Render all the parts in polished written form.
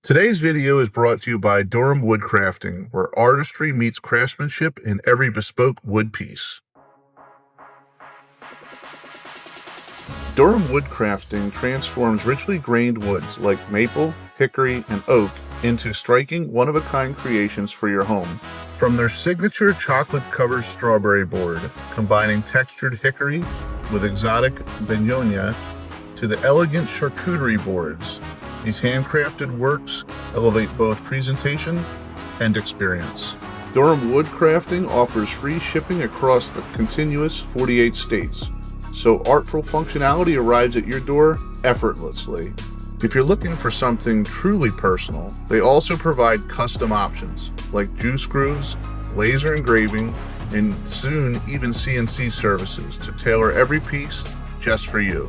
Today's video is brought to you by Durham Woodcrafting, where artistry meets craftsmanship in every bespoke wood piece. Durham Woodcrafting transforms richly grained woods like maple, hickory, and oak into striking, one-of-a-kind creations for your home. From their signature chocolate-covered strawberry board, combining textured hickory with exotic begonia, to the elegant charcuterie boards, these handcrafted works elevate both presentation and experience. Durham Woodcrafting offers free shipping across the continuous 48 states, so artful functionality arrives at your door effortlessly. If you're looking for something truly personal, they also provide custom options like juice grooves, laser engraving, and soon even CNC services to tailor every piece just for you.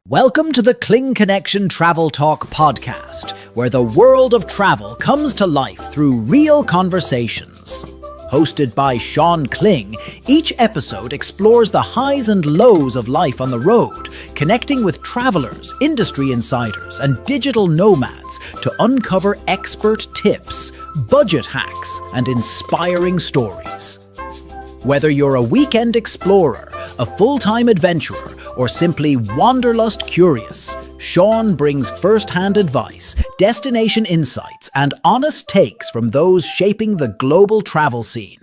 Welcome to the Kling Connection Travel Talk podcast, where the world of travel comes to life through real conversations. Hosted by Sean Kling, each episode explores the highs and lows of life on the road, connecting with travelers, industry insiders, and digital nomads to uncover expert tips, budget hacks, and inspiring stories. Whether you're a weekend explorer, a full-time adventurer, or simply wanderlust curious, Sean brings first-hand advice, destination insights, and honest takes from those shaping the global travel scene.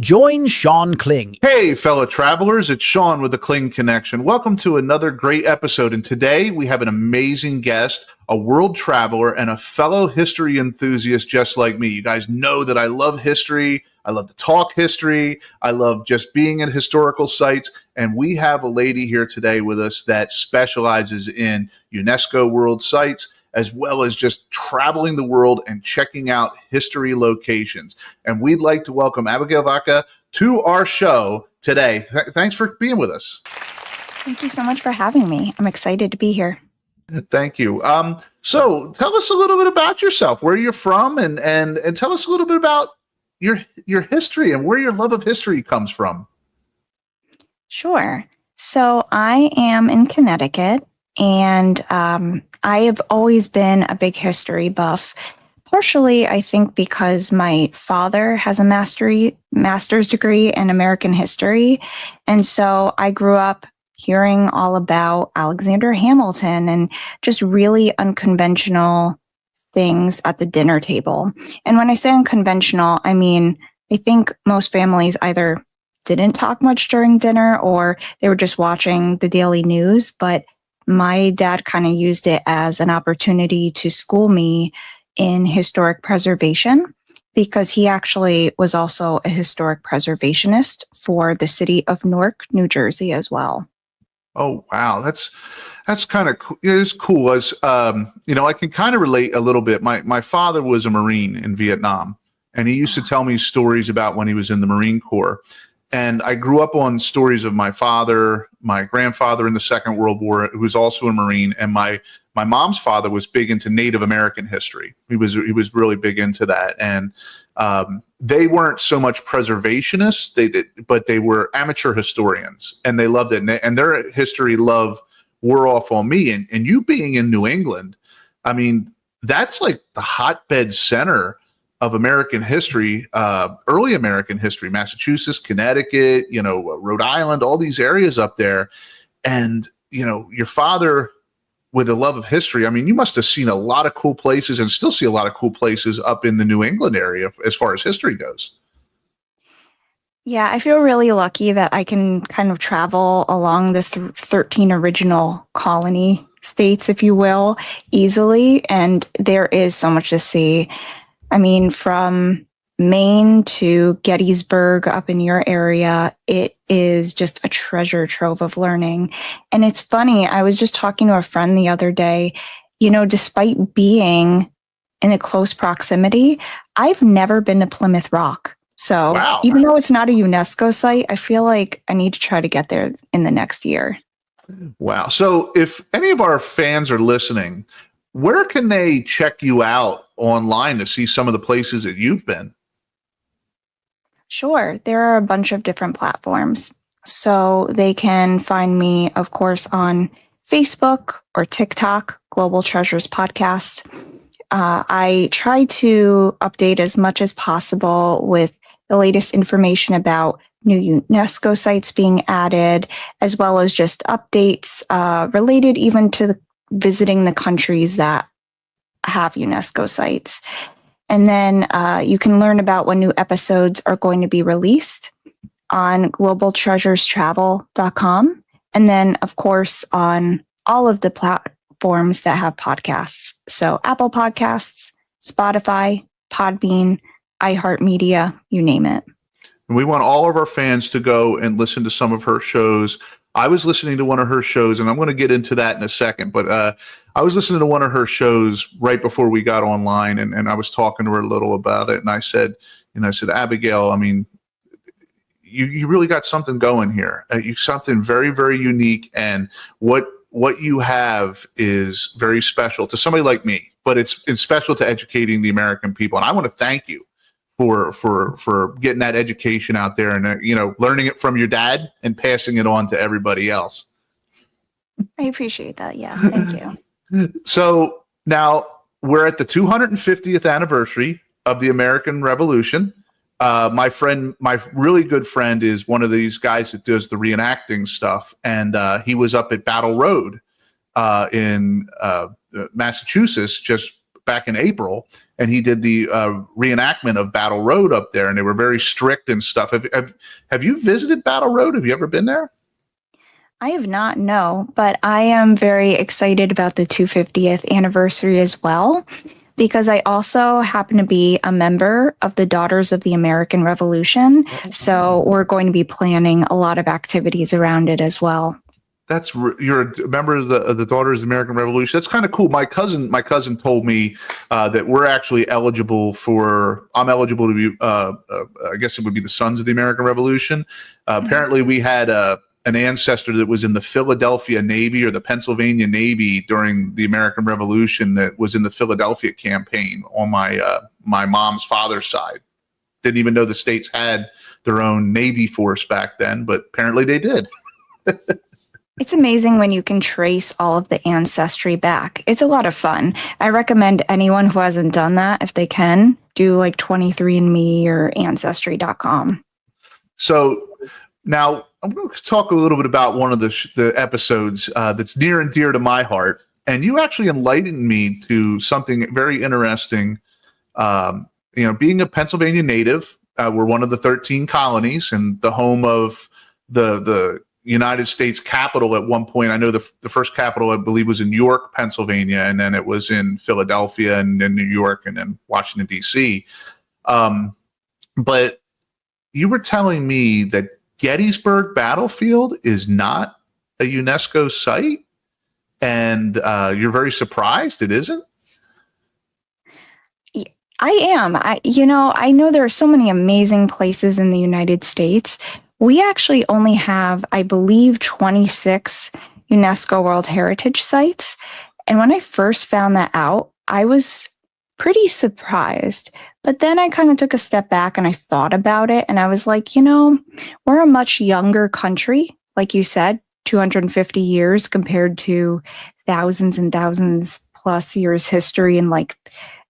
Join Sean Kling. Hey, fellow travelers, it's Sean with the Kling Connection. Welcome to another great episode, and today we have an amazing guest, a world traveler, and a fellow history enthusiast just like me. You guys know that I love history. I love to talk history. I love just being at historical sites. And we have a lady here today with us that specializes in UNESCO World Sites, as well as just traveling the world and checking out history locations. And we'd like to welcome Abigail Vaca to our show today. Thanks for being with us. Thank you so much for having me. I'm excited to be here. Thank you. So tell us a little bit about yourself, where you're from, and tell us a little bit about your history and where your love of history comes from. Sure. So I am in Connecticut, and I have always been a big history buff. Partially, I think, because my father has a master's degree in American history. And so I grew up hearing all about Alexander Hamilton and just really unconventional things at the dinner table. And when I say unconventional, I mean, I think most families either didn't talk much during dinner or they were just watching the daily news. But my dad kind of used it as an opportunity to school me in historic preservation, because he actually was also a historic preservationist for the city of Newark, New Jersey as well. Oh, wow. That's kind of cool. It is cool. As I can kind of relate a little bit. My father was a Marine in Vietnam, and he used to tell me stories about when he was in the Marine Corps. And I grew up on stories of my father, my grandfather in the Second World War, who was also a Marine, and my mom's father was big into Native American history. He was really big into that, and they weren't so much preservationists, but they were amateur historians, and they loved it. And their history love wore off on me. And you being in New England, I mean, that's like the hotbed center of American history, early American history, Massachusetts, Connecticut, Rhode Island, all these areas up there. And, your father with a love of history, I mean, you must have seen a lot of cool places and still see a lot of cool places up in the New England area as far as history goes. Yeah, I feel really lucky that I can kind of travel along the 13 original colony states, if you will, easily. And there is so much to see. I mean, from Maine to Gettysburg up in your area, it is just a treasure trove of learning. And it's funny, I was just talking to a friend the other day, despite being in a close proximity, I've never been to Plymouth Rock. So wow. Even though it's not a UNESCO site, I feel like I need to try to get there in the next year. Wow. So if any of our fans are listening, where can they check you out online to see some of the places that you've been? Sure. There are a bunch of different platforms. So they can find me, of course, on Facebook or TikTok, Global Treasures Podcast. I try to update as much as possible with the latest information about new UNESCO sites being added, as well as just updates related even to visiting the countries that have UNESCO sites. And then you can learn about when new episodes are going to be released on globaltreasurestravel.com. And then, of course, on all of the platforms that have podcasts. So Apple Podcasts, Spotify, Podbean, iHeartMedia, you name it. And we want all of our fans to go and listen to some of her shows. I was listening to one of her shows, and I'm going to get into that in a second, but I was listening to one of her shows right before we got online, and I was talking to her a little about it, and I said, Abigail, I mean, you really got something going here. You something very, very unique, and what you have is very special to somebody like me, but it's special to educating the American people, and I want to thank you for getting that education out there and learning it from your dad and passing it on to everybody else. I appreciate that. Yeah, thank you. So now we're at the 250th anniversary of the American Revolution. My really good friend is one of these guys that does the reenacting stuff, and he was up at Battle Road in Massachusetts just back in April, and he did the reenactment of Battle Road up there, and they were very strict and stuff. Have you visited Battle Road? Have you ever been there? I have not, no, but I am very excited about the 250th anniversary as well, because I also happen to be a member of the Daughters of the American Revolution. So we're going to be planning a lot of activities around it as well. You're a member of the Daughters of the American Revolution. That's kind of cool. My cousin told me that we're actually eligible I'm eligible to be, I guess it would be the Sons of the American Revolution. Apparently we had an ancestor that was in the Philadelphia Navy or the Pennsylvania Navy during the American Revolution that was in the Philadelphia campaign on my mom's father's side. Didn't even know the states had their own Navy force back then, but apparently they did. It's amazing when you can trace all of the ancestry back. It's a lot of fun. I recommend anyone who hasn't done that, if they can, do like 23andMe or Ancestry.com. So now I'm going to talk a little bit about one of the episodes that's near and dear to my heart. And you actually enlightened me to something very interesting. Being a Pennsylvania native, we're one of the 13 colonies and the home of the United States capital at one point. I know the first capital, I believe, was in York, Pennsylvania, and then it was in Philadelphia and then New York and then Washington, D.C. But you were telling me that Gettysburg Battlefield is not a UNESCO site, and you're very surprised it isn't? I am. I know there are so many amazing places in the United States. We actually only have, I believe, 26 UNESCO World Heritage Sites. And when I first found that out, I was pretty surprised. But then I kind of took a step back and I thought about it. And I was like, we're a much younger country, like you said, 250 years compared to thousands and thousands plus years history in like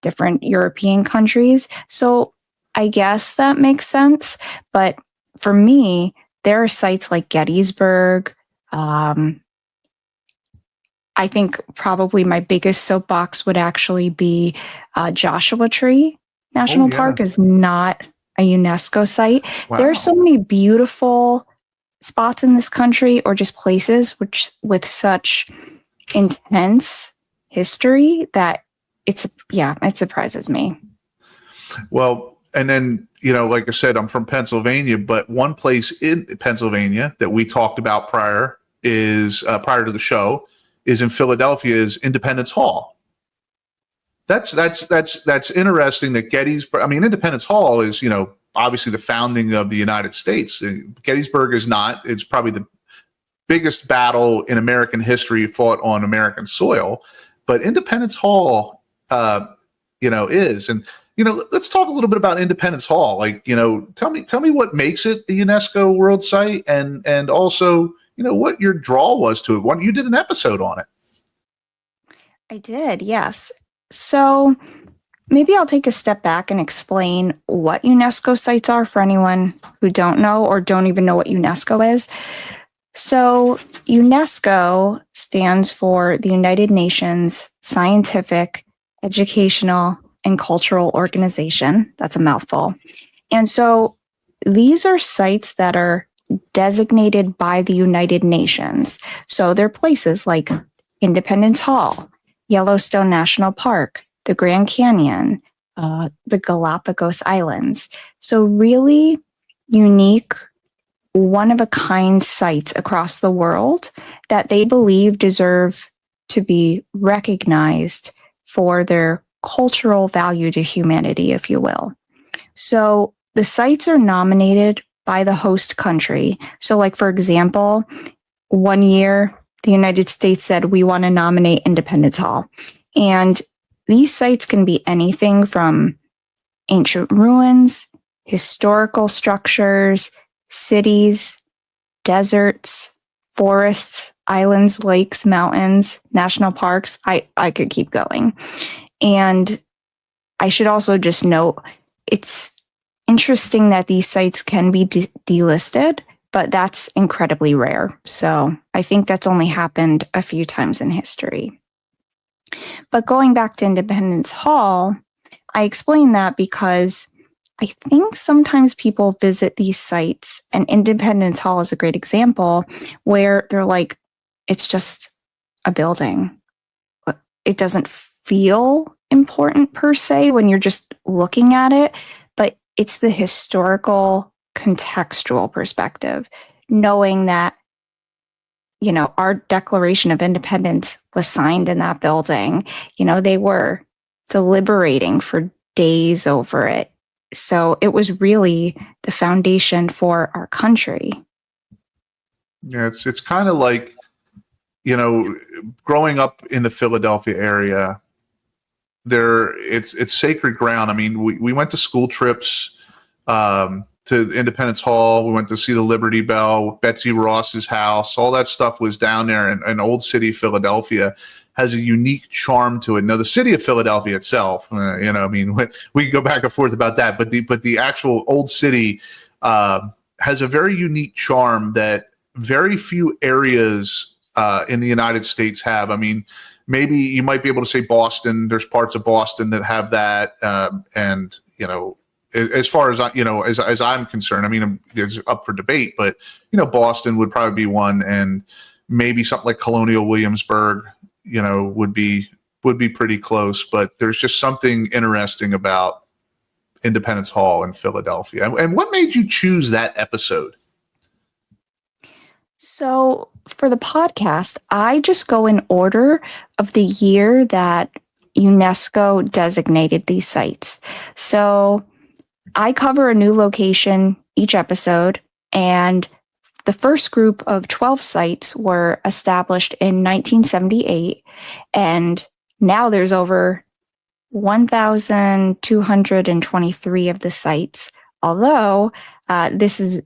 different European countries. So I guess that makes sense. But for me, there are sites like Gettysburg. I think probably my biggest soapbox would actually be Joshua Tree National Park is not a UNESCO site. Wow. There are so many beautiful spots in this country, or just places with such intense history that it surprises me. Well, and then, like I said, I'm from Pennsylvania, but one place in Pennsylvania that we talked about prior to the show is in Philadelphia, is Independence Hall. That's interesting that Gettysburg, Independence Hall is, obviously the founding of the United States. Gettysburg is not. It's probably the biggest battle in American history fought on American soil, but Independence Hall, is. And let's talk a little bit about Independence Hall. Like, tell me what makes it a UNESCO World Site, and also, what your draw was to it. You did an episode on it. I did, yes. So maybe I'll take a step back and explain what UNESCO sites are for anyone who don't know or don't even know what UNESCO is. So UNESCO stands for the United Nations Scientific, Educational, and Cultural Organization. That's a mouthful. And so these are sites that are designated by the United Nations. So they're places like Independence Hall, Yellowstone National Park, the Grand Canyon, the Galapagos Islands. So really unique, one-of-a-kind sites across the world that they believe deserve to be recognized for their cultural value to humanity, if you will. So the sites are nominated by the host country. So like, for example, one year, the United States said, we want to nominate Independence Hall. And these sites can be anything from ancient ruins, historical structures, cities, deserts, forests, islands, lakes, mountains, national parks. I could keep going. And I should also just note, it's interesting that these sites can be delisted, but that's incredibly rare. So I think that's only happened a few times in history. But going back to Independence Hall, I explain that because I think sometimes people visit these sites, and Independence Hall is a great example, where they're like, it's just a building. It doesn't feel important per se when you're just looking at it, but it's the historical contextual perspective, knowing that, our Declaration of Independence was signed in that building. They were deliberating for days over it. So it was really the foundation for our country. Yeah, it's kind of like, growing up in the Philadelphia area, it's sacred ground. I mean, we went to school trips to Independence Hall. We went to see the Liberty Bell, Betsy Ross's house. All that stuff was down there. And Old City, Philadelphia has a unique charm to it. Now, the city of Philadelphia itself, we can go back and forth about that, but the actual Old City has a very unique charm that very few areas in the United States have. I mean, maybe you might be able to say Boston. There's parts of Boston that have that, and as far as as I'm concerned, I mean, it's up for debate, but Boston would probably be one, and maybe something like Colonial Williamsburg, would be pretty close. But there's just something interesting about Independence Hall in Philadelphia. And what made you choose that episode? So for the podcast, I just go in order of the year that UNESCO designated these sites. So I cover a new location each episode, and the first group of 12 sites were established in 1978, and now there's over 1,223 of the sites. Although this is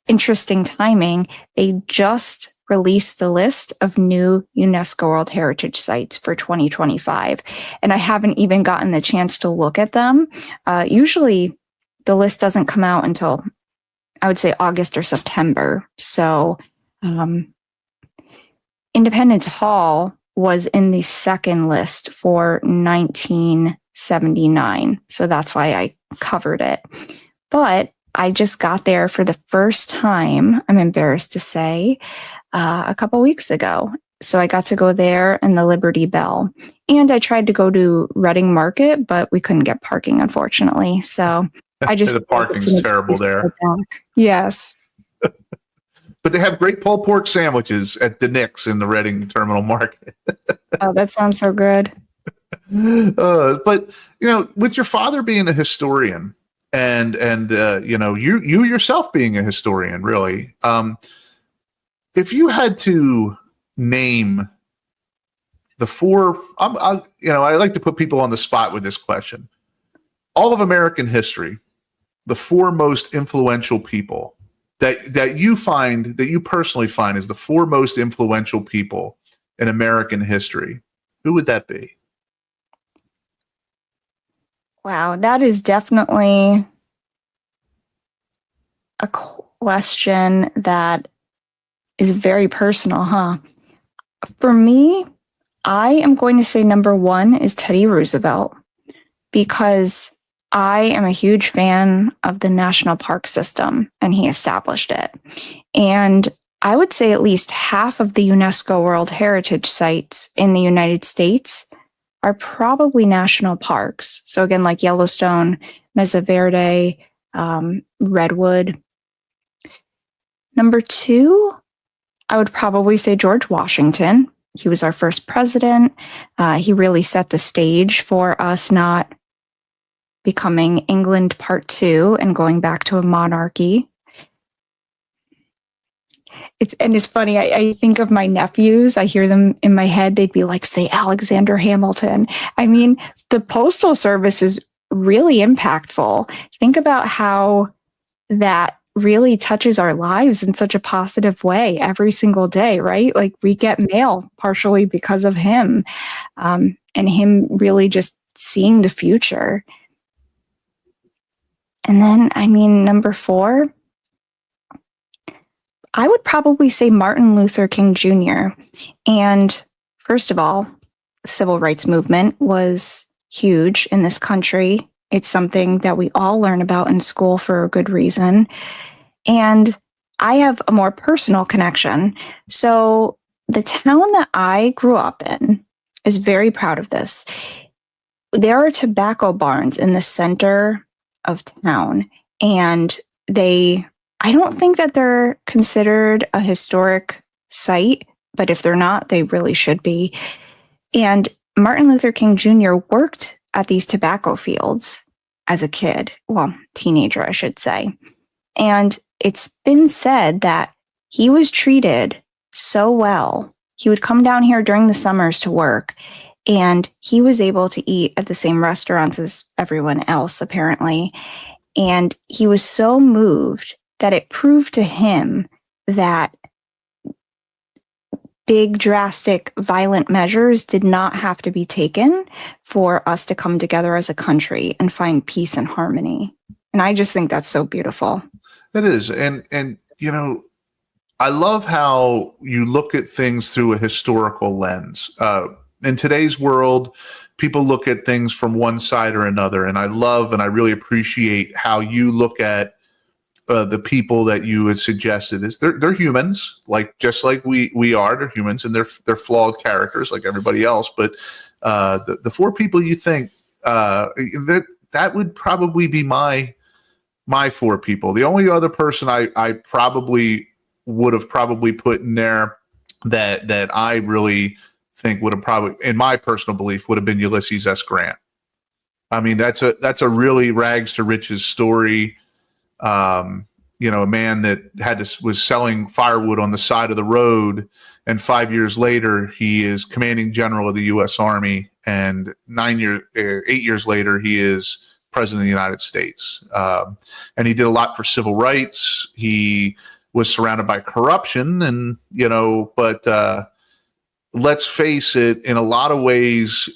interesting timing, they just released the list of new UNESCO World Heritage Sites for 2025, and I haven't even gotten the chance to look at them. Usually the list doesn't come out until, I would say, August or September. So Independence Hall was in the second list for 1979. So that's why I covered it. But I just got there for the first time, I'm embarrassed to say, a couple weeks ago. So I got to go there and the Liberty Bell. And I tried to go to Reading Market, but we couldn't get parking, unfortunately. So I just the parking's terrible there. Yes. But they have great pulled pork sandwiches at the Nick's in the Reading Terminal Market. Oh, that sounds so good. But with your father being a historian, and you yourself being a historian, really, if you had to name the four, I like to put people on the spot with this question. all of American history, the four most influential people that you personally find as the four most influential people in American history, who would that be? Wow, that is definitely a question that is very personal, huh? For me, I am going to say number one is Teddy Roosevelt, because I am a huge fan of the national park system, and he established it. And I would say at least half of the UNESCO World Heritage sites in the United States are probably national parks. So again, like Yellowstone, Mesa Verde, Redwood. Number two, I would probably say George Washington. He was our first president. He really set the stage for us not becoming England Part 2 and going back to a monarchy. It's funny, I think of my nephews, I hear them in my head, they'd be like, say Alexander Hamilton. I mean, the Postal Service is really impactful. Think about how that really touches our lives in such a positive way every single day, right? Like we get mail partially because of him, and him really just seeing the future. And then, I mean, number four, I would probably say Martin Luther King Jr. And first of all, the civil rights movement was huge in this country. It's something that we all learn about in school for a good reason. And I have a more personal connection. So the town that I grew up in is very proud of this. There are tobacco barns in the center of town, and I don't think that they're considered a historic site, but if they're not, they really should be. And Martin Luther King Jr. worked at these tobacco fields as a kid, well, teenager, I should say. And it's been said that he was treated so well. He would come down here during the summers to work, and he was able to eat at the same restaurants as everyone else, apparently. And he was so moved that it proved to him that big, drastic, violent measures did not have to be taken for us to come together as a country and find peace and harmony. And I just think that's so beautiful. It is. And you know, I love how you look at things through a historical lens. In today's world, people look at things from one side or another. And I love and I really appreciate how you look at the people that you had suggested. Is they're humans, just like we are. They're humans, and they're flawed characters like everybody else. But the four people you think that would probably be my four people. The only other person I probably would have put in there that I really think would have probably, in my personal belief, would have been Ulysses S. Grant. I mean, that's a really rags to riches story. A man that was selling firewood on the side of the road, and 5 years later, he is commanding general of the U.S. Army, and 8 years later, he is president of the United States. And he did a lot for civil rights. He was surrounded by corruption, but let's face it, in a lot of ways,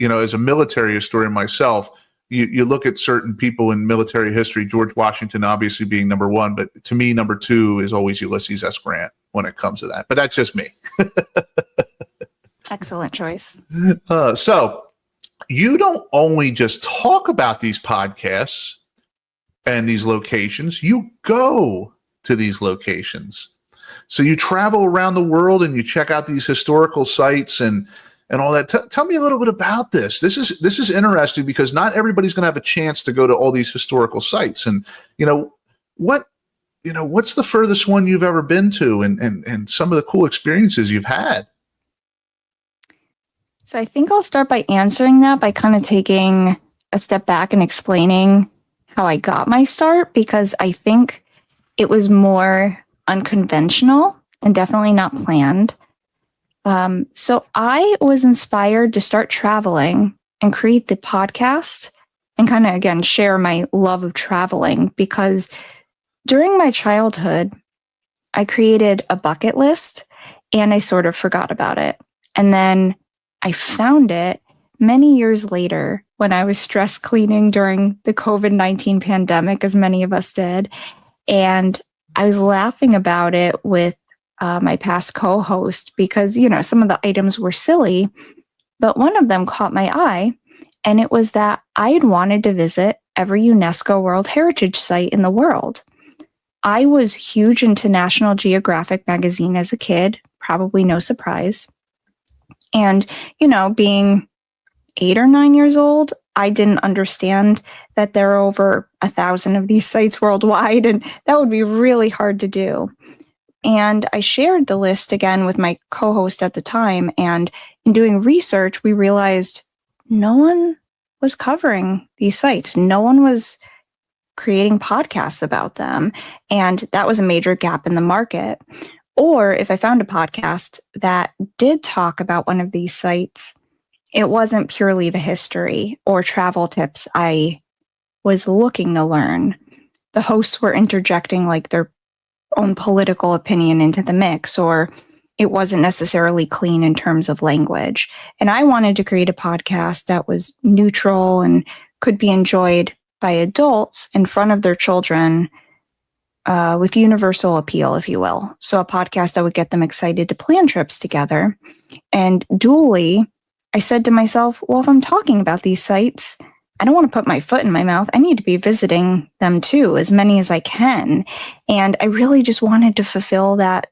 as a military historian myself, you look at certain people in military history, George Washington obviously being number one, but to me, number two is always Ulysses S. Grant when it comes to that. But that's just me. Excellent choice. So you don't only just talk about these podcasts and these locations, you go to these locations. So you travel around the world and you check out these historical sites and all that. Tell me a little bit about this. This is interesting because not everybody's going to have a chance to go to all these historical sites. And what's the furthest one you've ever been to, and some of the cool experiences you've had? So I think I'll start by answering that by kind of taking a step back and explaining how I got my start, because I think it was more unconventional and definitely not planned. So I was inspired to start traveling and create the podcast and kind of, again, share my love of traveling, because during my childhood, I created a bucket list and I sort of forgot about it. And then I found it many years later when I was stress cleaning during the COVID-19 pandemic, as many of us did. And I was laughing about it with my past co-host because, some of the items were silly, but one of them caught my eye. And it was that I had wanted to visit every UNESCO World Heritage Site in the world. I was huge into National Geographic magazine as a kid, probably no surprise. And, being 8 or 9 years old, I didn't understand that there are over 1,000 of these sites worldwide, and that would be really hard to do. And I shared the list again with my co-host at the time, and in doing research, we realized no one was covering these sites. No one was creating podcasts about them, and that was a major gap in the market. Or if I found a podcast that did talk about one of these sites, it wasn't purely the history or travel tips I was looking to learn. The hosts were interjecting like their own political opinion into the mix, or it wasn't necessarily clean in terms of language. And I wanted to create a podcast that was neutral and could be enjoyed by adults in front of their children, with universal appeal, if you will. So a podcast that would get them excited to plan trips together. And dually, I said to myself, well, if I'm talking about these sites, I don't want to put my foot in my mouth. I need to be visiting them too, as many as I can. And I really just wanted to fulfill that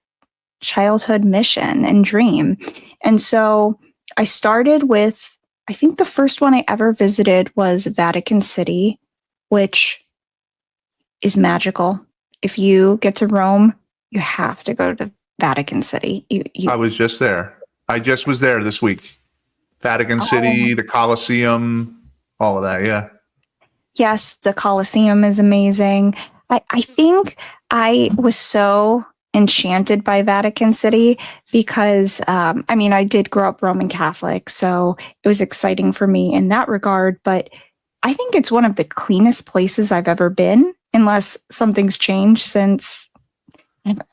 childhood mission and dream. And so I started with, I think the first one I ever visited was Vatican City, which is magical. If you get to Rome, you have to go to Vatican City. I was just there. I just was there this week. Vatican City, the Colosseum, all of that, yeah. Yes, the Colosseum is amazing. I think I was so enchanted by Vatican City because, I did grow up Roman Catholic, so it was exciting for me in that regard. But I think it's one of the cleanest places I've ever been, unless something's changed since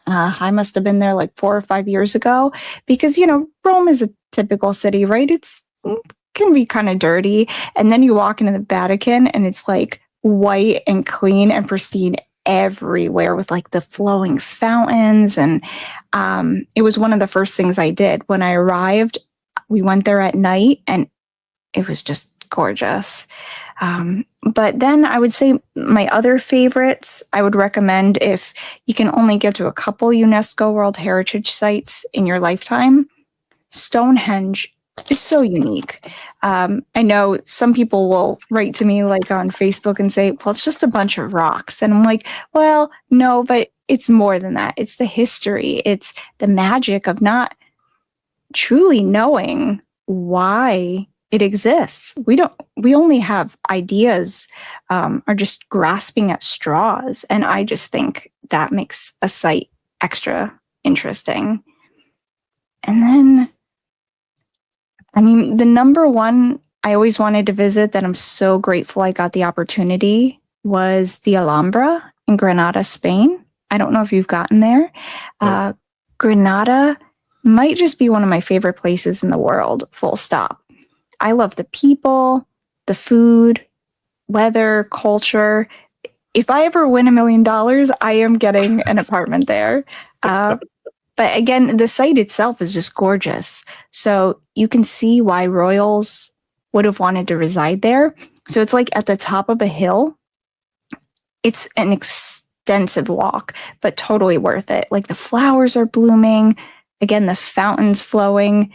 I must have been there like 4 or 5 years ago. Because, Rome is a typical city, right? It can be kind of dirty. And then you walk into the Vatican and it's like white and clean and pristine everywhere with like the flowing fountains. And it was one of the first things I did. When I arrived, we went there at night and it was just gorgeous. But then I would say my other favorites, I would recommend if you can only get to a couple UNESCO World Heritage sites in your lifetime, Stonehenge is so unique. I know some people will write to me like on Facebook and say, well, it's just a bunch of rocks. And I'm like, well, no, but it's more than that. It's the history. It's the magic of not truly knowing why it exists. We only have ideas, are just grasping at straws. And I just think that makes a site extra interesting. And then, the number one I always wanted to visit that I'm so grateful I got the opportunity was the Alhambra in Granada, Spain. I don't know if you've gotten there. Granada might just be one of my favorite places in the world, full stop. I love the people, the food, weather, culture. If I ever win $1 million, I am getting an apartment there. But again, the site itself is just gorgeous. So you can see why royals would have wanted to reside there. So it's like at the top of a hill. It's an extensive walk, but totally worth it. Like the flowers are blooming. Again, the fountains flowing.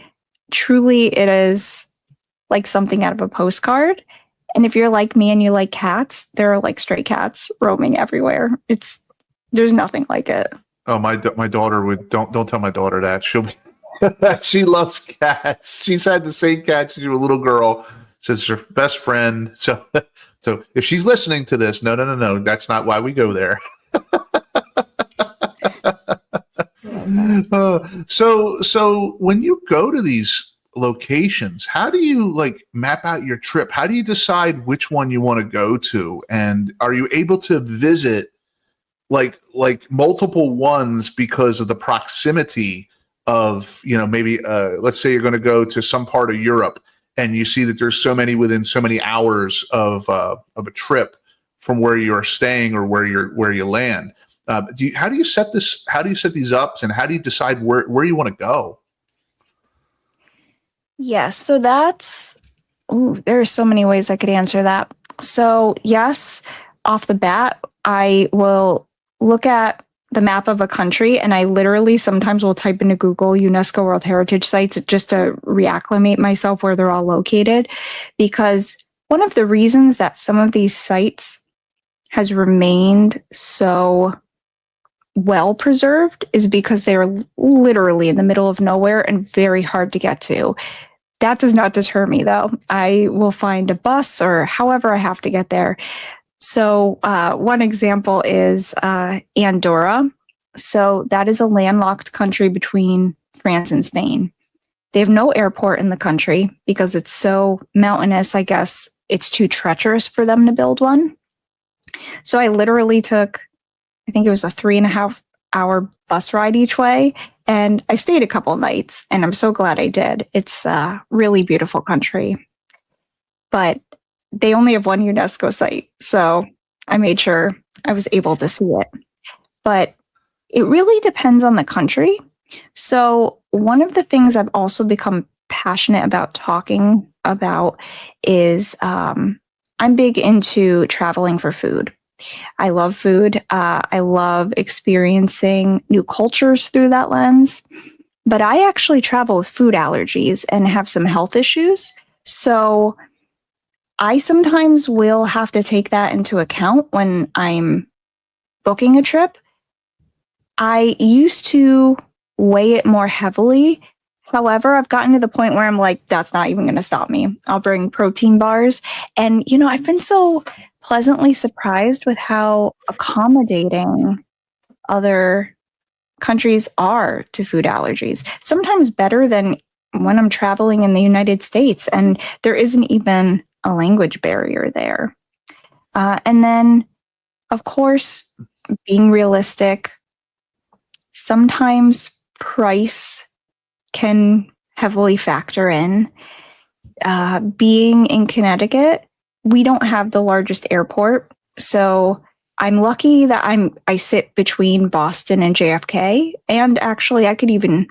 Truly, it is like something out of a postcard. And if you're like me and you like cats, there are like stray cats roaming everywhere. There's nothing like it. Oh, my daughter would don't tell my daughter that. She loves cats. She's had the same cat since she was a little girl. Since her best friend. So if she's listening to this, no, that's not why we go there. So when you go to these locations. How do you like map out your trip? How do you decide which one you want to go to? And are you able to visit like multiple ones because of the proximity of, you know, maybe let's say you're going to go to some part of Europe and you see that there's so many within so many hours of a trip from where you're staying or where you land. How do you set these up, and how do you decide where you want to go? Yes, so there are so many ways I could answer that. So yes, off the bat, I will look at the map of a country, and I literally sometimes will type into Google UNESCO World Heritage Sites just to reacclimate myself where they're all located. Because one of the reasons that some of these sites has remained so well preserved is because they are literally in the middle of nowhere and very hard to get to. That does not deter me, though. I will find a bus or however I have to get there. So one example is Andorra. So that is a landlocked country between France and Spain. They have no airport in the country because it's so mountainous. I guess it's too treacherous for them to build one. So I literally took, I think it was a 3.5-hour bus ride each way. And I stayed a couple nights, and I'm so glad I did. It's a really beautiful country. But they only have one UNESCO site, so I made sure I was able to see it. But it really depends on the country. So one of the things I've also become passionate about talking about is I'm big into traveling for food. I love food. I love experiencing new cultures through that lens. But I actually travel with food allergies and have some health issues. So I sometimes will have to take that into account when I'm booking a trip. I used to weigh it more heavily. However, I've gotten to the point where I'm like, that's not even going to stop me. I'll bring protein bars. And, you know, I've been so pleasantly surprised with how accommodating other countries are to food allergies. Sometimes better than when I'm traveling in the United States, and there isn't even a language barrier there. And then, of course, being realistic, sometimes price can heavily factor in. Being in Connecticut, we don't have the largest airport, so I'm lucky that I sit between Boston and JFK, and actually I could even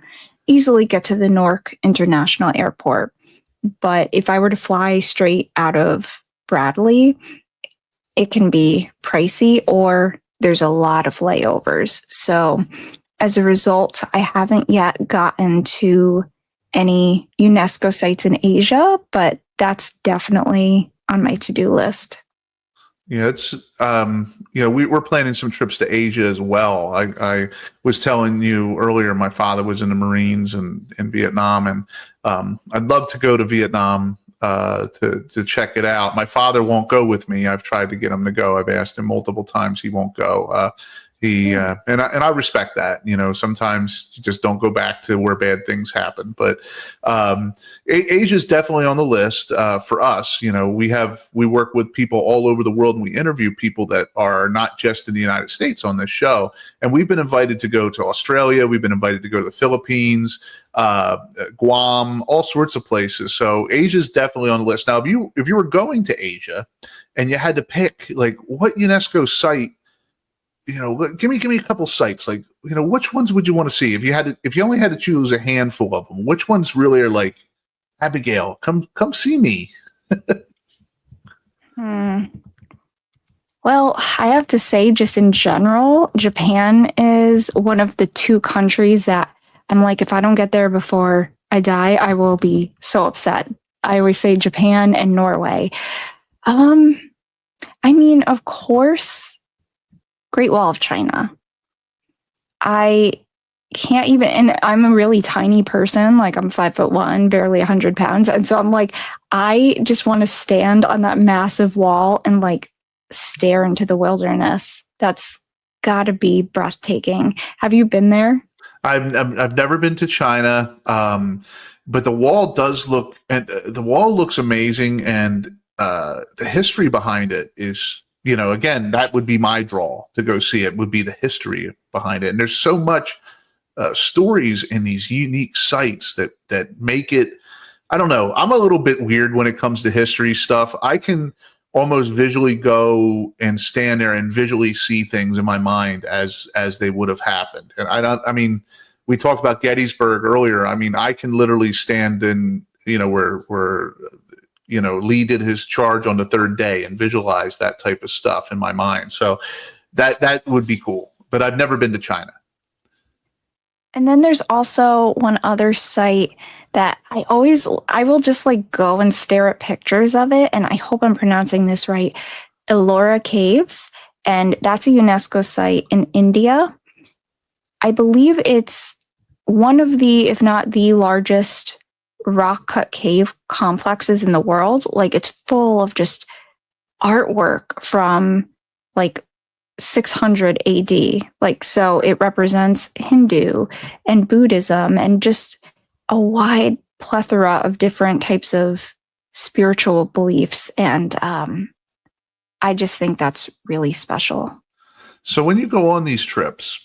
easily get to the Newark International Airport. But if I were to fly straight out of Bradley, it can be pricey, or there's a lot of layovers. So as a result, I haven't yet gotten to any UNESCO sites in Asia, but that's definitely on my to-do list. Yeah, it's we're planning some trips to Asia as well. I was telling you earlier, my father was in the Marines and in Vietnam, and I'd love to go to Vietnam to check it out. My father won't go with me. I've tried to get him to go. I've asked him multiple times. He won't go. And I respect that. You know, sometimes you just don't go back to where bad things happen. But Asia is definitely on the list for us. You know, we work with people all over the world, and we interview people that are not just in the United States on this show. And we've been invited to go to Australia. We've been invited to go to the Philippines, Guam, all sorts of places. So Asia is definitely on the list. Now, if you were going to Asia and you had to pick, like, what UNESCO site, you know, give me a couple sites. Like, you know, which ones would you want to see if you only had to choose a handful of them? Which ones really are like, Abigail, come see me? Well, I have to say, just in general, Japan is one of the two countries that I'm like, if I don't get there before I die, I will be so upset. I always say Japan and Norway. I mean, of course, Great Wall of China. I can't even, and I'm a really tiny person, like I'm 5'1", barely 100 pounds. And so I'm like, I just want to stand on that massive wall and like stare into the wilderness. That's gotta be breathtaking. Have you been there? I've never been to China, but the wall does look, and the wall looks amazing, and the history behind it is, again, that would be my draw to go see it, would be the history behind it. And there's so much stories in these unique sites that make it. I don't know. I'm a little bit weird when it comes to history stuff. I can almost visually go and stand there and visually see things in my mind as they would have happened. And I mean, we talked about Gettysburg earlier. I mean, I can literally stand in, where Lee did his charge on the third day and visualize that type of stuff in my mind. So that would be cool. But I've never been to China. And then there's also one other site that I will just like go and stare at pictures of it. And I hope I'm pronouncing this right. Ellora Caves. And that's a UNESCO site in India. I believe it's one of the, if not the largest rock cut cave complexes in the world. Like, it's full of just artwork from like 600 AD. Like, so it represents Hindu and Buddhism and just a wide plethora of different types of spiritual beliefs. And I just think that's really special. So when you go on these trips,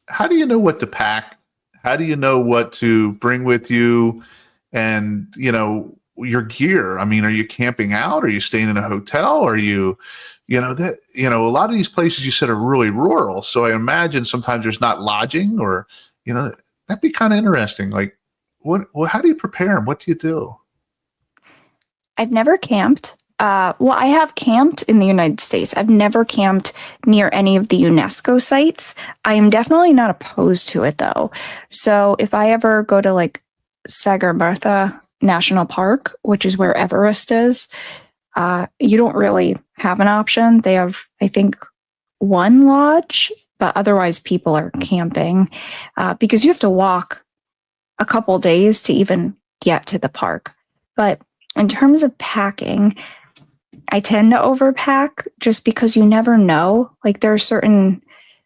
how do you know what to pack? How do you know what to bring with you? And, your gear. I mean, are you camping out? Are you staying in a hotel? Are you, a lot of these places you said are really rural. So I imagine sometimes there's not lodging, or, that'd be kind of interesting. Like, how do you prepare them? What do you do? I've never camped. I have camped in the United States. I've never camped near any of the UNESCO sites. I am definitely not opposed to it, though. So if I ever go to like Sagarmatha National Park, which is where Everest is, you don't really have an option. They have, I think, one lodge, but otherwise people are camping because you have to walk a couple days to even get to the park. But in terms of packing, I tend to overpack just because you never know. Like, there are certain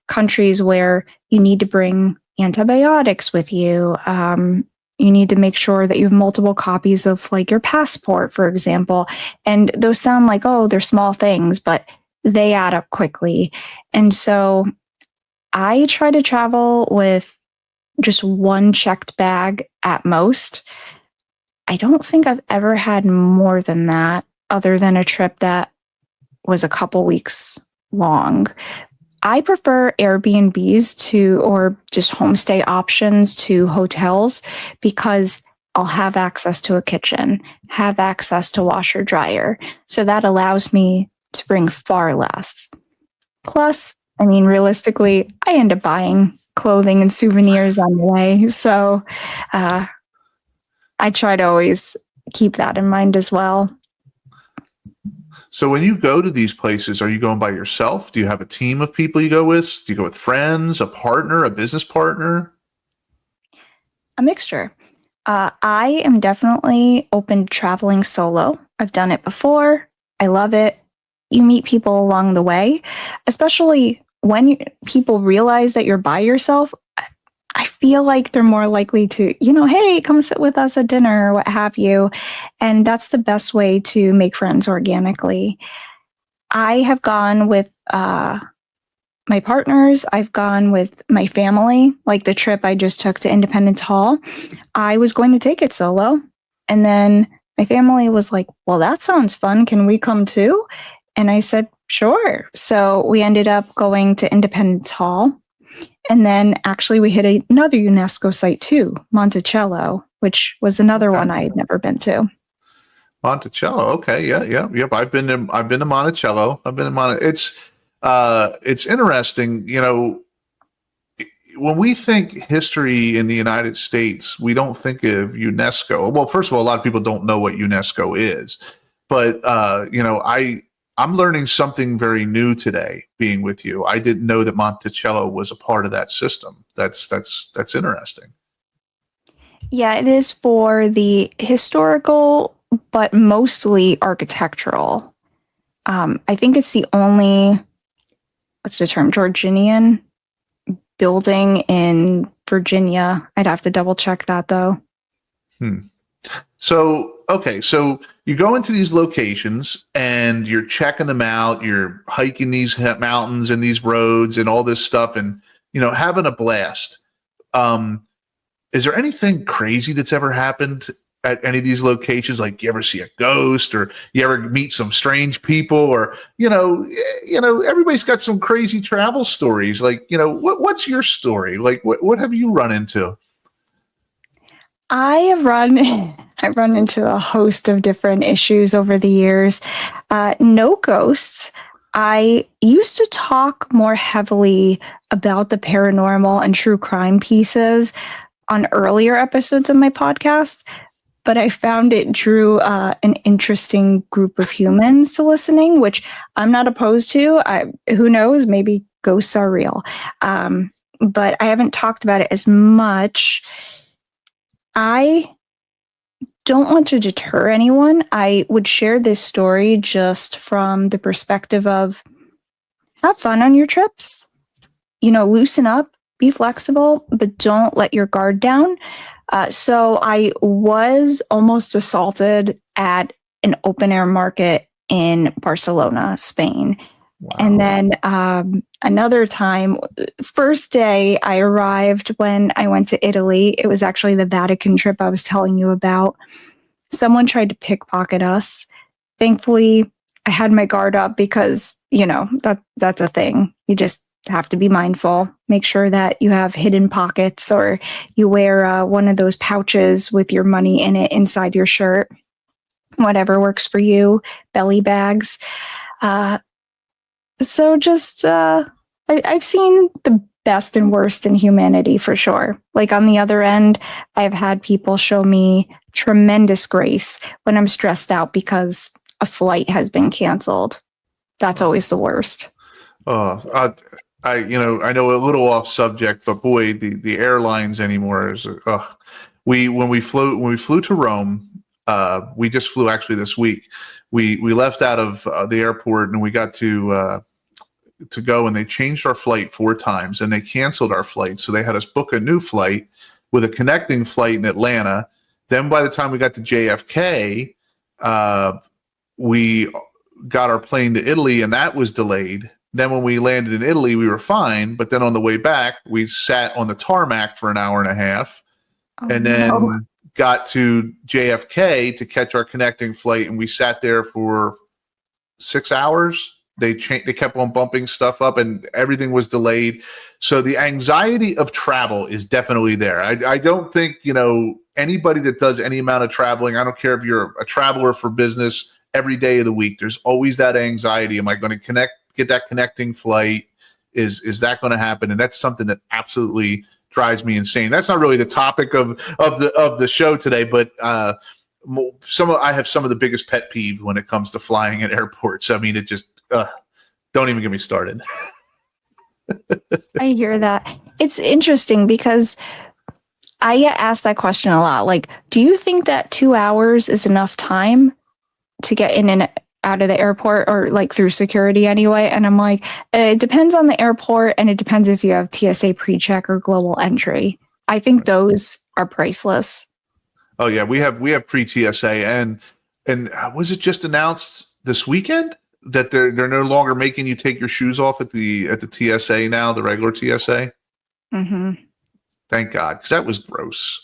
countries where you need to bring antibiotics with you. You need to make sure that you have multiple copies of like your passport, for example. And those sound like, oh, they're small things, but they add up quickly. And so I try to travel with just one checked bag at most. I don't think I've ever had more than that, other than a trip that was a couple weeks long. I prefer Airbnbs or just homestay options to hotels because I'll have access to a kitchen, have access to washer dryer. So that allows me to bring far less. Plus, I mean, realistically, I end up buying clothing and souvenirs on the way. So I try to always keep that in mind as well. So when you go to these places, are you going by yourself? Do you have a team of people you go with? Do you go with friends, a partner, a business partner? A mixture. I am definitely open to traveling solo. I've done it before. I love it. You meet people along the way, especially when people realize that you're by yourself. I feel like they're more likely to, hey, come sit with us at dinner or what have you. And that's the best way to make friends organically. I have gone with my partners. I've gone with my family, like the trip I just took to Independence Hall. I was going to take it solo. And then my family was like, well, that sounds fun. Can we come too? And I said, sure. So we ended up going to Independence Hall. And then actually we hit another UNESCO site too, Monticello, which was another one I had never been to. Monticello. Okay. Yep. I've been to Monticello. It's interesting. When we think history in the United States, we don't think of UNESCO. Well, first of all, a lot of people don't know what UNESCO is, but I'm learning something very new today being with you. I didn't know that Monticello was a part of that system. That's interesting. Yeah, it is for the historical, but mostly architectural. I think it's the only, what's the term, Georgian building in Virginia. I'd have to double check that though. So, okay, so you go into these locations and you're checking them out. You're hiking these mountains and these roads and all this stuff, and having a blast. Is there anything crazy that's ever happened at any of these locations? Like, you ever see a ghost, or you ever meet some strange people, or everybody's got some crazy travel stories. Like, what's your story? Like, what have you run into? I've run into a host of different issues over the years. No ghosts. I used to talk more heavily about the paranormal and true crime pieces on earlier episodes of my podcast, but I found it drew an interesting group of humans to listening, which I'm not opposed to. Who knows? Maybe ghosts are real. But I haven't talked about it as much. I don't want to deter anyone. I would share this story just from the perspective of have fun on your trips. Loosen up, be flexible, but don't let your guard down. So I was almost assaulted at an open air market in Barcelona, Spain. Wow. And then another time, first day I arrived when I went to Italy. It was actually the Vatican trip I was telling you about. Someone tried to pickpocket us. Thankfully, I had my guard up because, that's a thing. You just have to be mindful. Make sure that you have hidden pockets, or you wear one of those pouches with your money in it inside your shirt. Whatever works for you. Belly bags. So just, I've seen the best and worst in humanity for sure. Like, on the other end, I've had people show me tremendous grace when I'm stressed out because a flight has been canceled. That's always the worst. I know a little off subject, but boy, the airlines anymore is, when we flew to Rome, we just flew actually this week. We left out of the airport and we got to go, and they changed our flight 4 times and they canceled our flight. So they had us book a new flight with a connecting flight in Atlanta. Then by the time we got to JFK, we got our plane to Italy and that was delayed. Then when we landed in Italy, we were fine. But then on the way back, we sat on the tarmac for an hour and a half and then got to JFK to catch our connecting flight. And we sat there for 6 hours. They kept on bumping stuff up and everything was delayed. So the anxiety of travel is definitely there. I don't think, anybody that does any amount of traveling, I don't care if you're a traveler for business, every day of the week, there's always that anxiety. Am I going to get that connecting flight? Is that going to happen? And that's something that absolutely drives me insane. That's not really the topic of the show today, but I have some of the biggest pet peeves when it comes to flying at airports. I mean, it just don't even get me started. I hear that. It's interesting because I get asked that question a lot. Like, do you think that 2 hours is enough time to get in and out of the airport, or like through security anyway? And I'm like, it depends on the airport, and it depends if you have TSA pre-check or global entry. I think those are priceless. Oh yeah, we have pre-TSA, and was it just announced this weekend that they're no longer making you take your shoes off at the TSA now, the regular TSA? Mm-hmm. Thank God, because that was gross.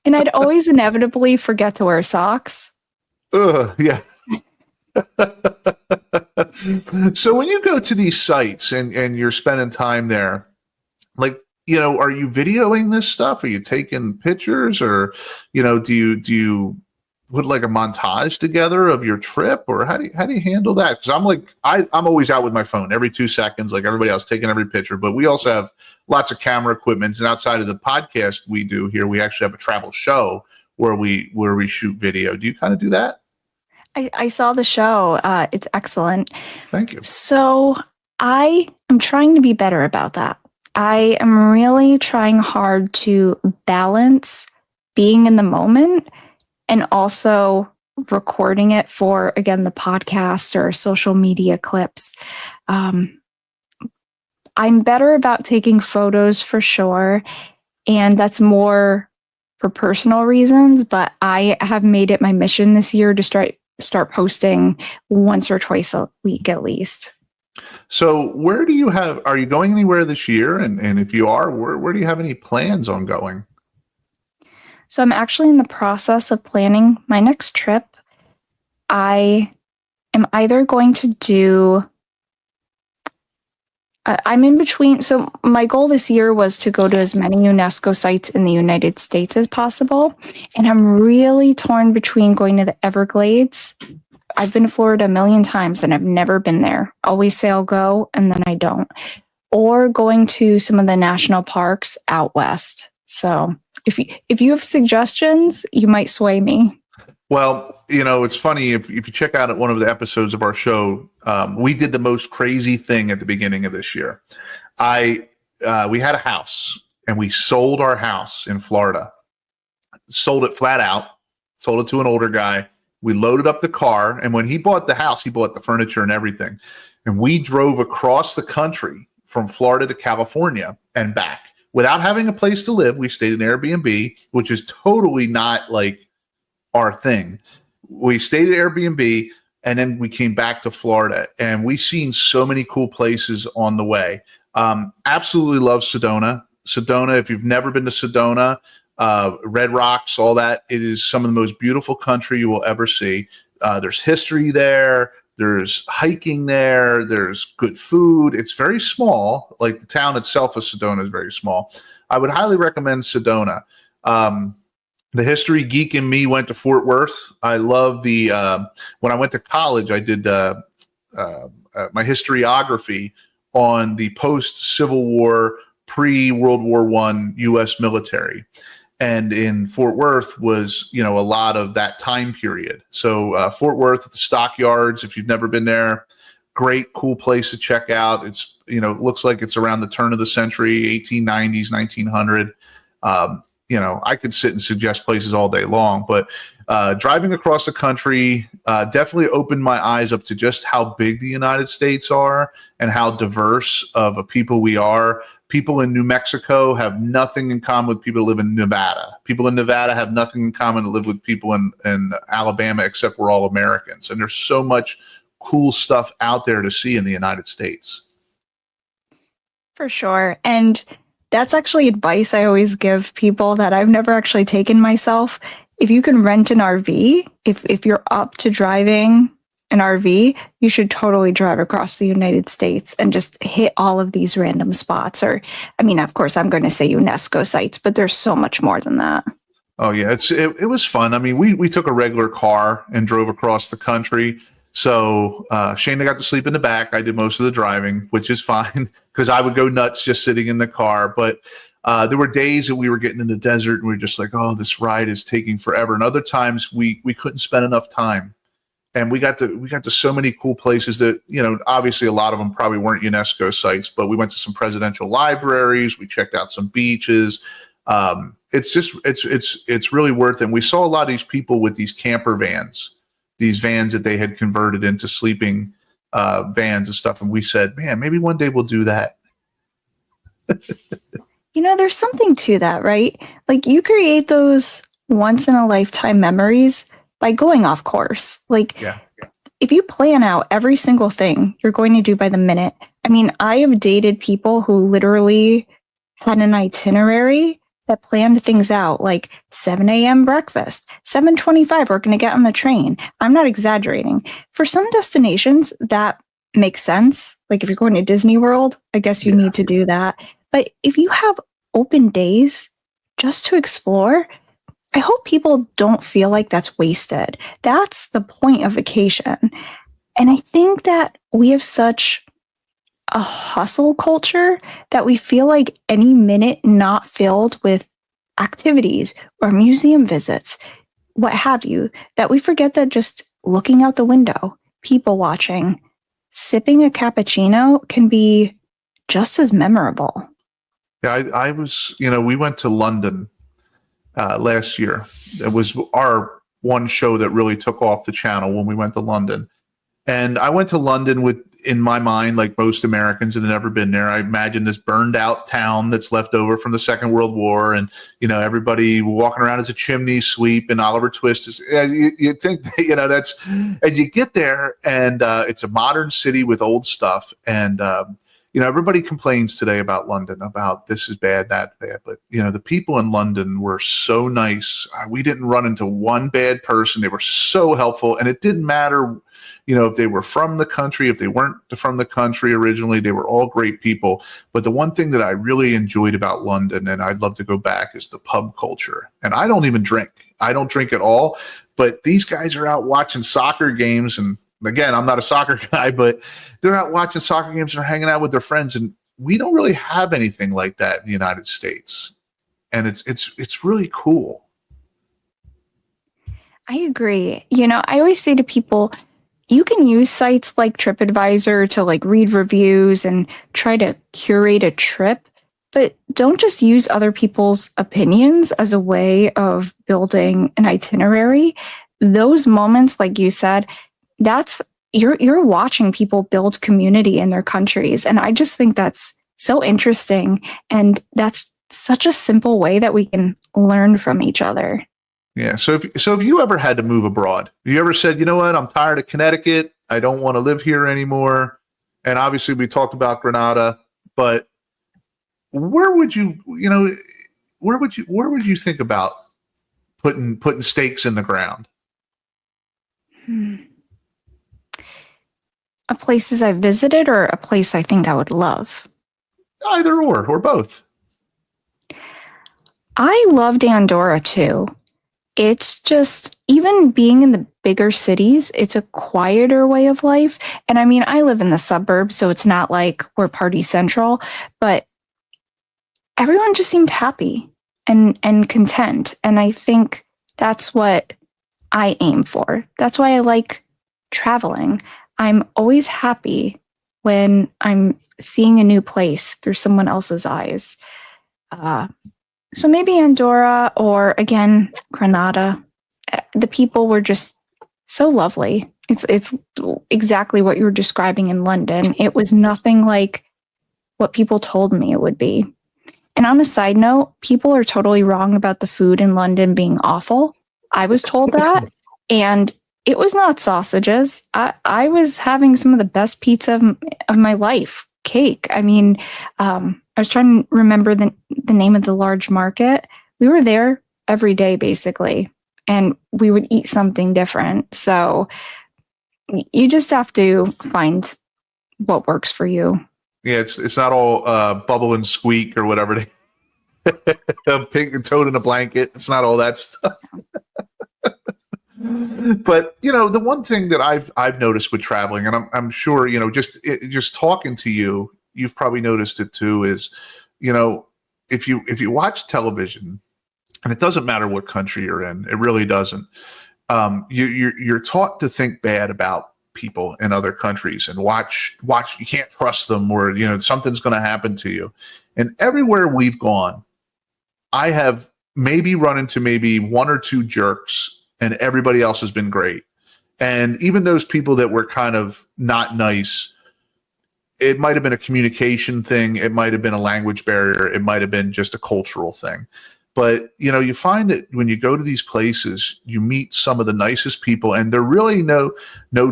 And I'd always inevitably forget to wear socks. Yeah. So when you go to these sites and you're spending time there, like, are you videoing this stuff? Are you taking pictures, or, do you put like a montage together of your trip, or how do you handle that? Because I'm always out with my phone every 2 seconds, like everybody else, taking every picture. But we also have lots of camera equipment, and outside of the podcast we do here, we actually have a travel show where we shoot video. Do you kind of do that? I saw the show. It's excellent. Thank you. So I am trying to be better about that. I am really trying hard to balance being in the moment and also recording it for, again, the podcast or social media clips. I'm better about taking photos for sure. And that's more for personal reasons, but I have made it my mission this year to start posting once or twice a week at least. So are you going anywhere this year? And if you are, where do you have any plans on going? So I'm actually in the process of planning my next trip. I am either going to do I'm in between. So my goal this year was to go to as many UNESCO sites in the United States as possible. And I'm really torn between going to the Everglades. I've been to Florida a million times and I've never been there. Always say I'll go and then I don't. Or going to some of the national parks out west. So if you have suggestions, you might sway me. Well, it's funny if you check out one of the episodes of our show, we did the most crazy thing at the beginning of this year. We had a house and we sold our house in Florida, sold it flat out, sold it to an older guy. We loaded up the car, and when he bought the house, he bought the furniture and everything. And we drove across the country from Florida to California and back without having a place to live. We stayed in Airbnb, which is totally not like our thing. We stayed at Airbnb and then we came back to Florida, and we seen so many cool places on the way. Absolutely love Sedona. Sedona, if you've never been to Sedona, Red Rocks, all that, it is some of the most beautiful country you will ever see. There's history there. There's hiking there. There's good food. It's very small. Like the town itself of Sedona is very small. I would highly recommend Sedona. The history geek in me went to Fort Worth. I love when I went to college, I did my historiography on the post-Civil War, pre-World War I U.S. military. And in Fort Worth was, a lot of that time period. So Fort Worth at the stockyards, if you've never been there, great, cool place to check out. It's, it looks like it's around the turn of the century, 1890s, 1900. I could sit and suggest places all day long, but driving across the country definitely opened my eyes up to just how big the United States are and how diverse of a people we are. People in New Mexico have nothing in common with people who live in Nevada. People in Nevada have nothing in common to live with people in Alabama, except we're all Americans. And there's so much cool stuff out there to see in the United States. For sure. And that's actually advice I always give people that I've never actually taken myself. If you can rent an RV, if you're up to driving an RV, you should totally drive across the United States and just hit all of these random spots. Or, of course, I'm going to say UNESCO sites, but there's so much more than that. Oh, yeah. It was fun. We took a regular car and drove across the country. So Shana got to sleep in the back. I did most of the driving, which is fine because I would go nuts just sitting in the car. But there were days that we were getting in the desert and we were just like, oh, this ride is taking forever. And other times we couldn't spend enough time. And we got to so many cool places that, obviously a lot of them probably weren't UNESCO sites, but we went to some presidential libraries. We checked out some beaches. It's really worth it. And we saw a lot of these people with these camper vans, these vans that they had converted into sleeping vans and stuff. And we said, man, maybe one day we'll do that. There's something to that, right? Like you create those once in a lifetime memories by going off course. If you plan out every single thing you're going to do by the minute, I have dated people who literally had an itinerary that planned things out, like 7 a.m. breakfast, 7:25, we're going to get on the train. I'm not exaggerating. For some destinations, that makes sense. Like if you're going to Disney World, I guess you need to do that. But if you have open days just to explore, I hope people don't feel like that's wasted. That's the point of vacation. And I think that we have such a hustle culture that we feel like any minute not filled with activities or museum visits, what have you, that we forget that just looking out the window, people watching, sipping a cappuccino can be just as memorable. Yeah, I was, we went to London last year. It was our one show that really took off the channel when we went to London. And I went to London with in my mind, like most Americans that have never been there, I imagine this burned out town that's left over from the Second World War, and everybody walking around as a chimney sweep, and Oliver Twist is. You think that, that's, and you get there, and it's a modern city with old stuff, and everybody complains today about London, about this is bad, that bad, but the people in London were so nice. We didn't run into one bad person. They were so helpful, and it didn't matter. If they were from the country, if they weren't from the country originally, they were all great people. But the one thing that I really enjoyed about London, and I'd love to go back, is the pub culture. And I don't even drink. I don't drink at all. But these guys are out watching soccer games. And again, I'm not a soccer guy, but they're out watching soccer games and are hanging out with their friends. And we don't really have anything like that in the United States. And it's really cool. I agree. I always say to people, you can use sites like TripAdvisor to read reviews and try to curate a trip, but don't just use other people's opinions as a way of building an itinerary. Those moments, like you said, that's you're watching people build community in their countries. And I just think that's so interesting. And that's such a simple way that we can learn from each other. Yeah. So if you ever had to move abroad, you ever said, you know what, I'm tired of Connecticut. I don't want to live here anymore. And obviously we talked about Granada, but where would you think about putting stakes in the ground? A places I've visited or a place I think I would love? Either or both. I loved Andorra too. It's just, even being in the bigger cities, it's a quieter way of life. And I mean, I live in the suburbs, so it's not like we're party central, but everyone just seemed happy and content. And I think that's what I aim for. That's why I like traveling. I'm always happy when I'm seeing a new place through someone else's eyes. So maybe Andorra, or again, Granada. The people were just so lovely. It's exactly what you were describing in London. It was nothing like what people told me it would be. And on a side note, people are totally wrong about the food in London being awful. I was told that, and it was not sausages. I was having some of the best pizza of my life. Cake. I mean, I was trying to remember the name of the large market. We were there every day, basically, and we would eat something different. So you just have to find what works for you. Yeah, it's not all bubble and squeak or whatever. A pig toad in a blanket. It's not all that stuff. But the one thing that I've noticed with traveling, and I'm sure just talking to you, you've probably noticed it too, is if you watch television, and it doesn't matter what country you're in, it really doesn't. You're taught to think bad about people in other countries and watch. You can't trust them, or something's going to happen to you. And everywhere we've gone, I have maybe run into maybe one or two jerks. And everybody else has been great. And even those people that were kind of not nice, it might have been a communication thing. It might have been a language barrier. It might have been just a cultural thing. But, you find that when you go to these places, you meet some of the nicest people, and they're really no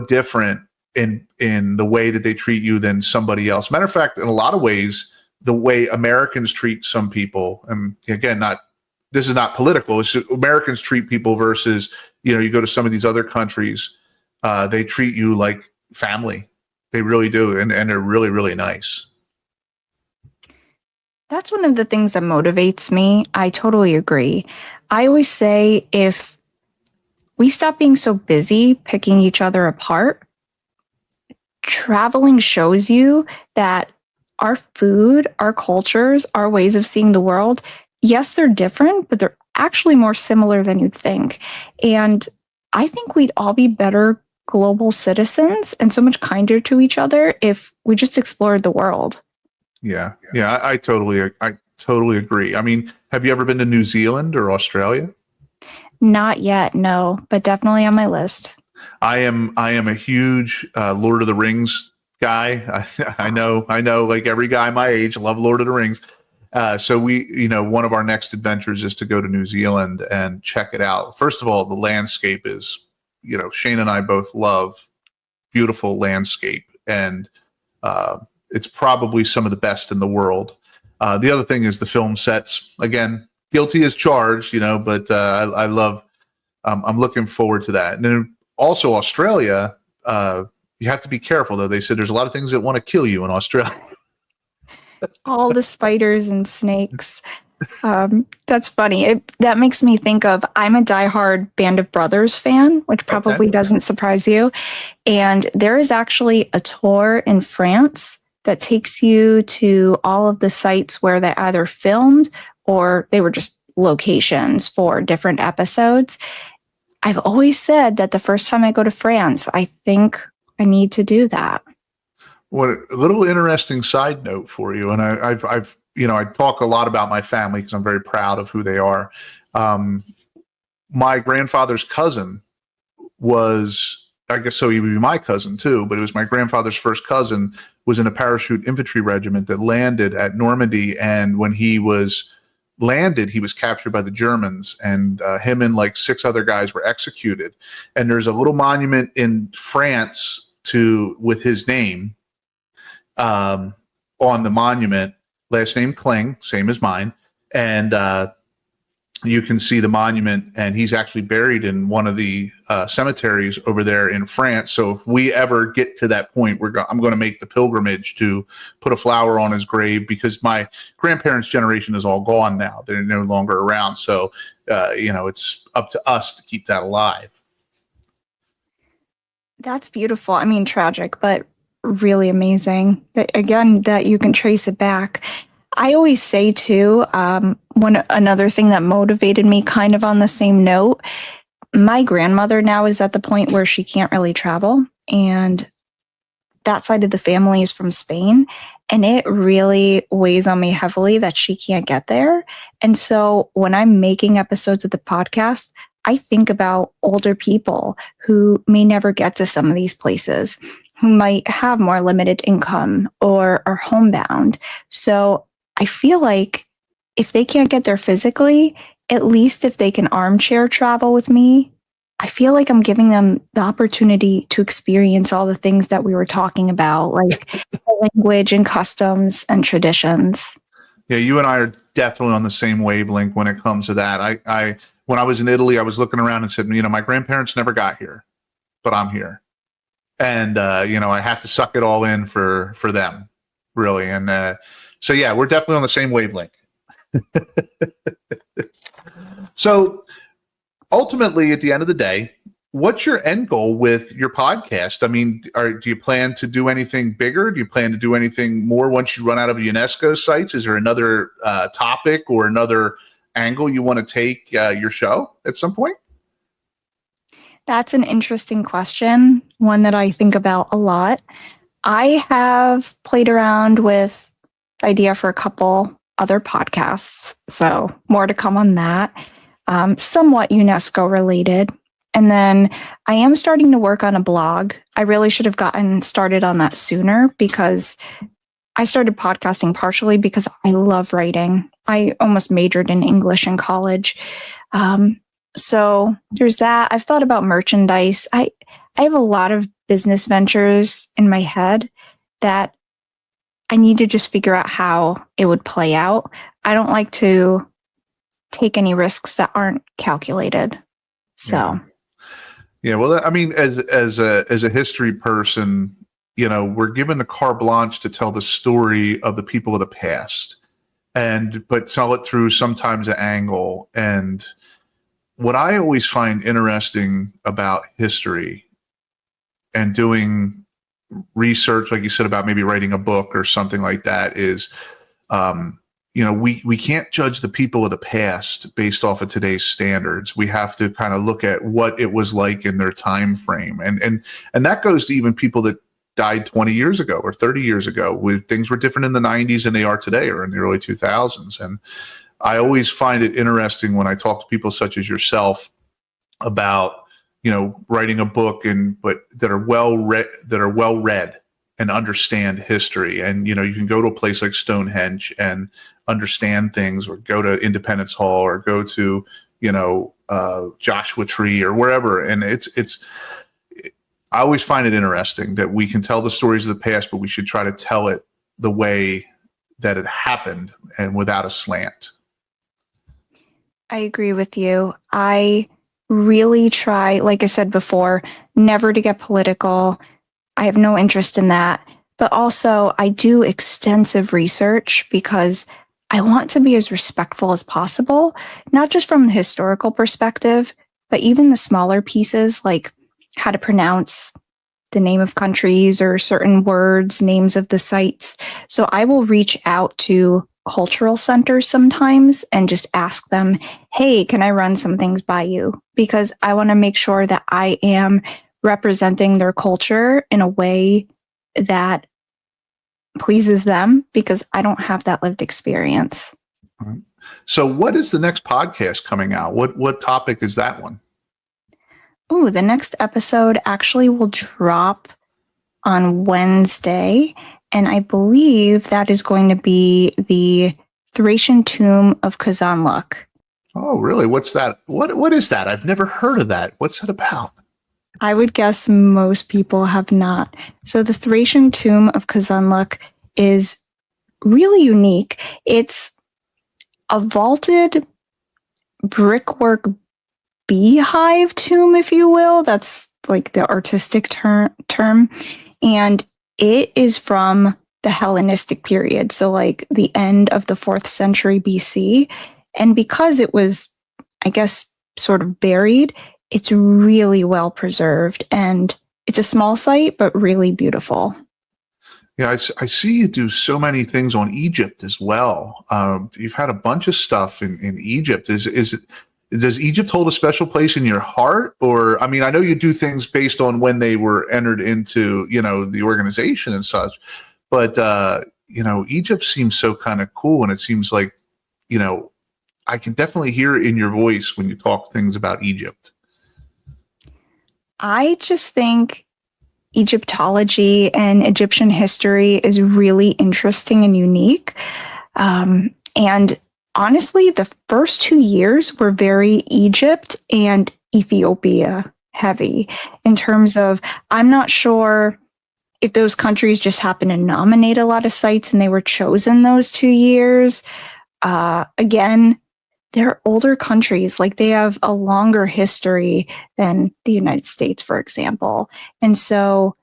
different in the way that they treat you than somebody else. Matter of fact, in a lot of ways, the way Americans treat some people, and again, this is not political. It's just Americans treat people versus, you go to some of these other countries, they treat you like family. They really do. And they're really, really nice. That's one of the things that motivates me. I totally agree. I always say, if we stop being so busy picking each other apart, traveling shows you that our food, our cultures, our ways of seeing the world, yes, they're different, but they're actually more similar than you'd think. And I think we'd all be better global citizens and so much kinder to each other if we just explored the world. Yeah. I totally agree. I mean, have you ever been to New Zealand or Australia? Not yet, no, but definitely on my list. I am a huge Lord of the Rings guy. I know, like every guy my age, I love Lord of the Rings. So one of our next adventures is to go to New Zealand and check it out. First of all, the landscape is, Shane and I both love beautiful landscape, and it's probably some of the best in the world. The other thing is the film sets. Again, guilty as charged, but I love. I'm looking forward to that. And then also Australia. You have to be careful, though. They said there's a lot of things that want to kill you in Australia. All the spiders and snakes. That's funny. That makes me think of, I'm a diehard Band of Brothers fan, which probably doesn't surprise you. And there is actually a tour in France that takes you to all of the sites where they either filmed or they were just locations for different episodes. I've always said that the first time I go to France, I think I need to do that. What a little interesting side note for you, and I've I talk a lot about my family because I'm very proud of who they are. My grandfather's cousin was, I guess so he would be my cousin too, but it was my grandfather's first cousin, was in a parachute infantry regiment that landed at Normandy, and when he was landed, he was captured by the Germans, and him and like 6 other guys were executed. And there's a little monument in France with his name on the monument, last name Kling, same as mine. And you can see the monument, and he's actually buried in one of the cemeteries over there in France. So if we ever get to that point, I'm going to make the pilgrimage to put a flower on his grave, because my grandparents' generation is all gone now. They're no longer around. So, it's up to us to keep that alive. That's beautiful. I mean, tragic, but really amazing. That you can trace it back. I always say too, another thing that motivated me kind of on the same note, my grandmother now is at the point where she can't really travel, and that side of the family is from Spain, and it really weighs on me heavily that she can't get there. And so when I'm making episodes of the podcast, I think about older people who may never get to some of these places, who might have more limited income or are homebound. So I feel like if they can't get there physically, at least if they can armchair travel with me, I feel like I'm giving them the opportunity to experience all the things that we were talking about, like language and customs and traditions. Yeah, you and I are definitely on the same wavelength when it comes to that. I when I was in Italy, I was looking around and said, my grandparents never got here, but I'm here. And, I have to suck it all in for them, really. And so, yeah, we're definitely on the same wavelength. So ultimately, at the end of the day, what's your end goal with your podcast? I mean, do you plan to do anything bigger? Do you plan to do anything more once you run out of UNESCO sites? Is there another topic or another angle you want to take your show at some point? That's an interesting question, one that I think about a lot. I have played around with the idea for a couple other podcasts, so more to come on that, somewhat UNESCO related. And then I am starting to work on a blog. I really should have gotten started on that sooner, because I started podcasting partially because I love writing. I almost majored in English in college. So there's that. I've thought about merchandise. I have a lot of business ventures in my head that I need to just figure out how it would play out. I don't like to take any risks that aren't calculated. So, yeah. Well, I mean, as a history person, we're given the carte blanche to tell the story of the people of the past, but tell it through sometimes an angle. And what I always find interesting about history and doing research, like you said, about maybe writing a book or something like that, is, we can't judge the people of the past based off of today's standards. We have to kind of look at what it was like in their time frame. And that goes to even people that died 20 years ago or 30 years ago. Things were different in the 90s than they are today, or in the early 2000s. And I always find it interesting when I talk to people such as yourself about, writing a book, but that are well read and understand history. And, you know, you can go to a place like Stonehenge and understand things, or go to Independence Hall, or go to, you know, Joshua Tree or wherever. And I always find it interesting that we can tell the stories of the past, but we should try to tell it the way that it happened and without a slant. I agree with you. I really try, like I said before, never to get political. I have no interest in that. But also, I do extensive research because I want to be as respectful as possible, not just from the historical perspective, but even the smaller pieces like how to pronounce the name of countries or certain words, names of the sites. So I will reach out to cultural centers sometimes and just ask them, hey, can I run some things by you? Because I want to make sure that I am representing their culture in a way that pleases them, because I don't have that lived experience. So what is the next podcast coming out? What topic is that one? Ooh, the next episode actually will drop on Wednesday, and I believe that is going to be the Thracian tomb of Kazanluk. Oh, really? What's that? What is that? I've never heard of that. What's it about? I would guess most people have not. So the Thracian tomb of Kazanluk is really unique. It's a vaulted brickwork beehive tomb, if you will. That's like the artistic term. And it is from the Hellenistic period. So like the end of the 4th century BC. And because it was, I guess, sort of buried, it's really well preserved. And it's a small site, but really beautiful. Yeah, I see you do so many things on Egypt as well. You've had a bunch of stuff in Egypt. Does Egypt hold a special place in your heart? Or, I mean, I know you do things based on when they were entered into, you know, the organization and such, but, you know, Egypt seems so kind of cool. And it seems like, you know, I can definitely hear it in your voice when you talk things about Egypt. I just think Egyptology and Egyptian history is really interesting and unique. And honestly, the first 2 years were very Egypt and Ethiopia heavy in terms of, I'm not sure if those countries just happened to nominate a lot of sites and they were chosen those 2 years. Again, they're older countries, like they have a longer history than the United States, for example. And so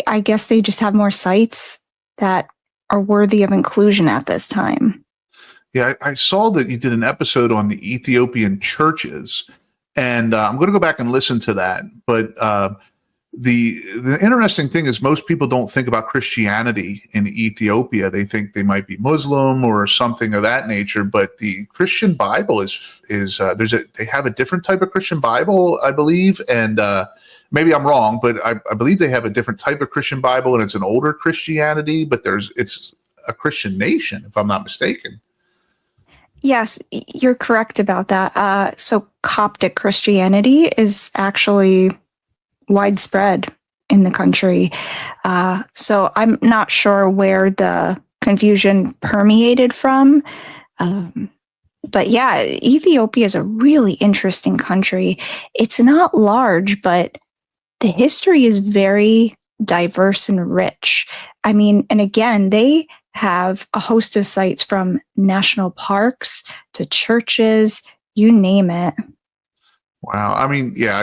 I guess they just have more sites that are worthy of inclusion at this time. Yeah, I saw that you did an episode on the Ethiopian churches, and I'm going to go back and listen to that. But the interesting thing is most people don't think about Christianity in Ethiopia. They think they might be Muslim or something of that nature. But the Christian Bible they have a different type of Christian Bible, I believe, and maybe I'm wrong, but I believe they have a different type of Christian Bible, and it's an older Christianity. But it's a Christian nation, if I'm not mistaken. Yes, you're correct about that. So Coptic Christianity is actually widespread in the country. So I'm not sure where the confusion permeated from. But yeah, Ethiopia is a really interesting country. It's not large, but the history is very diverse and rich. I mean, and again, they have a host of sites from national parks to churches, you name it. Wow. I mean, yeah,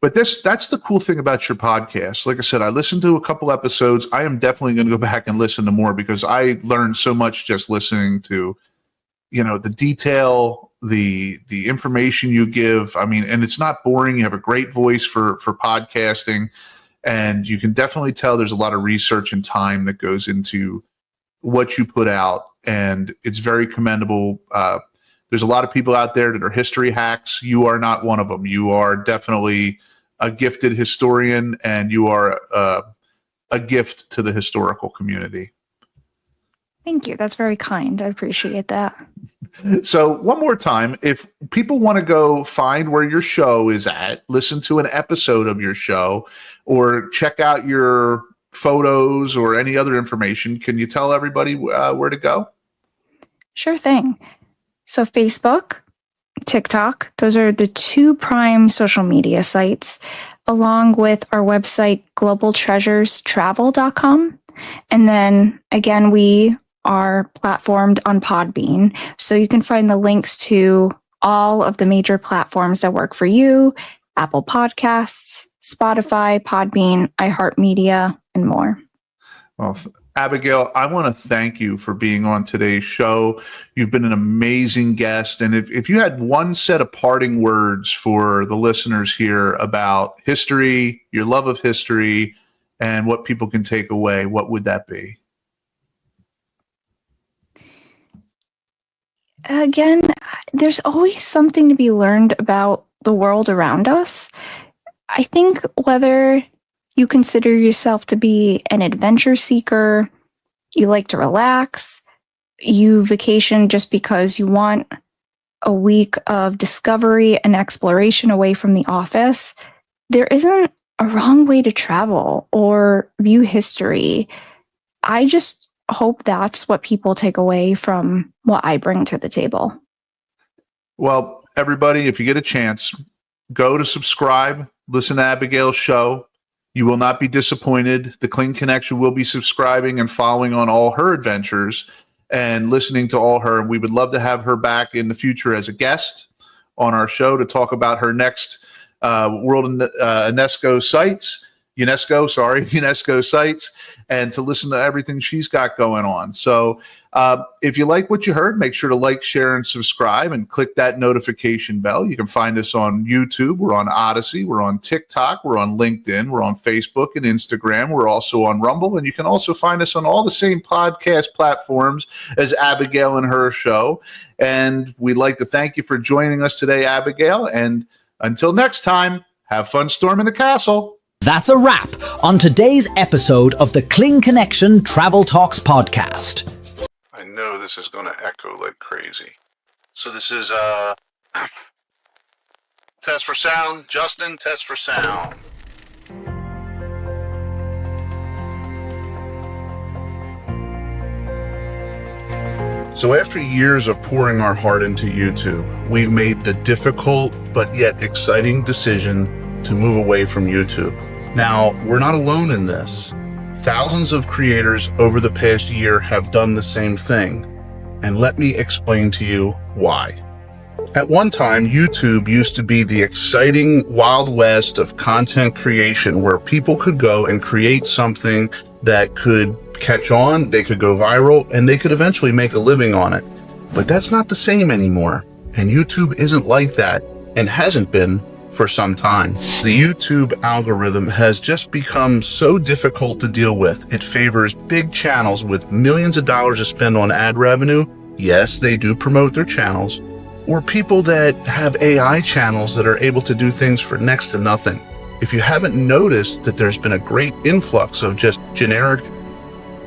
that's the cool thing about your podcast. Like I said, I listened to a couple episodes. I am definitely going to go back and listen to more because I learned so much just listening to, you know, the detail, the information you give. I mean, and it's not boring. You have a great voice for podcasting, and you can definitely tell there's a lot of research and time that goes into what you put out, and it's very commendable. There's a lot of people out there that are history hacks. You are not one of them. You are definitely a gifted historian, and you are a gift to the historical community. Thank you. That's very kind. I appreciate that. So one more time, if people want to go find where your show is at, listen to an episode of your show, or check out your photos or any other information, can you tell everybody where to go? Sure thing. So Facebook, TikTok, those are the two prime social media sites, along with our website, globaltreasurestravel.com. And then again, we are platformed on Podbean. So you can find the links to all of the major platforms that work for you: Apple Podcasts, Spotify, Podbean, iHeartMedia, and more. Well, Abigail, I want to thank you for being on today's show. You've been an amazing guest. And if you had one set of parting words for the listeners here about history, your love of history, and what people can take away, what would that be? Again, there's always something to be learned about the world around us. I think whether you consider yourself to be an adventure seeker, you like to relax, you vacation just because you want a week of discovery and exploration away from the office, there isn't a wrong way to travel or view history. I just hope that's what people take away from what I bring to the table. Well, everybody, if you get a chance, go to subscribe, listen to Abigail's show. You will not be disappointed. The Kling Connection will be subscribing and following on all her adventures and listening to all her. And we would love to have her back in the future as a guest on our show to talk about her next UNESCO sites, and to listen to everything she's got going on. So if you like what you heard, make sure to like, share, and subscribe, and click that notification bell. You can find us on YouTube. We're on Odyssey. We're on TikTok. We're on LinkedIn. We're on Facebook and Instagram. We're also on Rumble. And you can also find us on all the same podcast platforms as Abigail and her show. And we'd like to thank you for joining us today, Abigail. And until next time, have fun storming the castle. That's a wrap on today's episode of the Kling Connection Travel Talks podcast. I know this is going to echo like crazy. So this is test for sound. Justin, test for sound. So after years of pouring our heart into YouTube, we've made the difficult but yet exciting decision to move away from YouTube. Now, we're not alone in this. Thousands of creators over the past year have done the same thing. And let me explain to you why. At one time, YouTube used to be the exciting Wild West of content creation where people could go and create something that could catch on, they could go viral, and they could eventually make a living on it. But that's not the same anymore. And YouTube isn't like that and hasn't been for some time. The YouTube algorithm has just become so difficult to deal with. It favors big channels with millions of dollars to spend on ad revenue. Yes, they do promote their channels. Or people that have AI channels that are able to do things for next to nothing. If you haven't noticed that there's been a great influx of just generic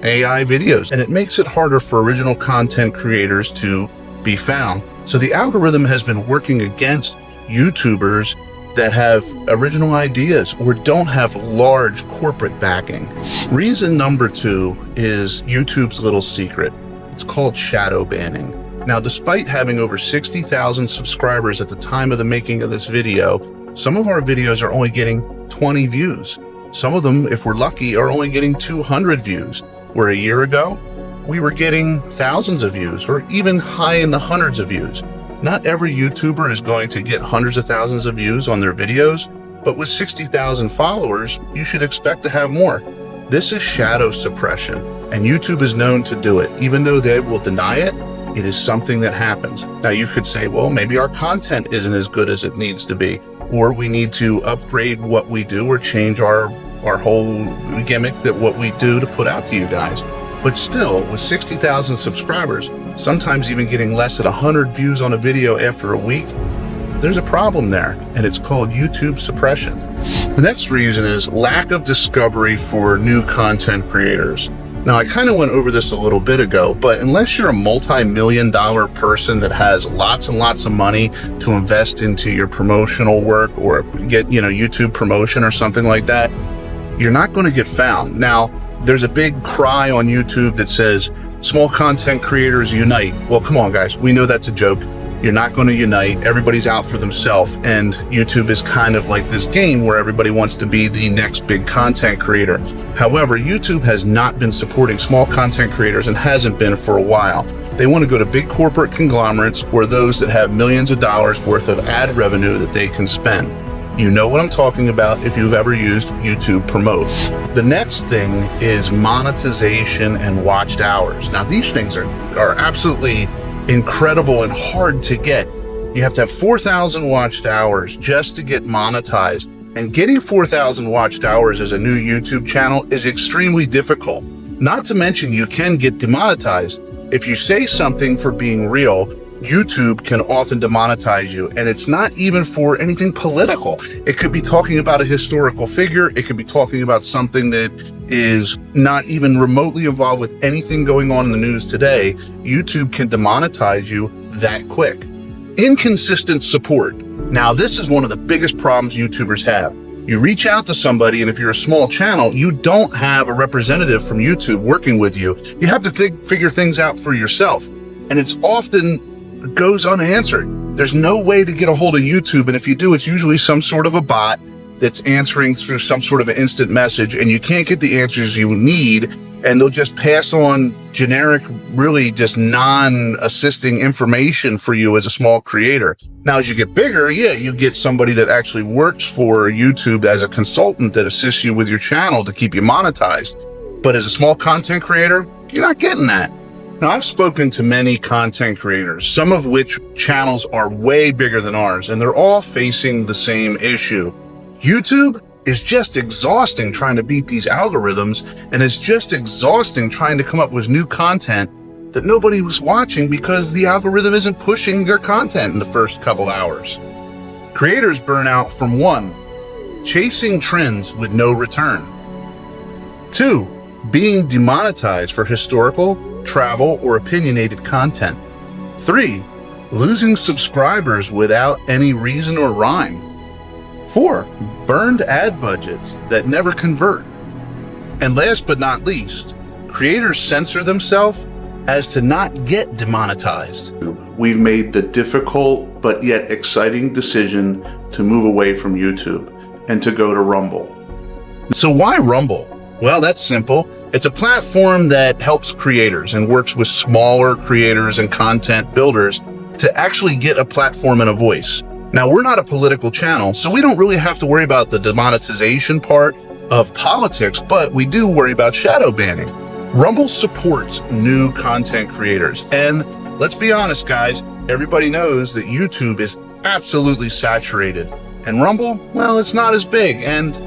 AI videos, and it makes it harder for original content creators to be found. So the algorithm has been working against YouTubers that have original ideas or don't have large corporate backing. Reason number 2 is YouTube's little secret. It's called shadow banning. Now, despite having over 60,000 subscribers at the time of the making of this video, some of our videos are only getting 20 views. Some of them, if we're lucky, are only getting 200 views, where a year ago, we were getting thousands of views or even high in the hundreds of views. Not every YouTuber is going to get hundreds of thousands of views on their videos, but with 60,000 followers, you should expect to have more. This is shadow suppression, and YouTube is known to do it. Even though they will deny it, it is something that happens. Now you could say, well, maybe our content isn't as good as it needs to be, or we need to upgrade what we do or change our whole gimmick that what we do to put out to you guys. But still, with 60,000 subscribers, sometimes even getting less than 100 views on a video after a week, there's a problem there, and it's called YouTube suppression. The next reason is lack of discovery for new content creators. Now, I kind of went over this a little bit ago, but unless you're a multi-million-dollar person that has lots and lots of money to invest into your promotional work or get, YouTube promotion or something like that, you're not going to get found. Now, there's a big cry on YouTube that says, small content creators unite. Well, come on, guys. We know that's a joke. You're not going to unite. Everybody's out for themselves. And YouTube is kind of like this game where everybody wants to be the next big content creator. However, YouTube has not been supporting small content creators and hasn't been for a while. They want to go to big corporate conglomerates or those that have millions of dollars worth of ad revenue that they can spend. You know what I'm talking about if you've ever used YouTube Promote. The next thing is monetization and watched hours. Now, these things are absolutely incredible and hard to get. You have to have 4,000 watched hours just to get monetized. And getting 4,000 watched hours as a new YouTube channel is extremely difficult. Not to mention you can get demonetized. If you say something for being real, YouTube can often demonetize you, and it's not even for anything political. It could be talking about a historical figure. It could be talking about something that is not even remotely involved with anything going on in the news today. YouTube can demonetize you that quick. Inconsistent support. Now, this is one of the biggest problems YouTubers have. You reach out to somebody, and if you're a small channel, you don't have a representative from YouTube working with you. You have to figure things out for yourself, and it's often goes unanswered. There's no way to get a hold of YouTube, and if you do, it's usually some sort of a bot that's answering through some sort of an instant message, and you can't get the answers you need, and they'll just pass on generic, really just non-assisting information for you as a small creator. Now, as you get bigger, yeah, you get somebody that actually works for YouTube as a consultant that assists you with your channel to keep you monetized. But as a small content creator, you're not getting that. Now, I've spoken to many content creators, some of which channels are way bigger than ours, and they're all facing the same issue. YouTube is just exhausting trying to beat these algorithms, and it's just exhausting trying to come up with new content that nobody was watching because the algorithm isn't pushing your content in the first couple hours. Creators burn out from 1, chasing trends with no return. 2, being demonetized for historical, travel, or opinionated content. 3, losing subscribers without any reason or rhyme. 4, burned ad budgets that never convert. And last but not least, creators censor themselves as to not get demonetized. We've made the difficult but yet exciting decision to move away from YouTube and to go to Rumble. So why Rumble? Well, that's simple. It's a platform that helps creators and works with smaller creators and content builders to actually get a platform and a voice. Now, we're not a political channel, so we don't really have to worry about the demonetization part of politics, but we do worry about shadow banning. Rumble supports new content creators. And let's be honest, guys, everybody knows that YouTube is absolutely saturated. And Rumble, well, it's not as big. And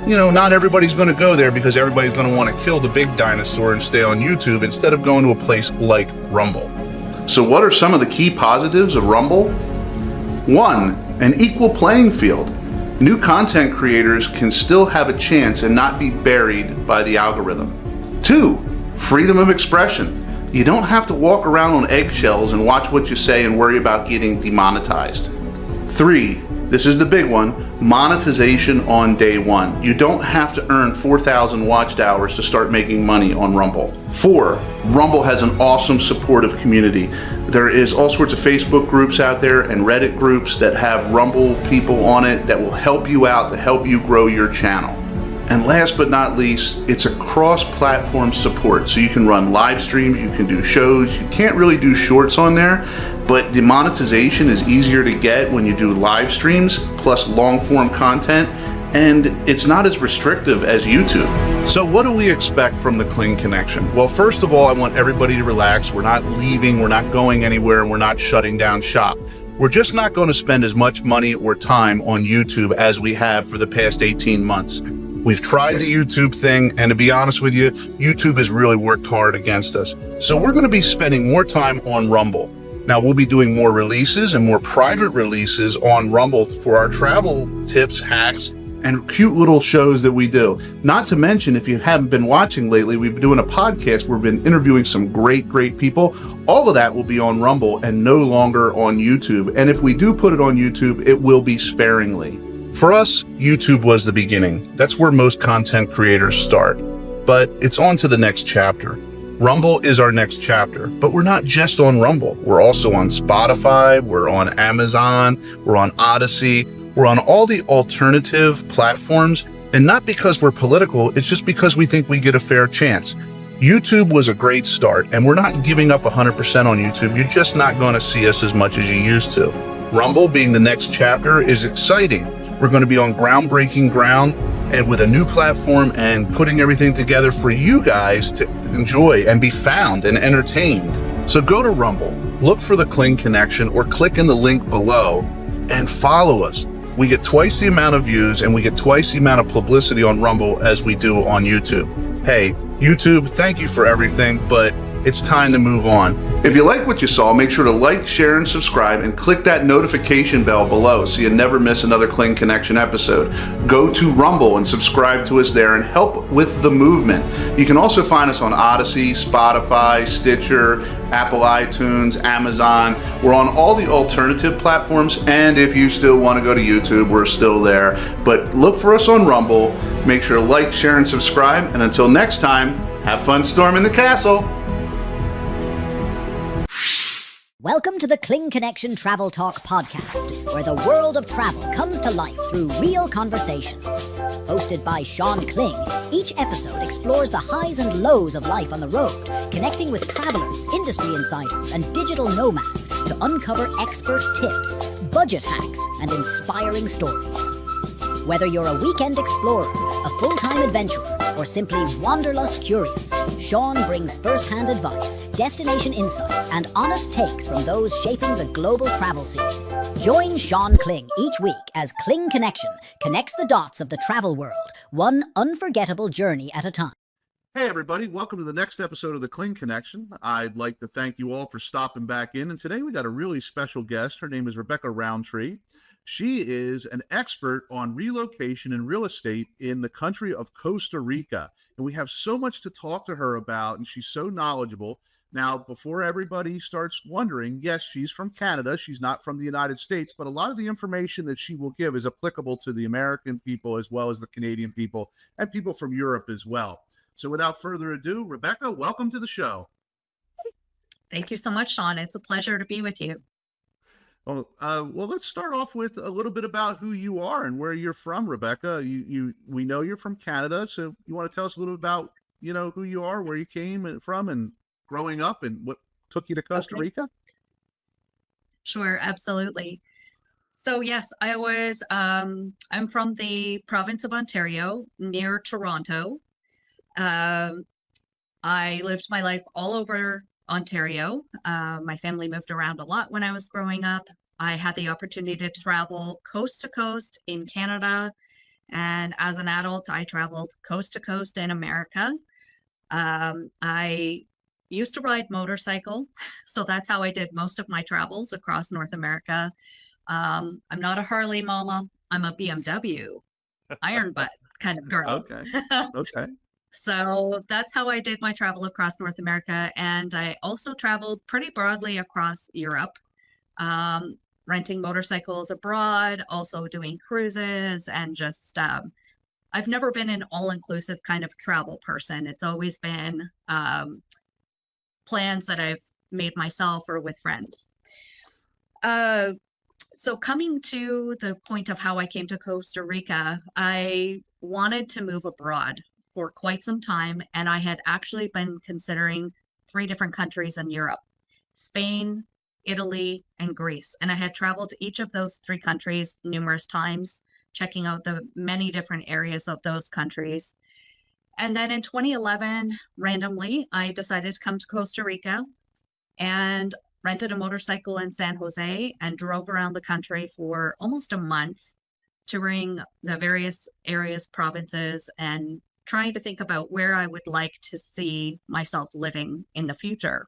not everybody's going to go there because everybody's going to want to kill the big dinosaur and stay on YouTube instead of going to a place like Rumble. So what are some of the key positives of Rumble? 1, an equal playing field. New content creators can still have a chance and not be buried by the algorithm. 2, freedom of expression. You don't have to walk around on eggshells and watch what you say and worry about getting demonetized. 3, this is the big one, monetization on day 1. You don't have to earn 4,000 watched hours to start making money on Rumble. 4, Rumble has an awesome supportive community. There is all sorts of Facebook groups out there and Reddit groups that have Rumble people on it that will help you out to help you grow your channel. And last but not least, it's a cross-platform support. So you can run live streams, you can do shows. You can't really do shorts on there, but the monetization is easier to get when you do live streams plus long-form content, and it's not as restrictive as YouTube. So what do we expect from the Kling connection? Well, first of all, I want everybody to relax. We're not leaving, we're not going anywhere, and we're not shutting down shop. We're just not going to spend as much money or time on YouTube as we have for the past 18 months. We've tried the YouTube thing, and to be honest with you, YouTube has really worked hard against us. So we're going to be spending more time on Rumble. Now, we'll be doing more releases and more private releases on Rumble for our travel tips, hacks, and cute little shows that we do. Not to mention, if you haven't been watching lately, we've been doing a podcast where we've been interviewing some great people. All of that will be on Rumble and no longer on YouTube. And if we do put it on YouTube, it will be sparingly. For us, YouTube was the beginning. That's where most content creators start. But it's on to the next chapter. Rumble is our next chapter, but we're not just on Rumble. We're also on Spotify, we're on Amazon, we're on Odyssey, we're on all the alternative platforms, and not because we're political, it's just because we think we get a fair chance. YouTube was a great start, and we're not giving up 100% on YouTube. You're just not going to see us as much as you used to. Rumble being the next chapter is exciting. We're going to be on groundbreaking ground and with a new platform and putting everything together for you guys to enjoy and be found and entertained. So go to Rumble, look for the Kling Connection, or click in the link below and follow us. We get twice the amount of views and we get twice the amount of publicity on Rumble as we do on YouTube. Hey, YouTube, thank you for everything, but it's time to move on. If you like what you saw, make sure to like, share, and subscribe, and click that notification bell below so you never miss another Kling Connection episode. Go to Rumble and subscribe to us there and help with the movement. You can also find us on Odyssey, Spotify, Stitcher, Apple iTunes, Amazon. We're on all the alternative platforms, and if you still want to go to YouTube, we're still there. But look for us on Rumble. Make sure to like, share, and subscribe, and until next time, have fun storming the castle. Welcome to the Kling Connection Travel Talk podcast, where the world of travel comes to life through real conversations. Hosted by Sean Kling, each episode explores the highs and lows of life on the road, connecting with travelers, industry insiders, and digital nomads to uncover expert tips, budget hacks, and inspiring stories. Whether you're a weekend explorer, a full-time adventurer, or simply wanderlust curious, Sean brings first-hand advice, destination insights, and honest takes from those shaping the global travel scene. Join Sean Kling each week as Kling Connection connects the dots of the travel world, one unforgettable journey at a time. Hey everybody, welcome to the next episode of the Kling Connection. I'd like to thank you all for stopping back in, and today we got a really special guest. Her name is Rebecca Roundtree. She is an expert on relocation and real estate in the country of Costa Rica. And we have so much to talk to her about, and she's so knowledgeable. Now, before everybody starts wondering, yes, she's from Canada. She's not from the United States, but a lot of the information that she will give is applicable to the American people as well as the Canadian people and people from Europe as well. So without further ado, Rebecca, welcome to the show. Thank you so much, Sean. It's a pleasure to be with you. Well, let's start off with a little bit about who you are and where you're from, Rebecca. We know you're from Canada, so you want to tell us a little about, who you are, where you came from, and growing up, and what took you to Costa Rica? Sure, absolutely. So yes, I'm from the province of Ontario, near Toronto. I lived my life all over Ontario. My family moved around a lot when I was growing up. I had the opportunity to travel coast to coast in Canada. And as an adult, I traveled coast to coast in America. I used to ride motorcycle. So that's how I did most of my travels across North America. I'm not a Harley mama. I'm a BMW iron butt kind of girl. Okay. Okay. So that's how I did my travel across North America. And I also traveled pretty broadly across Europe, renting motorcycles abroad, also doing cruises, and just, I've never been an all-inclusive kind of travel person. It's always been plans that I've made myself or with friends. So coming to the point of how I came to Costa Rica, I wanted to move abroad for quite some time, and I had actually been considering 3 different countries in Europe: Spain, Italy, and Greece. And I had traveled to each of those 3 countries numerous times, checking out the many different areas of those countries. And then in 2011, randomly, I decided to come to Costa Rica and rented a motorcycle in San Jose and drove around the country for almost a month, touring the various areas, provinces, and trying to think about where I would like to see myself living in the future.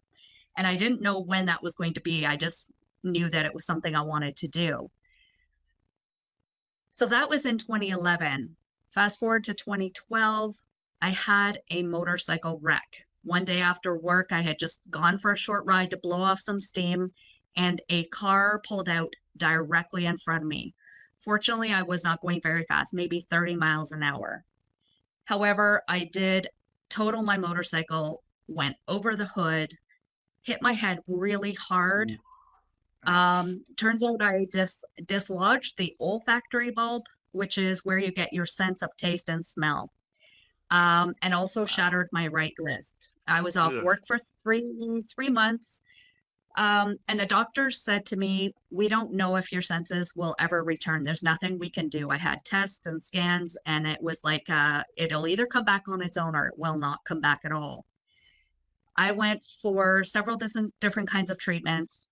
And I didn't know when that was going to be. I just knew that it was something I wanted to do. So that was in 2011. Fast forward to 2012, I had a motorcycle wreck. One day after work, I had just gone for a short ride to blow off some steam, and a car pulled out directly in front of me. Fortunately, I was not going very fast, maybe 30 miles an hour. However, I did total my motorcycle, went over the hood, hit my head really hard. Turns out I dislodged the olfactory bulb, which is where you get your sense of taste and smell. And also shattered my right wrist. I was off Ugh. work for three months. And the doctor said to me, we don't know if your senses will ever return. There's nothing we can do. I had tests and scans, and it was like, it'll either come back on its own or it will not come back at all. I went for several different kinds of treatments.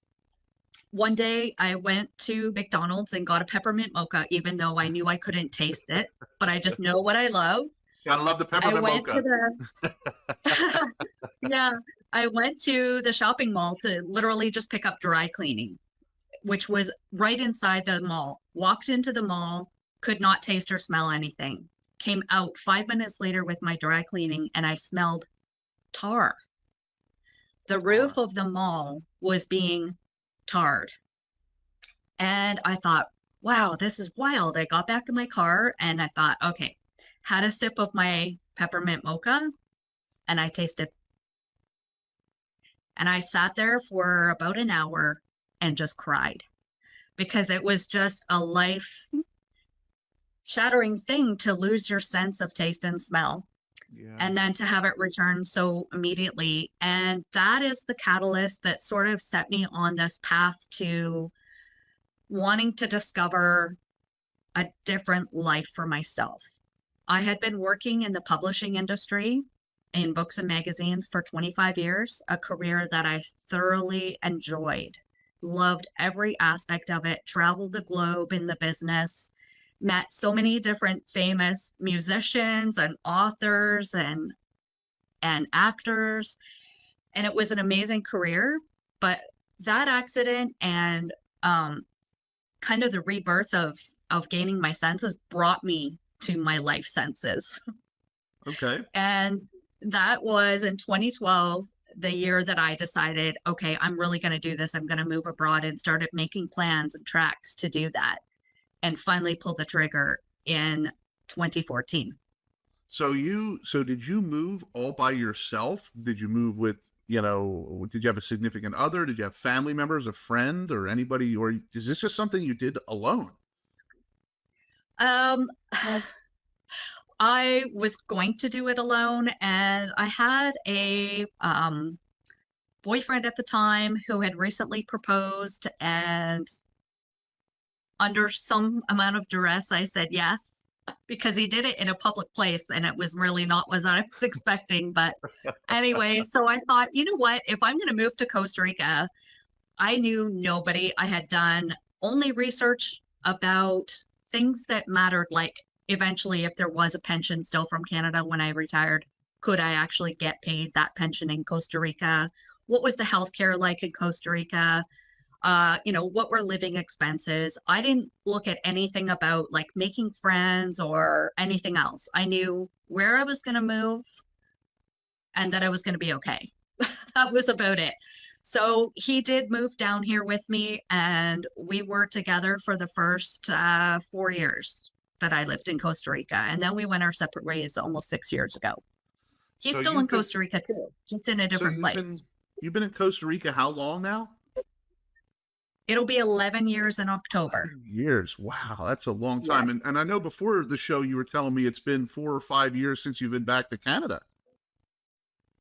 One day I went to McDonald's and got a peppermint mocha, even though I knew I couldn't taste it, but I just know what I love. Gotta love the peppermint mocha. Yeah, I went to the shopping mall to literally just pick up dry cleaning, which was right inside the mall. Walked into the mall, could not taste or smell anything. Came out 5 minutes later with my dry cleaning, and I smelled tar. The roof of the mall was being tarred. And I thought, wow, this is wild. I got back in my car and I thought, okay, had a sip of my peppermint mocha and I tasted. And I sat there for about an hour and just cried because it was just a life shattering thing to lose your sense of taste and smell. Yeah. And then to have it return so immediately. And that is the catalyst that sort of set me on this path to wanting to discover a different life for myself. I had been working in the publishing industry in books and magazines for 25 years, a career that I thoroughly enjoyed, loved every aspect of it, traveled the globe in the business, met so many different famous musicians and authors and actors, and it was an amazing career. But that accident and kind of the rebirth of gaining my senses brought me to my life senses. Okay. And that was in 2012, the year that I decided, okay, I'm really going to do this. I'm going to move abroad, and started making plans and tracks to do that. And finally pulled the trigger in 2014. So did you move all by yourself? Did you move with, did you have a significant other? Did you have family members, a friend, or anybody, or is this just something you did alone? I was going to do it alone, and I had a boyfriend at the time who had recently proposed, and under some amount of duress, I said yes, because he did it in a public place, and it was really not what I was expecting. But anyway, so I thought, you know what, if I'm going to move to Costa Rica, I knew nobody. I had done only research about things that mattered, like eventually if there was a pension still from Canada when I retired, could I actually get paid that pension in Costa Rica? What was the healthcare like in Costa Rica? What were living expenses? I didn't look at anything about like making friends or anything else. I knew where I was going to move and that I was going to be okay. That was about it. So he did move down here with me, and we were together for the first 4 years that I lived in Costa Rica. And then we went our separate ways almost 6 years ago. He's still in Costa Rica too, just in a different place. You've been in Costa Rica how long now? It'll be 11 years in October. Years. Wow, that's a long time. Yes. And I know before the show you were telling me it's been 4 or 5 years since you've been back to Canada.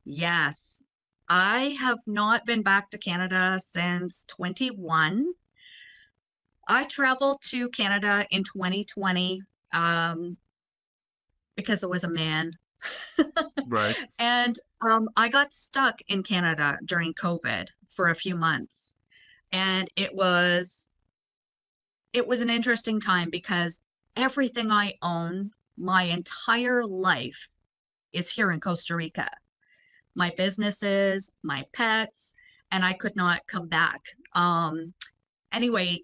Yes. I have not been back to Canada since 21. I traveled to Canada in 2020 because I was a man. Right. And I got stuck in Canada during COVID for a few months. And it was an interesting time because everything I own, my entire life, is here in Costa Rica. My businesses, my pets, and I could not come back. Anyway,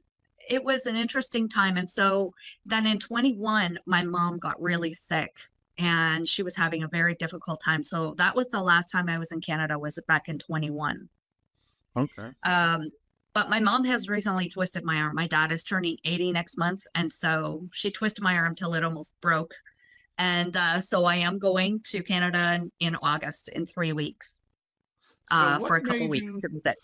it was an interesting time. And so then in 21, my mom got really sick and she was having a very difficult time. So that was the last time I was in Canada, was back in 21. Okay. But my mom has recently twisted my arm. My dad is turning 80 next month, and so she twisted my arm till it almost broke. And so I am going to Canada in August in 3 weeks So for what a couple made weeks you to visit.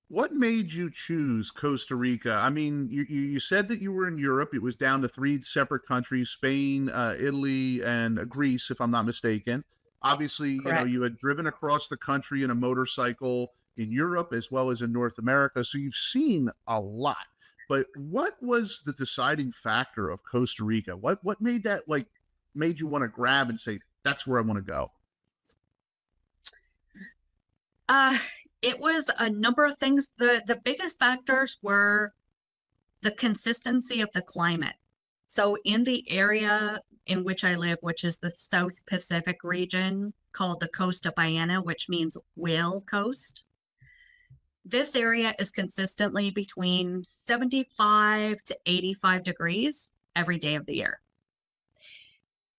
what made you choose Costa Rica? I mean, you said that you were in Europe. It was down to three separate countries: Spain, Italy, and Greece, if I'm not mistaken. Obviously, you know, Correct. you had driven across the country in a motorcycle in Europe as well as in North America, so you've seen a lot. But what was the deciding factor of Costa Rica? What made that made you want to grab and say that's where I want to go? Uh, it was a number of things. The biggest factors were the consistency of the climate. So in the area in which I live, which is the South Pacific region called the Costa Ballena, which means whale coast, this area is consistently between 75 to 85 degrees every day of the year.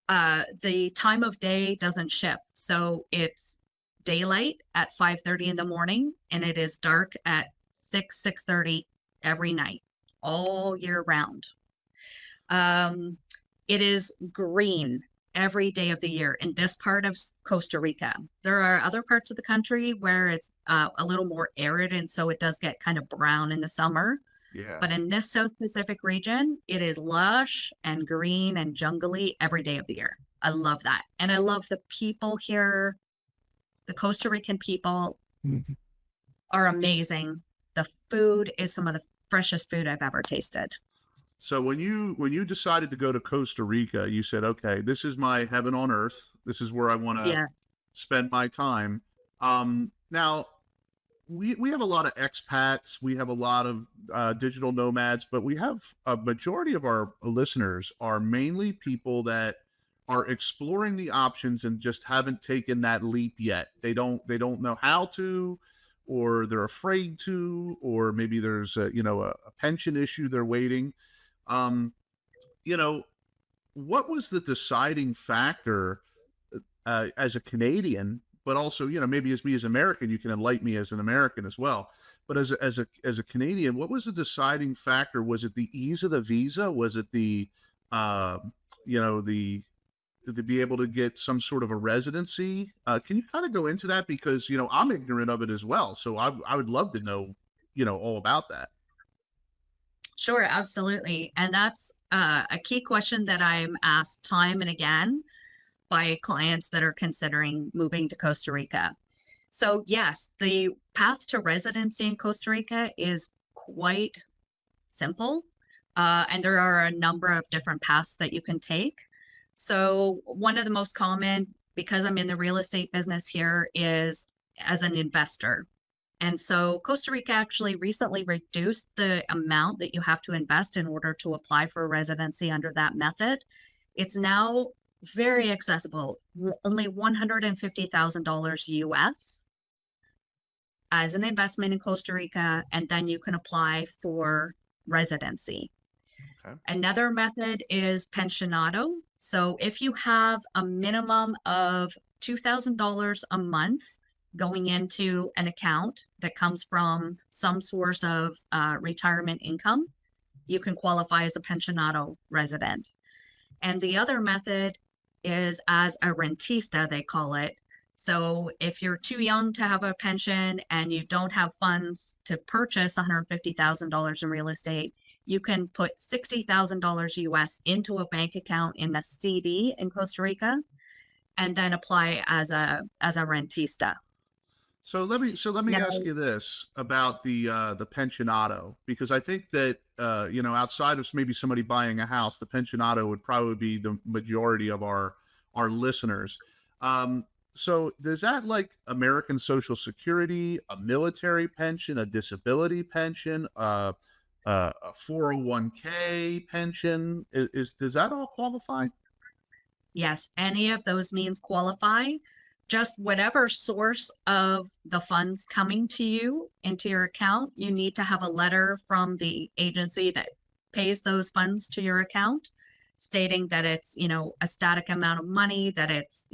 The time of day doesn't shift. So it's daylight at 5:30 in the morning, and it is dark at 6:30 every night, all year round. It is green every day of the year in this part of Costa Rica. There are other parts of the country where it's a little more arid, and so it does get kind of brown in the summer. Yeah. But in this South Pacific region, it is lush and green and jungly every day of the year. I love that. And I love the people here. The Costa Rican people are amazing. The food is some of the freshest food I've ever tasted. So when you decided to go to Costa Rica, you said, "Okay, this is my heaven on earth. This is where I want to Yes. spend my time." Now we have a lot of expats, we have a lot of digital nomads, but we have a majority of our listeners are mainly people that are exploring the options and just haven't taken that leap yet. They don't know how to, or they're afraid to, or maybe there's a pension issue they're waiting. Um, you know, what was the deciding factor as a Canadian, but also, maybe as me as American, you can enlighten me as an American as well. But as a Canadian, what was the deciding factor? Was it the ease of the visa? Was it the uh, the to be able to get some sort of a residency? Can you kind of go into that, because I'm ignorant of it as well, so I would love to know all about that. Sure, absolutely. And that's a key question that I'm asked time and again by clients that are considering moving to Costa Rica. So, yes, the path to residency in Costa Rica is quite simple. And there are a number of different paths that you can take. So, one of the most common, because I'm in the real estate business here, is as an investor. And so Costa Rica actually recently reduced the amount that you have to invest in order to apply for a residency under that method. It's now very accessible, only $150,000 US as an investment in Costa Rica, and then you can apply for residency. Okay. Another method is pensionado. So if you have a minimum of $2,000 a month going into an account that comes from some source of retirement income, you can qualify as a pensionado resident. And the other method is as a rentista, they call it. So if you're too young to have a pension and you don't have funds to purchase $150,000 in real estate, you can put $60,000 US into a bank account in a CD in Costa Rica, and then apply as a rentista. So let me Now, ask you this about the pensionado, because I think that outside of maybe somebody buying a house, the pensionado would probably be the majority of our listeners. So does that, like, American Social Security, a military pension, a disability pension, a 401k pension, does that all qualify? yes, any of those means qualify. Just whatever source of the funds coming to you into your account, you need to have a letter from the agency that pays those funds to your account stating that it's, a static amount of money, that it's,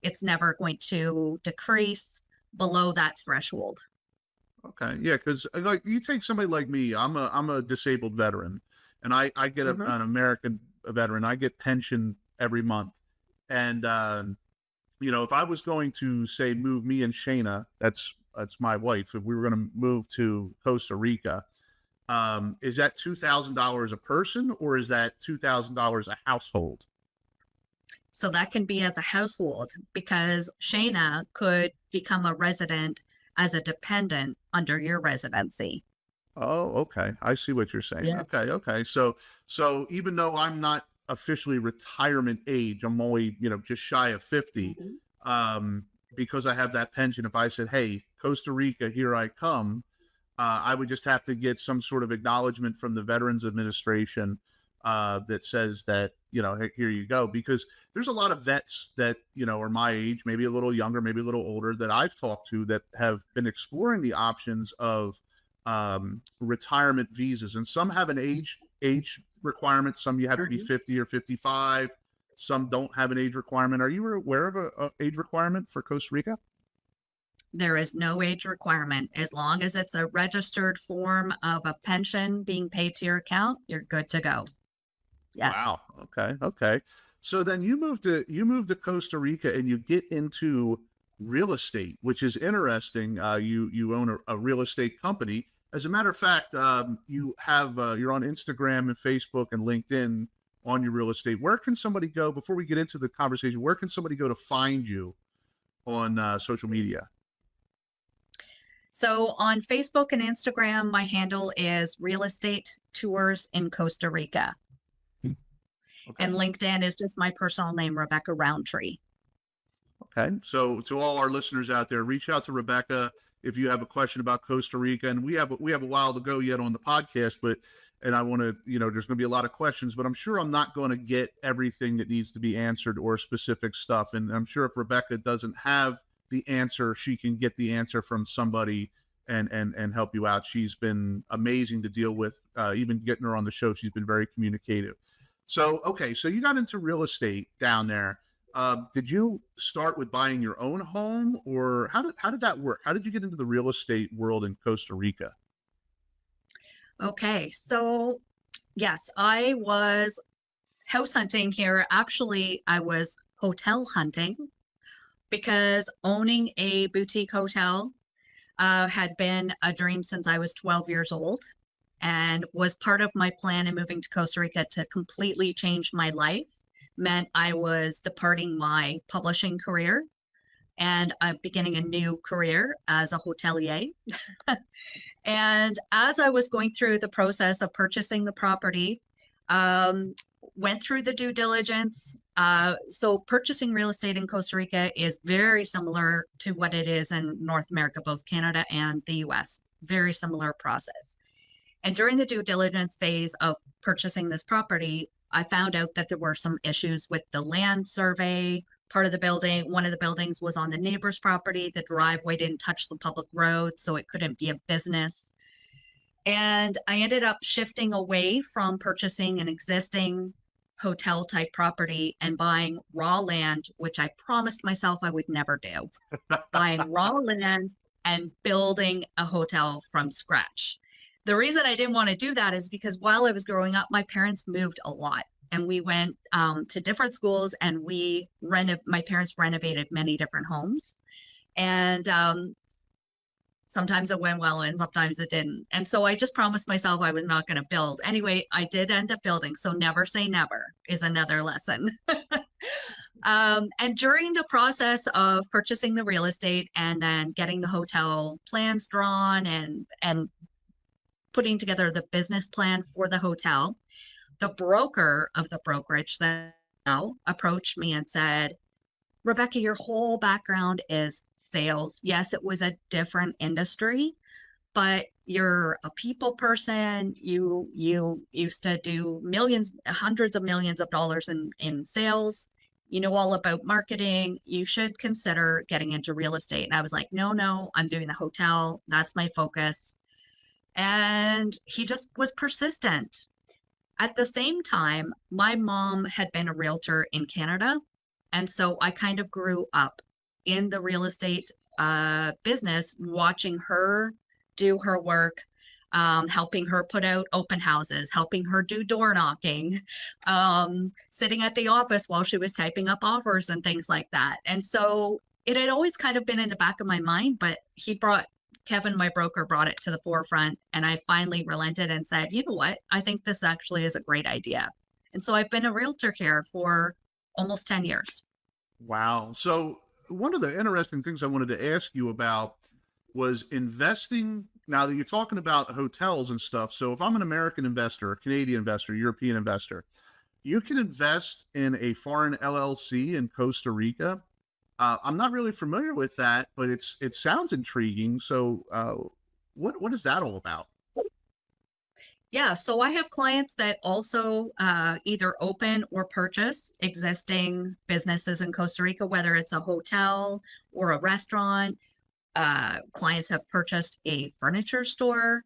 it's never going to decrease below that threshold. Okay, yeah, because like you take somebody like me, I'm a disabled veteran, and I get Mhm. an American veteran. I get pension every month, and if I was going to say move me and Shayna, that's my wife, if we were going to move to Costa Rica, is that $2,000 a person or is that $2,000 a household? So that can be as a household because Shayna could become a resident as a dependent under your residency. Oh, okay. I see what you're saying. Yes. Okay, okay. So even though I'm not officially retirement age, I'm only, just shy of 50, Mhm. because I have that pension, if I said, "Hey, Costa Rica, here I come," I would just have to get some sort of acknowledgement from the Veterans Administration that says that, hey, here you go. Because there's a lot of vets that, are my age, maybe a little younger, maybe a little older, that I've talked to that have been exploring the options of retirement visas. And some have an age requirement. Some you have to be Mhm. 50 or 55. Some don't have an age requirement. Are you aware of a age requirement for Costa Rica? There is no age requirement. As long as it's a registered form of a pension being paid to your account, you're good to go. Yes. Wow. Okay. Okay. So then you move to Costa Rica and you get into real estate, which is interesting. You own a real estate company. As a matter of fact, you're on Instagram and Facebook and LinkedIn on your real estate. Where can somebody go before we get into the conversation? Where can somebody go to find you on social media? So on Facebook and Instagram, my handle is Real Estate Tours in Costa Rica. Okay. And LinkedIn is just my personal name, Rebecca Roundtree. Okay. So to all our listeners out there, reach out to Rebecca if you have a question about Costa Rica. And we have a while to go yet on the podcast, and I want to, there's going to be a lot of questions, but I'm sure I'm not going to get everything that needs to be answered or specific stuff. And I'm sure if Rebecca doesn't have the answer, she can get the answer from somebody and help you out. She's been amazing to deal with. Even getting her on the show, she's been very communicative. So, okay. So you got into real estate down there. Did you start with buying your own home, or how did that work? How did you get into the real estate world in Costa Rica? Okay, so yes, I was house hunting here. Actually, I was hotel hunting because owning a boutique hotel had been a dream since I was 12 years old and was part of my plan in moving to Costa Rica to completely change my life. Meant I was departing my publishing career and beginning a new career as a hotelier. And as I was going through the process of purchasing the property, um, went through the due diligence. So purchasing real estate in Costa Rica is very similar to what it is in North America, both Canada and the US. Very similar process. And during the due diligence phase of purchasing this property, I found out that there were some issues with the land survey. Part of the building, one of the buildings was on the neighbor's property. The driveway didn't touch the public road, so it couldn't be a business. And I ended up shifting away from purchasing an existing hotel type property and buying raw land, which I promised myself I would never do. Buying raw land and building a hotel from scratch. The reason I didn't want to do that is because while I was growing up, my parents moved a lot and we went to different schools and my parents renovated many different homes. And sometimes it went well and sometimes it didn't. And so I just promised myself I was not going to build. Anyway, I did end up building. So never say never is another lesson. And during the process of purchasing the real estate and then getting the hotel plans drawn and putting together the business plan for the hotel, the broker of the brokerage that now approached me and said, Rebecca, your whole background is sales. Yes, it was a different industry, but you're a people person. You used to do millions, hundreds of millions of dollars in sales. You know all about marketing. You should consider getting into real estate. And I was like, no, I'm doing the hotel. That's my focus. And he just was persistent. At the same time, my mom had been a realtor in Canada. And so I kind of grew up in the real estate business, watching her do her work, helping her put out open houses, helping her do door knocking, sitting at the office while she was typing up offers and things like that. And so it had always kind of been in the back of my mind, but Kevin, my broker, brought it to the forefront, and I finally relented and said, you know what? I think this actually is a great idea. And so I've been a realtor here for almost 10 years. Wow. So one of the interesting things I wanted to ask you about was investing. Now that you're talking about hotels and stuff, so if I'm an American investor, a Canadian investor, European investor, you can invest in a foreign LLC in Costa Rica. I'm not really familiar with that, but it sounds intriguing. So what is that all about? Yeah, so I have clients that also either open or purchase existing businesses in Costa Rica, whether it's a hotel or a restaurant. Clients have purchased a furniture store.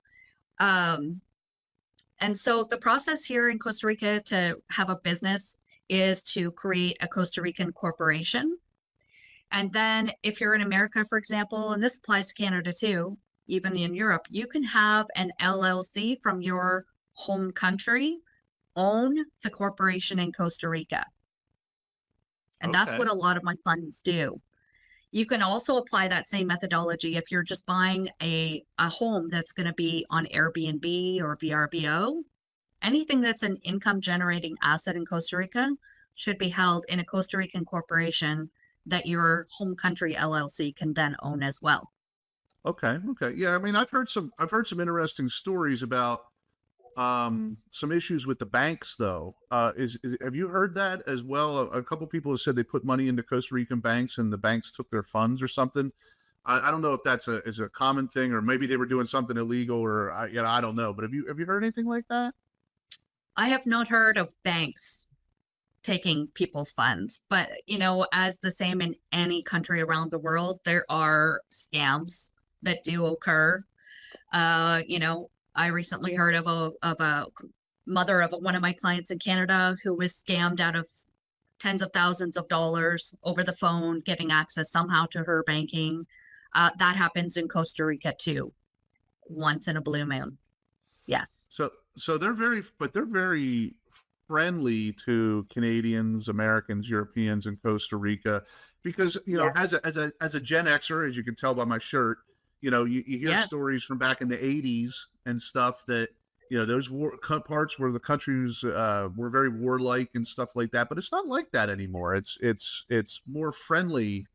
And so the process here in Costa Rica to have a business is to create a Costa Rican corporation. And then if you're in America, for example, and this applies to Canada too, even in Europe, you can have an LLC from your home country own the corporation in Costa Rica. And that's Okay. what a lot of my clients do. You can also apply that same methodology if you're just buying a home that's going to be on Airbnb or VRBO. Anything that's an income generating asset in Costa Rica should be held in a Costa Rican corporation that your home country LLC can then own as well. Okay. Yeah, I mean, I've heard some interesting stories about some issues with the banks, though. Have you heard that as well? A couple people have said they put money into Costa Rican banks and the banks took their funds or something. I don't know if that's is a common thing, or maybe they were doing something illegal, or I don't know. But have you heard anything like that? I have not heard of banks taking people's funds, but as the same in any country around the world, there are scams that do occur. I recently heard of a mother of one of my clients in Canada who was scammed out of tens of thousands of dollars over the phone, giving access somehow to her banking. That happens in Costa Rica too, once in a blue moon. Yes. So they're very friendly to Canadians, Americans, Europeans, and Costa Rica, because Yes. as a Gen Xer, as you can tell by my shirt, you hear Yeah. stories from back in the '80s and stuff that those parts where the countries were very warlike and stuff like that. But it's not like that anymore. It's more friendly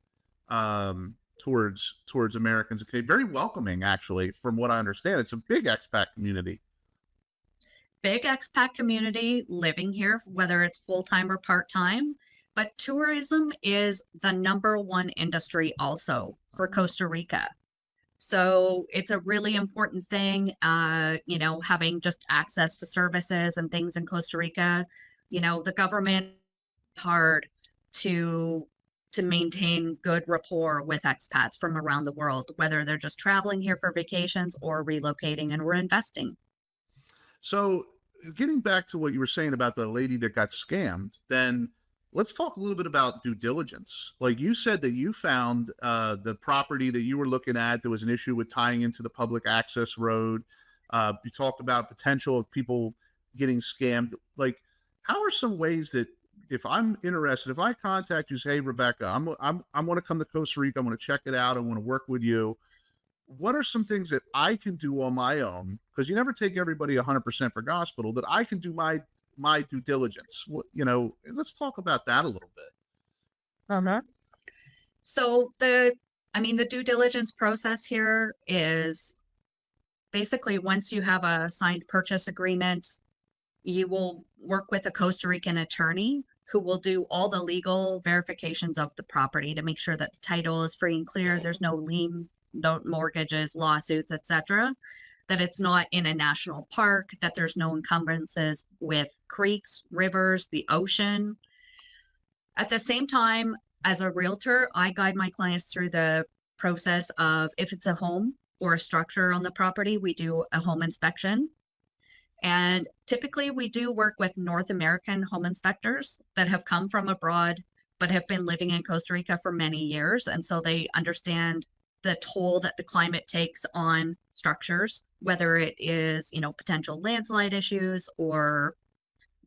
towards Americans and Canadians. Very welcoming, actually, from what I understand. It's a big expat community. Big expat community living here, whether it's full-time or part-time. But tourism is the number one industry also for Costa Rica. So it's a really important thing, having just access to services and things in Costa Rica. The government hard to maintain good rapport with expats from around the world, whether they're just traveling here for vacations or relocating, and we're investing. So getting back to what you were saying about the lady that got scammed, then let's talk a little bit about due diligence. Like you said that you found the property that you were looking at, there was an issue with tying into the public access road. You talked about potential of people getting scammed. Like, how are some ways that if I'm interested, if I contact you, say, hey, Rebecca, I want to come to Costa Rica, I want to check it out, I want to work with you. What are some things that I can do on my own? Because you never take everybody 100% for gospel, that I can do my due diligence. Let's talk about that a little bit. So the due diligence process here is basically once you have a signed purchase agreement, you will work with a Costa Rican attorney who will do all the legal verifications of the property to make sure that the title is free and clear. There's no liens, no mortgages, lawsuits, etc. That it's not in a national park, that there's no encumbrances with creeks, rivers, the ocean. At the same time, as a realtor, I guide my clients through the process of if it's a home or a structure on the property, we do a home inspection. And typically we do work with North American home inspectors that have come from abroad, but have been living in Costa Rica for many years. And so they understand the toll that the climate takes on structures, whether it is, potential landslide issues or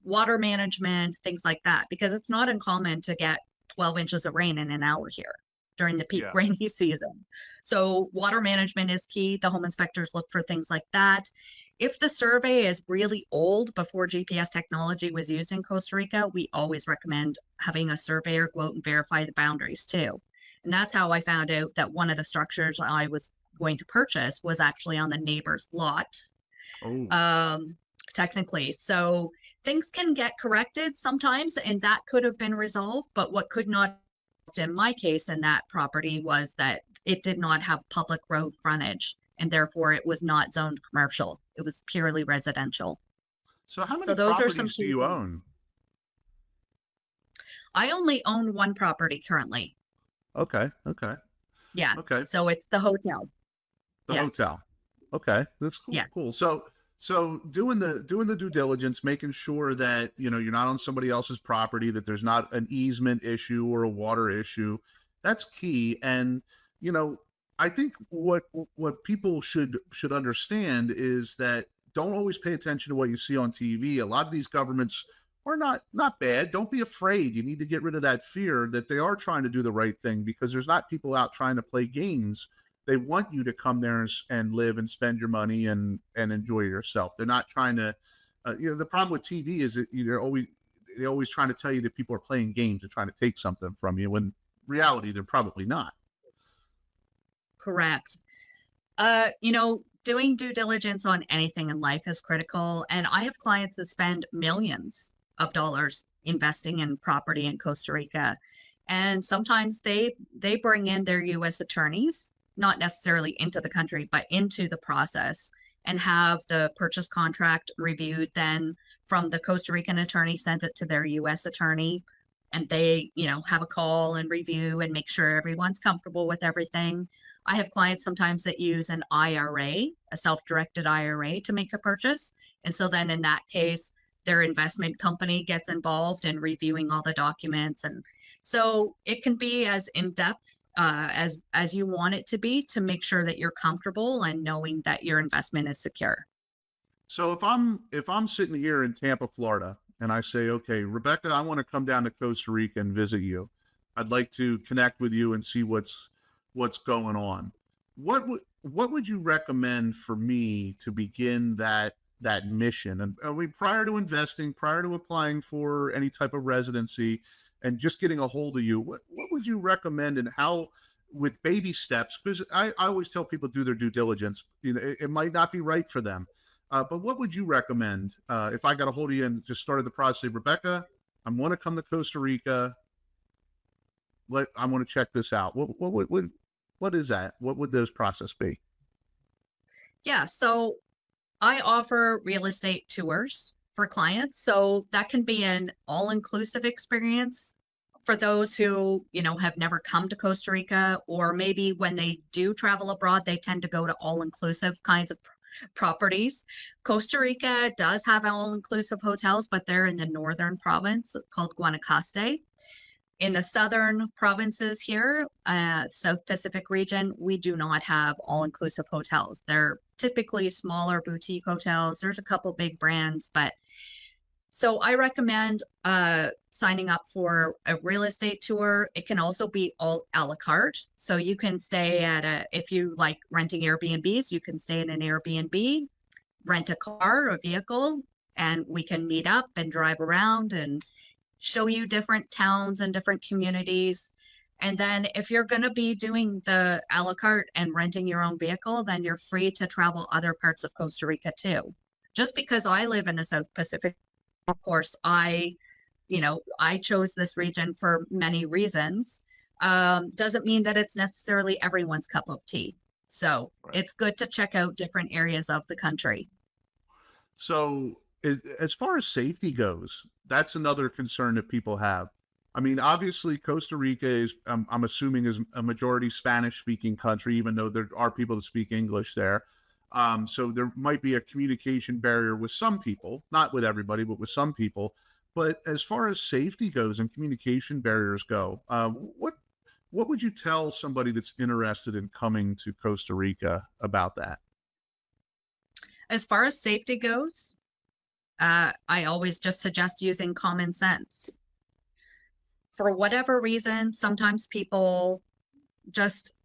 water management, things like that, because it's not uncommon to get 12 inches of rain in an hour here during the peak Yeah. rainy season. So water management is key. The home inspectors look for things like that. If the survey is really old, before GPS technology was used in Costa Rica, we always recommend having a surveyor go out and verify the boundaries too. And that's how I found out that one of the structures I was going to purchase was actually on the neighbor's lot. Oh. Technically. So things can get corrected sometimes, and that could have been resolved. But what could not, in my case, in that property was that it did not have public road frontage, and therefore it was not zoned commercial. It was purely residential. So how many So those are properties some do you own? I only own one property currently. Okay. Yeah. Okay. So it's the hotel. The Yes. hotel. Okay, that's cool. Yes. Cool. So doing the due diligence, making sure that you're not on somebody else's property, that there's not an easement issue or a water issue. That's key. And I think what people should understand is that don't always pay attention to what you see on TV. A lot of these governments are not bad. Don't be afraid. You need to get rid of that fear that they are trying to do the right thing, because there's not people out trying to play games. They want you to come there and live and spend your money and enjoy yourself. They're not trying to, the problem with TV is that they're always trying to tell you that people are playing games and trying to take something from you, when in reality, they're probably not. Correct. Doing due diligence on anything in life is critical. And I have clients that spend millions of dollars investing in property in Costa Rica. And sometimes they bring in their U.S. attorneys, not necessarily into the country, but into the process, and have the purchase contract reviewed. Then from the Costa Rican attorney, sends it to their U.S. attorney, and they, have a call and review and make sure everyone's comfortable with everything. I have clients sometimes that use an IRA, a self-directed IRA, to make a purchase. And so then in that case, their investment company gets involved in reviewing all the documents. And so it can be as in-depth as you want it to be, to make sure that you're comfortable and knowing that your investment is secure. So if I'm sitting here in Tampa, Florida, and I say, okay, Rebecca, I want to come down to Costa Rica and visit you. I'd like to connect with you and see what's going on. What would you recommend for me to begin that mission? And prior to investing, prior to applying for any type of residency, and just getting a hold of you, what would you recommend, and how, with baby steps? Because I always tell people do their due diligence. It might not be right for them. But what would you recommend if I got a hold of you and just started the process? Say, Rebecca, I want to come to Costa Rica. I want to check this out. What is that? What would this process be? Yeah, so I offer real estate tours for clients. So that can be an all-inclusive experience for those who, have never come to Costa Rica, or maybe when they do travel abroad, they tend to go to all-inclusive kinds of properties. Costa Rica does have all-inclusive hotels, but they're in the northern province called Guanacaste. In the southern provinces here, South Pacific region, we do not have all-inclusive hotels. They're typically smaller boutique hotels. There's a couple big brands, but so I recommend signing up for a real estate tour. It can also be all a la carte. So you can stay if you like renting Airbnbs, you can stay in an Airbnb, rent a car, a vehicle, and we can meet up and drive around and show you different towns and different communities. And then if you're going to be doing the a la carte and renting your own vehicle, then you're free to travel other parts of Costa Rica too. Just because I live in the South Pacific, of course, I chose this region for many reasons. Doesn't mean that it's necessarily everyone's cup of tea. So Right. It's good to check out different areas of the country. So as far as safety goes, that's another concern that people have. I mean, obviously, Costa Rica is, I'm assuming, is a majority Spanish-speaking country, even though there are people that speak English there. So there might be a communication barrier with some people, not with everybody, but with some people. But as far as safety goes and communication barriers go, what what would you tell somebody that's interested in coming to Costa Rica about that? As far as safety goes, I always just suggest using common sense. For whatever reason, sometimes people just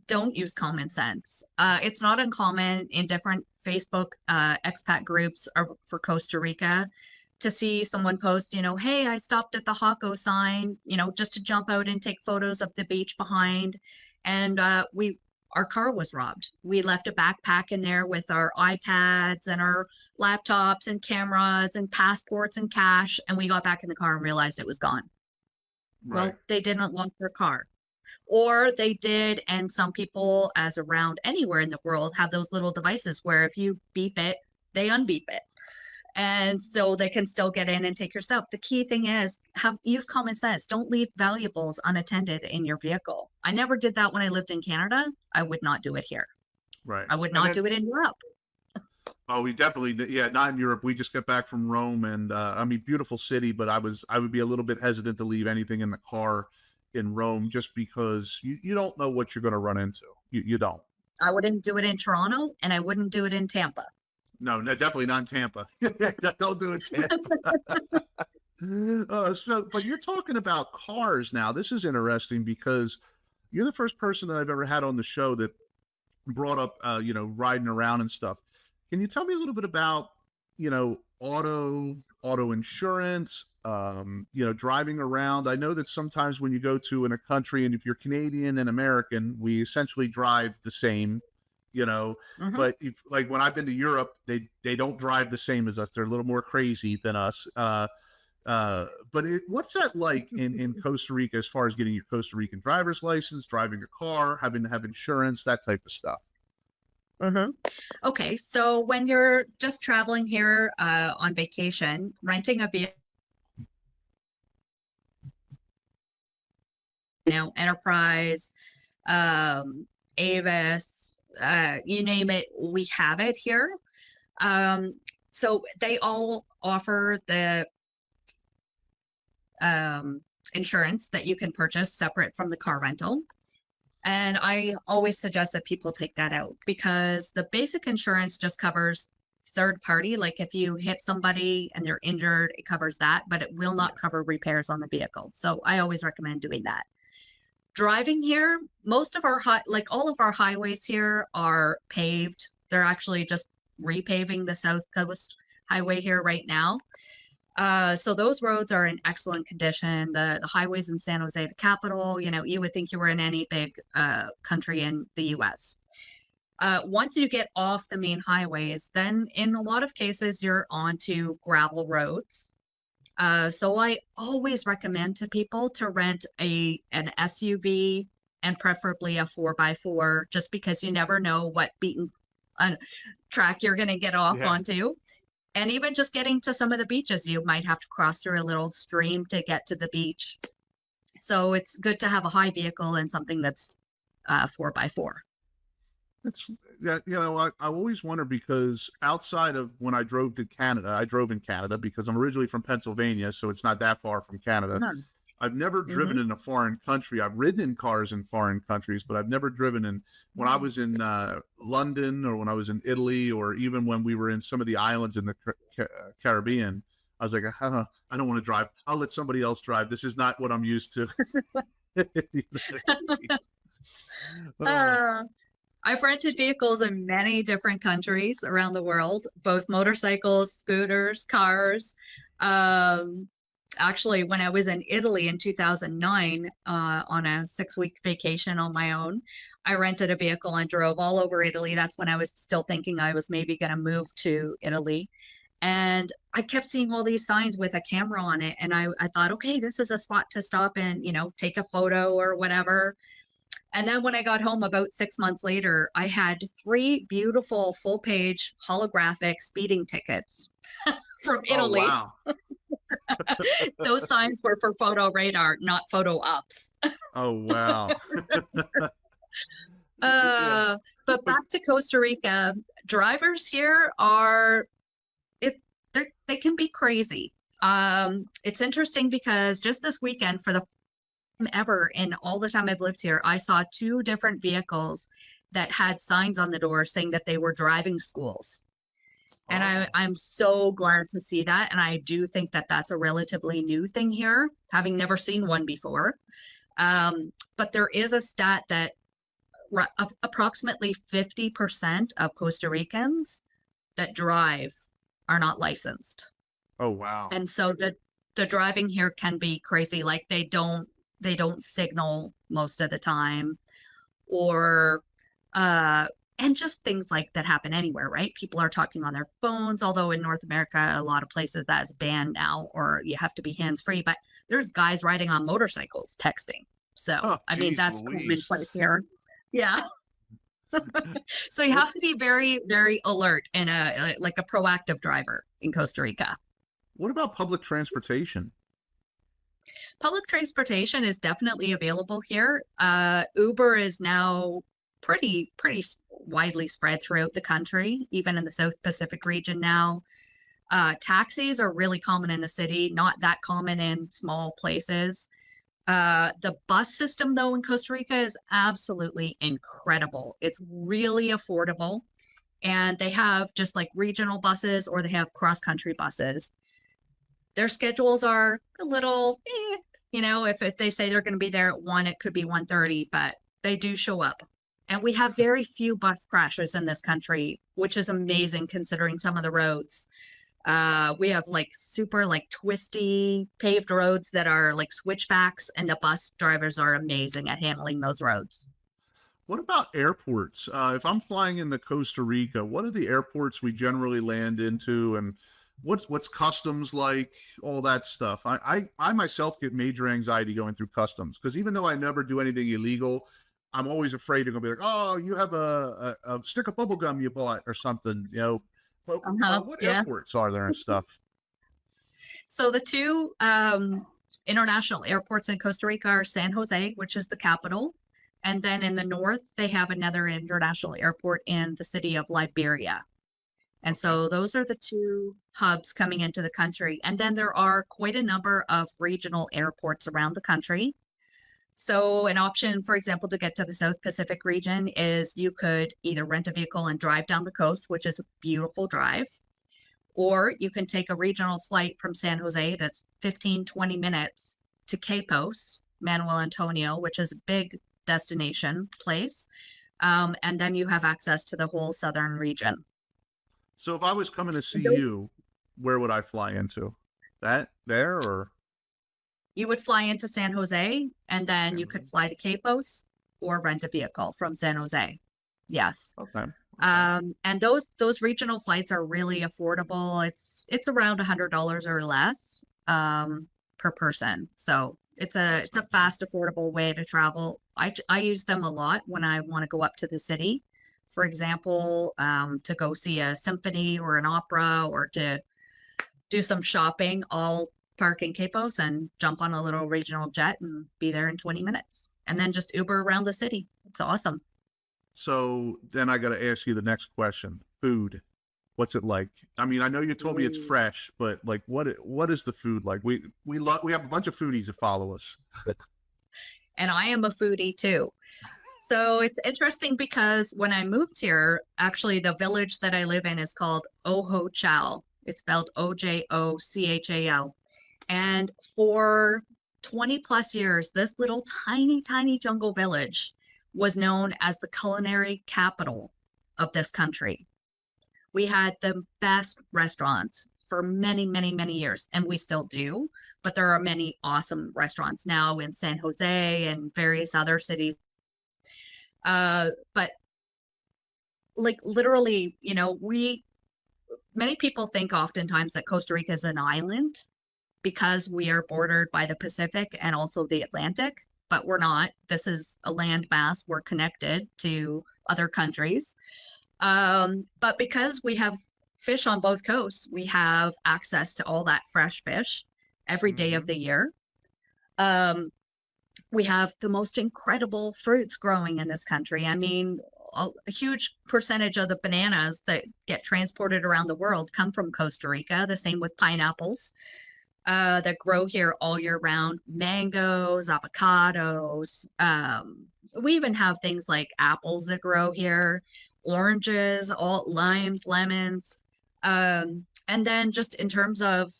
don't use common sense. It's not uncommon in different Facebook expat groups for Costa Rica to see someone post, hey, I stopped at the Hako sign, just to jump out and take photos of the beach behind. And our car was robbed. We left a backpack in there with our iPads and our laptops and cameras and passports and cash. And we got back in the car and realized it was gone. Right. Well, they didn't lock their car. Or they did, and some people, as around anywhere in the world, have those little devices where if you beep it, they unbeep it. And so they can still get in and take your stuff. The key thing is use common sense. Don't leave valuables unattended in your vehicle. I never did that when I lived in Canada. I would not do it here. Right. I would not do it in Europe. Oh, we definitely, not in Europe. We just got back from Rome, and beautiful city, but I would be a little bit hesitant to leave anything in the car in Rome just because you don't know what you're going to run into. You don't. I wouldn't do it in Toronto, and I wouldn't do it in Tampa. No, definitely not in Tampa. Don't do it, Tampa. But you're talking about cars now. This is interesting because you're the first person that I've ever had on the show that brought up, riding around and stuff. Can you tell me a little bit about, auto insurance, driving around? I know that sometimes when you go to in a country, and if you're Canadian and American, we essentially drive the same. But like when I've been to Europe, they don't drive the same as us. They're a little more crazy than us. But what's that like in Costa Rica as far as getting your Costa Rican driver's license, driving a car, having to have insurance, that type of stuff? Okay, so when you're just traveling here on vacation, renting a vehicle, Enterprise, Avis, you name it, we have it here. So they all offer the insurance that you can purchase separate from the car rental. And I always suggest that people take that out because the basic insurance just covers third party. Like if you hit somebody and they're injured, it covers that, but it will not cover repairs on the vehicle. So I always recommend doing that. Driving here, most of our all of our highways here are paved. They're actually just repaving the South Coast Highway here right now. So those roads are in excellent condition. The highways in San Jose, the capital, you would think you were in any big country in the US. Once you get off the main highways, then in a lot of cases, you're onto gravel roads. So I always recommend to people to rent an SUV and preferably a 4x4, just because you never know what beaten track you're going to get off onto. And even just getting to some of the beaches, you might have to cross through a little stream to get to the beach. So it's good to have a high vehicle and something that's 4x4. I always wonder because outside of when I drove in Canada because I'm originally from Pennsylvania, so it's not that far from Canada. I've never driven in a foreign country. I've ridden in cars in foreign countries, but I've never driven in. When I was in London, or when I was in Italy, or even when we were in some of the islands in the Caribbean, I was like, I don't want to drive. I'll let somebody else drive. This is not what I'm used to. I've rented vehicles in many different countries around the world, both motorcycles, scooters, cars. Actually, when I was in Italy in 2009 on a 6-week vacation on my own, I rented a vehicle and drove all over Italy. That's when I was still thinking I was maybe going to move to Italy. And I kept seeing all these signs with a camera on it. And I thought, okay, this is a spot to stop and, take a photo or whatever. And then when I got home about 6 months later, I had 3 beautiful full-page holographic speeding tickets from Italy. Oh, wow. Those signs were for photo radar, not photo ops. Oh, wow. But back to Costa Rica, drivers here they can be crazy. It's interesting because just this weekend, for the ever in all the time I've lived here, I saw 2 different vehicles that had signs on the door saying that they were driving schools. And I'm so glad to see that. And I do think that that's a relatively new thing here, having never seen one before. But there is a stat that approximately 50% of Costa Ricans that drive are not licensed. Oh, wow. And so the driving here can be crazy. Like they don't signal most of the time, or and just things like that happen anywhere, right? People are talking on their phones, although in North America, a lot of places that's banned now, or you have to be hands-free, but there's guys riding on motorcycles texting. So, Oh, I mean, geez that's Louise. commonplace here. Yeah. So you have to be very, very alert and like a proactive driver in Costa Rica. What about public transportation? Public transportation is definitely available here. Uber is now pretty widely spread throughout the country, even in the South Pacific region now. Taxis are really common in the city, not that common in small places. The bus system, though, in Costa Rica is absolutely incredible. It's really affordable. And they have just like regional buses, or they have cross-country buses. Their schedules are a little, if they say they're going to be there at 1, it could be 1:30, but they do show up. And we have very few bus crashes in this country, which is amazing considering some of the roads. We have like super like twisty paved roads that are like switchbacks, and the bus drivers are amazing at handling those roads. What about airports? If I'm flying into Costa Rica, what are the airports we generally land into, and what's customs like, all that stuff? I myself get major anxiety going through customs, because even though I never do anything illegal, I'm always afraid they're gonna be like, oh, you have a stick of bubble gum you bought or something, But what airports are there and stuff? So the 2 international airports in Costa Rica are San Jose, which is the capital. And then in the north, they have another international airport in the city of Liberia. And so those are the 2 hubs coming into the country. And then there are quite a number of regional airports around the country. So an option, for example, to get to the South Pacific region is you could either rent a vehicle and drive down the coast, which is a beautiful drive, or you can take a regional flight from San Jose that's 15-20 minutes to Quepos, Manuel Antonio, which is a big destination place. And then you have access to the whole southern region. So if I was coming to see you, where would I fly into? That there, or? You would fly into San Jose, and then you could fly to Quepos or rent a vehicle from San Jose. Yes. Okay. And those regional flights are really affordable. It's around $100 or less per person. So it's a fast, affordable way to travel. I use them a lot when I want to go up to the city, for example, to go see a symphony or an opera, or to do some shopping. I'll park in Quepos and jump on a little regional jet and be there in 20 minutes, and then just Uber around the city. It's awesome. So then I got to ask you the next question. Food. What's it like? I mean, I know you told me it's fresh, but like, what is the food like? We have a bunch of foodies that follow us. And I am a foodie too. So it's interesting because when I moved here, actually the village that I live in is called Ojo Chal. It's spelled Ojochal. And for 20 plus years, this little tiny jungle village was known as the culinary capital of this country. We had the best restaurants for many years, and we still do, but there are many awesome restaurants now in San Jose and various other cities. But like literally, many people think oftentimes that Costa Rica is an island because we are bordered by the Pacific and also the Atlantic, but we're not. This is a landmass. We're connected to other countries. But because we have fish on both coasts, we have access to all that fresh fish every day of the year. We have the most incredible fruits growing in this country. I mean, a huge percentage of the bananas that get transported around the world come from Costa Rica. The same with pineapples. that grow here all year round. Mangoes, avocados. We even have things like apples that grow here, oranges, all limes, lemons. And then just in terms of,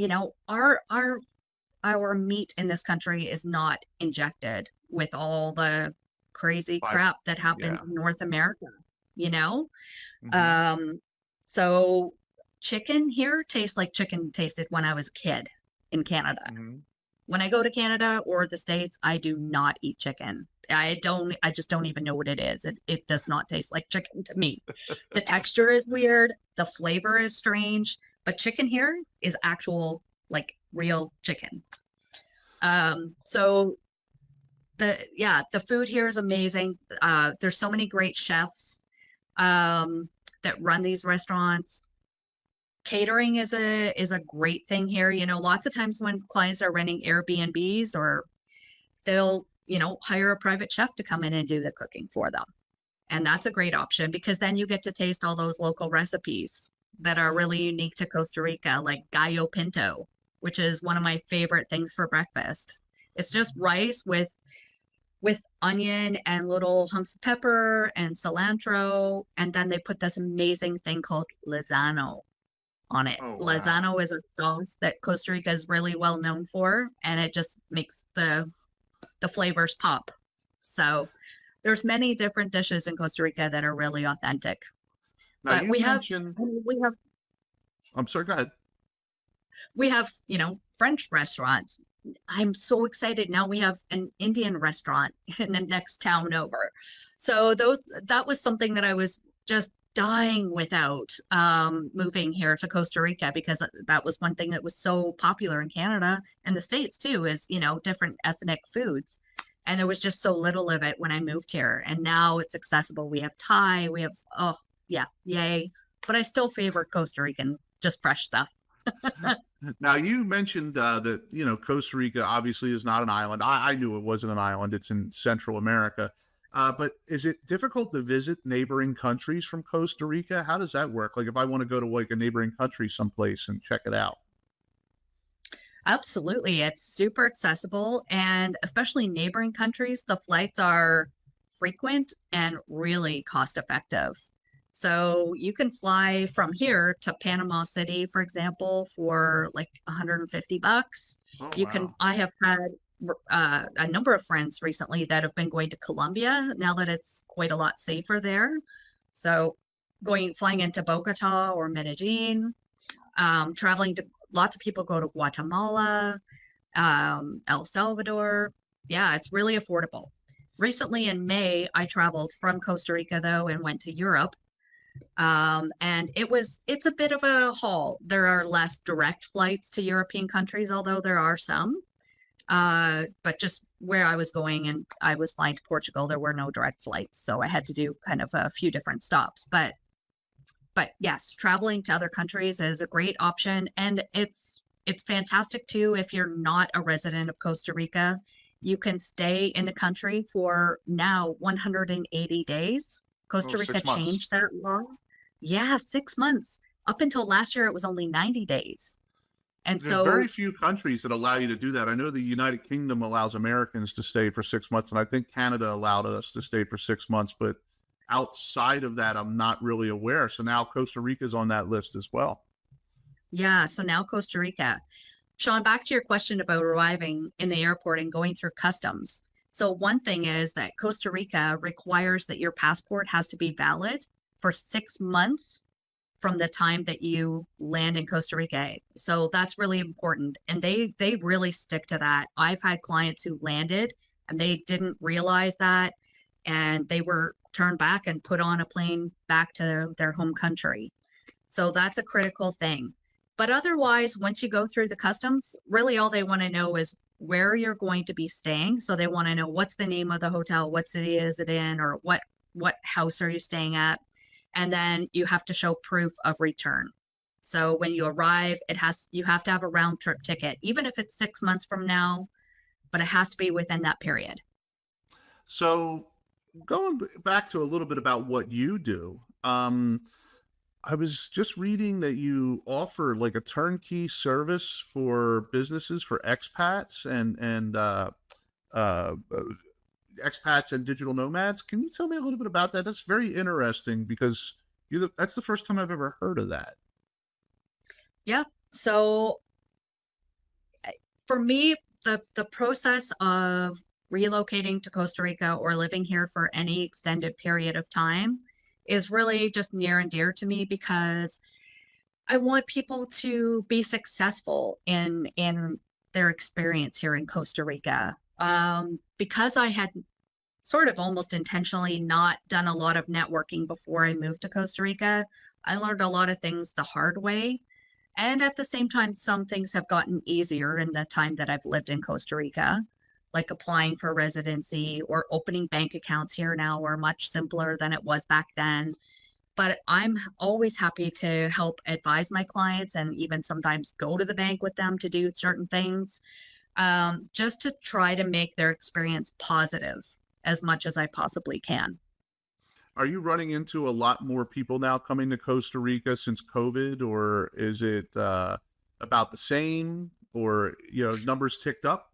our meat in this country is not injected with all the crazy But crap that happens yeah. in North America, you know? Mhm. So chicken here tastes like chicken tasted when I was a kid in Canada. Mhm. When I go to Canada or the States, I do not eat chicken. I just don't even know what it is. It does not taste like chicken to me. The texture is weird, the flavor is strange, but chicken here is actual, like real chicken. So the food here is amazing. There's so many great chefs that run these restaurants. Catering is a great thing here. Lots of times when clients are renting Airbnbs, or they'll, hire a private chef to come in and do the cooking for them. And that's a great option because then you get to taste all those local recipes that are really unique to Costa Rica, like gallo pinto, which is one of my favorite things for breakfast. It's just rice with onion and little humps of pepper and cilantro, and then they put this amazing thing called lizano on it. Oh wow. Lizano is a sauce that Costa Rica is really well known for, and it just makes the flavors pop. So there's many different dishes in Costa Rica that are really authentic. Now But you mentioned. we have I'm sorry. Go ahead. we have, French restaurants. I'm so excited. Now we have an Indian restaurant in the next town over. So that was something that I was just dying without moving here to Costa Rica, because that was one thing that was so popular in Canada and the States too, is, different ethnic foods. And there was just so little of it when I moved here. And now it's accessible. We have Thai, oh yeah, yay. But I still favor Costa Rican, just fresh stuff. Now you mentioned that Costa Rica obviously is not an island. I knew it wasn't an island. It's in Central America. But is it difficult to visit neighboring countries from Costa Rica? How does that work? Like if I want to go to like a neighboring country someplace and check it out. Absolutely. It's super accessible, and especially neighboring countries, the flights are frequent and really cost effective. So you can fly from here to Panama City, for example, for like $150. Oh wow. I have had a number of friends recently that have been going to Colombia now that it's quite a lot safer there. So flying into Bogota or Medellin, traveling to lots of people go to Guatemala, El Salvador. Yeah, it's really affordable. Recently in May, I traveled from Costa Rica though and went to Europe. And it's a bit of a haul. There are less direct flights to European countries, although there are some. But just where I was going, and I was flying to Portugal, there were no direct flights. So I had to do kind of a few different stops. But yes, traveling to other countries is a great option. And it's fantastic too if you're not a resident of Costa Rica. You can stay in the country for now 180 days. Oh, Costa Rica 6 months. changed that law. Yeah, 6 months. Up until last year, it was only 90 days. And There's very so, few countries that allow you to do that. I know the United Kingdom allows Americans to stay for 6 months, and I think Canada allowed us to stay for 6 months. But outside of that, I'm not really aware. So now Costa Rica's on that list as well. yeah, so now Costa Rica. Sean, back to your question about arriving in the airport and going through customs. So one thing is that Costa Rica requires that your passport has to be valid for 6 months from the time that you land in Costa Rica. So that's really important. And they really stick to that. I've had clients who landed and they didn't realize that, and they were turned back and put on a plane back to their home country. So that's a critical thing. But otherwise, once you go through the customs, really all they want to know is where you're going to be staying. So they want to know what's the name of the hotel, what city is it in, or what house are you staying at? And then you have to show proof of return. So when you arrive, you have to have a round trip ticket, even if it's 6 months from now, but it has to be within that period. So going back to a little bit about what you do, I was just reading that you offer like a turnkey service for businesses for expats uh, expats and digital nomads. Can you tell me a little bit about that? That's very interesting because that's the first time I've ever heard of that. Yeah. So for me, the process of relocating to Costa Rica or living here for any extended period of time is really just near and dear to me because I want people to be successful in their experience here in Costa Rica. Because I had sort of almost intentionally not done a lot of networking before I moved to Costa Rica, I learned a lot of things the hard way. And at the same time, some things have gotten easier in the time that I've lived in Costa Rica, like applying for residency or opening bank accounts here now are much simpler than it was back then. But I'm always happy to help advise my clients and even sometimes go to the bank with them to do certain things, just to try to make their experience positive as much as I possibly can. Are you running into a lot more people now coming to Costa Rica since COVID, or is it about the same, or numbers ticked up?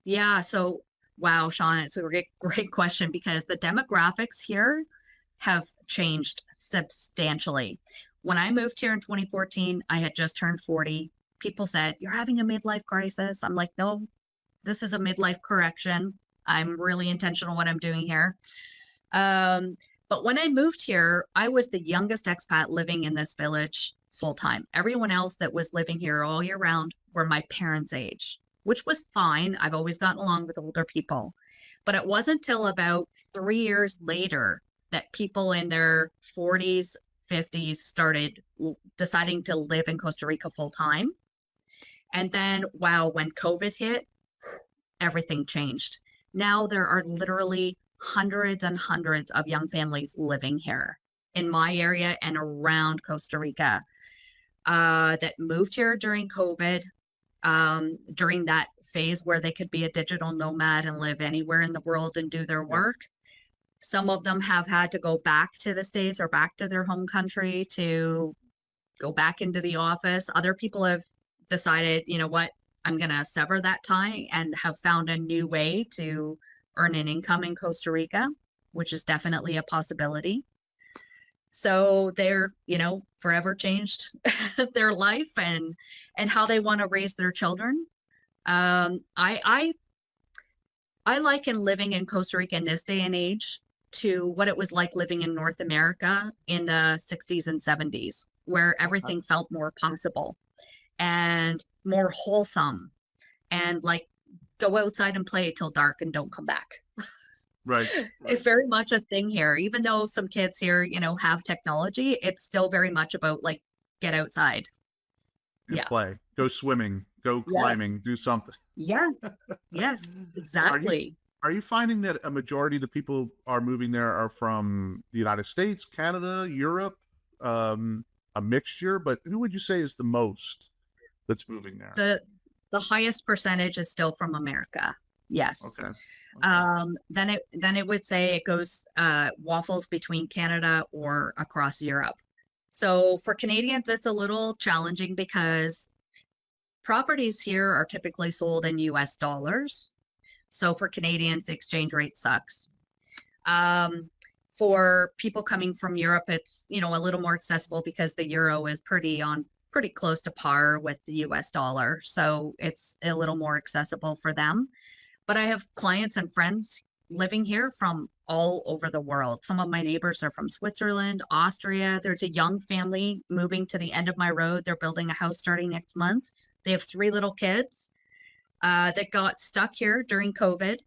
Yeah, so wow, Sean, it's a great question because the demographics here have changed substantially. When I moved here in 2014, I had just turned 40. People said, "You're having a midlife crisis." I'm like, "No, this is a midlife correction. I'm really intentional what I'm doing here." But when I moved here, I was the youngest expat living in this village full time. Everyone else that was living here all year round were my parents' age, which was fine. I've always gotten along with older people. But it wasn't until about 3 years later that people in their 40s, 50s started deciding to live in Costa Rica full time. And then, wow, when COVID hit, everything changed. Now there are literally hundreds and hundreds of young families living here in my area and around Costa Rica that moved here during COVID, during that phase where they could be a digital nomad and live anywhere in the world and do their work. Some of them have had to go back to the States or back to their home country to go back into the office. Other people have decided, you know what, I'm going to sever that tie and have found a new way to earn an income in Costa Rica, which is definitely a possibility. So they're, forever changed their life and how they want to raise their children. I liken living in Costa Rica in this day and age to what it was like living in North America in the 60s and 70s, where everything felt more possible and more wholesome, and like go outside and play till dark and don't come back. Right. It's very much a thing here. Even though some kids here, have technology, it's still very much about like get outside. And play. Go swimming. Go climbing. Do something. Yes, exactly. Are you finding that a majority of the people are moving there are from the United States, Canada, Europe, a mixture? But who would you say is the most that's moving there? The highest percentage is still from America. Yes. Okay. Then it would say it goes waffles between Canada or across Europe. So for Canadians, it's a little challenging because properties here are typically sold in US dollars. So for Canadians, the exchange rate sucks. For people coming from Europe, it's, a little more accessible because the euro is pretty close to par with the US dollar. So it's a little more accessible for them. But I have clients and friends living here from all over the world. Some of my neighbors are from Switzerland, Austria. There's a young family moving to the end of my road. They're building a house starting next month. They have 3 little kids that got stuck here during COVID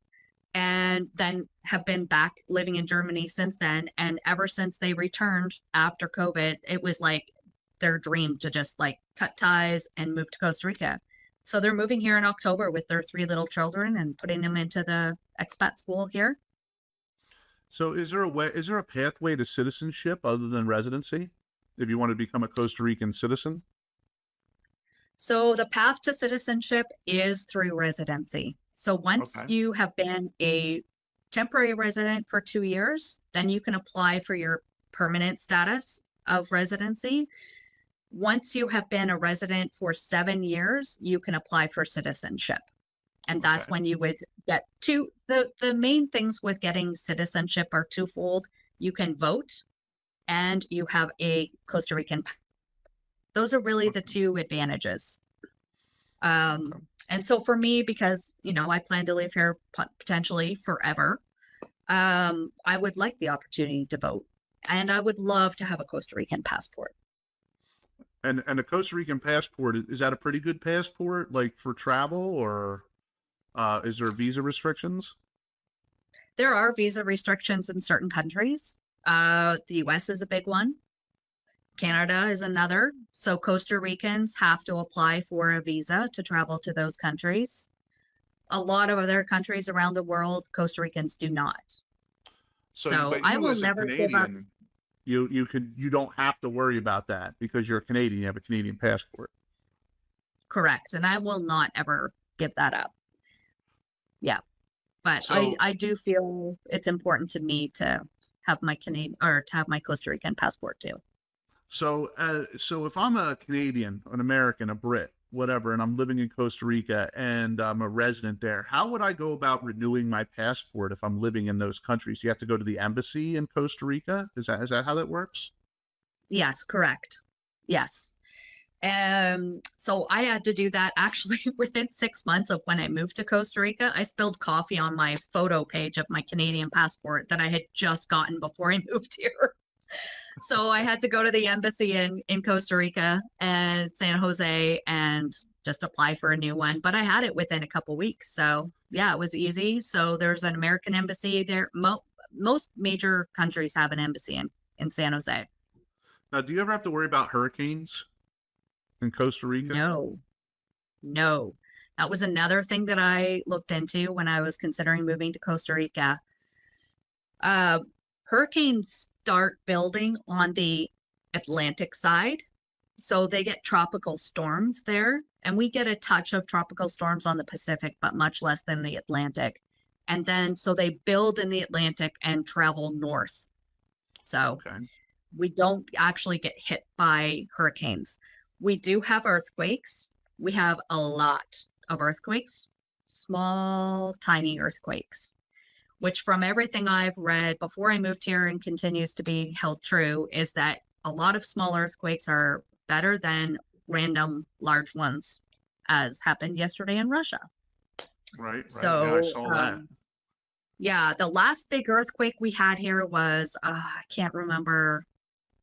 and then have been back living in Germany since then. And ever since they returned after COVID, it was like their dream to just like cut ties and move to Costa Rica. So they're moving here in October with their 3 little children and putting them into the expat school here. So is there a pathway to citizenship other than residency if you want to become a Costa Rican citizen? So the path to citizenship is through residency. So once you have been a temporary resident for 2 years, then you can apply for your permanent status of residency. Once you have been a resident for 7 years, you can apply for citizenship. And that's Okay. when you would get to the main things with getting citizenship are twofold. You can vote and you have a Costa Rican. Those are really the two advantages. And so for me, because, you know, I plan to live here potentially forever, I would like the opportunity to vote. And I would love to have a Costa Rican passport. And a Costa Rican passport, is that a pretty good passport, like for travel, or is there visa restrictions? There are visa restrictions in certain countries. The US is a big one. Canada is another. So Costa Ricans have to apply for a visa to travel to those countries. A lot of other countries around the world, Costa Ricans do not. So but I you will as a never give up. Canadian, you don't have to worry about that because you're a Canadian. You have a Canadian passport. Correct. And I will not ever give that up. Yeah. But So- I do feel it's important to me to have my Canadian or to have my Costa Rican passport too. So if I'm a Canadian, an American, a Brit, whatever, and I'm living in Costa Rica and I'm a resident there, how would I go about renewing my passport if I'm living in those countries? Do you have to go to the embassy in Costa Rica? Is that how that works? Yes, correct. Yes. So I had to do that actually within 6 months of when I moved to Costa Rica. I spilled coffee on my photo page of my Canadian passport that I had just gotten before I moved here. So I had to go to the embassy in Costa Rica and San Jose and just apply for a new one. But I had it within a couple weeks. So yeah, it was easy. So there's an American embassy there. Most major countries have an embassy in San Jose. Now, do you ever have to worry about hurricanes in Costa Rica? No. That was another thing that I looked into when I was considering moving to Costa Rica. Hurricanes start building on the Atlantic side. So they get tropical storms there. And we get a touch of tropical storms on the Pacific, but much less than the Atlantic. And then, so they build in the Atlantic and travel north. So Okay. we don't actually get hit by hurricanes. We do have earthquakes. We have a lot of earthquakes, small, tiny earthquakes, which from everything I've read before I moved here and continues to be held true is that a lot of small earthquakes are better than random large ones, as happened yesterday in Russia. Right. So, yeah, I saw that. Yeah, the last big earthquake we had here was, I can't remember.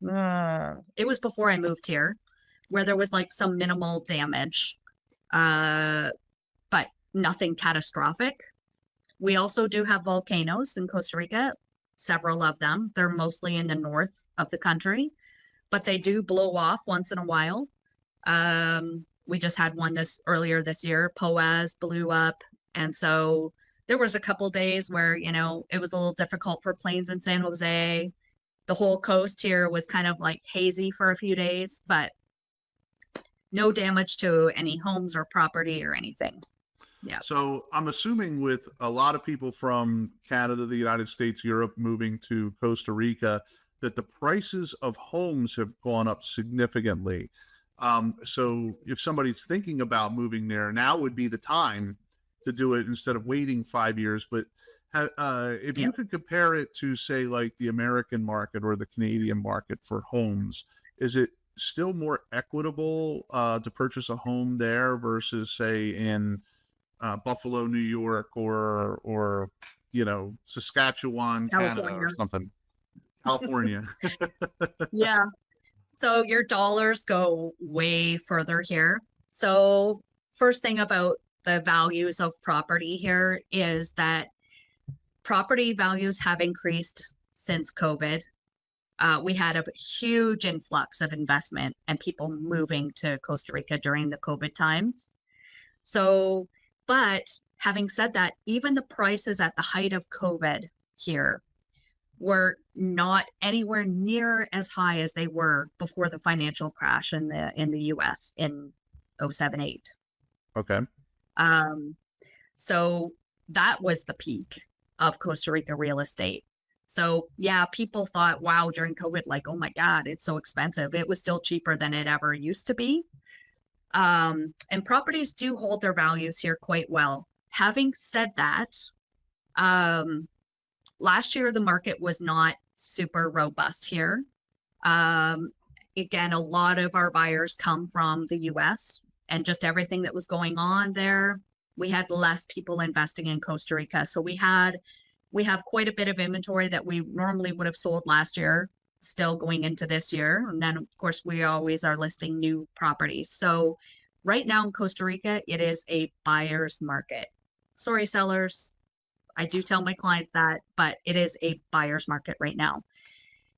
It was before I moved here, where there was like some minimal damage, but nothing catastrophic. We also do have volcanoes in Costa Rica, several of them. They're mostly in the north of the country, but they do blow off once in a while. We just had one earlier this year. Poas blew up, and so there was a couple days where, you know, it was a little difficult for planes in San Jose. The whole coast here was kind of like hazy for a few days, but no damage to any homes or property or anything. Yeah. So I'm assuming with a lot of people from Canada, the United States, Europe moving to Costa Rica, that the prices of homes have gone up significantly. So if somebody's thinking about moving there, now would be the time to do it instead of waiting 5 years. But if you could compare it to, say, like the American market or the Canadian market for homes, is it still more equitable to purchase a home there versus, say, in Buffalo, New York, or you know, Saskatchewan, Canada, or something? California. Yeah. So your dollars go way further here. So first thing about the values of property here is that property values have increased since COVID. We had a huge influx of investment and people moving to Costa Rica during the COVID times. So, but having said that, even the prices at the height of COVID here were not anywhere near as high as they were before the financial crash in the US in 07-08. Okay. So that was the peak of Costa Rica real estate. So yeah, people thought, wow, during COVID, like, oh my God, it's so expensive. It was still cheaper than it ever used to be. And properties do hold their values here quite well. Having said that, last year the market was not super robust here. Again, a lot of our buyers come from the US, and just everything that was going on there, we had less people investing in Costa Rica. So we have quite a bit of inventory that we normally would have sold last year still going into this year. And then of course we always are listing new properties. So right now in Costa Rica, it is a buyer's market. Sorry, sellers. I do tell my clients that, but it is a buyer's market right now.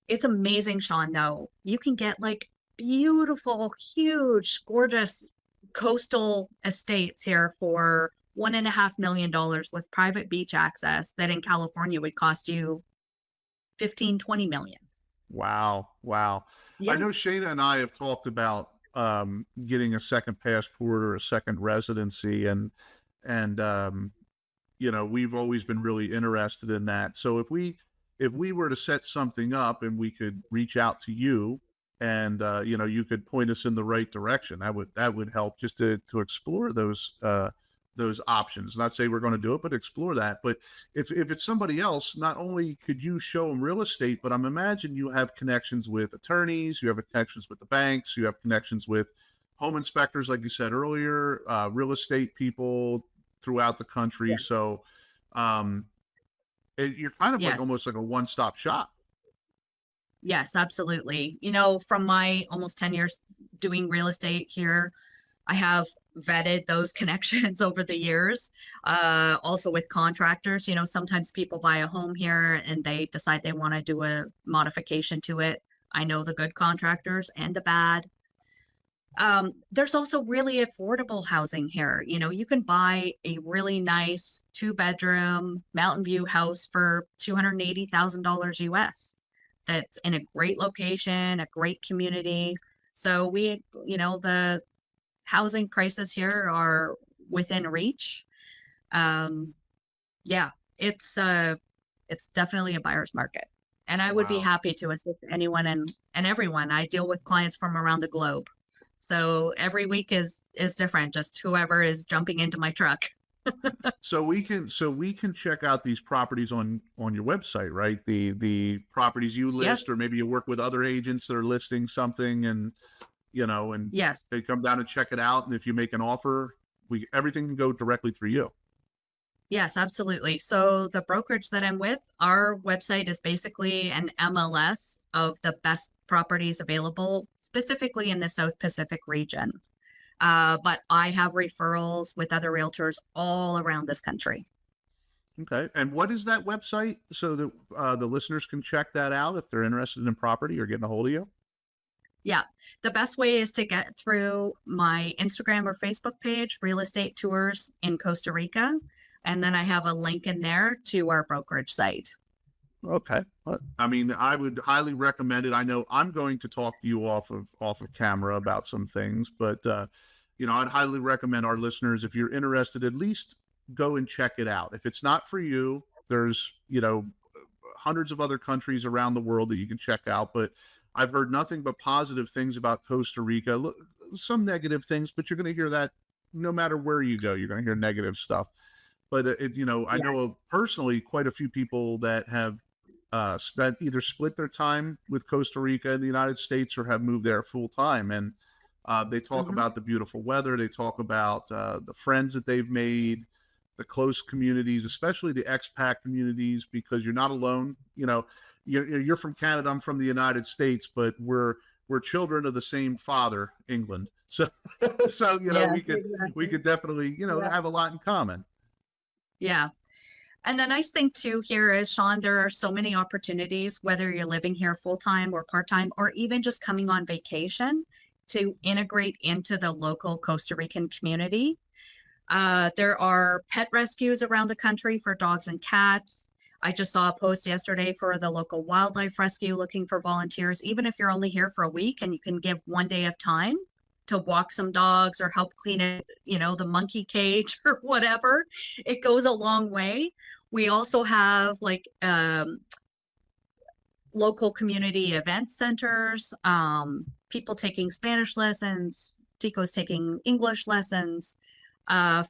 It's amazing, Sean, though. You can get like beautiful, huge, gorgeous coastal estates here for $1.5 million with private beach access that in California would cost you 15, 20 million. Wow. Wow. Yeah. I know Shayna and I have talked about getting a second passport or a second residency, and you know, we've always been really interested in that. So if we were to set something up and we could reach out to you and you know, you could point us in the right direction, that would help just to explore those options. Not say we're going to do it, but explore that. But if it's somebody else, not only could you show them real estate, but I'm imagining you have connections with attorneys, you have connections with the banks, you have connections with home inspectors, like you said earlier, real estate people throughout the country. Yeah. So you're kind of like almost like a one-stop shop. Yes, absolutely. You know, from my almost 10 years doing real estate here, I have vetted those connections over the years. Also with contractors, you know, sometimes people buy a home here and they decide they want to do a modification to it. I know the good contractors and the bad. There's also really affordable housing here. You know, you can buy a really nice 2-bedroom Mountain View house for $280,000 US. That's in a great location, a great community. So we, you know, the housing prices here are within reach. Yeah, it's definitely a buyer's market. And I would be happy to assist anyone and everyone. I deal with clients from around the globe. So every week is different, just whoever is jumping into my truck. So we can check out these properties on your website, right? The properties you list, yes. Or maybe you work with other agents that are listing something, and you know, and yes, they come down and check it out. And if you make an offer, everything can go directly through you. Yes, absolutely. So the brokerage that I'm with, our website is basically an MLS of the best properties available, specifically in the South Pacific region. But I have referrals with other realtors all around this country. Okay. And what is that website so that the listeners can check that out if they're interested in property or getting a hold of you? Yeah. The best way is to get through my Instagram or Facebook page, Real Estate Tours in Costa Rica. And then I have a link in there to our brokerage site. Okay. I mean, I would highly recommend it. I know I'm going to talk to you off of camera about some things, but you know, I'd highly recommend our listeners, if you're interested, at least go and check it out. If it's not for you, there's, you know, hundreds of other countries around the world that you can check out, but I've heard nothing but positive things about Costa Rica. Some negative things, but you're going to hear that no matter where you go, you're going to hear negative stuff. But you know, I know of personally quite a few people that have either split their time with Costa Rica in the United States or have moved there full time. And they talk about the beautiful weather. They talk about the friends that they've made, the close communities, especially the expat communities, because you're not alone. You know, you're from Canada, I'm from the United States, but we're children of the same father, England. So you know, yes, we could definitely, you know, have a lot in common. Yeah. And the nice thing too here is, Sean, there are so many opportunities, whether you're living here full-time or part-time, or even just coming on vacation, to integrate into the local Costa Rican community. There are pet rescues around the country for dogs and cats. I just saw a post yesterday for the local wildlife rescue looking for volunteers, even if you're only here for a week and you can give one day of time to walk some dogs or help clean it, you know, the monkey cage or whatever. It goes a long way. We also have like local community event centers, people taking Spanish lessons, Tico's taking English lessons,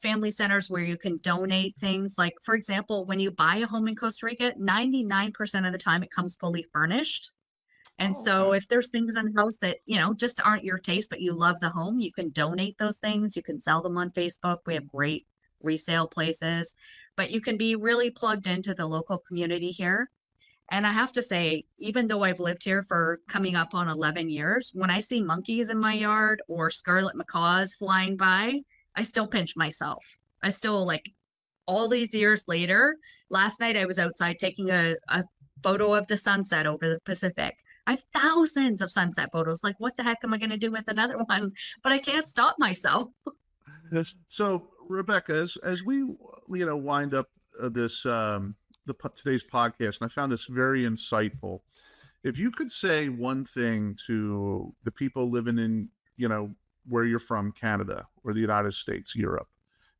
family centers where you can donate things. Like, for example, when you buy a home in Costa Rica, 99% of the time it comes fully furnished. And so if there's things in the house that, just aren't your taste, but you love the home, you can donate those things. You can sell them on Facebook. We have great resale places, but you can be really plugged into the local community here. And I have to say, even though I've lived here for coming up on 11 years, when I see monkeys in my yard or scarlet macaws flying by, I still pinch myself. I still, like, all these years later, last night I was outside taking a photo of the sunset over the Pacific. I have thousands of sunset photos. Like, what the heck am I going to do with another one? But I can't stop myself. Yes. So, Rebecca, as we wind up this today's podcast, and I found this very insightful. If you could say one thing to the people living in where you're from, Canada or the United States, Europe,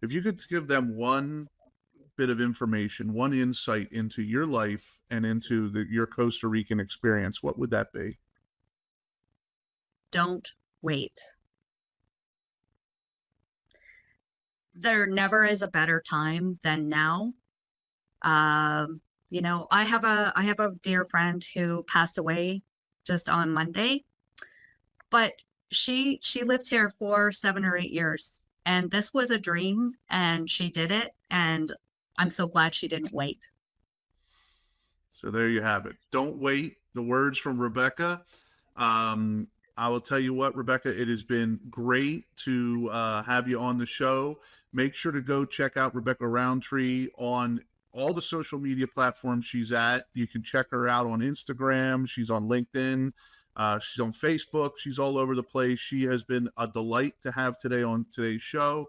if you could give them one bit of information, one insight into your life and into your Costa Rican experience, what would that be? Don't wait. There never is a better time than now. I have a dear friend who passed away just on Monday, but she lived here for 7 or 8 years, and this was a dream, and she did it, and I'm so glad she didn't wait. So there you have it. Don't wait. The words from Rebecca. I will tell you what, Rebecca, it has been great to have you on the show. Make sure to go check out Rebecca Roundtree on all the social media platforms she's at. You can check her out on Instagram. She's on LinkedIn. She's on Facebook. She's all over the place. She has been a delight to have today on today's show.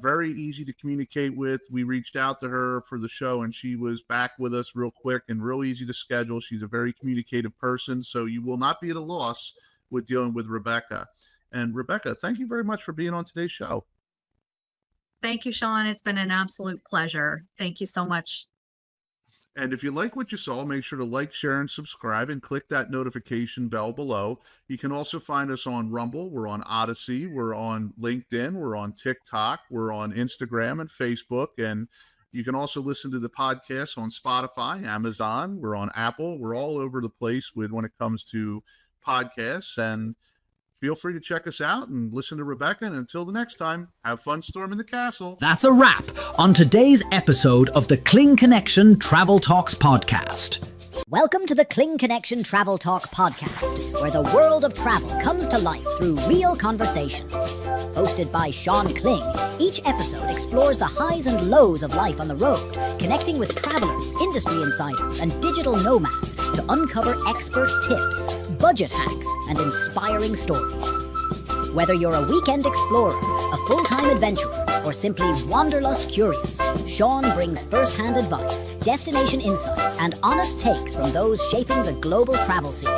Very easy to communicate with. We reached out to her for the show, and she was back with us real quick and real easy to schedule. She's a very communicative person, so you will not be at a loss with dealing with Rebecca. And Rebecca, thank you very much for being on today's show. Thank you, Sean. It's been an absolute pleasure. Thank you so much. And if you like what you saw, make sure to like, share, and subscribe, and click that notification bell below. You can also find us on Rumble. We're on Odyssey. We're on LinkedIn. We're on TikTok. We're on Instagram and Facebook. And you can also listen to the podcast on Spotify, Amazon. We're on Apple. We're all over the place when it comes to podcasts. And feel free to check us out and listen to Rebecca. And until the next time, have fun storming the castle. That's a wrap on today's episode of the Kling Connection Travel Talks podcast. Welcome to the Kling Connection Travel Talk podcast, where the world of travel comes to life through real conversations. Hosted by Sean Kling, each episode explores the highs and lows of life on the road, connecting with travelers, industry insiders, and digital nomads to uncover expert tips, budget hacks, and inspiring stories. Whether you're a weekend explorer, a full-time adventurer, or simply wanderlust curious, Sean brings first-hand advice, destination insights, and honest takes from those shaping the global travel scene.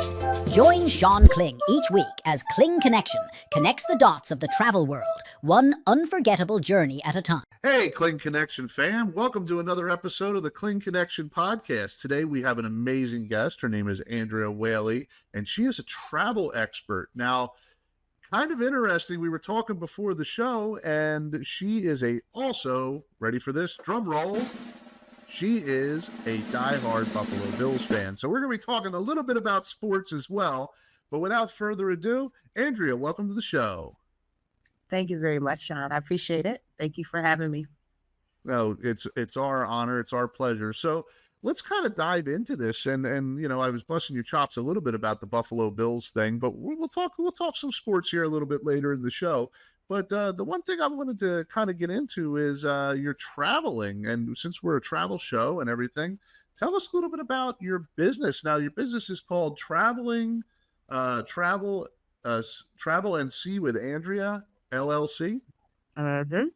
Join Sean Kling each week as Kling Connection connects the dots of the travel world, one unforgettable journey at a time. Hey, Kling Connection fam. Welcome to another episode of the Kling Connection podcast. Today we have an amazing guest. Her name is Andrea Whaley, and she is a travel expert. Now, kind of interesting, we were talking before the show, and she is also, ready for this, drum roll, she is a diehard Buffalo Bills fan. So we're going to be talking a little bit about sports as well. But without further ado, Andrea, welcome to the show. Thank you very much, Sean. I appreciate it. Thank you for having me. No, it's our honor. It's our pleasure. So let's kind of dive into this. And I was busting your chops a little bit about the Buffalo Bills thing, but we'll talk some sports here a little bit later in the show. But the one thing I wanted to kind of get into is your traveling. And since we're a travel show and everything, tell us a little bit about your business. Now, your business is called Travel and See with Andrea, LLC. Mm-hmm.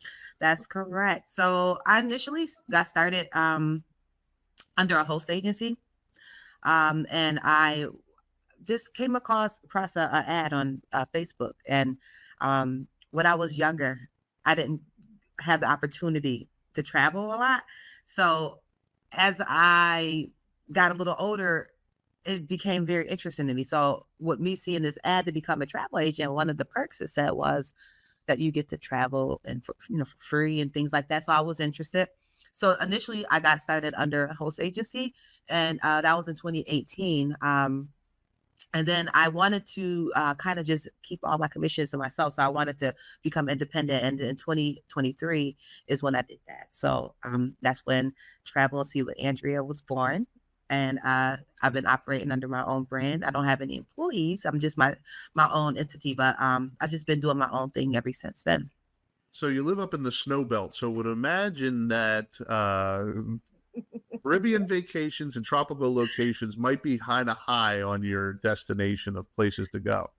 That's correct. So I initially got started under a host agency. And I just came across an ad on Facebook. And when I was younger, I didn't have the opportunity to travel a lot. So as I got a little older, it became very interesting to me. So with me seeing this ad to become a travel agent, one of the perks it said was that you get to travel and for free and things like that. So I was interested. So initially I got started under a host agency, and that was in 2018. And then I wanted to kind of just keep all my commissions to myself. So I wanted to become independent. And in 2023 is when I did that. So that's when Travel and See with Andrea was born. And I've been operating under my own brand. I don't have any employees. I'm just my own entity, but I've just been doing my own thing ever since then. So you live up in the snow belt. So would imagine that Caribbean vacations and tropical locations might be kind of high on your destination of places to go.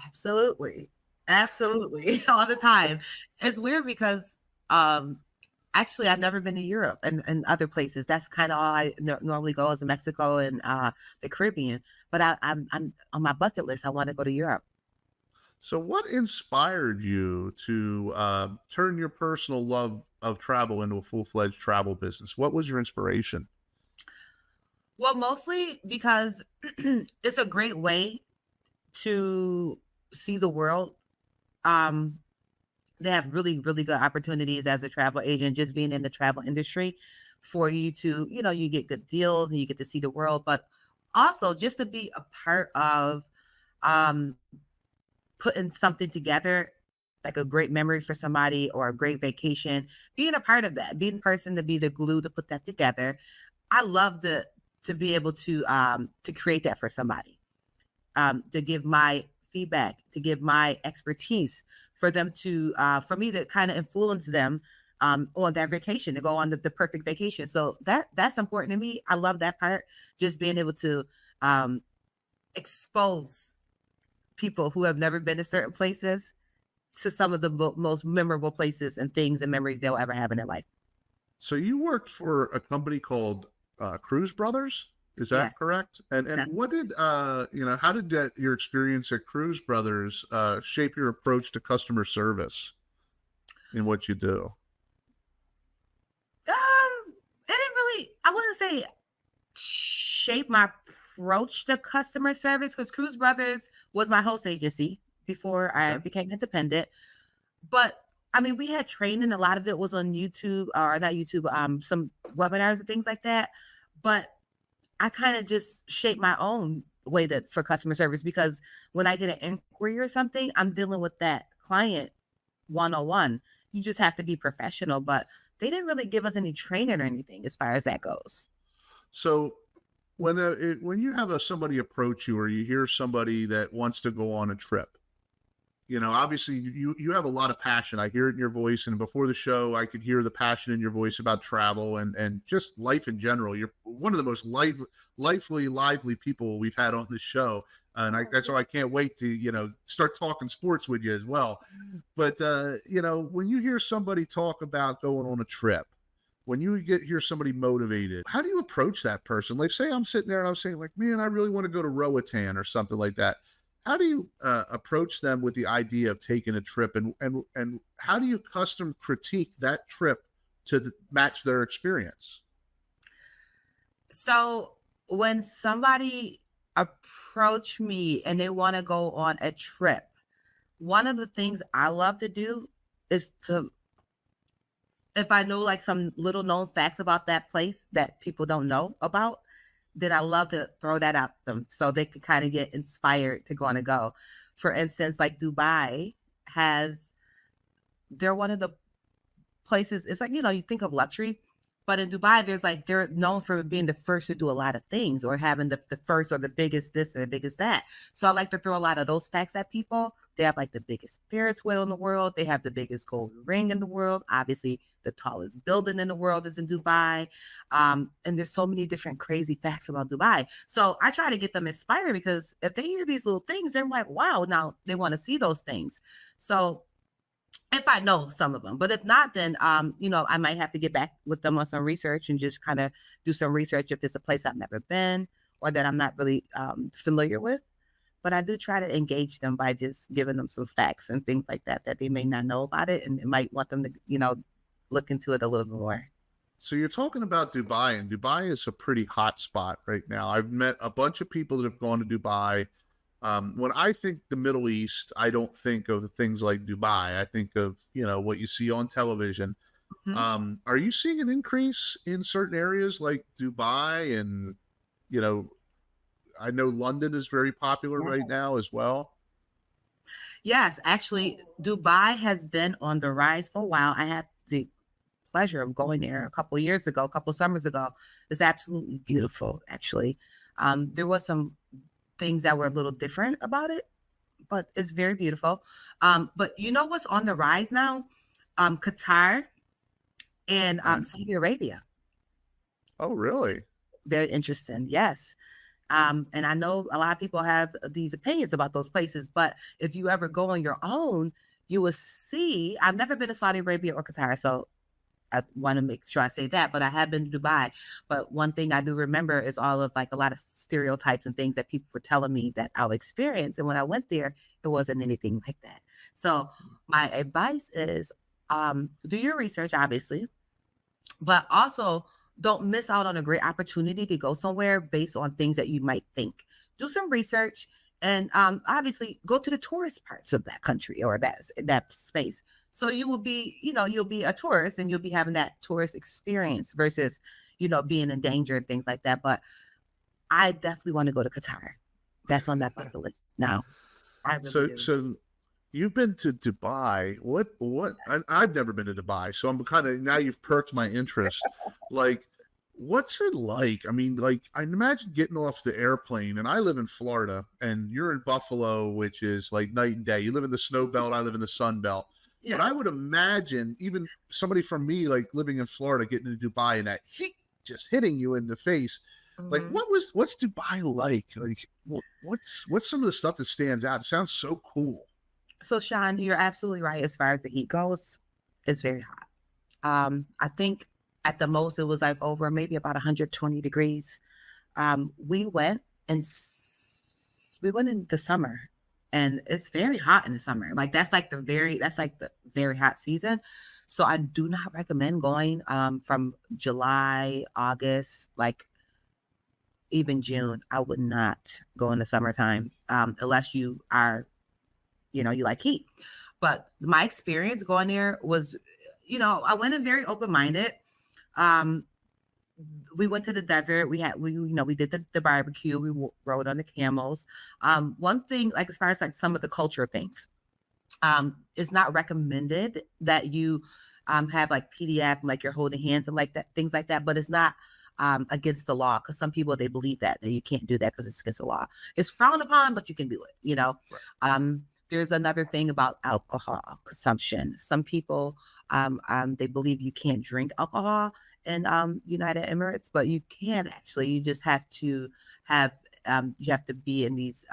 Absolutely. Absolutely. All the time. It's weird because actually I've never been to Europe and other places. That's kind of all I normally go, is Mexico and the Caribbean. But I'm on my bucket list. I want to go to Europe. So what inspired you to turn your personal love of travel into a full-fledged travel business? What was your inspiration? Well, mostly because it's a great way to see the world. They have really, really good opportunities as a travel agent, just being in the travel industry, for you to, you get good deals and you get to see the world, but also just to be a part of putting something together, like a great memory for somebody or a great vacation, being a part of that, being the person to be the glue to put that together. I love to be able to create that for somebody, to give my feedback, to give my expertise, for them to, for me to kind of influence them on their vacation, to go on the perfect vacation. So that's important to me. I love that part, just being able to expose people who have never been to certain places to some of the most memorable places and things and memories they'll ever have in their life. So you worked for a company called Cruise Brothers, is that Yes. correct? And what did how did your experience at Cruise Brothers shape your approach to customer service in what you do? It didn't really, I wouldn't say shape my approach to customer service, because Cruise Brothers was my host agency before I became independent. But I mean, we had training. A lot of it was on YouTube, or not YouTube, some webinars and things like that. But I kind of just shaped my own way for customer service, because when I get an inquiry or something, I'm dealing with that client one-on-one. You just have to be professional, but they didn't really give us any training or anything as far as that goes. So when you have somebody approach you, or you hear somebody that wants to go on a trip, obviously you have a lot of passion. I hear it in your voice, and before the show, I could hear the passion in your voice about travel and just life in general. You're one of the most lively people we've had on this show, and that's why I can't wait to start talking sports with you as well. But when you hear somebody talk about going on a trip, when you hear somebody motivated, how do you approach that person? Like, say I'm sitting there and I'm saying, like, man, I really want to go to Roatan or something like that. How do you approach them with the idea of taking a trip, and how do you custom critique that trip to match their experience? So when somebody approach me and they want to go on a trip, one of the things I love to do is if I know like some little known facts about that place that people don't know about, then I love to throw that at them so they could kind of get inspired to want to go. For instance, like Dubai they're one of the places, it's like, you think of luxury, but in Dubai, they're known for being the first to do a lot of things, or having the first or the biggest this or the biggest that. So I like to throw a lot of those facts at people. They have like the biggest Ferris wheel in the world. They have the biggest gold ring in the world. Obviously, the tallest building in the world is in Dubai. And there's so many different crazy facts about Dubai. So I try to get them inspired, because if they hear these little things, they're like, wow, now they want to see those things. So if I know some of them, but if not, then, I might have to get back with them on some research and just kind of do some research if it's a place I've never been or that I'm not really familiar with. But I do try to engage them by just giving them some facts and things like that they may not know about it, and it might want them to, look into it a little bit more. So you're talking about Dubai, and Dubai is a pretty hot spot right now. I've met a bunch of people that have gone to Dubai. When I think the Middle East, I don't think of things like Dubai. I think of, what you see on television. Mhm. Are you seeing an increase in certain areas like Dubai? And, you know, I know London is very popular right now as well. Yes, actually, Dubai has been on the rise for a while. I had the pleasure of going there a couple of years ago, a couple of summers ago. It's absolutely beautiful, actually. There was some things that were a little different about it, but it's very beautiful. But you know what's on the rise now? Qatar and Right. Saudi Arabia. Oh, really? Very interesting. Yes. And I know a lot of people have these opinions about those places, but if you ever go on your own, you will see. I've never been to Saudi Arabia or Qatar, so I want to make sure I say that, but I have been to Dubai. But one thing I do remember is all of like a lot of stereotypes and things that people were telling me that I'll experience. And when I went there, it wasn't anything like that. So my advice is do your research, obviously, but also don't miss out on a great opportunity to go somewhere based on things that you might think. Do some research and obviously go to the tourist parts of that country or that space. So you will be, you'll be a tourist and you'll be having that tourist experience versus, being in danger and things like that. But I definitely want to go to Qatar. That's on that bucket list now. I really do. So you've been to Dubai. I've never been to Dubai, so I'm kind of, now you've perked my interest. Like, what's it like? I mean, like, I imagine getting off the airplane, and I live in Florida, and you're in Buffalo, which is like night and day. You live in the snow belt, I live in the sun belt. But I would Yes. imagine even somebody from me, like living in Florida, getting to Dubai and that heat just hitting you in the face. Like, Mhm. what's Dubai like? Like, what's some of the stuff that stands out? It sounds so cool. So, Sean, you're absolutely right. As far as the heat goes, it's very hot. I think at the most it was like over maybe about 120 degrees. We went and we went in the summer, and it's very hot in the summer. Like that's like the very hot season. So I do not recommend going from July, August, like even June. I would not go in the summertime unless you are, you like heat. But my experience going there was, I went in very open minded. Um, we went to the desert. We did the barbecue. We rode on the camels. One thing, like as far as like some of the culture things, it's not recommended that you have like PDF and like you're holding hands and like that, things like that. But it's not against the law because some people they believe that you can't do that because it's against the law. It's frowned upon, but you can do it. Right. There's another thing about alcohol consumption. Some people they believe you can't drink alcohol in United Emirates, but you can actually. You just have to have be in these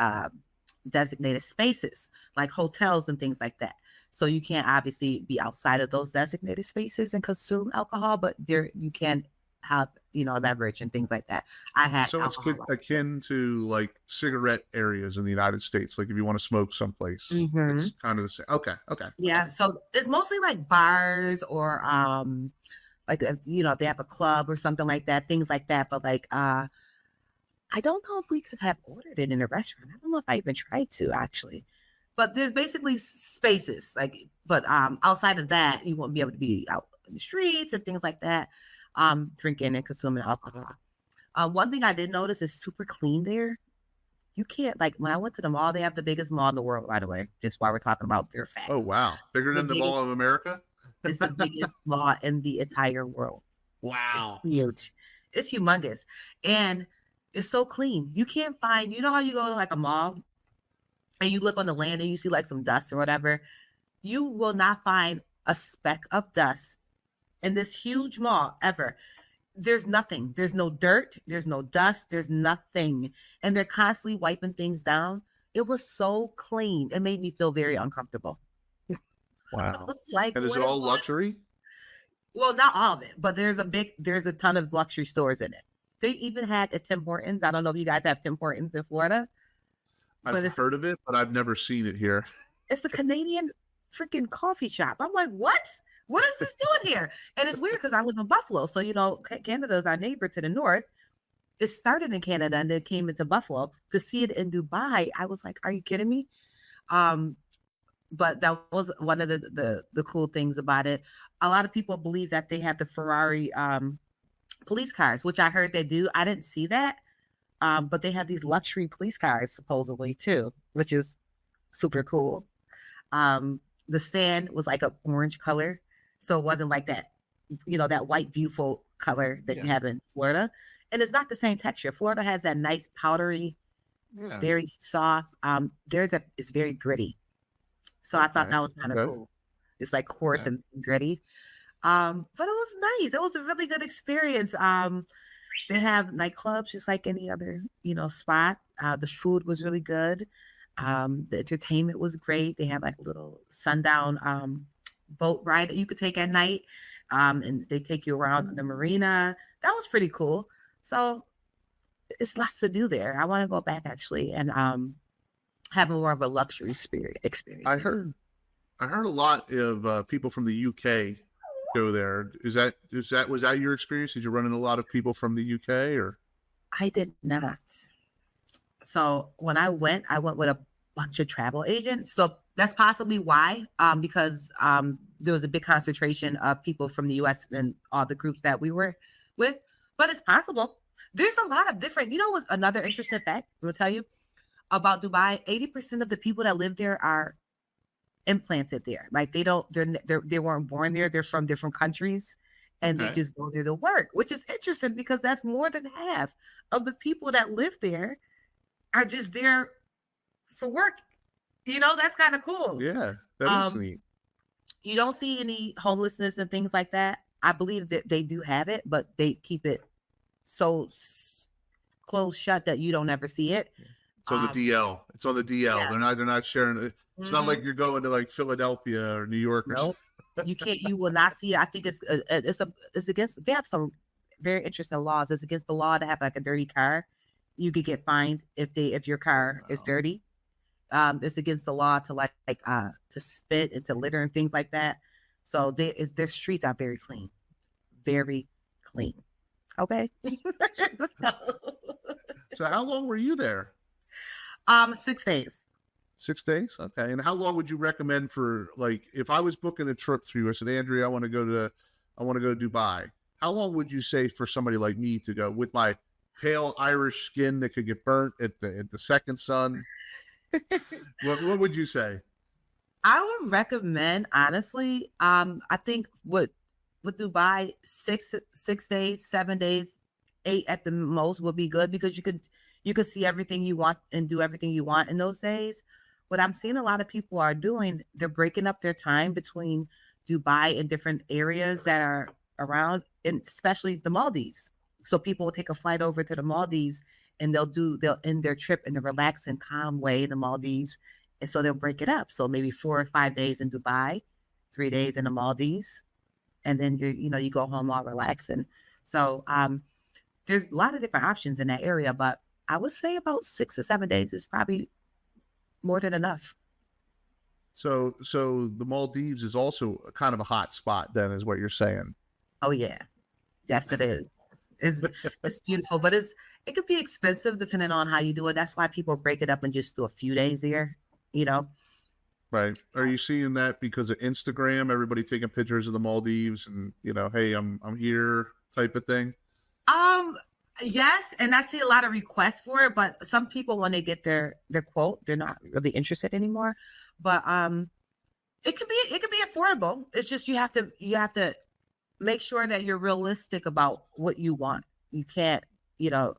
designated spaces like hotels and things like that. So you can't obviously be outside of those designated spaces and consume alcohol, but there you can have a beverage and things like that. I had So it's alcohol. akin to like cigarette areas in the United States. Like if you want to smoke someplace, it's kind of the same. Okay. Okay. Yeah, so it's mostly like bars or like they have a club or something like that, things like that. But like I don't know if we could have ordered it in a restaurant. I don't know if I even tried to actually. But there's basically spaces like, but outside of that, you won't be able to be out in the streets and things like that, drinking and consuming alcohol. One thing I did notice is super clean there. You can't like when I went to the mall, they have the biggest mall in the world, by the way, just while we're talking about their facts. Oh, wow. Bigger The than the biggest, Mall of America? it's the biggest mall in the entire world. It's Wow. huge. It's humongous. And it's so clean. You can't find, how you go to like a mall and you look on the land and you see like some dust or whatever. You will not find a speck of dust in this huge mall ever. There's nothing. There's no dirt. There's no dust. There's nothing. And they're constantly wiping things down. It was so clean. It made me feel very uncomfortable. Wow. It's like, And is what it is all going luxury? Well, not all of it, but there's a ton of luxury stores in it. They even had a Tim Hortons. I don't know if you guys have Tim Hortons in Florida, I've but heard of it, but I've never seen it here. it's a Canadian freaking coffee shop. I'm like, what? What is this doing here? And it's weird because I live in Buffalo. So, Canada is our neighbor to the north. It started in Canada and then came into Buffalo. To see it in Dubai, I was like, are you kidding me? But that was one of the cool things about it. A lot of people believe that they have the Ferrari police cars, which I heard they do. I didn't see that. But they have these luxury police cars supposedly too, which is super cool. The sand was like an orange color. So it wasn't like that, that white, beautiful color that you have in Florida. And it's not the same texture. Florida has that nice powdery, very soft. It's very gritty. So I thought that was kind of cool. It's like coarse and gritty. But it was nice. It was a really good experience. They have nightclubs just like any other, spot. The food was really good. The entertainment was great. They have like a little sundown boat ride that you could take at night. And they take you around the marina. That was pretty cool. So it's lots to do there. I want to go back actually and have more of a luxury experience. I heard a lot of people from the UK go there. Was that your experience? Did you run into a lot of people from the UK or? I did not. So when I went with a bunch of travel agents. So that's possibly why, because there was a big concentration of people from the US and all the groups that we were with, but it's possible. There's a lot of different, what another interesting fact we'll tell you about Dubai, 80% of the people that live there are implanted there. Like they weren't born there. They're from different countries and they just go there to work, which is interesting because that's more than half of the people that live there are just there for work. That's kind of cool. Yeah, that is neat. You don't see any homelessness and things like that. I believe that they do have it, but they keep it so closed shut that you don't ever see it. So the DL, it's on the DL. Yeah. They're not sharing it. It's not like you're going to like Philadelphia or New York. Or nope. You will not see it. I think it's against. They have some very interesting laws. It's against the law to have like a dirty car. You could get fined if your car is dirty. It's against the law to to spit and to litter and things like that. So their streets are very clean, very clean. Okay. So how long were you there? 6 days. 6 days? Okay. And how long would you recommend for, like, if I was booking a trip through you, I said, Andrea, I want to go to Dubai. How long would you say for somebody like me to go with my pale Irish skin that could get burnt at the second sun? What would you say? I would recommend, honestly, I think with Dubai, 6 days, 7 days, 8 at the most would be good because you could see everything you want and do everything you want in those days. What I'm seeing a lot of people are doing, they're breaking up their time between Dubai and different areas that are around, and especially the Maldives. So people will take a flight over to the Maldives and they'll end their trip in a relaxed and calm way in the Maldives. And so they'll break it up. So maybe 4 or 5 days in Dubai, 3 days in the Maldives, and then you go home all relaxing. So there's a lot of different options in that area, but I would say about 6 or 7 days is probably more than enough. So the Maldives is also kind of a hot spot then, is what you're saying. Oh yeah. Yes, it is. It's beautiful, but it could be expensive depending on how you do it. That's why people break it up and just do a few days there, Right. Are you seeing that because of Instagram, everybody taking pictures of the Maldives and, hey, I'm here type of thing? Yes, and I see a lot of requests for it, but some people, when they get their quote, they're not really interested anymore. But it can be affordable. It's just you have to make sure that you're realistic about what you want. You can't,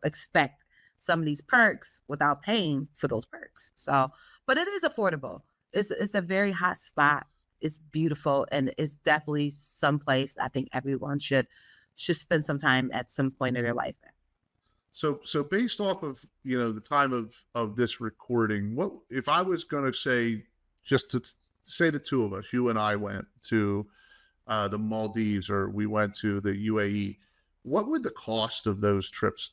expect some of these perks without paying for those perks. So, but it is affordable. It's a very hot spot. It's beautiful, and it's definitely someplace I think everyone should spend some time at some point in their life. So based off of, the time of this recording, what if I was going to say, just to say the two of us, you and I went to the Maldives or we went to the UAE, what would the cost of those trips,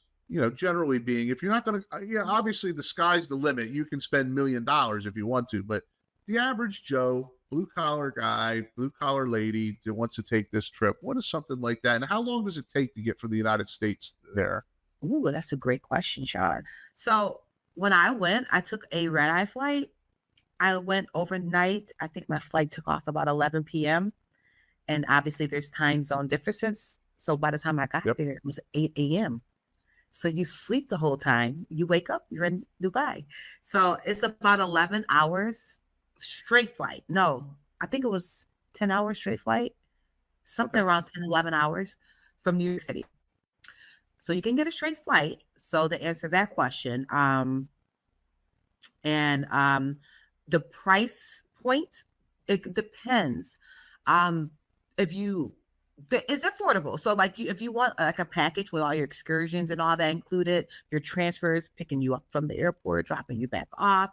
generally being, if you're not going to, obviously the sky's the limit. You can spend $1 million if you want to, but the average Joe blue collar guy, blue collar lady that wants to take this trip. What is something like that? And how long does it take to get from the United States there? Ooh, that's a great question, Sean. So when I went, I took a red eye flight. I went overnight. I think my flight took off about 11 p.m. And obviously there's time zone differences. So by the time I got there, it was 8 a.m. So you sleep the whole time. You wake up, you're in Dubai. So it's about 11 hours straight flight. No, I think it was 10 hours straight flight, something around 10, 11 hours from New York City. So you can get a straight flight. So to answer that question, the price point, it depends. It's affordable. So like if you want like a package with all your excursions and all that included, your transfers, picking you up from the airport, dropping you back off.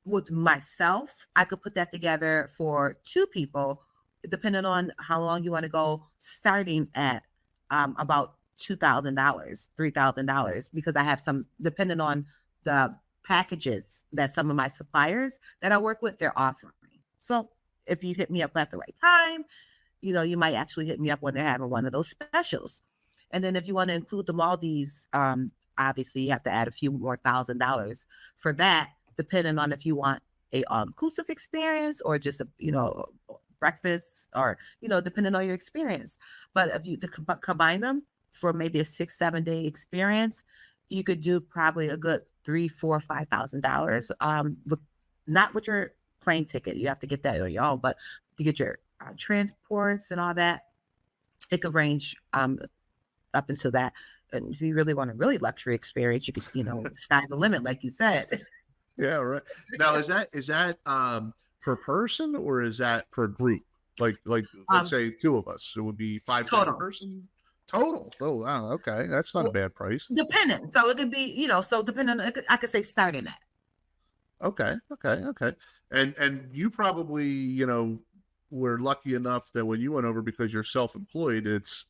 With myself, I could put that together for 2 people, depending on how long you want to go, starting at about $2,000, $3,000, because I have some, depending on the packages that some of my suppliers that I work with, they're offering. So if you hit me up at the right time, you might actually hit me up when they're having one of those specials. And then if you want to include the Maldives, obviously you have to add a few more $1,000 for that, depending on if you want a inclusive experience or just a breakfast, or depending on your experience. But if you combine them for maybe a 6-7 day experience, you could do probably a good $3,000, $4,000, $5,000. Not with your plane ticket, you have to get that on your own, but to get your transports and all that, it could range up into that. And if you really want a really luxury experience, you could sky's the limit, like you said. Yeah, right. Now, is that per person or is that per group? Like let's say 2 of us, it would be $5,000 per person total. Oh, wow, okay, that's not a bad price. Depending, so it could be depending. I could say starting at. Okay. And you probably were lucky enough that when you went over, because you're self-employed, it's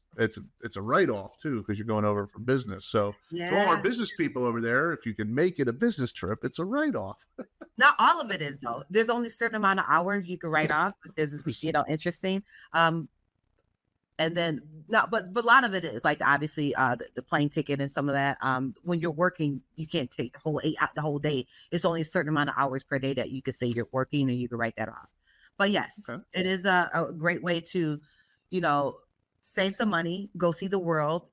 a write-off too, because you're going over for business. So to all our business people over there, if you can make it a business trip, it's a write-off. Not all of it is though. There's only a certain amount of hours you can write off if this is interesting. And then but a lot of it is like obviously the plane ticket and some of that. When you're working, you can't take the whole day. It's only a certain amount of hours per day that you could say you're working, and you can write that off. But yes, It is a great way to, save some money, go see the world,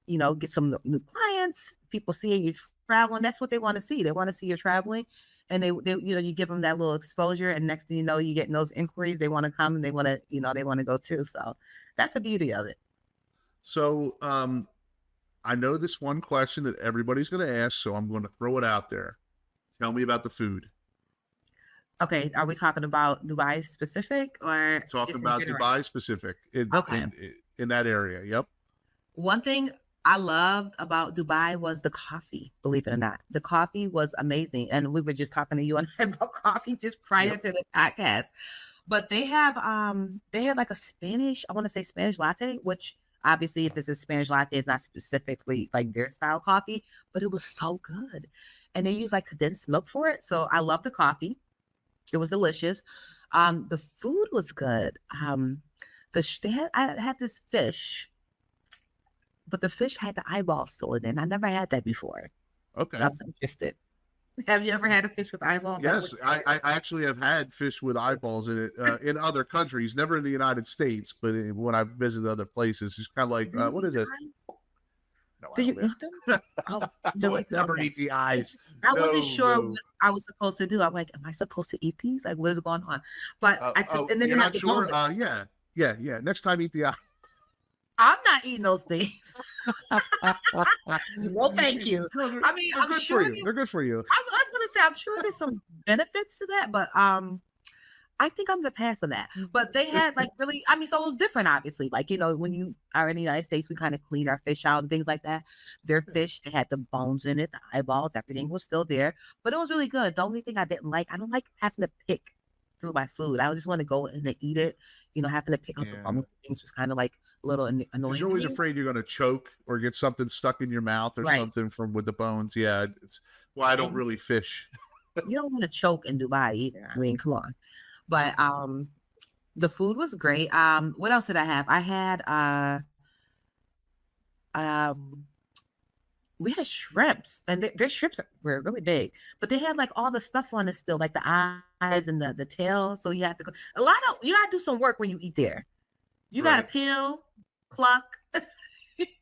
get some new clients, people seeing you traveling. That's what they want to see. They want to see you traveling, and they you give them that little exposure, and next thing you know, you getting those inquiries. They want to come and they want to go too. So that's the beauty of it. So I know this one question that everybody's going to ask, so I'm going to throw it out there. Tell me about the food. Okay, are we talking about Dubai specific or talking about Dubai specific? In that area? Yep. One thing I loved about Dubai was the coffee. Believe it or not, the coffee was amazing, and we were just talking to you and I about coffee just prior to the podcast. But they had like a Spanish, I want to say Spanish latte, which obviously if it's a Spanish latte, it's not specifically like their style coffee, but it was so good, and they use like condensed milk for it. So I love the coffee. It was delicious. The food was good. I had this fish, but the fish had the eyeballs still in it. I never had that before. Okay. I was interested. Have you ever had a fish with eyeballs? Yes, I actually have had fish with eyeballs in it in other countries, never in the United States, but when I visited other places, it's kind of like, what is it? No, do you eat them? Oh, no, I never eat the eyes. I wasn't sure what I was supposed to do. I'm like, am I supposed to eat these? Like, what is going on? But I took, and then you're not sure. Yeah. Next time, eat the eye. I'm not eating those things. No, thank you. I mean, I'm sure they're good for you. I was going to say, I'm sure there's some benefits to that, but I think I'm gonna pass on that. But they had like really, I mean, so it was different, obviously. Like, when you are in the United States, we kind of clean our fish out and things like that. Their fish, they had the bones in it, the eyeballs, everything was still there. But it was really good. The only thing I didn't like, I don't like having to pick through my food. I just want to go in and eat it. Having to pick up the bones, things was kind of like a little annoying. You're always afraid you're going to choke or get something stuck in your mouth or something with the bones. Yeah, it's why I don't really fish. You don't want to choke in Dubai either. I mean, come on. But the food was great. What else did I have? I had we had shrimps, and their shrimps were really big, but they had like all the stuff on it still, like the eyes and the tail. So you have to go you gotta do some work when you eat there. You gotta Right. peel, pluck.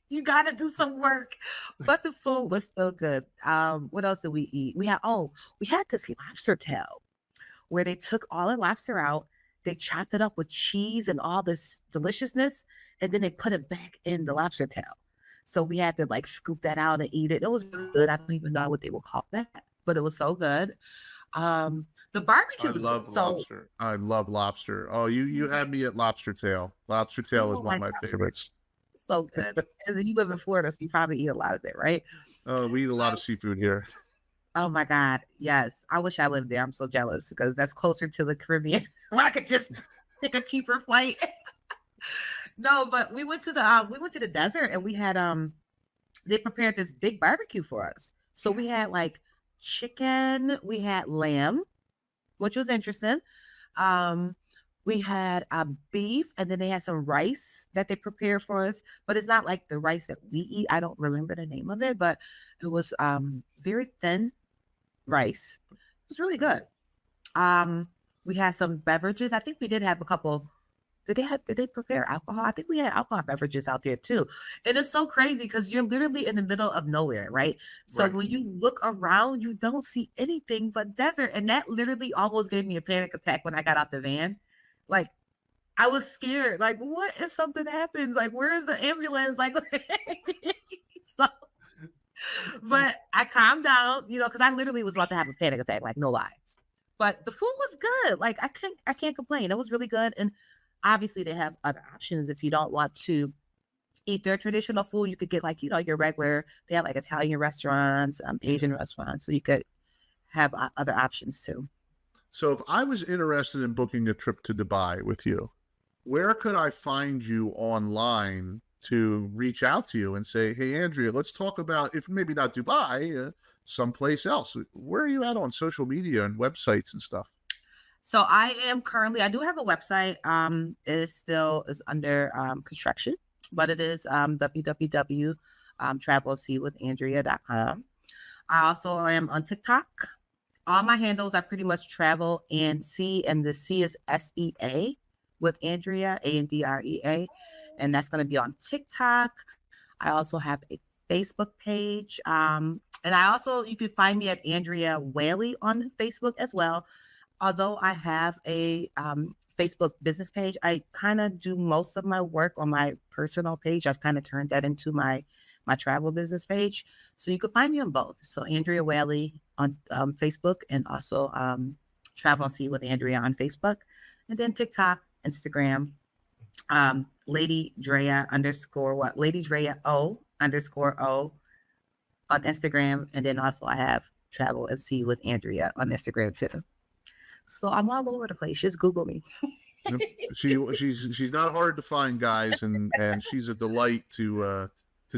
You gotta do some work. But the food was still good. What else did we eat? We had this lobster tail where they took all the lobster out, they chopped it up with cheese and all this deliciousness, and then they put it back in the lobster tail. So we had to like scoop that out and eat it. It was really good. I don't even know what they would call that, but it was so good. The barbecue I was love good. So, lobster. I love lobster. Oh, you had me at lobster tail. Lobster tail is oh one my of my gosh, favorites. so good. And then you live in Florida, so you probably eat a lot of it, right? Oh, we eat a lot of seafood here. Oh my God. Yes. I wish I lived there. I'm so jealous because that's closer to the Caribbean. Where I could just take a cheaper flight. No, but we went to the desert and we had they prepared this big barbecue for us. So we had like chicken, we had lamb, which was interesting. We had beef, and then they had some rice that they prepared for us, but it's not like the rice that we eat. I don't remember the name of it, but it was very thin rice. It was really good. We had some beverages. I think we did have a couple. Did they prepare alcohol? I think we had alcohol beverages out there too. And it's so crazy because you're literally in the middle of nowhere, right? So Right. when you look around, you don't see anything but desert. And that literally almost gave me a panic attack when I got out the van. Like, I was scared. Like, what if something happens? Like, where is the ambulance? Like, so, but I calmed down, because I literally was about to have a panic attack, like, no lie. But the food was good. Like, I can't complain. It was really good. And obviously they have other options. If you don't want to eat their traditional food, you could get like, your regular, they have like Italian restaurants, Asian restaurants. So you could have other options too. So if I was interested in booking a trip to Dubai with you, where could I find you online to reach out to you and say, hey, Andrea, let's talk about, if maybe not Dubai, someplace else. Where are you at on social media and websites and stuff? So I do have a website. It is under construction, but it is www.travelseawithandrea.com. I also am on TikTok. All my handles are pretty much travel and C, and the C is SEA with Andrea, Andrea. And that's going to be on TikTok. I also have a Facebook page. And you can find me at Andrea Whaley on Facebook as well. Although I have a Facebook business page, I kind of do most of my work on my personal page. I've kind of turned that into my travel business page. So you can find me on both. So Andrea Whaley on Facebook, and also Travel and See with Andrea on Facebook. And then TikTok, Instagram, Lady Drea Lady Drea O _ on Instagram. And then also I have Travel and See with Andrea on Instagram too. So I'm all over the place. Just Google me. She's not hard to find, guys, and she's a delight to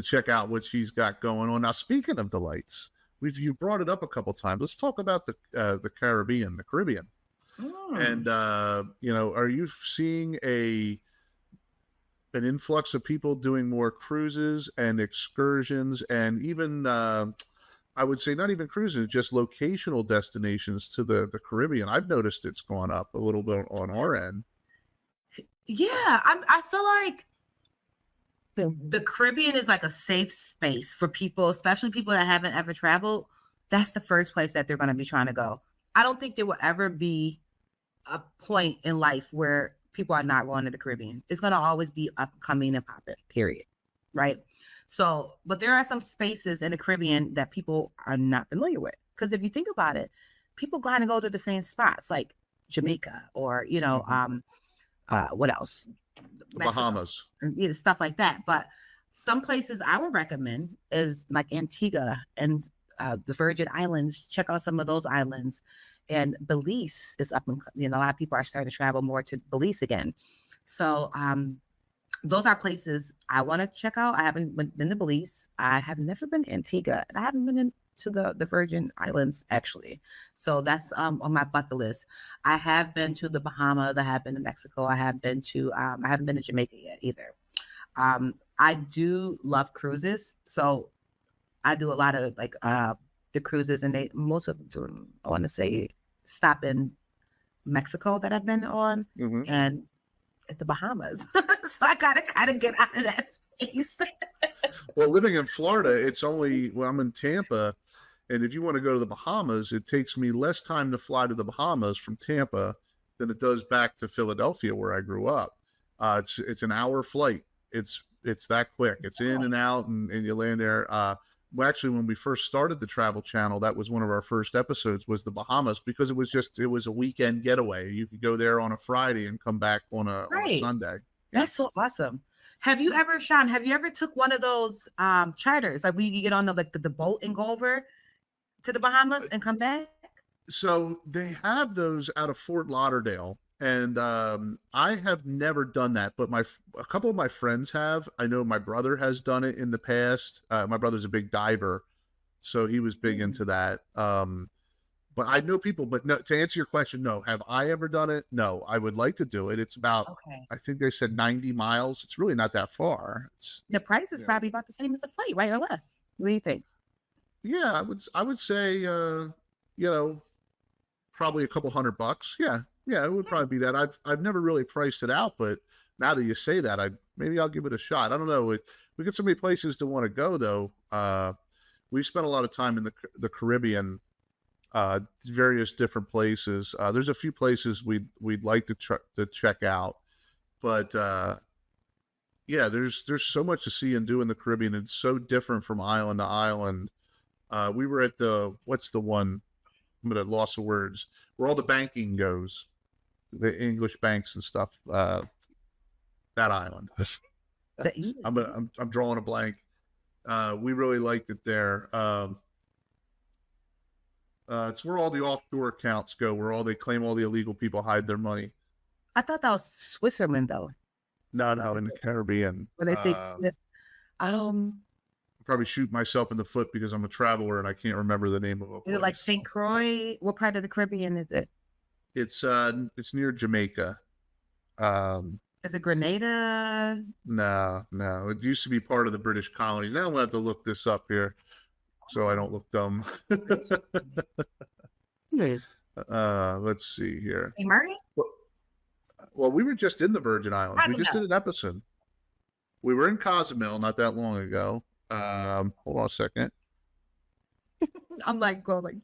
check out what she's got going on. Now, speaking of delights, you brought it up a couple times. Let's talk about the Caribbean. And are you seeing an influx of people doing more cruises and excursions, and even I would say not even cruises, just locational destinations to the Caribbean? I've noticed it's gone up a little bit on our end. Yeah, I feel like the Caribbean is like a safe space for people, especially people that haven't ever traveled. That's the first place that they're going to be trying to go. I don't think there will ever be a point in life where people are not going to the Caribbean. It's going to always be upcoming and popping, period. Right? So, but there are some spaces in the Caribbean that people are not familiar with. Because if you think about it, people kind of go to the same spots, like Jamaica or, what else? Bahamas. Stuff like that. But some places I would recommend is like Antigua and the Virgin Islands. Check out some of those islands. And Belize is up, and a lot of people are starting to travel more to Belize again. So those are places I want to check out. I haven't been to Belize. I have never been to Antigua. And I haven't been to the Virgin Islands actually. So that's on my bucket list. I have been to the Bahamas. I have been to Mexico. I have been to I haven't been to Jamaica yet either. I do love cruises, so I do a lot of like the cruises, and most of them, I want to say, stop in Mexico that I've been on, and at the Bahamas. So I gotta kind of get out of that space. Well, living in Florida, it's only I'm in Tampa, and if you want to go to the Bahamas, it takes me less time to fly to the Bahamas from Tampa than it does back to Philadelphia, where I grew up. It's an hour flight. It's that quick. It's in and out, and you land there. Well, actually, when we first started the Travel Channel, that was one of our first episodes, was the Bahamas, because it was a weekend getaway. You could go there on a Friday and come back on a Sunday. That's so awesome. Have you ever, Sean, took one of those charters, like we get on the boat and go over to the Bahamas and come back? So they have those out of Fort Lauderdale, and I have never done that, but a couple of my friends have. I know my brother has done it in the past. My brother's a big diver, so he was big into that. But I know people, but no, to answer your question, no. Have I ever done it? No. I would like to do it. It's about, I think they said 90 miles. It's really not that far. The price is probably about the same as a flight, right, or less. What do you think? Yeah, I would say, probably a couple $100. Yeah, it would probably be that. I've never really priced it out, but now that you say that, maybe I'll give it a shot. I don't know. We got so many places to want to go, though. We spent a lot of time in the Caribbean, various different places. There's a few places we'd like to check out, but yeah, there's so much to see and do in the Caribbean. It's so different from island to island. We were at what's the one? I'm at a loss of words. Where all the banking goes, the English banks and stuff. That island. I'm drawing a blank. We really liked it there. It's where all the offshore accounts go, where they claim all the illegal people hide their money. I thought that was Switzerland, though. No, in the Caribbean. When they say Swiss, probably shoot myself in the foot because I'm a traveler and I can't remember the name of it. Is it like St. Croix? What part of the Caribbean is it? It's near Jamaica. Is it Grenada? No. It used to be part of the British colonies. Now I'm gonna have to look this up here, so I don't look dumb. Let's see here. St. Mary? Well, we were just in the Virgin Islands. We just did an episode. We were in Cozumel not that long ago. Hold on a second. I'm like going like.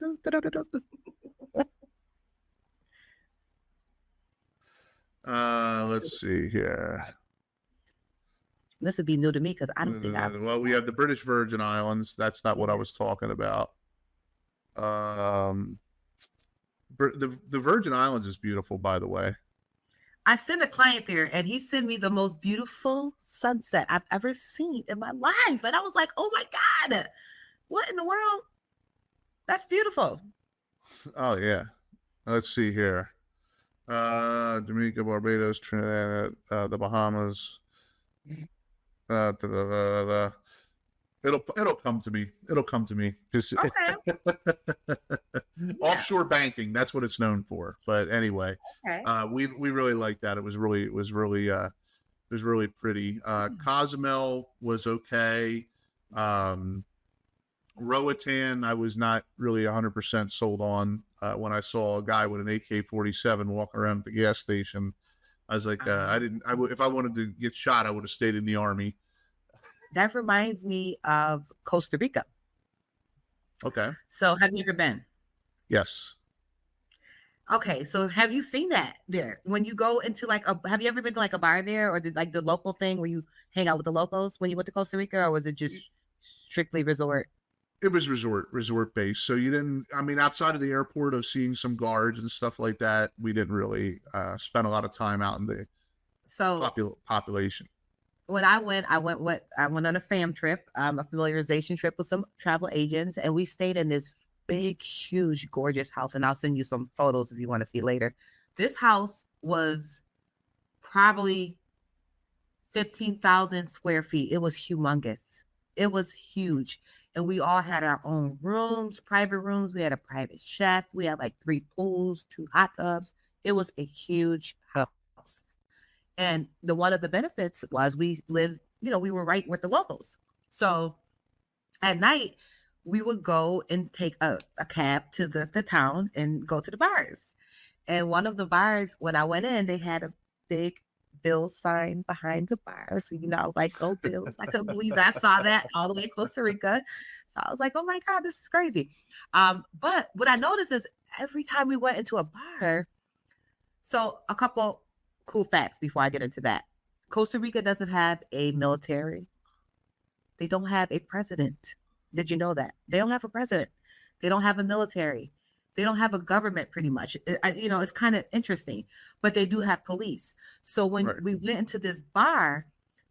Let's see here. This would be new to me because I don't think well, we have the British Virgin Islands. That's not what I was talking about. The Virgin Islands is beautiful, by the way. I sent a client there, and he sent me the most beautiful sunset I've ever seen in my life, and I was like, "Oh my God, what in the world? That's beautiful." Oh yeah. Let's see here. Jamaica, Barbados, Trinidad, the Bahamas. It'll come to me. It'll come to me. Offshore banking, that's what it's known for. But anyway, we really liked that. It was really pretty. Cozumel was okay. Roatan, I was not really 100% sold on. When I saw a guy with an AK-47 walking around the gas station, I was like, if I wanted to get shot, I would have stayed in the Army. That reminds me of Costa Rica. Okay. So have you ever been? Yes. Okay. So have you seen that there? When you go into have you ever been to like a bar there, or did like the local thing where you hang out with the locals when you went to Costa Rica, or was it just strictly resort? It was resort based. So you didn't, outside of the airport of seeing some guards and stuff like that, we didn't really spend a lot of time out in the population. When I went on a fam trip, a familiarization trip with some travel agents, and we stayed in this big, huge, gorgeous house. And I'll send you some photos if you want to see it later. This house was probably 15,000 square feet. It was humongous. It was huge. and we all had our own rooms, private rooms. We had a private chef. We had like 3 pools, 2 hot tubs. It was a huge house. And one of the benefits was we lived, we were right with the locals. So at night, we would go and take a cab to the town and go to the bars. And one of the bars, when I went in, they had a big Bills sign behind the bar. So, I was like, go Bills. I couldn't believe that. I saw that all the way in Costa Rica. So I was like, oh my God, this is crazy. But what I noticed is every time we went into a bar, so a couple cool facts before I get into that. Costa Rica doesn't have a military. They don't have a president. Did you know that? They don't have a president. They don't have a military. They don't have a government, pretty much. It's kind of interesting, but they do have police. So when we went into this bar,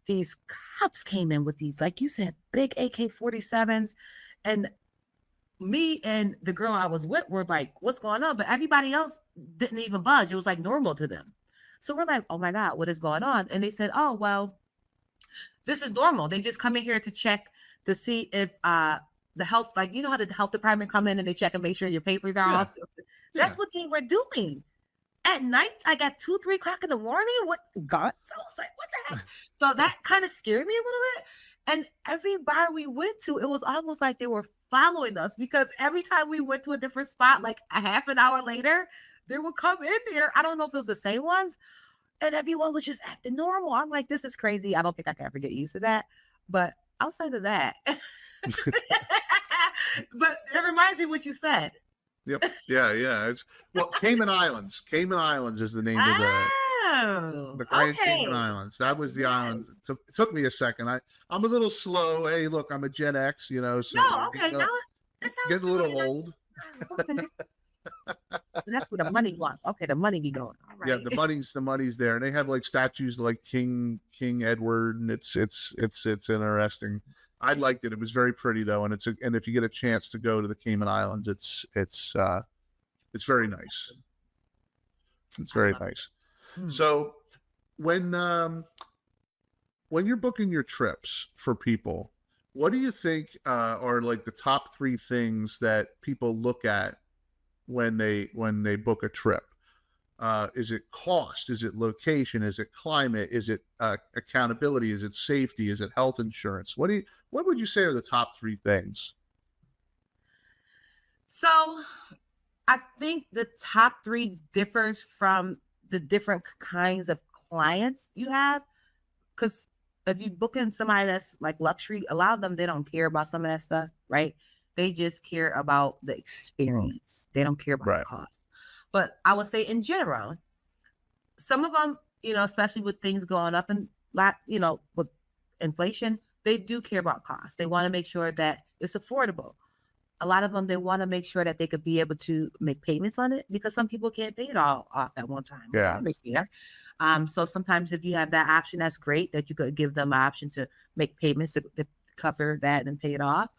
these cops came in with these, like you said, big AK-47s. And me and the girl I was with were like, what's going on? But everybody else didn't even budge. It was like normal to them. So we're like, oh my God, what is going on? And they said, oh, well, this is normal. They just come in here to check to see if the health, like, how the health department come in and they check and make sure your papers are off. That's what they were doing. At night, like at 2, 3 o'clock in the morning, what guns? I was like, what the heck? So that kind of scared me a little bit. And every bar we went to, it was almost like they were following us, because every time we went to a different spot, like a half an hour later, they would come in there. I don't know if it was the same ones. And everyone was just acting normal. I'm like, this is crazy. I don't think I can ever get used to that. But outside of that, but it reminds me of what you said. Yep. Yeah. Cayman Islands. Cayman Islands is the name of the Grand Cayman Islands. That was the island. It took me a second. I'm a little slow. Hey, look, I'm a Gen X, so no, okay. Now that sounds get a little old. That's where the money went. Okay, the money be going. All right. Yeah, the money's there, and they have like statues like King Edward, and it's interesting. I liked it. It was very pretty though, and and if you get a chance to go to the Cayman Islands, it's very nice. It's very nice. So when you're booking your trips for people, what do you think are like the top 3 things that people look at when they book a trip? Is it cost? Is it location? Is it climate? Is it accountability? Is it safety? Is it health insurance? What would you say are the top 3 things? So I think the top 3 differs from the different kinds of clients you have. Because if you book in somebody that's like luxury, a lot of them, they don't care about some of that stuff, right? They just care about the experience. They don't care about the cost. But I would say in general, some of them, especially with things going up and with inflation, they do care about cost. They want to make sure that it's affordable. A lot of them, they want to make sure that they could be able to make payments on it, because some people can't pay it all off at one time. Yeah. So sometimes if you have that option, that's great, that you could give them an option to make payments to cover that and pay it off.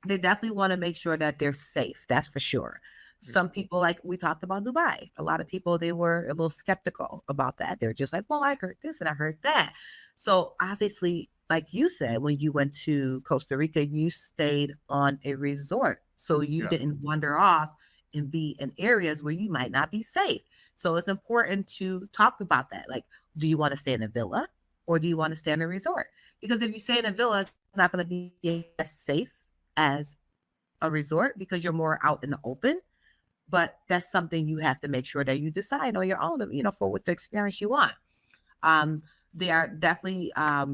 They definitely want to make sure that they're safe. That's for sure. Some people, like we talked about Dubai, a lot of people, they were a little skeptical about that. They're just like, well, I heard this and I heard that. So obviously, like you said, when you went to Costa Rica, you stayed on a resort. So you didn't wander off and be in areas where you might not be safe. So it's important to talk about that. Like, do you want to stay in a villa or do you want to stay in a resort? Because if you stay in a villa, it's not going to be as safe as a resort, because you're more out in the open. But that's something you have to make sure that you decide on your own, for what the experience you want. They are definitely a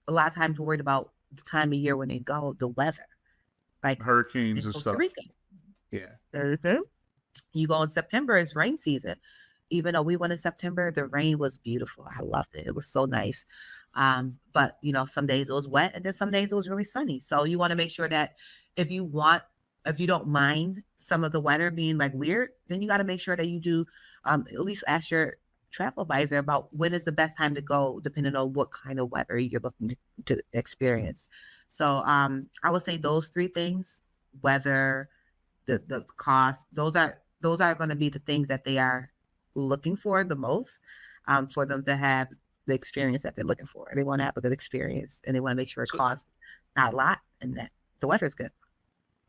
lot of times worried about the time of year when they go, the weather, like hurricanes and stuff. Rica. Yeah. Mm-hmm. You go in September, it's rain season. Even though we went in September, the rain was beautiful. I loved it. It was so nice. But some days it was wet, and then some days it was really sunny. So you want to make sure that if you don't mind some of the weather being like weird, then you got to make sure that you do at least ask your travel advisor about when is the best time to go, depending on what kind of weather you're looking to experience. So I would say those 3 things: weather, the cost. Those are going to be the things that they are looking for the most, for them to have the experience that they're looking for. They want to have a good experience, and they want to make sure it So- costs not a lot and that the weather is good.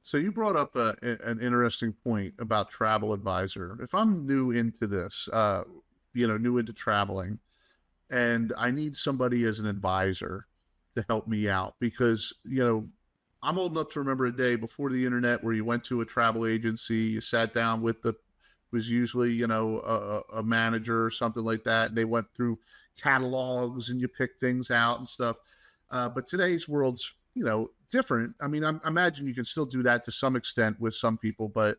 So you brought up an interesting point about travel advisor. If I'm new into this, new into traveling, and I need somebody as an advisor to help me out, because I'm old enough to remember a day before the internet where you went to a travel agency, you sat down with was usually a manager or something like that, and they went through catalogs and you pick things out and stuff. But today's world's different. I mean, I imagine you can still do that to some extent with some people, but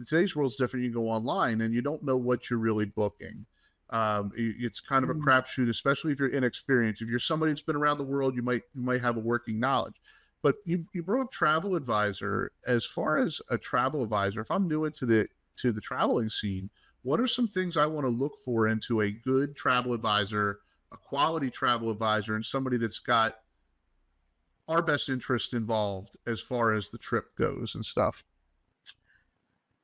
today's world's different. You go online and you don't know what you're really booking. It's kind of a crapshoot, especially if you're inexperienced. If you're somebody that's been around the world, you might have a working knowledge. But you brought up travel advisor. As far as a travel advisor, if I'm new into the traveling scene, what are some things I want to look for into a good travel advisor, a quality travel advisor, and somebody that's got our best interest involved as far as the trip goes and stuff?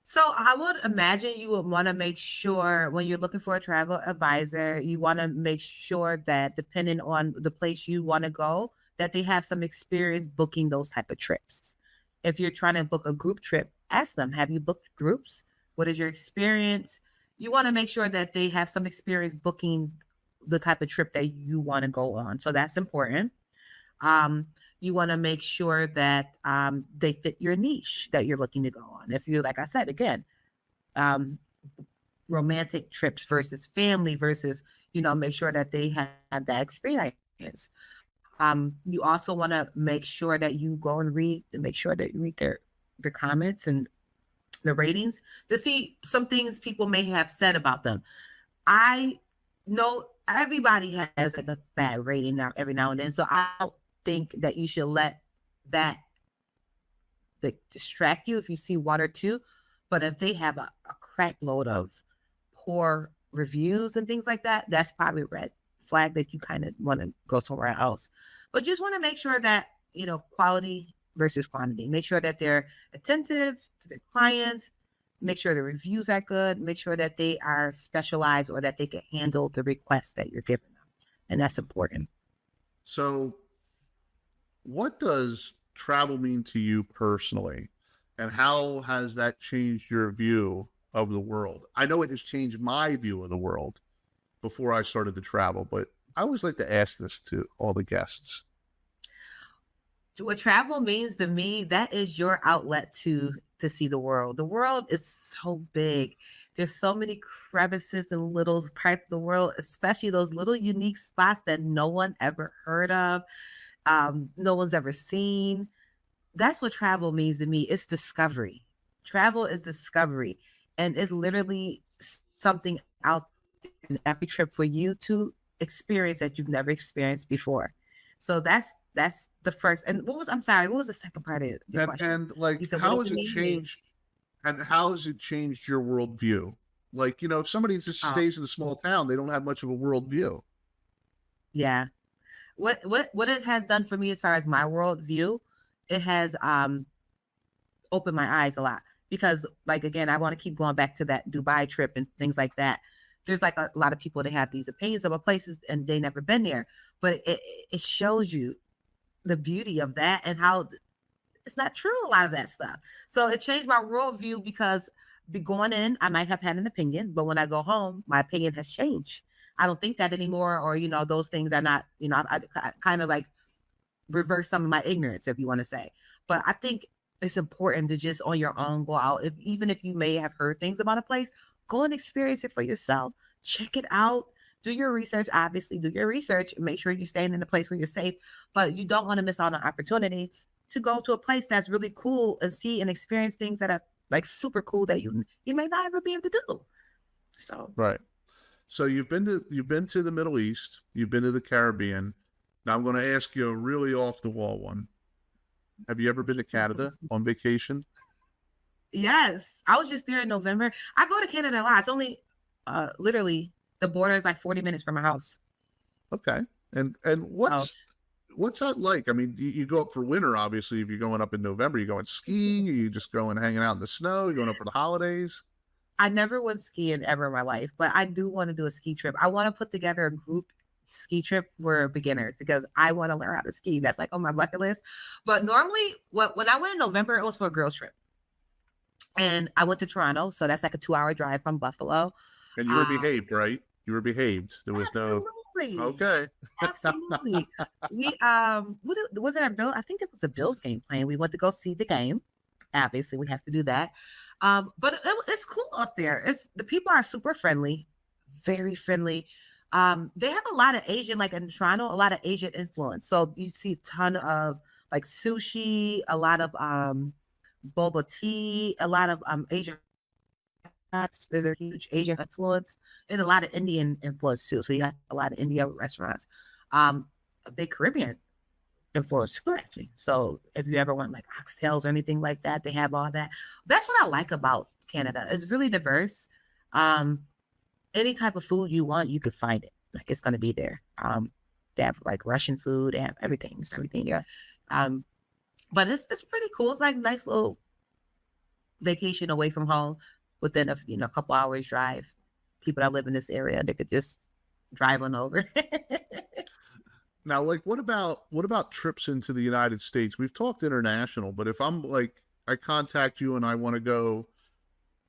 So I would imagine you would want to make sure when you're looking for a travel advisor, you want to make sure that depending on the place you want to go, that they have some experience booking those type of trips. If you're trying to book a group trip, ask them, have you booked groups? What is your experience? You want to make sure that they have some experience booking the type of trip that you want to go on. So that's important. You want to make sure that they fit your niche that you're looking to go on. If you, like I said, again, romantic trips versus family versus, make sure that they have that experience. You also want to make sure that you go and make sure that you read their comments and the ratings to see some things people may have said about them. I know everybody has like a bad rating now every now and then, so I don't think that you should let that distract you if you see one or two. But if they have a crap load of poor reviews and things like that, that's probably a red flag that you kind of want to go somewhere else. But just want to make sure that quality versus quantity. Make sure that they're attentive to their clients. Make sure the reviews are good. Make sure that they are specialized or that they can handle the requests that you're giving them. And that's important. So what does travel mean to you personally? And how has that changed your view of the world? I know it has changed my view of the world before I started to travel, but I always like to ask this to all the guests. What travel means to me, that is your outlet to see the world. The world is so big. There's so many crevices and little parts of the world, especially those little unique spots that no one ever heard of, no one's ever seen. That's what travel means to me. It's discovery. Travel is discovery, and it's literally something out in every trip for you to experience that you've never experienced before. So that's the first. And what was the second part of your question? And like, how has it changed? And how has it changed your worldview? Like, if somebody just stays in a small town, they don't have much of a worldview. Yeah. What it has done for me as far as my worldview, it has opened my eyes a lot. Because, like, again, I want to keep going back to that Dubai trip and things like that. There's like a lot of people that have these opinions about places and they never been there. But it shows you the beauty of that and how it's not true, a lot of that stuff. So it changed my worldview because going in, I might have had an opinion, but when I go home, my opinion has changed. I don't think that anymore, or, those things are not, I kind of like reverse some of my ignorance, if you want to say. But I think it's important to just on your own go out. Even if you may have heard things about a place, go and experience it for yourself. Check it out. Do your research, obviously. Do your research. Make sure you're staying in a place where you're safe. But you don't want to miss out on an opportunity to go to a place that's really cool and see and experience things that are like super cool that you may not ever be able to do. So right. So you've been to the Middle East. You've been to the Caribbean. Now I'm going to ask you a really off the wall one. Have you ever been to Canada on vacation? Yes, I was just there in November. I go to Canada a lot. It's only literally the border is like 40 minutes from my house. Okay. And what's that like? I mean, you go up for winter, obviously. If you're going up in November, you going skiing? Are you just going hanging out in the snow? You're going up for the holidays? I never went skiing ever in my life, but I do want to do a ski trip. I want to put together a group ski trip for beginners because I want to learn how to ski. That's like on my bucket list. But normally, when I went in November, it was for a girls trip, and I went to Toronto, so that's like a 2-hour drive from Buffalo. And you were behaved, right? You were behaved. There was absolutely. no. Okay. Absolutely. We was it a Bill? I think it was a Bills game playing. We went to go see the game. Obviously, we have to do that. But it's cool up there. The people are super friendly, very friendly. They have a lot of Asian, like in Toronto, a lot of Asian influence. So you see a ton of like sushi, a lot of boba tea, a lot of Asian. There's a huge Asian influence and a lot of Indian influence too. So you have a lot of Indian restaurants. A big Caribbean influence too, actually. So if you ever want like oxtails or anything like that, they have all that. That's what I like about Canada. It's really diverse. Any type of food you want, you could find it. Like it's gonna be there. They have like Russian food, they have everything. It's everything here. But it's pretty cool. It's like a nice little vacation away from home within a couple hours drive. People that live in this area, they could just drive on over. Now, like, what about trips into the United States? We've talked international, but if I'm like, I contact you and I want to go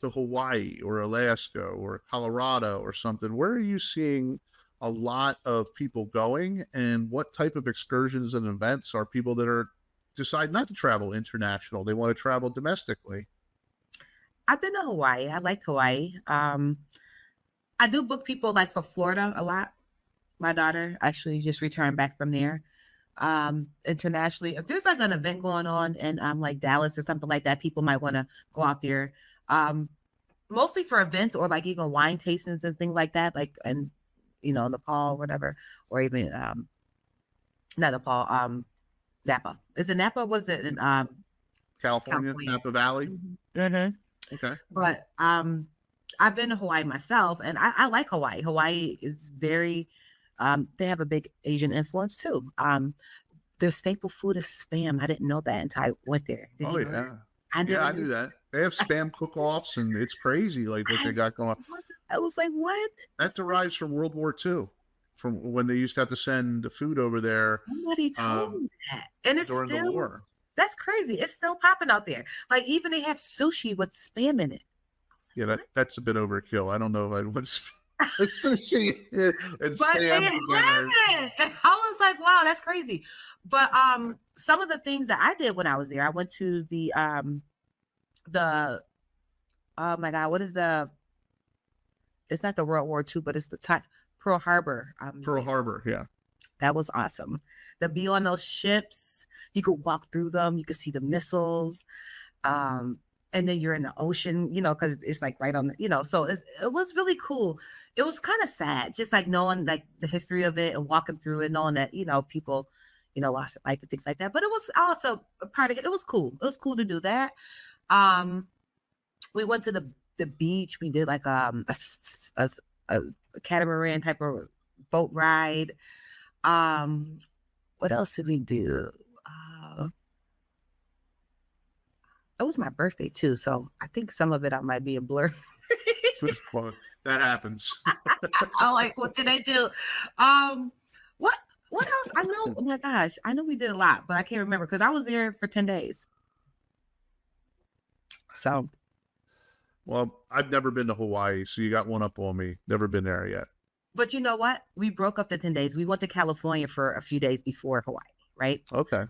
to Hawaii or Alaska or Colorado or something, where are you seeing a lot of people going, and what type of excursions and events are people that are decide not to travel international? They want to travel domestically. I've been to Hawaii. I liked Hawaii. I do book people like for Florida a lot. My daughter actually just returned back from there. Internationally, if there's like an event going on in like Dallas or something like that, people might want to go out there. Mostly for events or like even wine tastings and things like that, like and Nepal, whatever, or even not Nepal, Napa. Is it Napa? Was it in California, Napa Valley? Mm-hmm. Okay. But I've been to Hawaii myself, and I like Hawaii. Hawaii is very they have a big Asian influence too. Their staple food is spam. I didn't know that until I went there. Did you know that? I knew that. They have spam cook-offs, and it's crazy, like what they got going on. I was like, what? That derives from World War II, from when they used to have to send the food over there. Somebody told me that, and it's during still the war. That's crazy. It's still popping out there. Like even they have sushi with spam in it. Yeah, that's a bit overkill. I don't know if I would sushi and But spam. they have it. And I was like, wow, that's crazy. But some of the things that I did when I was there, I went to the oh my God, what is it's not the World War II, but it's the Pearl Harbor. Pearl Harbor, yeah. That was awesome. To be on those ships, you could walk through them, you could see the missiles. And then you're in the ocean, because it's like right on the, so it was really cool. It was kind of sad, just like knowing like the history of it and walking through it, knowing that, people, lost their life and things like that. But it was also a part of it. It was cool. It was cool to do that. We went to the beach. We did like a catamaran type of boat ride. What else did we do? It was my birthday too, so I think some of it I might be a blur. That happens. I'm like, what did I do? What else? I know. Oh my gosh, I know we did a lot, but I can't remember because I was there for 10 days. So, well, I've never been to Hawaii, so you got one up on me. Never been there yet. But you know what? We broke up the 10 days. We went to California for a few days before Hawaii, right? Okay.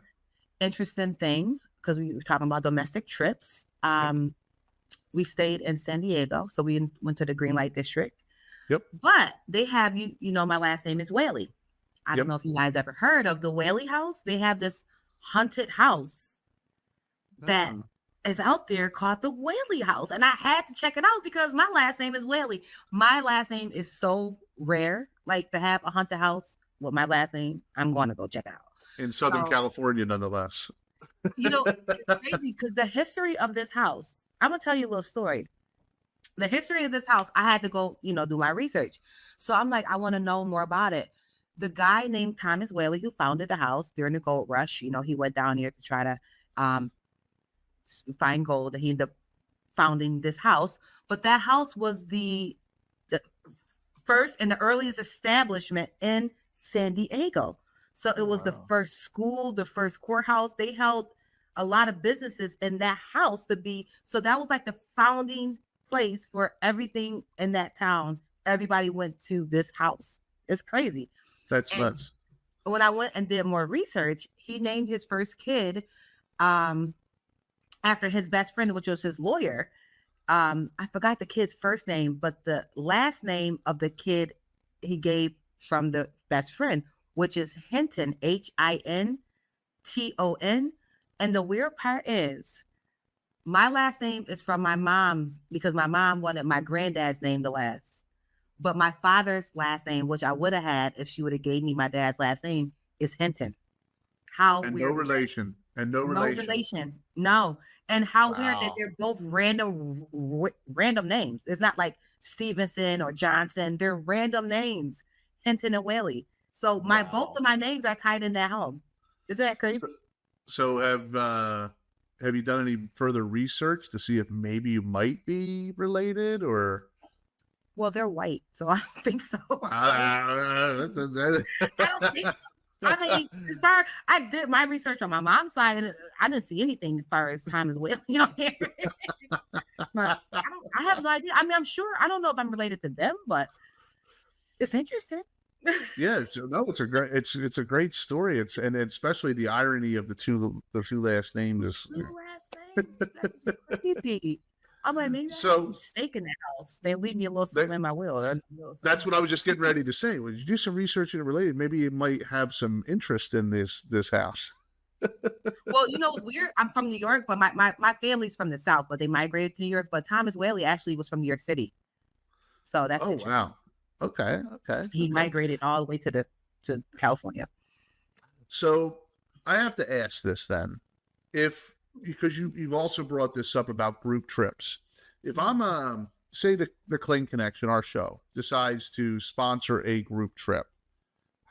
Interesting thing, because we were talking about domestic trips. We stayed in San Diego, so we went to the Green Light District. Yep. But they have my last name is Whaley. I don't know if you guys ever heard of the Whaley House. They have this haunted house that is out there called the Whaley House, and I had to check it out because my last name is Whaley. My last name is so rare, like to have a haunted house with my last name. I'm going to go check it out in Southern California, nonetheless. It's crazy because the history of this house. I'm gonna tell you a little story. The history of this house, I had to go, do my research. So I'm like, I want to know more about it. The guy named Thomas Whaley, who founded the house during the gold rush, he went down here to try to find gold, and he ended up founding this house. But that house was the first and the earliest establishment in San Diego. So it was the first school, the first courthouse. They held a lot of businesses in that house so that was like the founding place for everything in that town. Everybody went to this house. It's crazy. That's nuts. When I went and did more research, he named his first kid after his best friend, which was his lawyer. I forgot the kid's first name, but the last name of the kid he gave from the best friend, which is Hinton, Hinton. And the weird part is my last name is from my mom because my mom wanted my granddad's name to last. But my father's last name, which I would have had if she would have gave me my dad's last name, is Hinton. How and weird. No relation. And no relation. No. And how weird that they're both random names. It's not like Stevenson or Johnson. They're random names. Hinton and Whaley. So both of my names are tied in that home. Isn't that crazy? So have you done any further research to see if maybe you might be related or? Well, they're white, so I don't think so. I don't think so. I mean, I did my research on my mom's side, and I didn't see anything as far as time as Whaley on there. But I have no idea. I mean, I'm sure. I don't know if I'm related to them, but it's interesting. Yeah, so no, it's a great story. And especially the irony of the two last names. That's crazy. I'm like, maybe I have some steak in the house. They leave me a little something in my will. That's what I was just getting ready to say. When you do some research and it related, maybe you might have some interest in this house. Well, you know, it's weird. I'm from New York, but my family's from the South, but they migrated to New York. But Thomas Whaley actually was from New York City. So that's interesting. Wow. Okay. He migrated all the way to California. So I have to ask this then. Because you've also brought this up about group trips. If I'm say the Kling Connection, our show, decides to sponsor a group trip,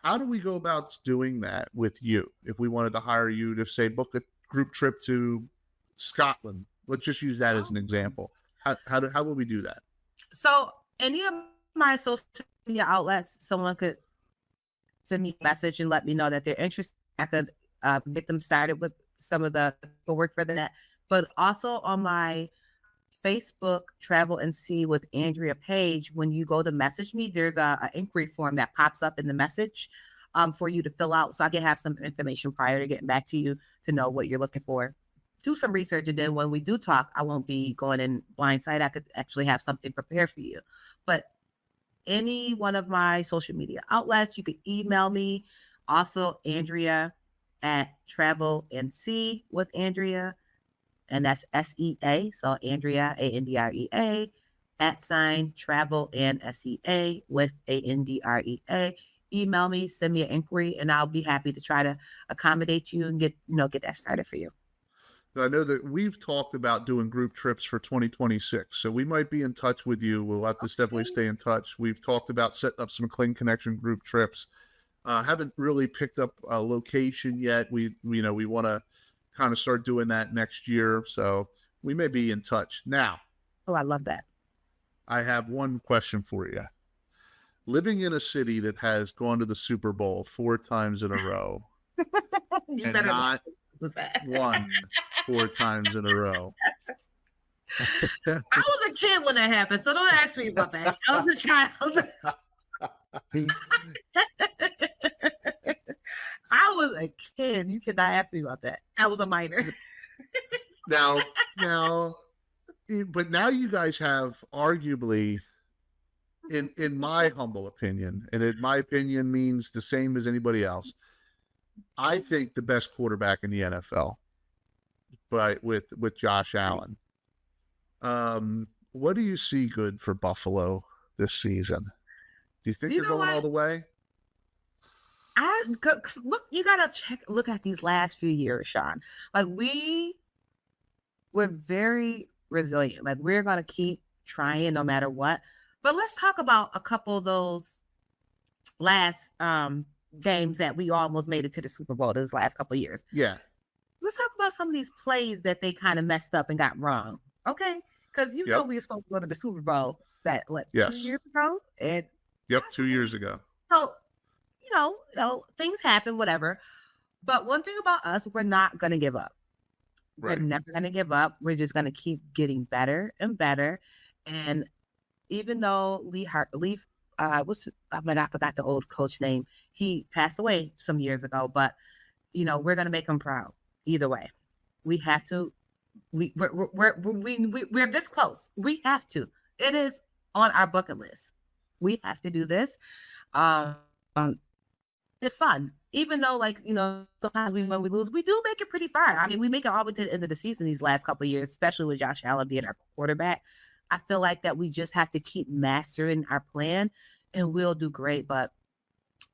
how do we go about doing that with you? If we wanted to hire you to say book a group trip to Scotland, let's just use that as an example. How would we do that? So any of my social media outlets, someone could send me a message and let me know that they're interested. I could get them started with some of the work for that, but also on my Facebook Travel and See with Andrea page, when you go to message me, there's a inquiry form that pops up in the message for you to fill out, so I can have some information prior to getting back to you to know what you're looking for. Do some research, and then when we do talk, I won't be going in blindsided. I could actually have something prepared for you. But any one of my social media outlets, you could email me. Also, Andrea at Travel and See with Andrea, and that's SEA. So Andrea, ANDREA, @ Travel and SEA with ANDREA. Email me, send me an inquiry, and I'll be happy to try to accommodate you and get that started for you. I know that we've talked about doing group trips for 2026, so we might be in touch with you. We'll have to definitely stay in touch. We've talked about setting up some Kling Connection group trips. Haven't really picked up a location yet. We want to kind of start doing that next year, so we may be in touch. Now, I love that. I have one question for you. Living in a city that has gone to the Super Bowl 4 times in a row, and not won 4 times in a row. I was a kid when that happened, so don't ask me about that. I was a child. I was a kid. You cannot ask me about that. I was a minor. Now, but now you guys have arguably, in my humble opinion, and in my opinion means the same as anybody else, I think the best quarterback in the NFL, but with Josh Allen. What do you see good for Buffalo this season? Do you think they're going all the way? Look, you gotta look at these last few years, Sean. Like we're very resilient. Like we're gonna keep trying no matter what. But let's talk about a couple of those last games that we almost made it to the Super Bowl this last couple of years. Yeah. Let's talk about some of these plays that they kind of messed up and got wrong. Okay, because know we were supposed to go to the Super Bowl 2 years ago, and 2 years ago. So things happen, whatever. But one thing about us, we're not going to give up. Right. We're never going to give up. We're just going to keep getting better and better. And even though I forgot the old coach name. He passed away some years ago, but we're going to make him proud either way. We have to. We're this close. We have to. It is on our bucket list. We have to do this. It's fun, even though sometimes when we lose, we do make it pretty far. I mean, we make it all the way to the end of the season these last couple of years, especially with Josh Allen being our quarterback. I feel like that we just have to keep mastering our plan, and we'll do great. But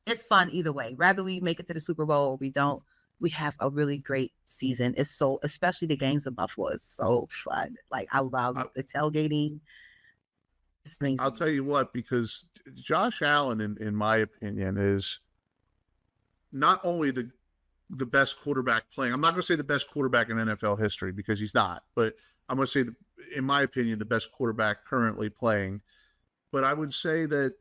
it's fun either way. Rather we make it to the Super Bowl or we don't. We have a really great season. Especially the games in Buffalo is so fun. Like, I love the tailgating. It's amazing. I'll tell you what, because Josh Allen, in my opinion, is not only the best quarterback playing. I'm not going to say the best quarterback in NFL history because he's not, but I'm going to say, in my opinion, the best quarterback currently playing. But I would say that,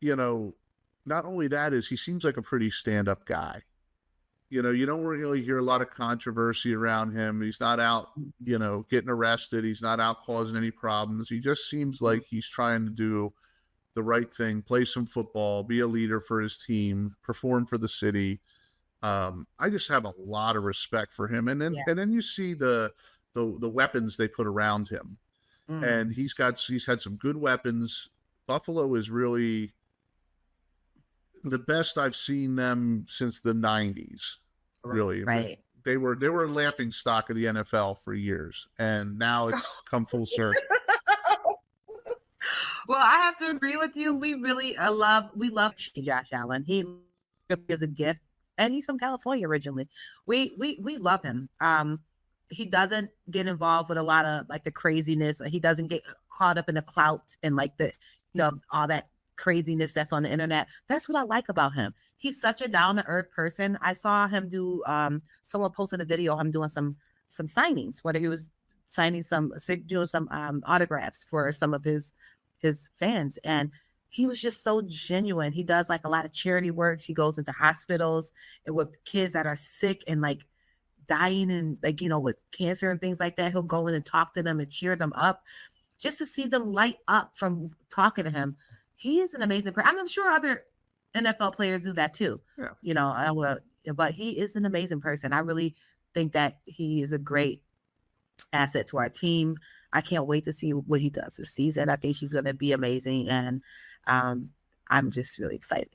not only that is he seems like a pretty stand-up guy. You don't really hear a lot of controversy around him. He's not out, getting arrested. He's not out causing any problems. He just seems like he's trying to do the right thing, play some football, be a leader for his team, perform for the city. I just have a lot of respect for him. And then you see the weapons they put around him. And he's had some good weapons. Buffalo is really the best I've seen them since the 90s. Really. Right. They were a laughing stock of the NFL for years, and now it's come full circle. Well, I have to agree with you. We really love Josh Allen. He is a gift, and he's from California originally. We love him. He doesn't get involved with a lot of the craziness. He doesn't get caught up in the clout and all that craziness that's on the internet. That's what I like about him. He's such a down to earth person. I saw him do someone posted a video of him doing some signings, whether he was doing some autographs for some of his fans, and he was just so genuine. He does a lot of charity work. He goes into hospitals and with kids that are sick and dying and with cancer and things like that. He'll go in and talk to them and cheer them up, just to see them light up from talking to him. He is an amazing person. I'm sure other NFL players do that too. Yeah. But he is an amazing person. I really think that he is a great asset to our team. I can't wait to see what he does this season. I think he's going to be amazing, and I'm just really excited.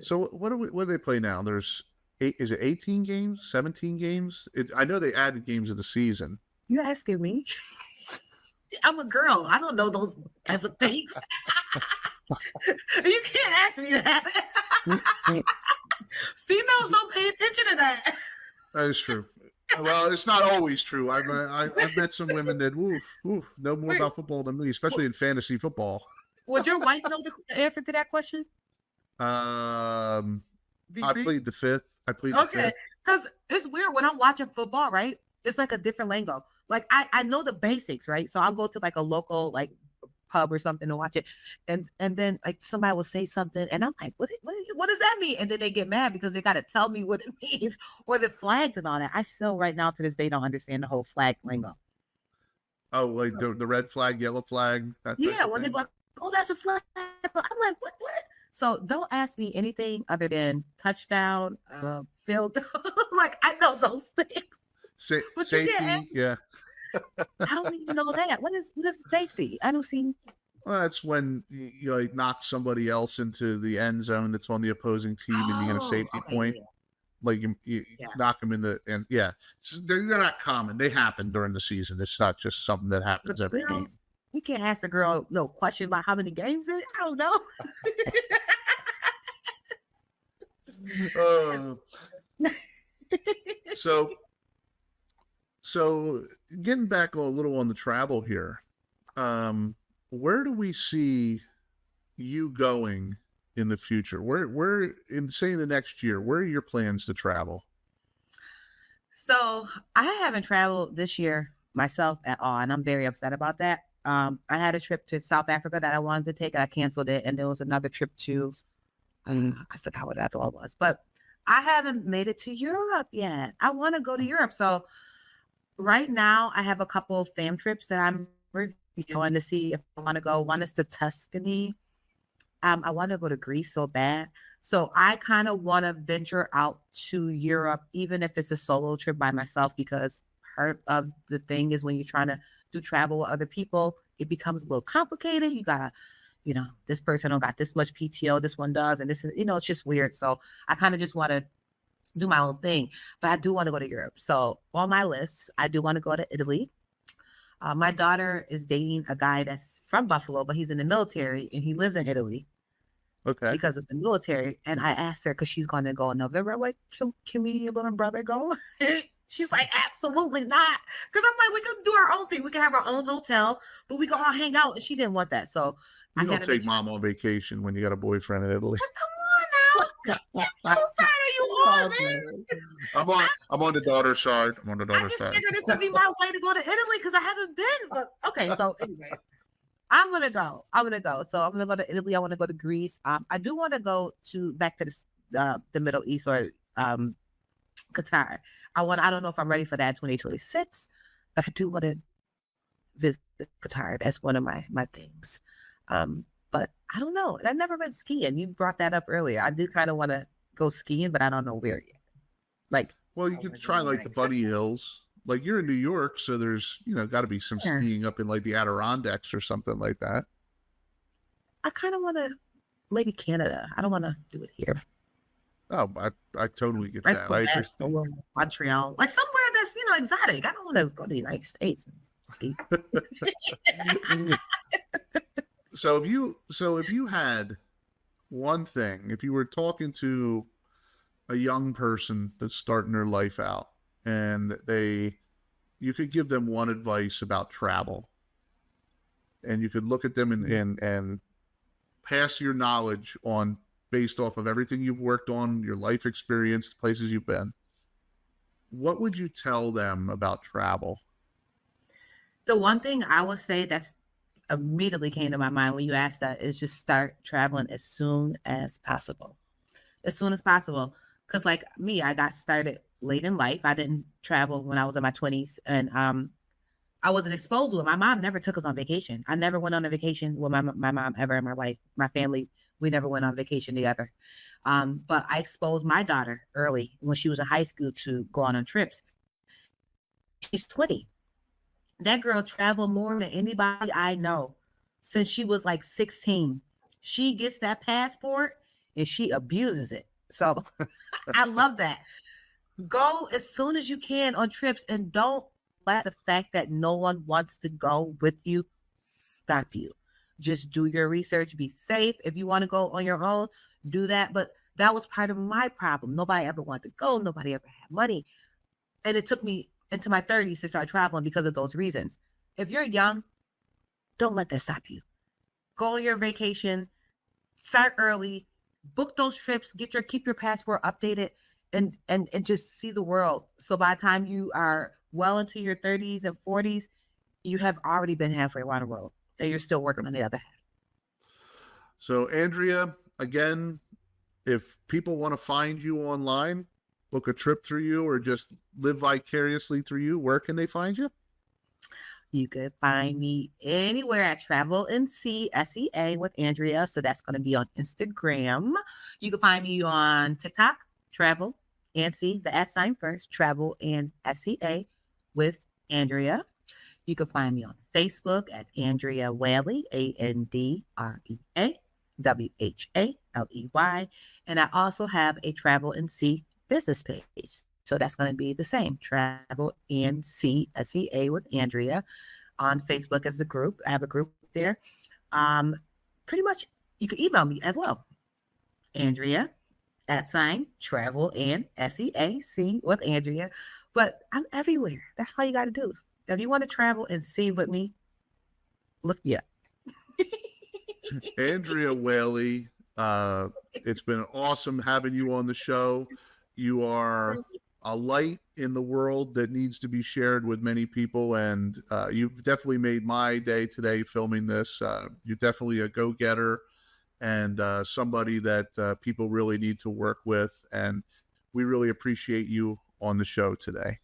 So what do they play now? There's is it 18 games, 17 games? I know they added games in the season. You're asking me? I'm a girl. I don't know those type of things. You can't ask me that. Females don't pay attention to that. That is true. Well, it's not always true. I've met some women that know more about football than me, especially in fantasy football. Would your wife know the answer to that question? I plead the fifth. Okay, because it's weird when I'm watching football, right? It's a different lingo. I know the basics, right? So I'll go to a local pub or something to watch it, and then somebody will say something, and I'm like, what does that mean? And then they get mad because they got to tell me what it means, or the flags and all that. I still right now to this day don't understand the whole flag lingo. Oh, the red flag, yellow flag. Yeah, when they're like, oh, that's a flag. I'm like, what? So don't ask me anything other than touchdown, field. I know those things. Safety, yeah. I don't even know that. What is safety? I don't see. Well, that's when you knock somebody else into the end zone that's on the opposing team, and you get a safety point. Yeah. You knock them in the end. Yeah, they're not common. They happen during the season. It's not just something that happens every game. You can't ask a girl no question about how many games in it. I don't know. So getting back a little on the travel here, where do we see you going in the future? Where in say the next year, where are your plans to travel? So I haven't traveled this year myself at all, and I'm very upset about that. I had a trip to South Africa that I wanted to take, and I canceled it. And there was another trip to I forgot what that all was, but I haven't made it to Europe yet. I want to go to Europe. So right now I have a couple of fam trips that I'm reviewing to see if I want to go. One is to Tuscany. I want to go to Greece so bad. So I kind of want to venture out to Europe, even if it's a solo trip by myself, because part of the thing is when you're trying to do travel with other people, it becomes a little complicated. You gotta, this person don't got this much PTO, this one does, and this is, it's just weird. So I kind of just want to do my own thing, but I do want to go to Europe. So on my list, I do want to go to Italy. My daughter is dating a guy that's from Buffalo, but he's in the military and he lives in Italy. Okay. Because of the military. And I asked her, because she's going to go in November, I'm like, can we, your little brother, go? She's like, absolutely not. Because I'm like, we can do our own thing. We can have our own hotel, but we can all hang out. And she didn't want that. So you don't take mom on vacation when you got a boyfriend in Italy. Come on now. Whose side are you on, man? I'm on the daughter's side. I just figured this would be my way to go to Italy because I haven't been. But, okay, so anyways, I'm gonna go. So I'm gonna go to Italy. I want to go to Greece. I do want to go back to the Middle East or Qatar. I don't know if I'm ready for that in 2026, but I do want to visit Qatar. That's one of my things. But I don't know. And I've never been skiing. You brought that up earlier. I do kind of want to go skiing, but I don't know where yet. Well, you could try the Bunny Hills. Like you're in New York, so there's got to be some skiing up in the Adirondacks or something like that. I kind of want to maybe Canada. I don't want to do it here. Oh, I totally get that. I understand. Montreal, somewhere that's exotic. I don't want to go to the United States and ski. So if you had one thing, if you were talking to a young person that's starting their life out, and you could give them one advice about travel, and you could look at them and pass your knowledge on based off of everything you've worked on, your life experience, the places you've been, what would you tell them about travel? The one thing I would say that's immediately came to my mind when you asked that is just start traveling as soon as possible. Because like me, I got started late in life. I didn't travel when I was in my 20s, and I wasn't exposed to it. My mom never took us on vacation. I never went on a vacation with my mom ever in my life. My family, we never went on vacation together. But I exposed my daughter early when she was in high school to go on trips. She's 20. That girl traveled more than anybody I know since she was 16. She gets that passport and she abuses it. So I love that. Go as soon as you can on trips, and don't let the fact that no one wants to go with you stop you. Just do your research, be safe. If you want to go on your own, do that. But that was part of my problem. Nobody ever wanted to go. Nobody ever had money. And it took me into my 30s to start traveling because of those reasons. If you're young, don't let that stop you. Go on your vacation, start early, book those trips, keep your passport updated, and just see the world. So by the time you are well into your 30s and 40s, you have already been halfway around the world, and you're still working on the other half. So Andrea, again, if people want to find you online, book a trip through you, or just live vicariously through you, where can they find you? You could find me anywhere at Travel and See SEA with Andrea. So that's going to be on Instagram. You can find me on TikTok, Travel and See, the @ first, Travel and SEA with Andrea. You can find me on Facebook at Andrea Whaley, ANDREA WHALEY. And I also have a Travel and See business page. So that's going to be the same, Travel and See SEA with Andrea, on Facebook as the group. I have a group there. Pretty much you can email me as well. Andrea @ Travel and SEA, See with Andrea. But I'm everywhere. That's all you got to do. If you want to travel and see with me, look me up. Andrea Whaley, it's been awesome having you on the show. You are a light in the world that needs to be shared with many people, and you've definitely made my day today filming this. You're definitely a go-getter, and somebody that people really need to work with. And we really appreciate you on the show today.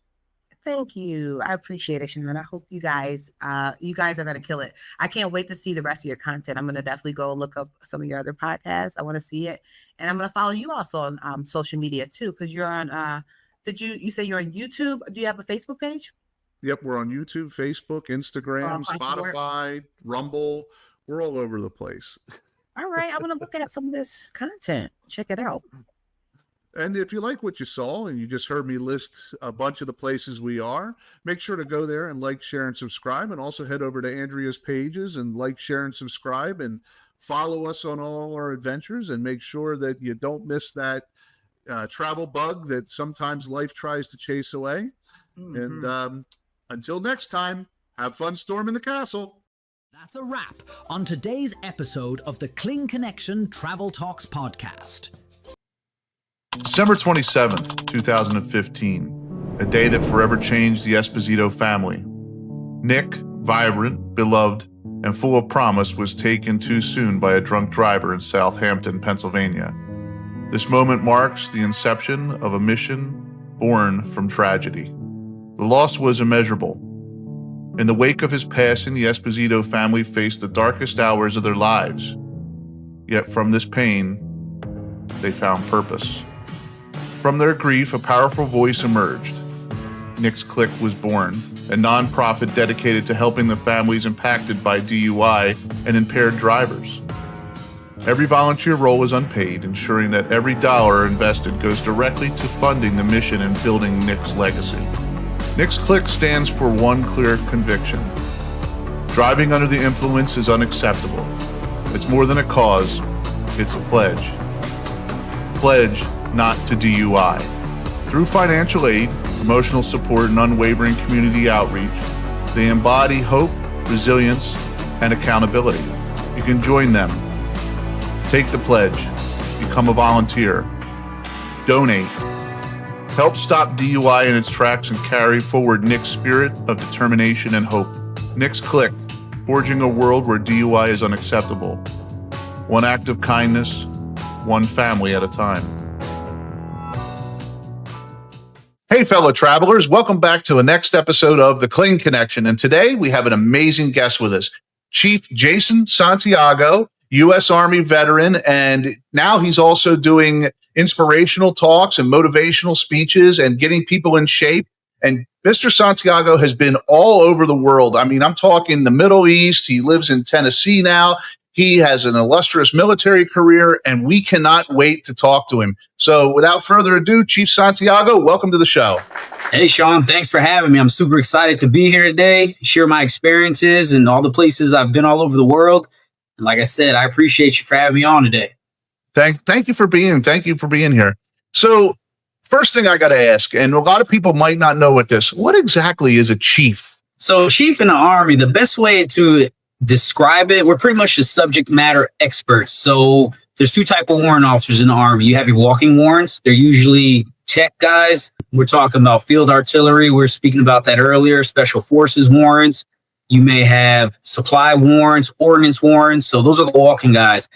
Thank you. I appreciate it, Sean. I hope you guys are going to kill it. I can't wait to see the rest of your content. I'm going to definitely go look up some of your other podcasts. I want to see it. And I'm going to follow you also on social media too, because you're on, you say you're on YouTube? Do you have a Facebook page? Yep. We're on YouTube, Facebook, Instagram, Spotify, Rumble. We're all over the place. All right. I'm going to look at some of this content. Check it out. And if you like what you saw and you just heard me list a bunch of the places we are, make sure to go there and like, share, and subscribe. And also head over to Andrea's pages and like, share, and subscribe, and follow us on all our adventures, and make sure that you don't miss that travel bug that sometimes life tries to chase away. Mm-hmm. And until next time, have fun storming the castle. That's a wrap on today's episode of the Kling Connection Travel Talks podcast. December 27th, 2015, a day that forever changed the Esposito family. Nick, vibrant, beloved, and full of promise, was taken too soon by a drunk driver in Southampton, Pennsylvania. This moment marks the inception of a mission born from tragedy. The loss was immeasurable. In the wake of his passing, the Esposito family faced the darkest hours of their lives. Yet from this pain, they found purpose. From their grief, a powerful voice emerged. Nick's Click was born, a nonprofit dedicated to helping the families impacted by DUI and impaired drivers. Every volunteer role is unpaid, ensuring that every dollar invested goes directly to funding the mission and building Nick's legacy. Nick's Click stands for one clear conviction. Driving under the influence is unacceptable. It's more than a cause, it's a pledge. Pledge not to DUI. Through financial aid, emotional support, and unwavering community outreach, they embody hope, resilience, and accountability. You can join them. Take the pledge. Become a volunteer. Donate. Help stop DUI in its tracks and carry forward Nick's spirit of determination and hope. Nick's Click, forging a world where DUI is unacceptable. One act of kindness, one family at a time. Hey, fellow travelers, welcome back to the next episode of The Kling Connection. And today we have an amazing guest with us, Chief Jason Santiago, U.S. Army veteran, and now he's also doing inspirational talks and motivational speeches and getting people in shape. And Mr. Santiago has been all over the world. I mean, I'm talking the Middle East. He lives in Tennessee now. He has an illustrious military career, and we cannot wait to talk to him. So without further ado, Chief Santiago, welcome to the show. Hey, Sean, thanks for having me. I'm super excited to be here today, share my experiences and all the places I've been all over the world. And like I said, I appreciate you for having me on today. Thank you for being here. So first thing I got to ask, and a lot of people might not know what exactly is a chief? So chief in the Army, the best way to describe it, we're pretty much the subject matter experts. So there's two types of warrant officers in the Army. You have your walking warrants. They're usually tech guys. We're talking about field artillery. We were speaking about that earlier. Special forces warrants. You may have supply warrants, ordnance warrants. So those are the walking guys.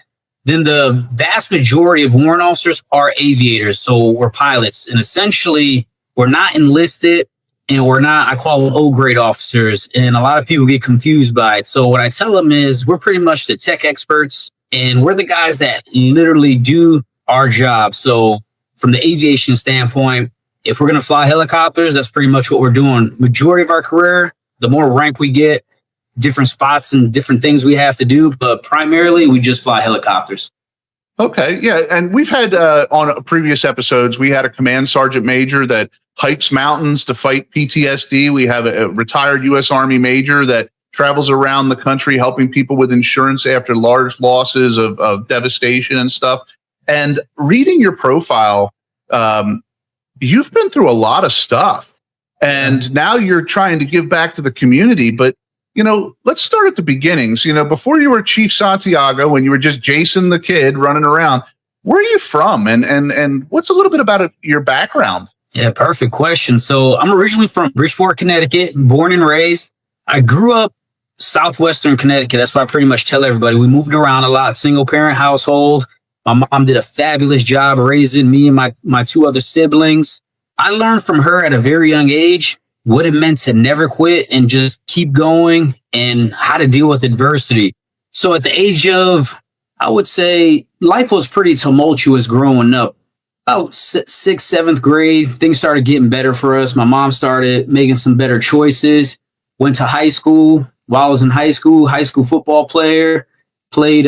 Then the vast majority of warrant officers are aviators. So we're pilots. And essentially, we're not enlisted. And we're not, I call them O-grade officers. And a lot of people get confused by it. So what I tell them is we're pretty much the tech experts. And we're the guys that literally do our job. So from the aviation standpoint, if we're going to fly helicopters, that's pretty much what we're doing. Majority of our career, the more rank we get, different spots and different things we have to do. But primarily, we just fly helicopters. Okay, yeah, and we've had on previous episodes, we had a command sergeant major that hikes mountains to fight PTSD. We have a retired U.S. Army major that travels around the country helping people with insurance after large losses of devastation and stuff. And reading your profile, you've been through a lot of stuff, and now you're trying to give back to the community. But let's start at the beginnings. Before you were Chief Santiago, when you were just Jason the kid running around, where are you from? And what's a little bit about your background? Yeah, perfect question. So I'm originally from Bridgeport, Connecticut, born and raised. I grew up Southwestern Connecticut. That's what I pretty much tell everybody. We moved around a lot, single parent household. My mom did a fabulous job raising me and my two other siblings. I learned from her at a very young age what it meant to never quit and just keep going and how to deal with adversity. So at the age of, I would say, life was pretty tumultuous growing up. About sixth, seventh grade, things started getting better for us. My mom started making some better choices. Went to high school. While I was in high school football player, played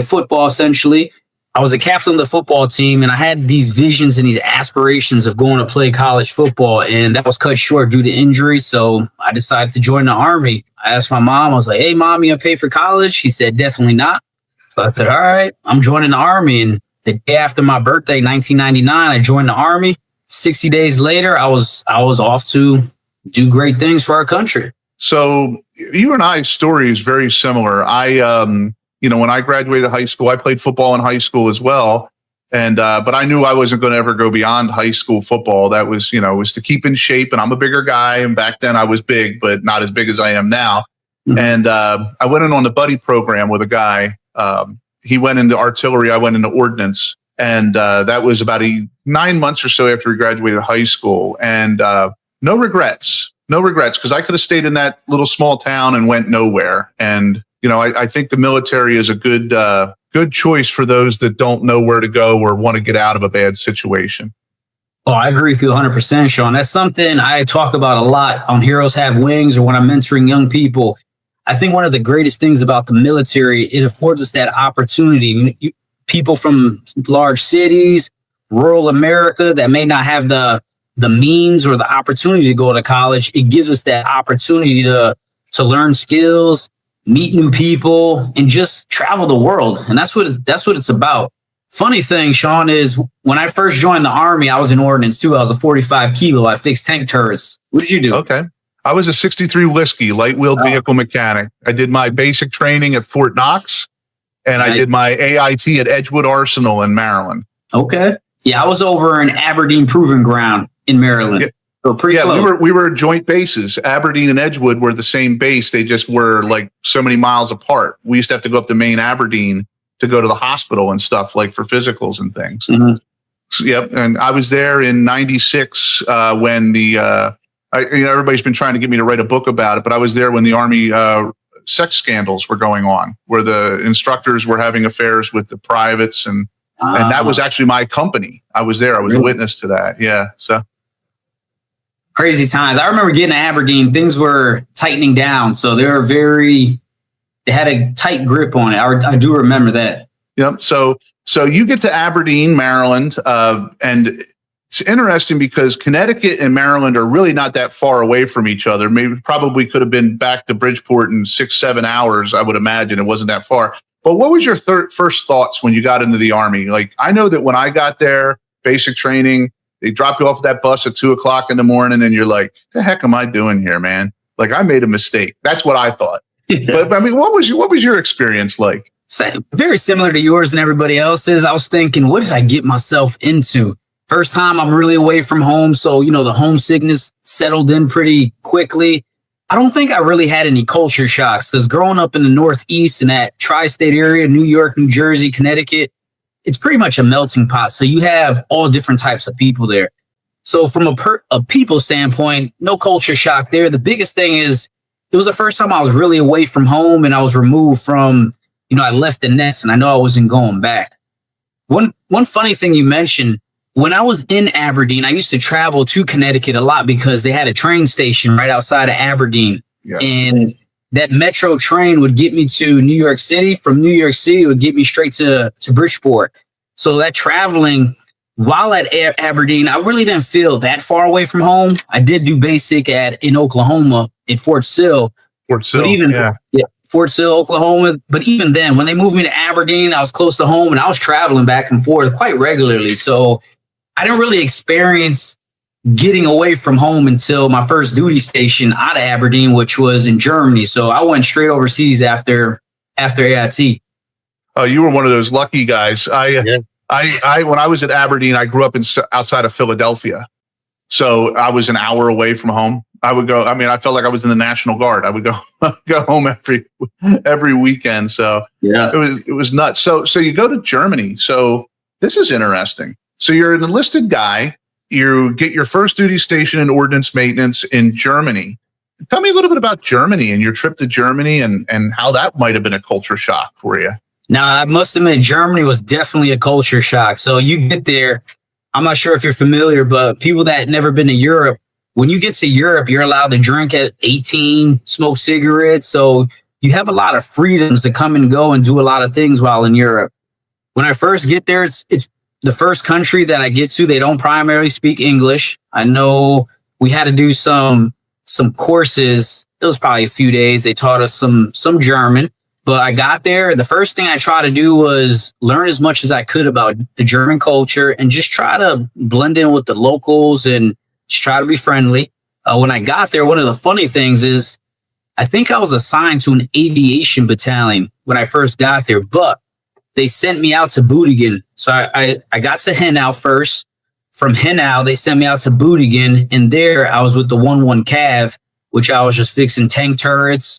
football essentially. I was a captain of the football team, and I had these visions and these aspirations of going to play college football, and that was cut short due to injury. So I decided to join the Army. I asked my mom, I was like, "Hey, Mom, you gonna pay for college?" She said, "Definitely not." So I said, "All right, I'm joining the Army." And the day after my birthday, 1999, I joined the Army. 60 days later, I was off to do great things for our country. So you and I's story is very similar. When I graduated high school, I played football in high school as well. And, but I knew I wasn't going to ever go beyond high school football. That was, was to keep in shape. And I'm a bigger guy. And back then I was big, but not as big as I am now. Mm-hmm. And I went in on the buddy program with a guy. He went into artillery. I went into ordnance. And that was about 9 months or so after we graduated high school. And no regrets, because I could have stayed in that little small town and went nowhere. And I think the military is a good choice for those that don't know where to go or want to get out of a bad situation. Oh, I agree with you 100%, Sean. That's something I talk about a lot on Heroes Have Wings or when I'm mentoring young people. I think one of the greatest things about the military, it affords us that opportunity. People from large cities, rural America that may not have the means or the opportunity to go to college, it gives us that opportunity to learn skills, meet new people, and just travel the world. And that's what it's about. Funny thing, Sean, is when I first joined the Army, I was in ordnance too. I was a 45 kilo. I fixed tank turrets. What did you do? Okay. I was a 63 Whiskey light wheeled vehicle mechanic. I did my basic training at Fort Knox, and I did my AIT at Edgewood Arsenal in Maryland. Okay. Yeah, I was over in Aberdeen Proving Ground in Maryland. Yeah. So pretty close. we were joint bases. Aberdeen and Edgewood were the same base. They just were like so many miles apart. We used to have to go up to Maine Aberdeen to go to the hospital and stuff, like for physicals and things. Mm-hmm. So, yep. And I was there in 96 when everybody's been trying to get me to write a book about it, but I was there when the Army sex scandals were going on, where the instructors were having affairs with the privates, and that was actually my company. I was there. I was a witness to that. Yeah. So. Crazy times. I remember getting to Aberdeen, things were tightening down. So they had a tight grip on it. I do remember that. Yep. So you get to Aberdeen, Maryland, and it's interesting because Connecticut and Maryland are really not that far away from each other. Maybe probably could have been back to Bridgeport in 6-7 hours. I would imagine it wasn't that far. But what was your first thoughts when you got into the Army? Like, I know that when I got there, basic training, they drop you off that bus at 2:00 in the morning, and you're like, "The heck am I doing here, man? Like, I made a mistake." That's what I thought. But I mean, what was your experience like? Very similar to yours and everybody else's. I was thinking, what did I get myself into? First time I'm really away from home, so the homesickness settled in pretty quickly. I don't think I really had any culture shocks because growing up in the Northeast and that tri-state area, New York, New Jersey, Connecticut, it's pretty much a melting pot. So you have all different types of people there. So from a people standpoint, no culture shock there. The biggest thing is it was the first time I was really away from home and I was removed from, I left the nest and I know I wasn't going back. One funny thing you mentioned, when I was in Aberdeen, I used to travel to Connecticut a lot because they had a train station right outside of Aberdeen. Yes. And that metro train would get me to New York City. From New York City, it would get me straight to Bridgeport. So that traveling while at Aberdeen, I really didn't feel that far away from home. I did do basic in Oklahoma at Fort Sill. Fort Sill, Fort Sill, Oklahoma. But even then, when they moved me to Aberdeen, I was close to home and I was traveling back and forth quite regularly. So I didn't really experience getting away from home until my first duty station out of Aberdeen, which was in Germany. So I went straight overseas after AIT. Oh, you were one of those lucky guys. I when I was at Aberdeen, I grew up outside of Philadelphia. So I was an hour away from home. I would go. I mean, I felt like I was in the National Guard. I would go home every weekend. So Yeah. it was nuts. So you go to Germany. So this is interesting. So you're an enlisted guy. You get your first duty station in ordnance maintenance in Germany. Tell me a little bit about Germany and your trip to Germany and how that might have been a culture shock for you. Now, I must admit, Germany was definitely a culture shock. So you get there. I'm not sure if you're familiar, but people that never been to Europe, when you get to Europe, you're allowed to drink at 18, smoke cigarettes. So you have a lot of freedoms to come and go and do a lot of things while in Europe. When I first get there, it's the first country that I get to. They don't primarily speak English. I know we had to do some courses. It was probably a few days. They taught us some German. But I got there. The first thing I tried to do was learn as much as I could about the German culture and just try to blend in with the locals and just try to be friendly. When I got there, one of the funny things is I think I was assigned to an aviation battalion when I first got there, but they sent me out to Boudingen. So I got to Hanau first. From Hanau, they sent me out to Boudingen. And there I was with the 1-1 Cav, which I was just fixing tank turrets,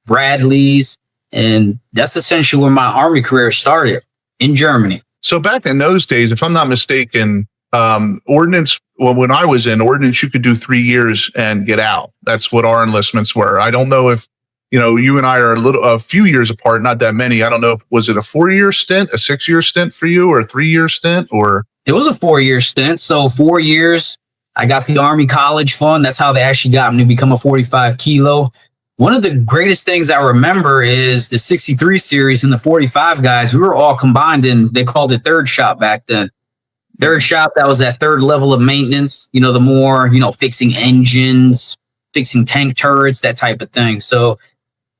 Bradleys. And that's essentially where my Army career started, in Germany. So back in those days, if I'm not mistaken, ordnance, well, when I was in ordnance, you could do 3 years and get out. That's what our enlistments were. I don't know if, you and I are a few years apart, not that many. I don't know. Was it a 4-year stint, a 6-year stint for you, or a 3-year stint, or? It was a 4-year stint. So 4 years, I got the Army College Fund. That's how they actually got me to become a 45 kilo. One of the greatest things I remember is the 63 series and the 45 guys. We were all combined in, they called it third shop back then. Third shop, that was that third level of maintenance, the more, fixing engines, fixing tank turrets, that type of thing. So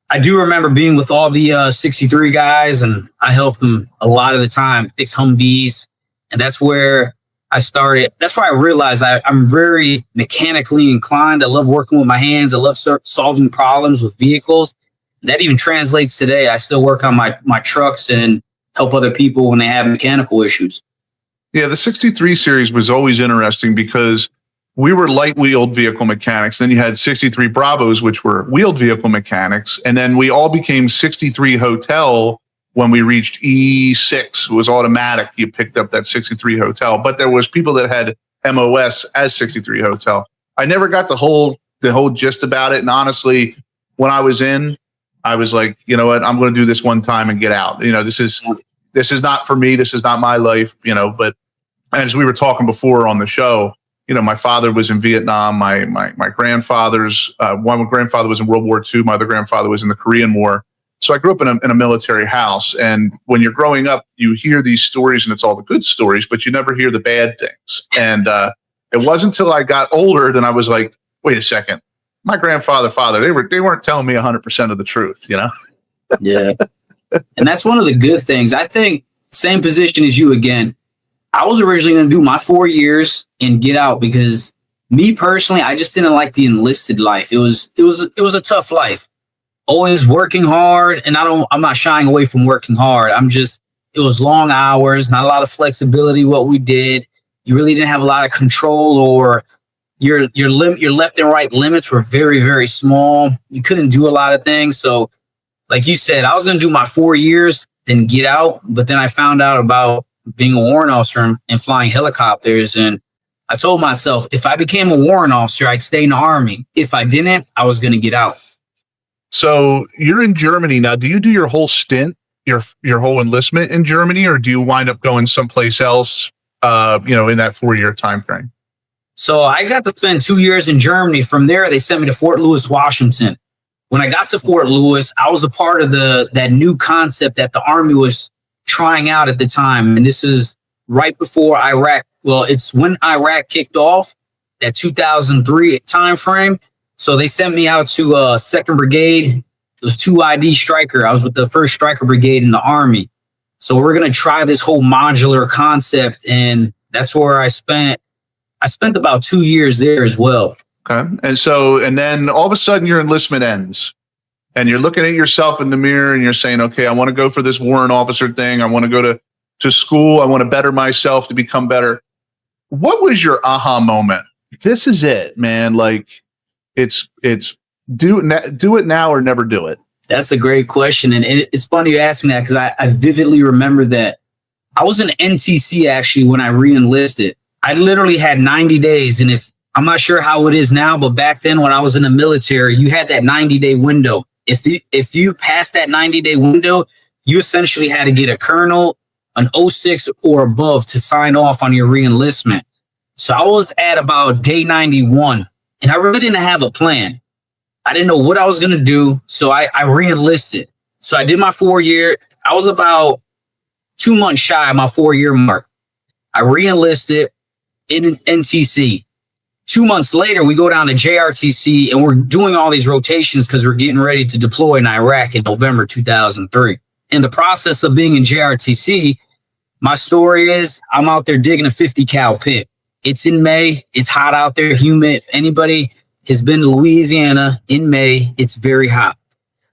I do remember being with all the 63 guys, and I helped them a lot of the time fix Humvees. And that's where I started. That's why I realized I'm very mechanically inclined. I love working with my hands. I love solving problems with vehicles. That even translates today. I still work on my trucks and help other people when they have mechanical issues. Yeah, the 63 series was always interesting because we were light-wheeled vehicle mechanics. Then you had 63 Bravos, which were wheeled vehicle mechanics. And then we all became 63 Hotel when we reached E6. It was automatic. You picked up that 63 Hotel. But there was people that had MOS as 63 Hotel. I never got the whole gist about it. And honestly, when I was in, I was like, you know what, I'm going to do this one time and get out. This is not for me. This is not my life, but as we were talking before on the show, my father was in Vietnam. My grandfather's, one grandfather was in World War II. My other grandfather was in the Korean War. So I grew up in a military house. And when you're growing up, you hear these stories and it's all the good stories, but you never hear the bad things. And it wasn't until I got older that I was like, wait a second. My father, they weren't telling me 100% of the truth, Yeah. And that's one of the good things. I think same position as you again. I was originally going to do my 4 years and get out because me personally, I just didn't like the enlisted life. It was a tough life. Always working hard, and I'm not shying away from working hard. It was long hours, not a lot of flexibility. What we did, you really didn't have a lot of control, or your left and right limits were very, very small. You couldn't do a lot of things. So, like you said, I was going to do my 4 years, then get out. But then I found out about being a warrant officer and flying helicopters, and I told myself if I became a warrant officer, I'd stay in the Army. If I didn't, I was going to get out. So you're in Germany now. Do you do your whole stint, your whole enlistment in Germany, or do you wind up going someplace else, in that 4-year time frame? So I got to spend 2 years in Germany. From there, they sent me to Fort Lewis, Washington. When I got to Fort Lewis, I was a part of that new concept that the Army was trying out at the time. And this is right before Iraq. Well, it's when Iraq kicked off, that 2003 time frame. So they sent me out to 2nd Brigade. It was 2ID Stryker. I was with the 1st Stryker Brigade in the Army. So we're going to try this whole modular concept. And that's where I spent about 2 years there as well. Okay. And then all of a sudden your enlistment ends and you're looking at yourself in the mirror and you're saying, okay, I want to go for this warrant officer thing. I want to go to school. I want to better myself to become better. What was your aha moment? This is it, man. Like, it's do it now or never do it? That's a great question. And it's funny you ask me that because I vividly remember that I was in NTC actually when I re-enlisted. I literally had 90 days. And I'm not sure how it is now, but back then when I was in the military, you had that 90-day window. If you passed that 90-day window, you essentially had to get a colonel, an 06 or above to sign off on your re-enlistment. So I was at about day 91 and I really didn't have a plan. I didn't know what I was going to do. So I re-enlisted. So I did my 4-year. I was about 2 months shy of my 4-year mark. I re-enlisted in NTC. 2 months later, we go down to JRTC and we're doing all these rotations because we're getting ready to deploy in Iraq in November 2003. In the process of being in JRTC, my story is I'm out there digging a 50 cal pit. It's in May. It's hot out there, humid. If anybody has been to Louisiana in May, it's very hot.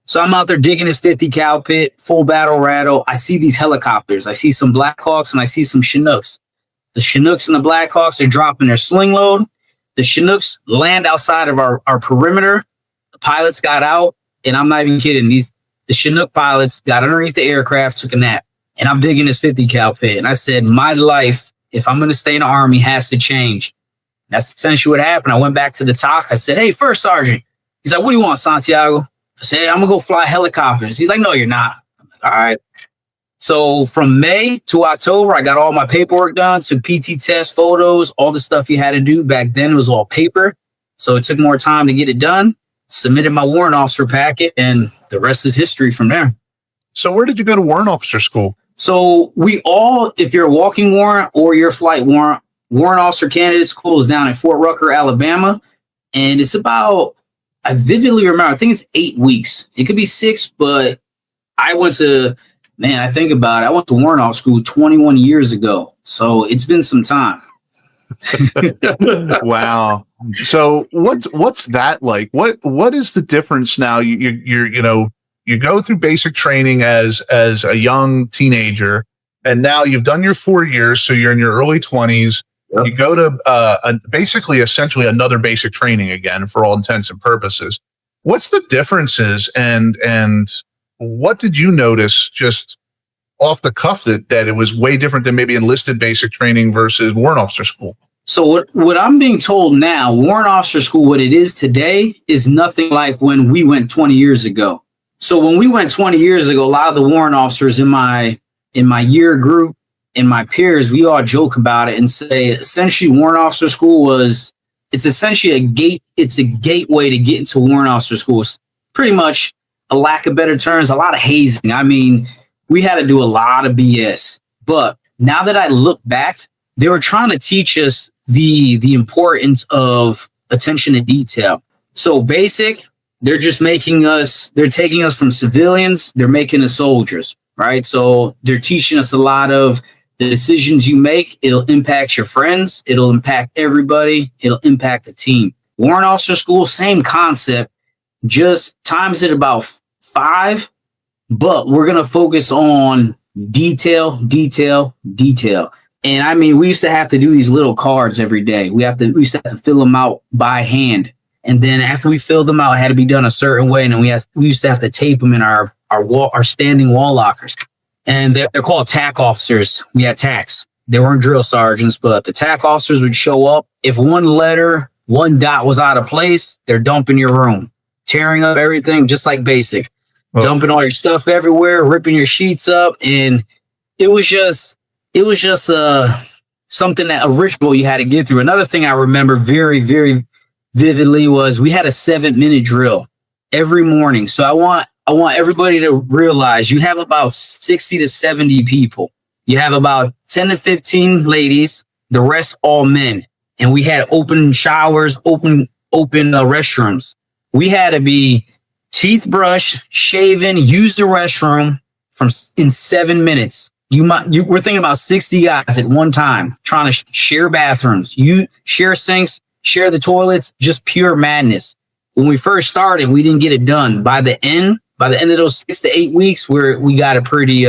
So I'm out there digging this 50 cal pit, full battle rattle. I see these helicopters. I see some Blackhawks and I see some Chinooks. The Chinooks and the Blackhawks are dropping their sling load. The Chinooks land outside of our perimeter. The pilots got out, and I'm not even kidding. The Chinook pilots got underneath the aircraft, took a nap, and I'm digging this 50 cal pit. And I said, my life, if I'm going to stay in the Army, has to change. That's essentially what happened. I went back to the TOC. I said, hey, First Sergeant. He's like, what do you want, Santiago? I said, hey, I'm going to go fly helicopters. He's like, no, you're not. I'm like, all right. So from May to October, I got all my paperwork done, took PT test photos, all the stuff you had to do. Back then, it was all paper. So it took more time to get it done, submitted my warrant officer packet, and the rest is history from there. So where did you go to warrant officer school? So if you're a walking warrant or you're a flight warrant officer candidate school is down in Fort Rucker, Alabama. And it's about, I vividly remember, I think it's 8 weeks. It could be 6, but I went to warrant officer school 21 years ago. So it's been some time. Wow. So what's that like? What is the difference now? You go through basic training as a young teenager, and now you've done your 4 years, so you're in your early 20s. Yep. You go to essentially another basic training again for all intents and purposes. What's the differences, and what did you notice just off the cuff that it was way different than maybe enlisted basic training versus warrant officer school? So what I'm being told now, warrant officer school, what it is today is nothing like when we went 20 years ago. So when we went 20 years ago, a lot of the warrant officers in my year group and my peers, we all joke about it and say essentially warrant officer school it's essentially a gateway to get into warrant officer school. It's pretty much, a lack of better terms, a lot of hazing. I mean, we had to do a lot of BS. But now that I look back, they were trying to teach us the importance of attention to detail. So basic, they're taking us from civilians, they're making us soldiers, right? So they're teaching us a lot of the decisions you make. It'll impact your friends. It'll impact everybody. It'll impact the team. Warrant officer school, same concept, just times it about 5, but we're going to focus on detail. And I mean, we used to have to do these little cards every day. We used to have to fill them out by hand. And then after we filled them out, it had to be done a certain way. And then we used to have to tape them in our standing wall lockers. And they're called TAC officers. We had TACs. They weren't drill sergeants, but the TAC officers would show up. If one letter, one dot was out of place, they're dumping your room, tearing up everything, just like basic, dumping all your stuff everywhere, ripping your sheets up. And it was just something that a ritual you had to get through. Another thing I remember very, very vividly was we had a 7-minute drill every morning. So I want everybody to realize you have about 60 to 70 people. You have about 10 to 15 ladies, the rest all men. And we had open showers, open restrooms. We had to be teeth brushed, shaven, use the restroom in 7 minutes. We're thinking about 60 guys at one time trying to share bathrooms. You share sinks, share the toilets, just pure madness. When we first started, we didn't get it done. By the end of those 6 to 8 weeks, we got it pretty.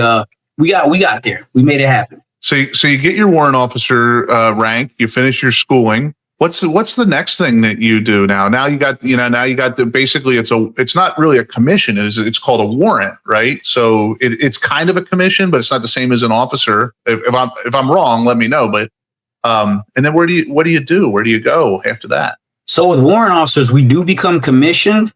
We got there. We made it happen. So you get your warrant officer rank. You finish your schooling. What's the next thing that you do now? Now you got the basically it's not really a commission. It's called a warrant, right? So it's kind of a commission, but it's not the same as an officer. If I'm wrong, let me know. But and then what do you do? Where do you go after that? So with warrant officers, we do become commissioned.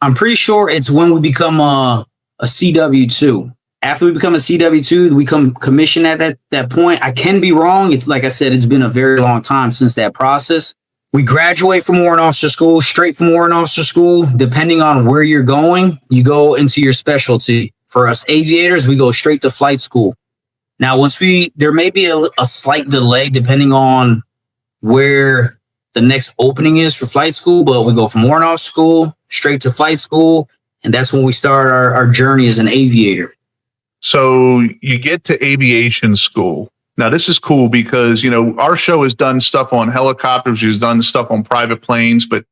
I'm pretty sure it's when we become a CW2. After we become a CW2, we become commissioned at that point. I can be wrong. It's like I said, it's been a very long time since that process. We graduate from warrant officer school, straight from warrant officer school. Depending on where you're going, you go into your specialty. For us aviators, we go straight to flight school. Now, there may be a slight delay depending on where the next opening is for flight school, but we go from warrant officer school straight to flight school. And that's when we start our journey as an aviator. So you get to aviation school. Now, this is cool because, our show has done stuff on helicopters, has done stuff on private planes, but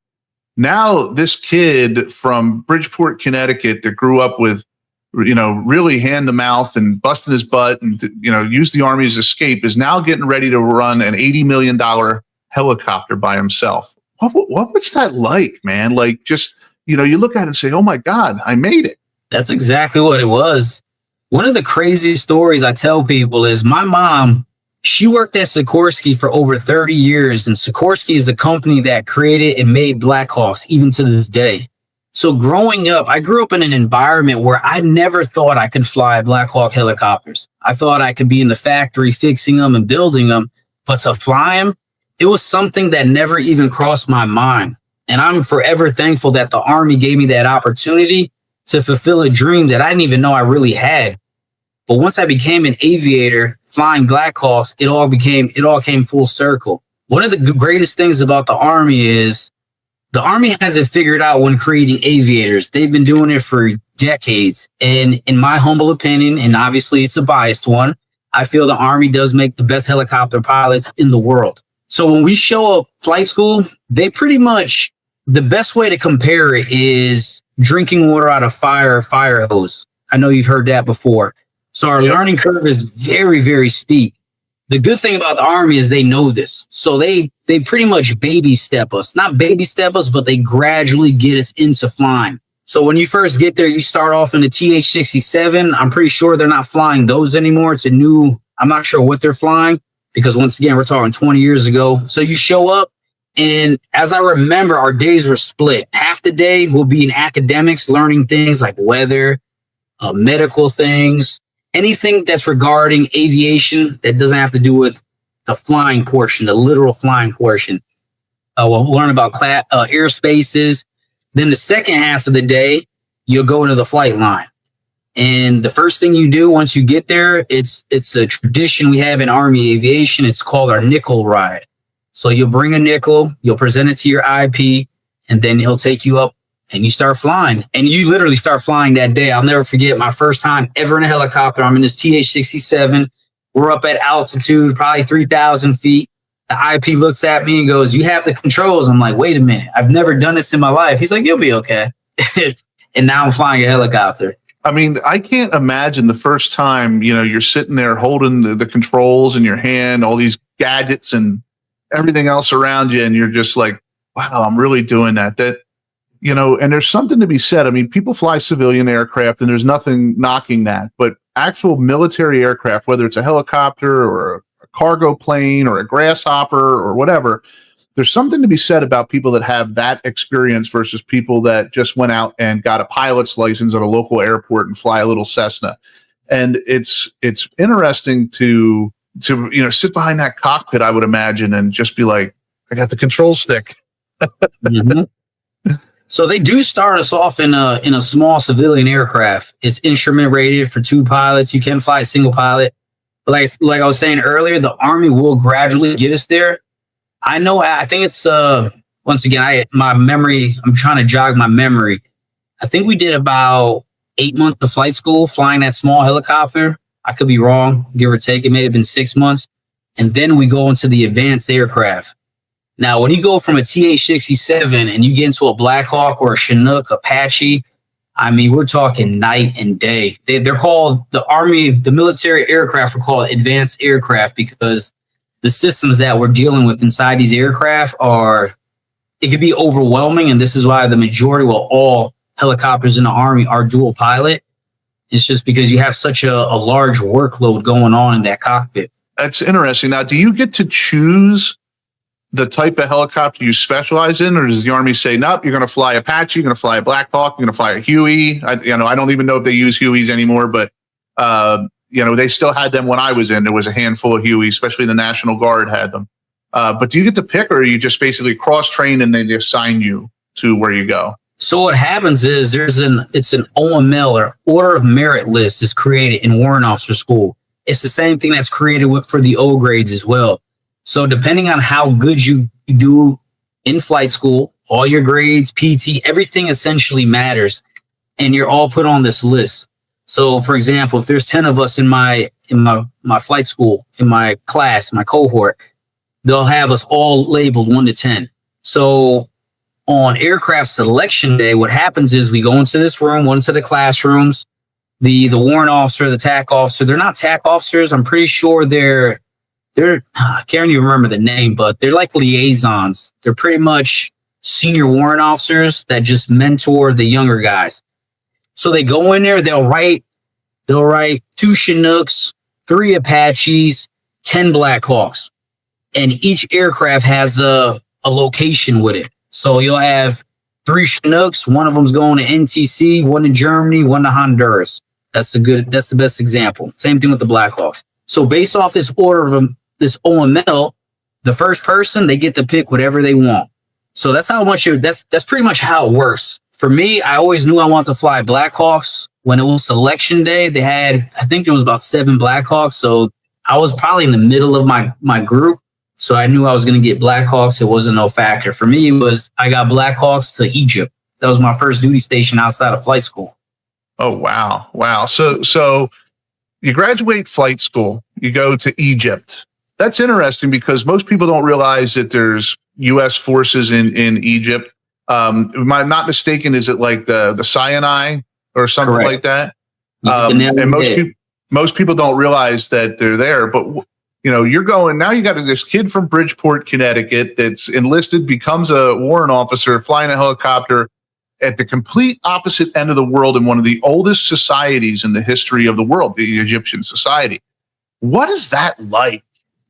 now this kid from Bridgeport, Connecticut that grew up with, really hand to mouth and busting his butt and, used the Army's escape is now getting ready to run an $80 million helicopter by himself. What was that like, man? Like just, you look at it and say, oh my God, I made it. That's exactly what it was. One of the crazy stories I tell people is my mom, she worked at Sikorsky for over 30 years. And Sikorsky is the company that created and made Blackhawks even to this day. So growing up, I grew up in an environment where I never thought I could fly Black Hawk helicopters. I thought I could be in the factory fixing them and building them, but to fly them, it was something that never even crossed my mind. And I'm forever thankful that the Army gave me that opportunity to fulfill a dream that I didn't even know I really had. But once I became an aviator flying Black Hawks, it all came full circle. One of the greatest things about the Army is the Army has it figured out when creating aviators. They've been doing it for decades. And in my humble opinion, and obviously it's a biased one, I feel the Army does make the best helicopter pilots in the world. So when we show up flight school, they pretty much, the best way to compare it is drinking water out of fire hose. I know you've heard that before. So our learning curve is very, very steep. The good thing about the Army is they know this. So they pretty much baby step us, not baby step us, but they gradually get us into flying. So when you first get there, you start off in the TH-67. I'm pretty sure they're not flying those anymore. It's a new, I'm not sure what they're flying because once again, we're talking 20 years ago. So you show up and as I remember, our days were split. Half the day will be in academics, learning things like weather, medical things, anything that's regarding aviation that doesn't have to do with the flying portion, the literal flying portion. We'll learn about airspaces. Then the second half of the day, you'll go into the flight line. And the first thing you do once you get there, it's a tradition we have in Army aviation. It's called our nickel ride. So you'll bring a nickel, you'll present it to your IP, and then he'll take you up and you start flying. And you literally start flying that day. I'll never forget my first time ever in a helicopter. I'm in this TH-67. We're up at altitude, probably 3,000 feet. The IP looks at me and goes, "You have the controls." I'm like, "Wait a minute. I've never done this in my life." He's like, "You'll be okay." And now I'm flying a helicopter. I mean, I can't imagine the first time, you're sitting there holding the controls in your hand, all these gadgets and everything else around you. And you're just like, wow, I'm really doing that. And there's something to be said. I mean, people fly civilian aircraft and there's nothing knocking that, but actual military aircraft, whether it's a helicopter or a cargo plane or a grasshopper or whatever, there's something to be said about people that have that experience versus people that just went out and got a pilot's license at a local airport and fly a little Cessna. And it's interesting to sit behind that cockpit, I would imagine, and just be like, I got the control stick. Mm-hmm. So they do start us off in a small civilian aircraft. It's instrument rated for 2 pilots. You can fly a single pilot. But like I was saying earlier, the Army will gradually get us there. I think it's, once again, I'm trying to jog my memory. I think we did about 8 months of flight school flying that small helicopter. I could be wrong, give or take. It may have been 6 months. And then we go into the advanced aircraft. Now, when you go from a TH-67 and you get into a Black Hawk or a Chinook, Apache, I mean, we're talking night and day. They're called, the Army, the military aircraft are called advanced aircraft because the systems that we're dealing with inside these aircraft it could be overwhelming. And this is why the majority, well, all helicopters in the Army are dual pilot. It's just because you have such a large workload going on in that cockpit. That's interesting. Now, do you get to choose the type of helicopter you specialize in, or does the Army say, nope, you're going to fly Apache, you're going to fly a Black Hawk, you're going to fly a Huey? I don't even know if they use Hueys anymore, but they still had them when I was in. There was a handful of Hueys, especially the National Guard had them. But do you get to pick, or are you just basically cross-trained and they assign you to where you go? So what happens is it's an OML, or Order of Merit list, is created in Warrant Officer School. It's the same thing that's created for the O grades as well. So depending on how good you do in flight school, all your grades, PT, everything essentially matters, and you're all put on this list. So, for example, if there's 10 of us in my flight school, in my class, my cohort, they'll have us all labeled 1 to 10. So on aircraft selection day, what happens is we go into this room, one to the classrooms, the warrant officer, the TAC officer. They're not TAC officers. I'm pretty sure they're I can't even remember the name, but they're like liaisons. They're pretty much senior warrant officers that just mentor the younger guys. So they go in there, they'll write 2 Chinooks, 3 Apaches, 10 Black Hawks. And each aircraft has a location with it. So you'll have 3 Chinooks, one of them's going to NTC, one to Germany, one to Honduras. That's the best example. Same thing with the Black Hawks. So based off this order of this OML, the first person, they get to pick whatever they want. So that's that's pretty much how it works. For me, I always knew I wanted to fly Black Hawks. When it was selection day, they had, I think there was about 7 Black Hawks. So I was probably in the middle of my group. So I knew I was going to get Black Hawks. It wasn't no factor. For me, I got Black Hawks to Egypt. That was my first duty station outside of flight school. Oh, wow. Wow. So you graduate flight school, you go to Egypt. That's interesting because most people don't realize that there's U.S. forces in Egypt. Am I not mistaken? Is it like the Sinai or something Correct. like that? And most people don't realize that they're there. But you're going now. You got this kid from Bridgeport, Connecticut, that's enlisted, becomes a warrant officer, flying a helicopter at the complete opposite end of the world in one of the oldest societies in the history of the world, the Egyptian society. What is that like?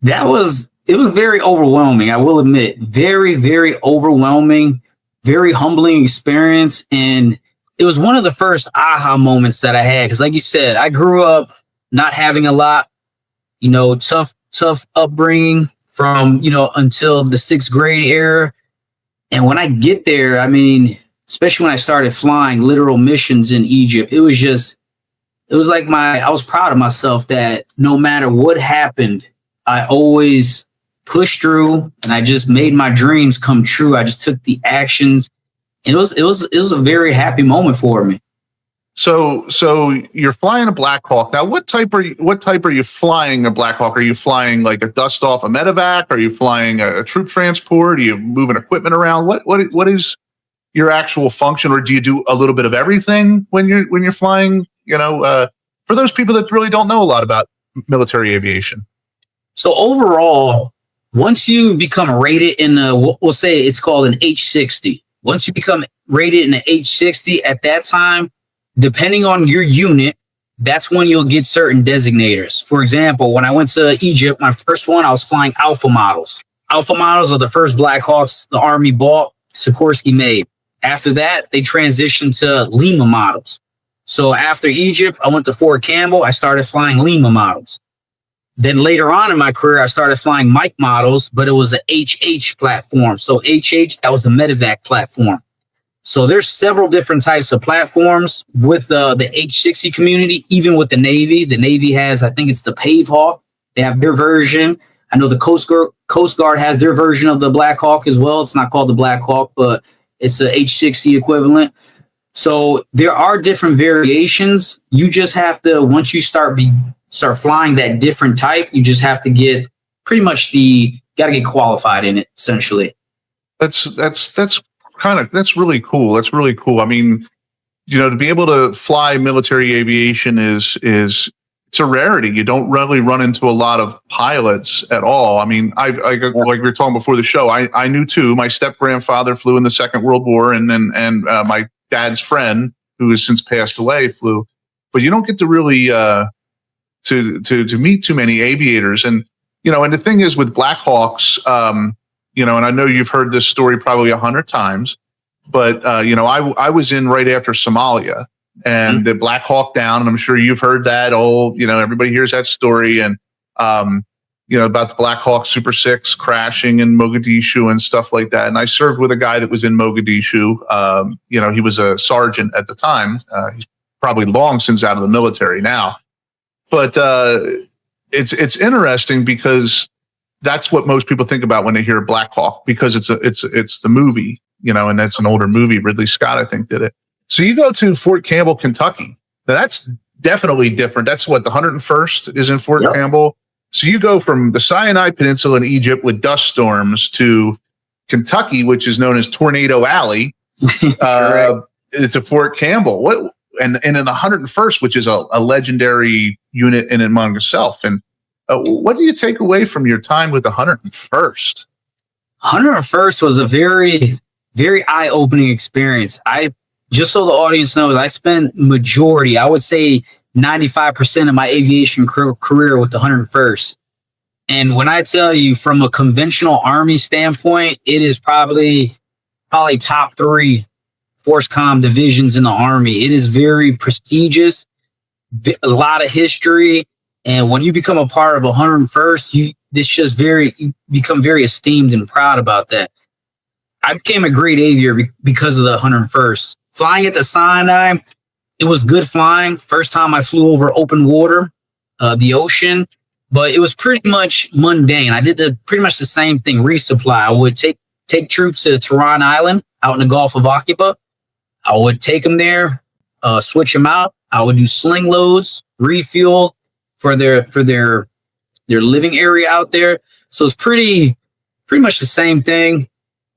It was very overwhelming. I will admit, very, very overwhelming, very humbling experience. And it was one of the first aha moments that I had. Cause like you said, I grew up not having a lot, tough upbringing from, until the 6th grade era. And when I get there, I mean, especially when I started flying literal missions in Egypt, it was like I was proud of myself that no matter what happened, I always pushed through and I just made my dreams come true. I just took the actions, and it was a very happy moment for me. So you're flying a Black Hawk. Now, what type are you flying a Black Hawk? Are you flying like a dust off a medevac? Are you flying a troop transport? Are you moving equipment around? What is your actual function, or do you do a little bit of everything when you're flying? For those people that really don't know a lot about military aviation. So overall, once you become rated in we'll say it's called an H60. Once you become rated in an H60, at that time, depending on your unit, that's when you'll get certain designators. For example, when I went to Egypt, my first one, I was flying Alpha models. Alpha models are the first Black Hawks the Army bought, Sikorsky made. After that, they transitioned to Lima models. So after Egypt, I went to Fort Campbell. I started flying Lima models. Then later on in my career, I started flying Mike models, but it was an HH platform. So HH, that was the medevac platform. So there's several different types of platforms with the H60 community, even with the Navy. The Navy has, I think it's the Pave Hawk. They have their version. I know the Coast Guard has their version of the Black Hawk as well. It's not called the Black Hawk, but it's the H60 equivalent. So there are different variations. You just have to, once you start flying that different type, you just have to get pretty much got to get qualified in it, essentially. That's really cool. That's really cool. I mean, to be able to fly military aviation is it's a rarity. You don't really run into a lot of pilots at all. I mean, like we were talking before the show, I knew two. My step grandfather flew in the Second World War, and my dad's friend, who has since passed away, flew. But you don't get to really to meet too many aviators. And and the thing is with Black Hawks, and I know you've heard this story probably 100 times, but I was in right after Somalia. And the Black Hawk down, and I'm sure you've heard that. Everybody hears that story, and about the Black Hawk Super 6 crashing in Mogadishu and stuff like that. And I served with a guy that was in Mogadishu. He was a sergeant at the time. He's probably long since out of the military now. But it's interesting because that's what most people think about when they hear Black Hawk, because it's the movie, and that's an older movie. Ridley Scott, I think, did it. So you go to Fort Campbell, Kentucky. Now that's definitely different. That's what the 101st is in Fort Campbell. So you go from the Sinai Peninsula in Egypt with dust storms to Kentucky, which is known as Tornado Alley, to Fort Campbell. And in the 101st, which is a legendary unit in and among itself. And what do you take away from your time with the 101st? 101st was a very, very eye-opening experience. Just so the audience knows, I spent majority, I would say 95% of my aviation career with the 101st. And when I tell you from a conventional Army standpoint, it is probably top 3 Force Com divisions in the Army. It is very prestigious, a lot of history. And when you become a part of 101st, you become very esteemed and proud about that. I became a great aviator because of the 101st. Flying at the Sinai, it was good flying. First time I flew over open water, the ocean, but it was pretty much mundane. I did pretty much the same thing, resupply. I would take troops to Tehran Island out in the Gulf of Aqaba. I would take them there, switch them out. I would do sling loads, refuel for their living area out there. So it's pretty much the same thing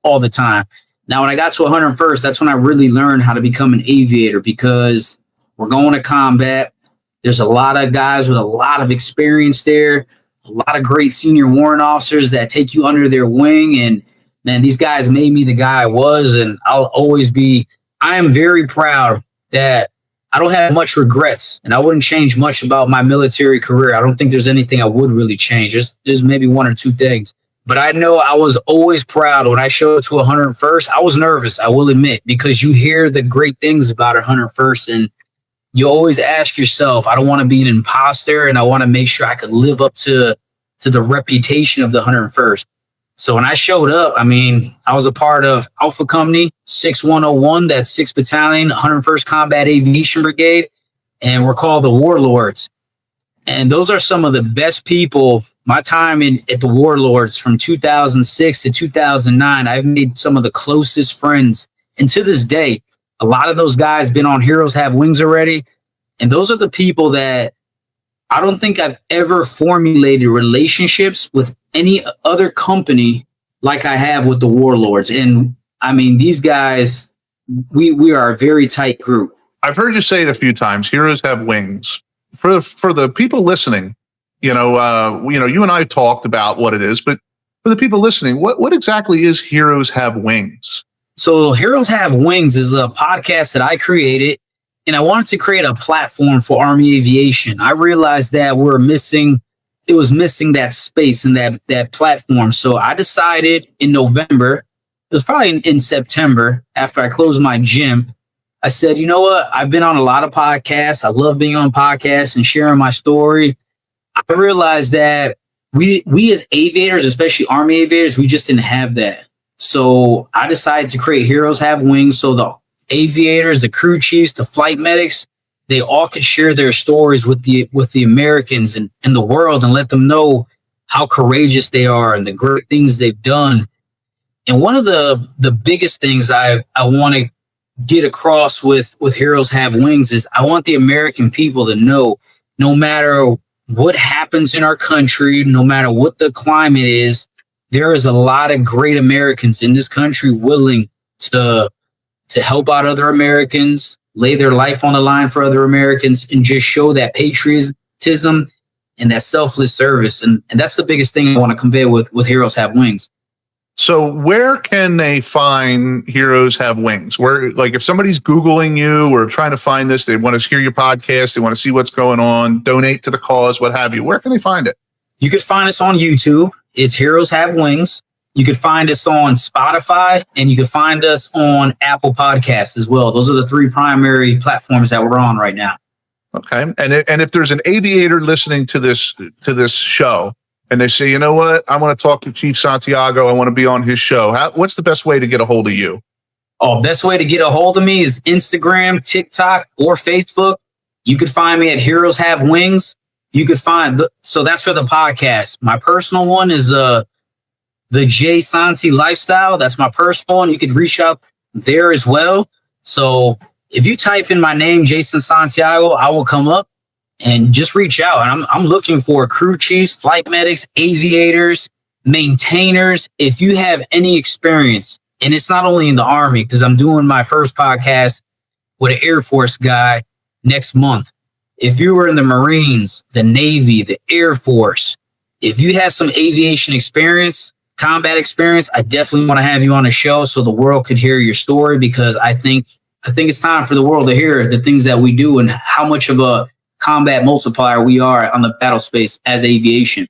all the time. Now, when I got to 101st, that's when I really learned how to become an aviator, because we're going to combat. There's a lot of guys with a lot of experience there, a lot of great senior warrant officers that take you under their wing. And man, these guys made me the guy I was, and I am very proud that I don't have much regrets, and I wouldn't change much about my military career. I don't think there's anything I would really change. There's maybe 1 or 2 things. But I know I was always proud when I showed to 101st. I was nervous, I will admit, because you hear the great things about 101st, and you always ask yourself, I don't want to be an imposter, and I want to make sure I could live up to the reputation of the 101st. So when I showed up, I was a part of Alpha Company 6101, that's 6th Battalion, 101st Combat Aviation Brigade, and we're called the Warlords. And those are some of the best people. My time at the Warlords from 2006 to 2009, I've made some of the closest friends. And to this day, a lot of those guys been on Heroes Have Wings already. And those are the people that I don't think I've ever formulated relationships with any other company like I have with the Warlords. And these guys, we are a very tight group. I've heard you say it a few times, Heroes Have Wings. For the people listening, you and I talked about what it is, but for the people listening, what exactly is Heroes Have Wings? So Heroes Have Wings is a podcast that I created, and I wanted to create a platform for Army aviation. I realized that it was missing that space and that platform. So I decided in November, it was probably in September, after I closed my gym, I said, you know what? I've been on a lot of podcasts. I love being on podcasts and sharing my story. I realized that we as aviators, especially Army aviators, we just didn't have that. So I decided to create Heroes Have Wings, so the aviators, the crew chiefs, the flight medics, they all could share their stories with the Americans and the world, and let them know how courageous they are and the great things they've done. And one of the biggest things I want to get across with Heroes Have Wings is I want the American people to know, no matter what happens in our country, no matter what the climate is, there is a lot of great Americans in this country willing to help out other Americans, lay their life on the line for other Americans, and just show that patriotism and that selfless service. And that's the biggest thing I want to convey with Heroes Have Wings. So where can they find Heroes Have Wings? Where, like, if somebody's Googling you or trying to find this, they want to hear your podcast, they want to see what's going on, donate to the cause, what have you, where can they find it? You could find us on YouTube. It's Heroes Have Wings. You could find us on Spotify, and you can find us on Apple Podcasts as well. Those are the 3 primary platforms that we're on right now. Okay. And if there's an aviator listening to this show, and they say, you know what, I want to talk to Chief Santiago, I want to be on his show, what's the best way to get a hold of you? Oh, best way to get a hold of me is Instagram, TikTok, or Facebook. You could find me at Heroes Have Wings. You could find, so that's for the podcast. My personal one is the J Santi Lifestyle. That's my personal one. You could reach out there as well. So if you type in my name, Jason Santiago, I will come up. And just reach out. And I'm looking for crew chiefs, flight medics, aviators, maintainers. If you have any experience, and it's not only in the Army, because I'm doing my first podcast with an Air Force guy next month. If you were in the Marines, the Navy, the Air Force, if you have some aviation experience, combat experience, I definitely want to have you on the show so the world could hear your story, because I think it's time for the world to hear the things that we do and how much of a combat multiplier we are on the battle space as aviation.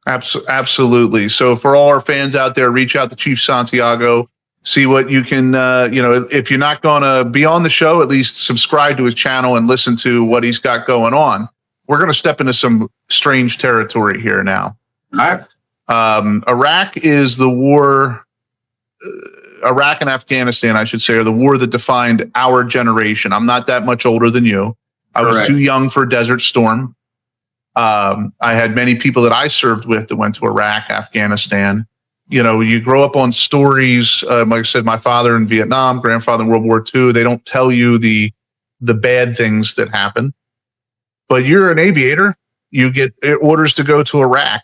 Absolutely. So for all our fans out there, reach out to Chief Santiago, see what you can, if you're not going to be on the show, at least subscribe to his channel and listen to what he's got going on. We're going to step into some strange territory here now. All right. Iraq is the war, Iraq and Afghanistan, I should say, are the war that defined our generation. I'm not that much older than you. I was too young for Desert Storm. I had many people that I served with that went to Iraq, Afghanistan. You know, you grow up on stories. Like I said, my father in Vietnam, grandfather in World War II. They don't tell you the bad things that happen. But you're an aviator. You get orders to go to Iraq.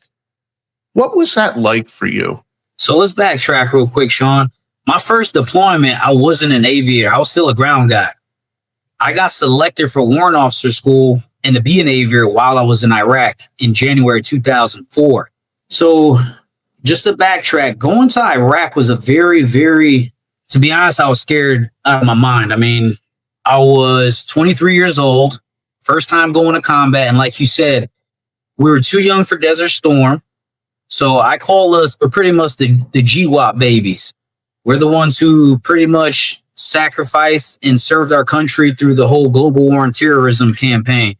What was that like for you? So let's backtrack real quick, Sean. My first deployment, I wasn't an aviator. I was still a ground guy. I got selected for warrant officer school and to be an aviator while I was in Iraq in January 2004. So just to backtrack, going to Iraq was a very, very, to be honest, I was scared out of my mind. I mean, I was 23 years old, first time going to combat. And like you said, we were too young for Desert Storm. So I call us, we're pretty much the GWAP babies. We're the ones who pretty much sacrificed and served our country through the whole global war on terrorism campaign.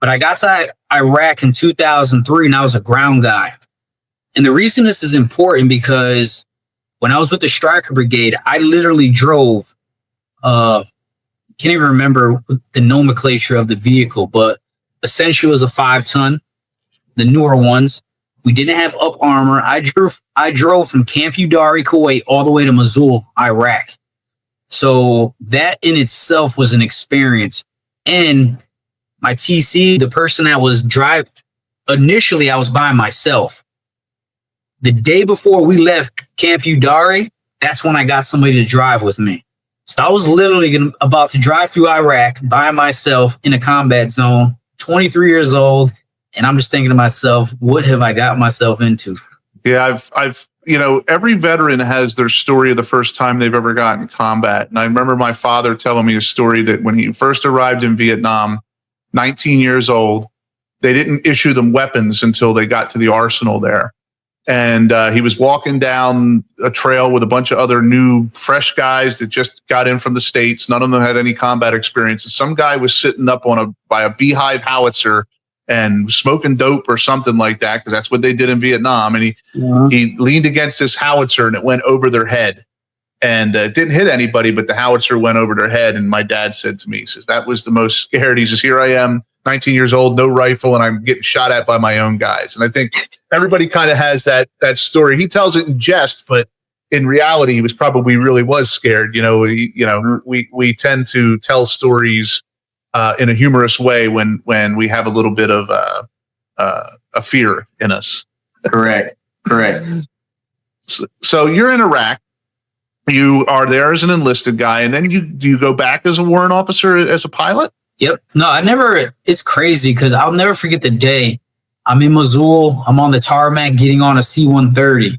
But I got to Iraq in 2003 and I was a ground guy. And the reason this is important because when I was with the Stryker Brigade, I literally drove, can't even remember the nomenclature of the vehicle, but essentially it was a 5-ton, the newer ones. We didn't have up armor. I drove from Camp Udari, Kuwait, all the way to Mosul, Iraq. So that in itself was an experience. And my TC, the person that was driving, initially I was by myself. The day before we left Camp Udari, that's when I got somebody to drive with me. So I was literally about to drive through Iraq by myself in a combat zone, 23 years old. And I'm just thinking to myself, what have I got myself into? Yeah, I've every veteran has their story of the first time they've ever gotten combat. And I remember my father telling me a story that when he first arrived in Vietnam, 19 years old, they didn't issue them weapons until they got to the arsenal there. And he was walking down a trail with a bunch of other new, fresh guys that just got in from the States. None of them had any combat experience. And some guy was sitting up by a beehive howitzer and smoking dope or something like that, because that's what they did in Vietnam. And he leaned against this howitzer and it went over their head. And it didn't hit anybody, but the howitzer went over their head. And my dad said to me, he says, that was the most scared. He says, here I am, 19 years old, no rifle, and I'm getting shot at by my own guys. And I think everybody kind of has that story. He tells it in jest, but in reality, he really was scared. We tend to tell stories in a humorous way when we have a little bit of a fear in us. Correct. So you're in Iraq. You are there as an enlisted guy, and then do you go back as a warrant officer as a pilot? Yep. No, it's crazy because I'll never forget the day I'm in Mosul. I'm on the tarmac getting on a C-130.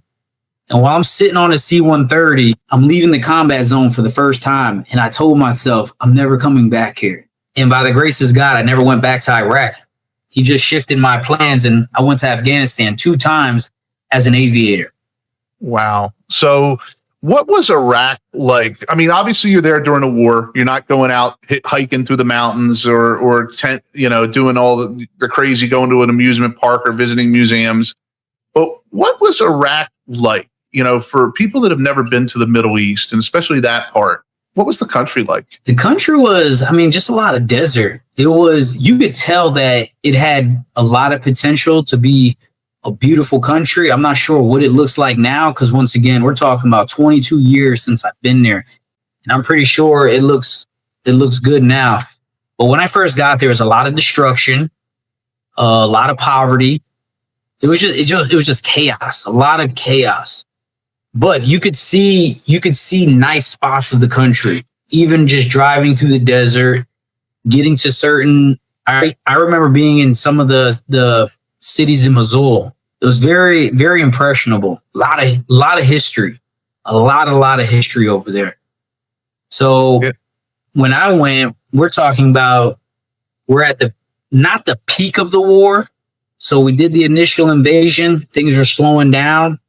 And while I'm sitting on a C-130, I'm leaving the combat zone for the first time. And I told myself, I'm never coming back here. And by the grace of God, I never went back to Iraq. He just shifted my plans, and I went to Afghanistan 2 times as an aviator. Wow. So what was Iraq like? I mean, obviously you're there during a war. You're not going out hiking through the mountains or tent, doing all the crazy, going to an amusement park or visiting museums. But what was Iraq like? For people that have never been to the Middle East, and especially that part, what was the country like? The country was, just a lot of desert. You could tell that it had a lot of potential to be a beautiful country. I'm not sure what it looks like now, because once again, we're talking about 22 years since I've been there. And I'm pretty sure it looks good now. But when I first got there, there was a lot of destruction, a lot of poverty. It was just chaos, a lot of chaos. But you could see nice spots of the country, even just driving through the desert, getting to certain. I remember being in some of the cities in Mosul. It was very, very impressionable. A lot of history, a lot of history over there. So when I went, we're talking about we're at not the peak of the war. So we did the initial invasion. Things are slowing down.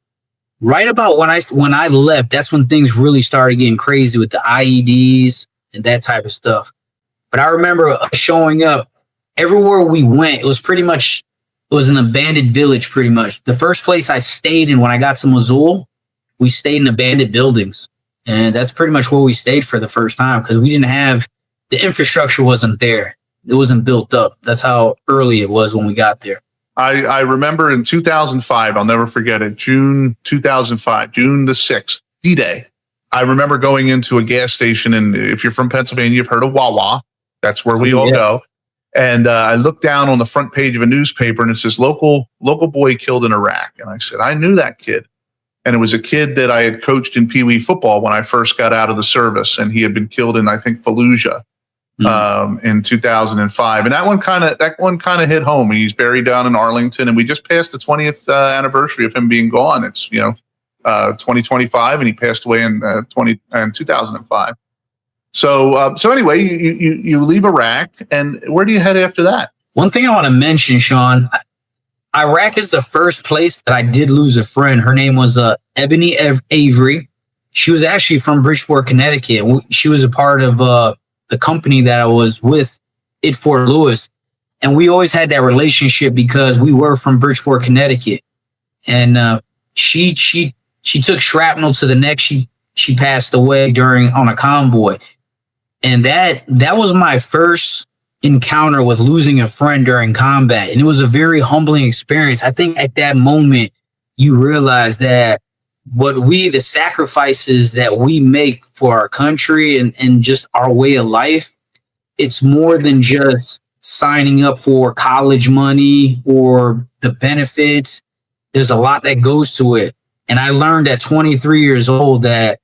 Right about when I left, that's when things really started getting crazy with the IEDs and that type of stuff. But I remember showing up everywhere we went. It was an abandoned village, pretty much. The first place I stayed in when I got to Mosul, we stayed in abandoned buildings. And that's pretty much where we stayed for the first time, because we didn't have, the infrastructure wasn't there. It wasn't built up. That's how early it was when we got there. I remember in 2005, I'll never forget it, June 2005, June the 6th, D-Day. I remember going into a gas station, and if you're from Pennsylvania, you've heard of Wawa. That's where we all go. And I looked down on the front page of a newspaper, and it says, local boy killed in Iraq. And I said, I knew that kid. And it was a kid that I had coached in Pee Wee football when I first got out of the service, and he had been killed in, I think, Fallujah. In 2005, and that one kind of hit home. He's buried down in Arlington, and we just passed the 20th anniversary of him being gone. It's 2025, and he passed away in 2005. So anyway, you leave Iraq, and where do you head after that? One thing I want to mention, Sean, Iraq is the first place that I did lose a friend. Her name was Ebony Avery. She was actually from Bridgeport, Connecticut. She was a part of the company that I was with at Fort Lewis. And we always had that relationship because we were from Bridgeport, Connecticut. And she took shrapnel to the neck. She passed away on a convoy. And that was my first encounter with losing a friend during combat. And it was a very humbling experience. I think at that moment, you realize that the sacrifices that we make for our country and just our way of life, it's more than just signing up for college money or the benefits. There's a lot that goes to it. And I learned at 23 years old that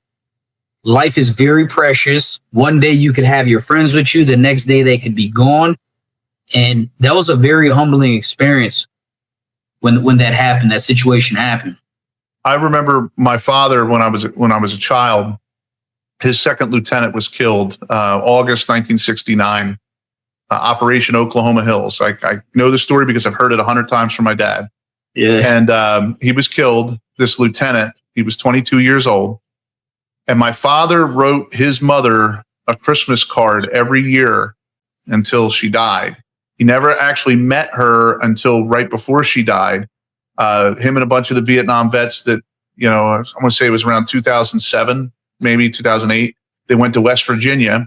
life is very precious. One day you could have your friends with you. The next day they could be gone. And that was a very humbling experience when that happened, that situation happened. I remember my father when I was a child. His second lieutenant was killed August 1969, Operation Oklahoma Hills. I know the story because I've heard it 100 times from my dad. Yeah, and he was killed. This lieutenant, he was 22 years old, and my father wrote his mother a Christmas card every year until she died. He never actually met her until right before she died. Him and a bunch of the Vietnam vets that, I'm going to say it was around 2007, maybe 2008. They went to West Virginia,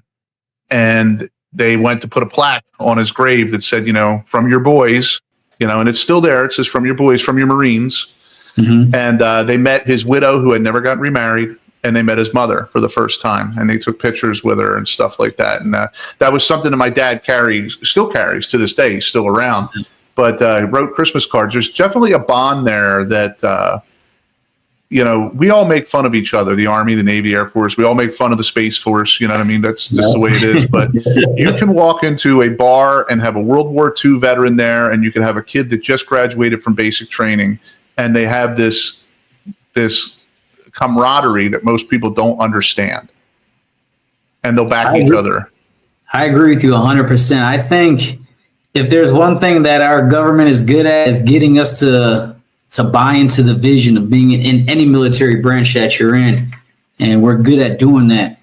and they went to put a plaque on his grave that said, from your boys, and it's still there. It says, from your boys, from your Marines. Mm-hmm. And they met his widow, who had never gotten remarried, and they met his mother for the first time, and they took pictures with her and stuff like that. And that was something that my dad still carries to this day. He's still around. Mm-hmm. But wrote Christmas cards. There's definitely a bond there that, we all make fun of each other, the Army, the Navy, Air Force. We all make fun of the Space Force. You know what I mean? That's just the way it is. But you can walk into a bar and have a World War II veteran there, and you can have a kid that just graduated from basic training, and they have this camaraderie that most people don't understand. And they'll back each other. I agree with you 100%. I think if there's one thing that our government is good at, is getting us to buy into the vision of being in any military branch that you're in. And we're good at doing that.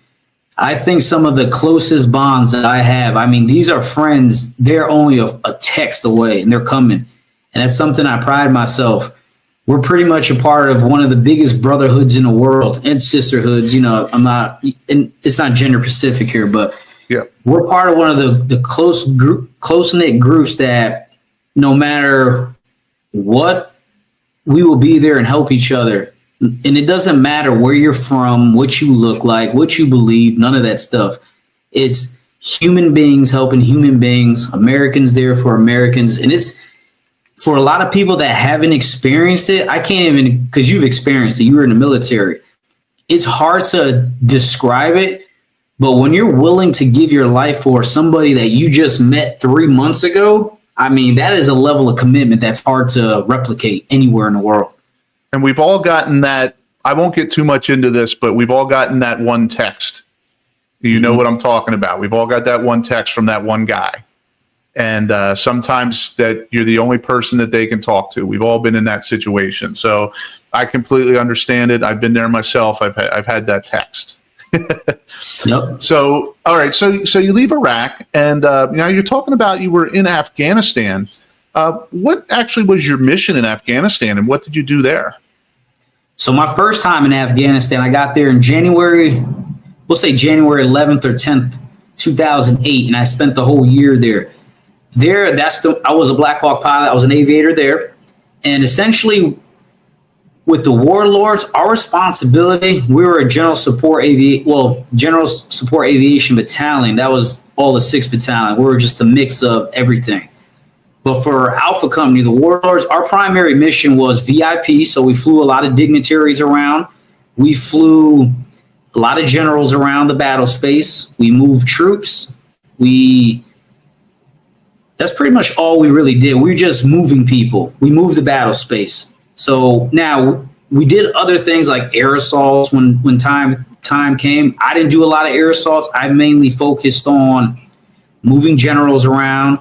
I think some of the closest bonds that I have, I mean, these are friends. They're only a text away and they're coming. And that's something I pride myself. We're pretty much a part of one of the biggest brotherhoods in the world and sisterhoods. And it's not gender specific here, but yeah, we're part of one of the close-knit groups that no matter what, we will be there and help each other. And it doesn't matter where you're from, what you look like, what you believe, none of that stuff. It's human beings helping human beings, Americans there for Americans. And it's for a lot of people that haven't experienced it. I can't even, because you've experienced it, you were in the military. It's hard to describe it. But when you're willing to give your life for somebody that you just met 3 months ago, I mean, that is a level of commitment that's hard to replicate anywhere in the world. And we've all gotten that. I won't get too much into this, but we've all gotten that one text. You know what I'm talking about. We've all got that one text from that one guy. And sometimes that you're the only person that they can talk to. We've all been in that situation. So I completely understand it. I've been there myself. I've had that text. Yep. So, all right. So you leave Iraq, and now you're talking about you were in Afghanistan. What actually was your mission in Afghanistan, and what did you do there? So my first time in Afghanistan, I got there in January, we'll say January 11th or 10th, 2008, and I spent the whole year there. I was a Black Hawk pilot. I was an aviator there, and essentially, with the warlords, our responsibility, we were a general support aviation battalion. That was all the 6th battalion. We were just a mix of everything. But for Alpha Company, the warlords, our primary mission was VIP. So we flew a lot of dignitaries around. We flew a lot of generals around the battle space. We moved troops. That's pretty much all we really did. We were just moving people. We moved the battle space. So now we did other things like air assaults when time came. I didn't do a lot of air assaults. I mainly focused on moving generals around,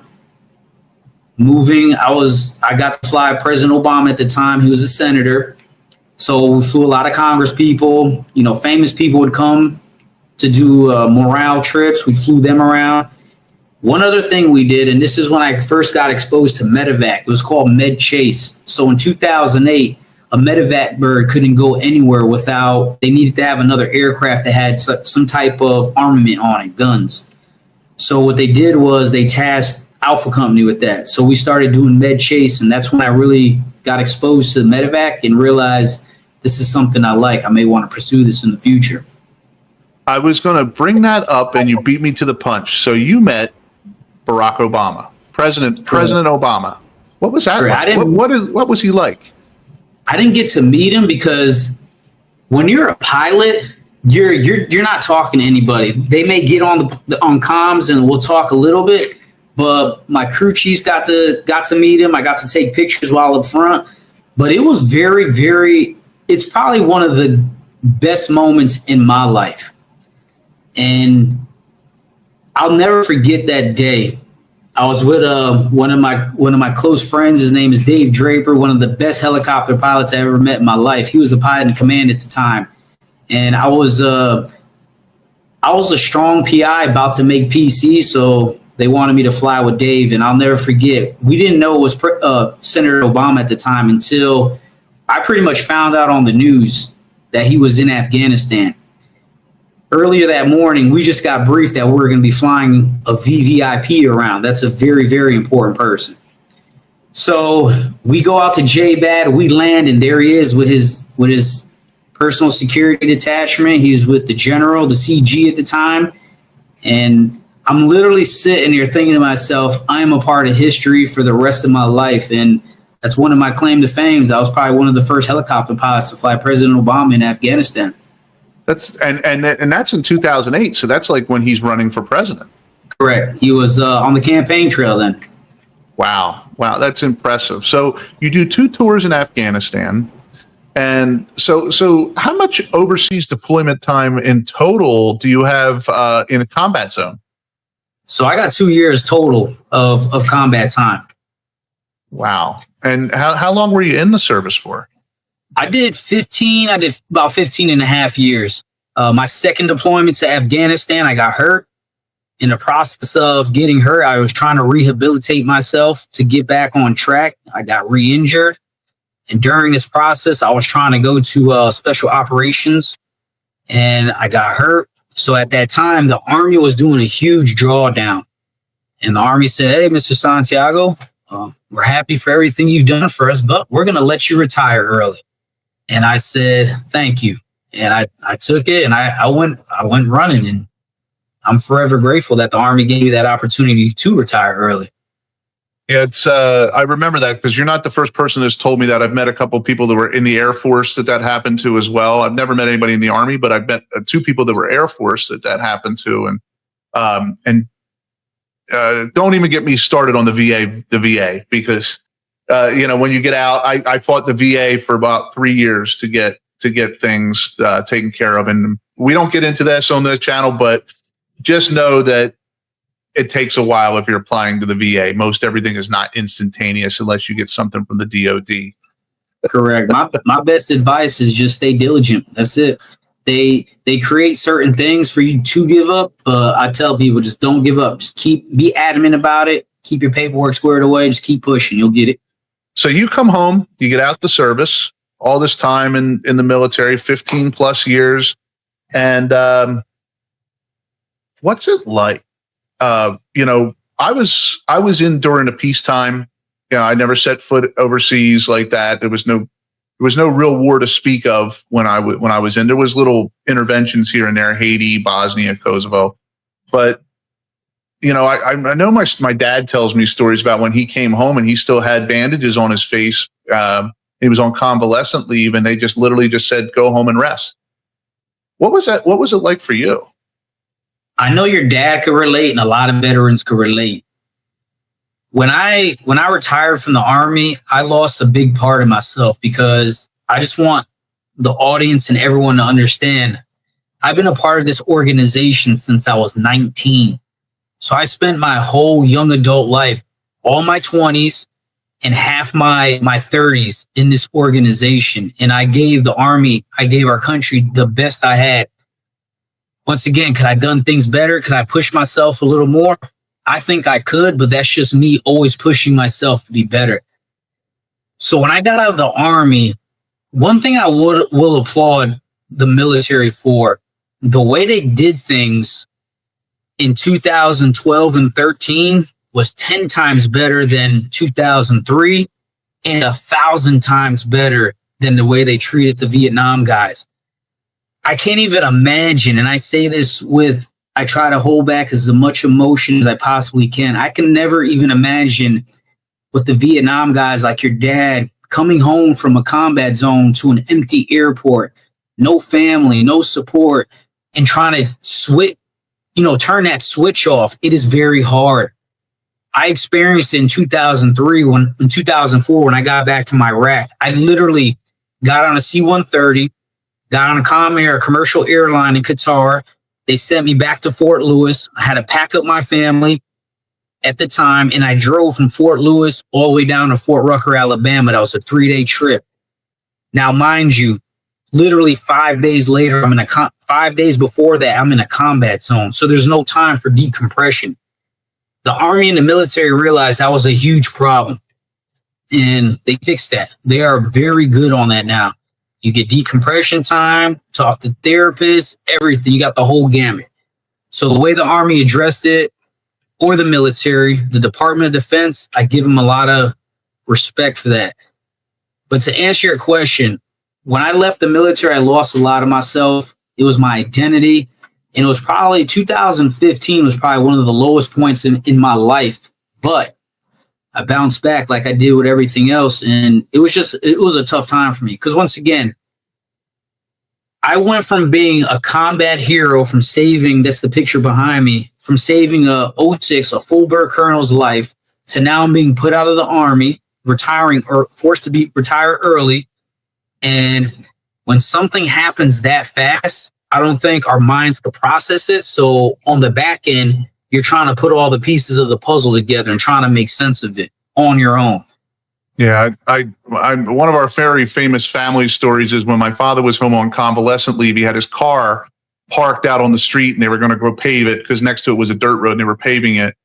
I got to fly President Obama at the time. He was a senator. So we flew a lot of Congress people. Famous people would come to do morale trips. We flew them around. One other thing we did, and this is when I first got exposed to medevac. It was called Med Chase. So in 2008, a medevac bird couldn't go anywhere they needed to have another aircraft that had some type of armament on it, guns. So what they did was they tasked Alpha Company with that. So we started doing Med Chase, and that's when I really got exposed to the medevac and realized this is something I like. I may want to pursue this in the future. I was going to bring that up, and you beat me to the punch. So you met Barack Obama, President Obama. What was that like? What was he like? I didn't get to meet him because when you're a pilot, you're not talking to anybody. They may get on comms and we'll talk a little bit, but my crew chiefs got to meet him. I got to take pictures while up front, but it was very, very. It's probably one of the best moments in my life, and I'll never forget that day. I was with one of my close friends. His name is Dave Draper, one of the best helicopter pilots I ever met in my life. He was the pilot in command at the time, and I was a strong PI about to make PC, so they wanted me to fly with Dave. And I'll never forget. We didn't know it was Senator Obama at the time until I pretty much found out on the news that he was in Afghanistan. Earlier that morning, we just got briefed that we were going to be flying a VVIP around. That's a very, very important person. So we go out to JBAD, we land, and there he is with his personal security detachment. He was with the general, the CG at the time. And I'm literally sitting here thinking to myself, I am a part of history for the rest of my life. And That's one of my claim to fame. I was probably one of the first helicopter pilots to fly President Obama in Afghanistan. That's and that's in 2008. So that's like when he's running for president. Correct. He was on the campaign trail then. Wow, that's impressive. So you do 2 tours in Afghanistan, and so how much overseas deployment time in total do you have in a combat zone? So I got 2 years total of combat time. Wow. And how long were you in the service for? I did about 15 and a half years. My second deployment to Afghanistan, I got hurt. In the process of getting hurt, I was trying to rehabilitate myself to get back on track. I got re-injured. And during this process, I was trying to go to special operations and I got hurt. So at that time, the Army was doing a huge drawdown. And the Army said, "Hey, Mr. Santiago, we're happy for everything you've done for us, but we're going to let you retire early." And I said, "Thank you." And I took it and I went running, and I'm forever grateful that the Army gave me that opportunity to retire early. Yeah, it's I remember that because you're not the first person that's told me that. I've met a couple of people that were in the Air Force that happened to as well. I've never met anybody in the Army, but I've met 2 people that were Air Force that happened to. And don't even get me started on the VA because when you get out, I fought the VA for about 3 years to get things taken care of. And we don't get into this on the channel, but just know that it takes a while if you're applying to the VA. Most everything is not instantaneous unless you get something from the DOD. Correct. My best advice is just stay diligent. That's it. They create certain things for you to give up. I tell people, just don't give up. Just be adamant about it. Keep your paperwork squared away. Just keep pushing. You'll get it. So you come home, you get out the service, all this time in the military, 15 plus years. And what's it like? I was in during a peacetime. I never set foot overseas like that. There was no real war to speak of when I was in. There was little interventions here and there, Haiti, Bosnia, Kosovo. But I know my dad tells me stories about when he came home and he still had bandages on his face. He was on convalescent leave, and they just literally just said, "Go home and rest." What was that? What was it like for you? I know your dad could relate, and a lot of veterans could relate. When I retired from the Army, I lost a big part of myself because I just want the audience and everyone to understand. I've been a part of this organization since I was 19. So I spent my whole young adult life, all my 20s and half my 30s in this organization. And I gave the Army, I gave our country the best I had. Once again, could I have done things better? Could I push myself a little more? I think I could, but that's just me always pushing myself to be better. So when I got out of the Army, one thing I will applaud the military for, the way they did things in 2012 and 13 was 10 times better than 2003 and 1,000 times better than the way they treated the Vietnam guys. I can't even imagine, and I say this I try to hold back as much emotion as I possibly can. I can never even imagine with the Vietnam guys like your dad coming home from a combat zone to an empty airport, no family, no support, and trying to turn that switch off. It is very hard. I experienced it in 2004 when I got back from Iraq. I literally got on a C-130, got on a commercial airline in Qatar. They sent me back to Fort Lewis. I had to pack up my family at the time, and I drove from Fort Lewis all the way down to Fort Rucker, Alabama. That was a 3-day trip. Now, mind you, literally 5 days later, 5 days before that, I'm in a combat zone. So there's no time for decompression. The Army and the military realized that was a huge problem, and they fixed that. They are very good on that now. You get decompression time, talk to therapists, everything. You got the whole gamut. So the way the Army addressed it, or the military, the Department of Defense, I give them a lot of respect for that. But to answer your question, when I left the military, I lost a lot of myself. It was my identity. And it was probably 2015 was probably one of the lowest points in my life. But I bounced back like I did with everything else. And it was a tough time for me. Because once again, I went from being a combat hero, from saving, that's the picture behind me, from saving a full-bird colonel's life, to now being put out of the Army, retiring, or forced to be retire early. And when something happens that fast, I don't think our minds could process it. So on the back end, you're trying to put all the pieces of the puzzle together and trying to make sense of it on your own. Yeah, I one of our very famous family stories is when my father was home on convalescent leave. He had his car parked out on the street, and they were going to go pave it because next to it was a dirt road, and they were paving it.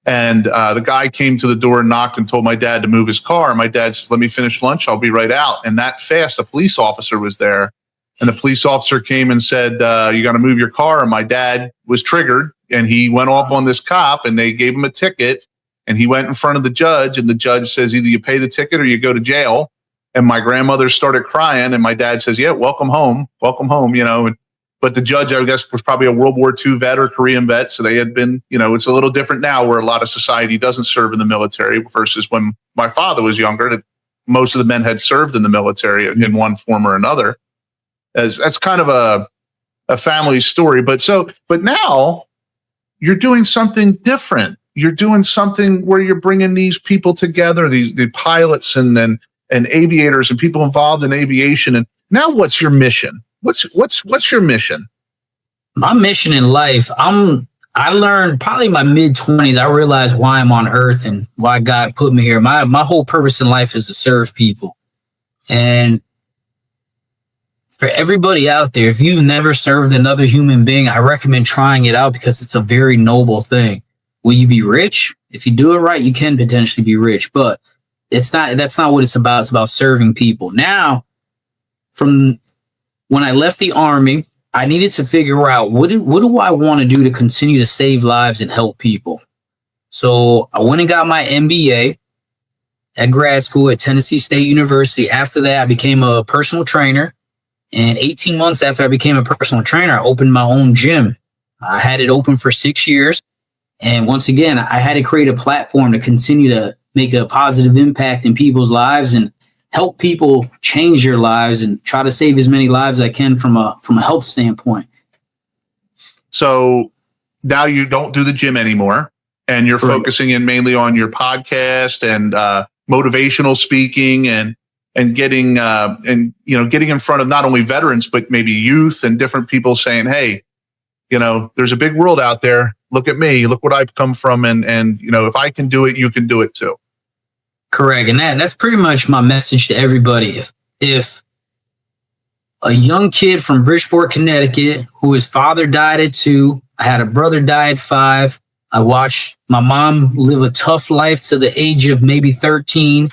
And the guy came to the door and knocked and told my dad to move his car. And my dad says, "Let me finish lunch. I'll be right out." And that fast, a police officer was there, and the police officer came and said, "You got to move your car." And my dad was triggered, and he went off on this cop, and they gave him a ticket. And he went in front of the judge, and the judge says, either you pay the ticket or you go to jail. And my grandmother started crying, and my dad says, "Yeah, welcome home, you know." But the judge, I guess, was probably a World War II vet or Korean vet. So they had been, you know, it's a little different now where a lot of society doesn't serve in the military versus when my father was younger. Most of the men had served in the military in one form or another. That's kind of a family story. But now you're doing something different. You're doing something where you're bringing these people together, the pilots and aviators and people involved in aviation. And now, what's your mission? What's your mission? My mission in life, I learned probably in my mid-20s, I realized why I'm on Earth and why God put me here. My whole purpose in life is to serve people. And for everybody out there, if you've never served another human being, I recommend trying it out because it's a very noble thing. Will you be rich? If you do it right, you can potentially be rich, but that's not what it's about. It's about serving people. Now, from when I left the Army, I needed to figure out what do I want to do to continue to save lives and help people. So I went and got my MBA at grad school at Tennessee State University. After that, I became a personal trainer. And 18 months after I became a personal trainer, I opened my own gym. I had it open for 6 years. And once again, I had to create a platform to continue to make a positive impact in people's lives and help people change their lives and try to save as many lives as I can from a health standpoint. So now you don't do the gym anymore, and you're focusing in mainly on your podcast and motivational speaking and getting getting in front of not only veterans but maybe youth and different people saying, "Hey, you know, there's a big world out there. Look at me. Look what I've come from. And you know, if I can do it, you can do it too." Correct. And that's pretty much my message to everybody. If a young kid from Bridgeport, Connecticut, who his father died at 2, I had a brother die at 5. I watched my mom live a tough life to the age of maybe 13.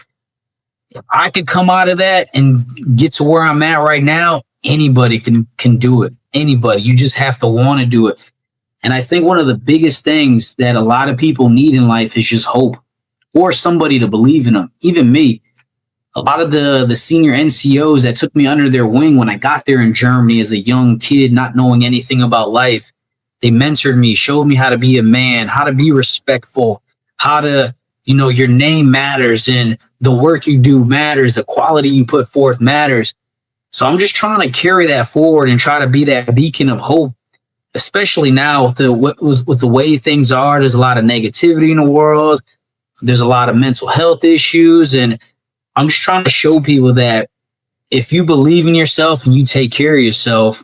If I could come out of that and get to where I'm at right now, anybody can do it. Anybody. You just have to want to do it. And I think one of the biggest things that a lot of people need in life is just hope or somebody to believe in them. Even me, a lot of the senior NCOs that took me under their wing when I got there in Germany as a young kid, not knowing anything about life, they mentored me, showed me how to be a man, how to be respectful, how to, you know, your name matters and the work you do matters, the quality you put forth matters. So I'm just trying to carry that forward and try to be that beacon of hope, especially now with the way things are. There's a lot of negativity in the world. There's a lot of mental health issues. And I'm just trying to show people that if you believe in yourself and you take care of yourself,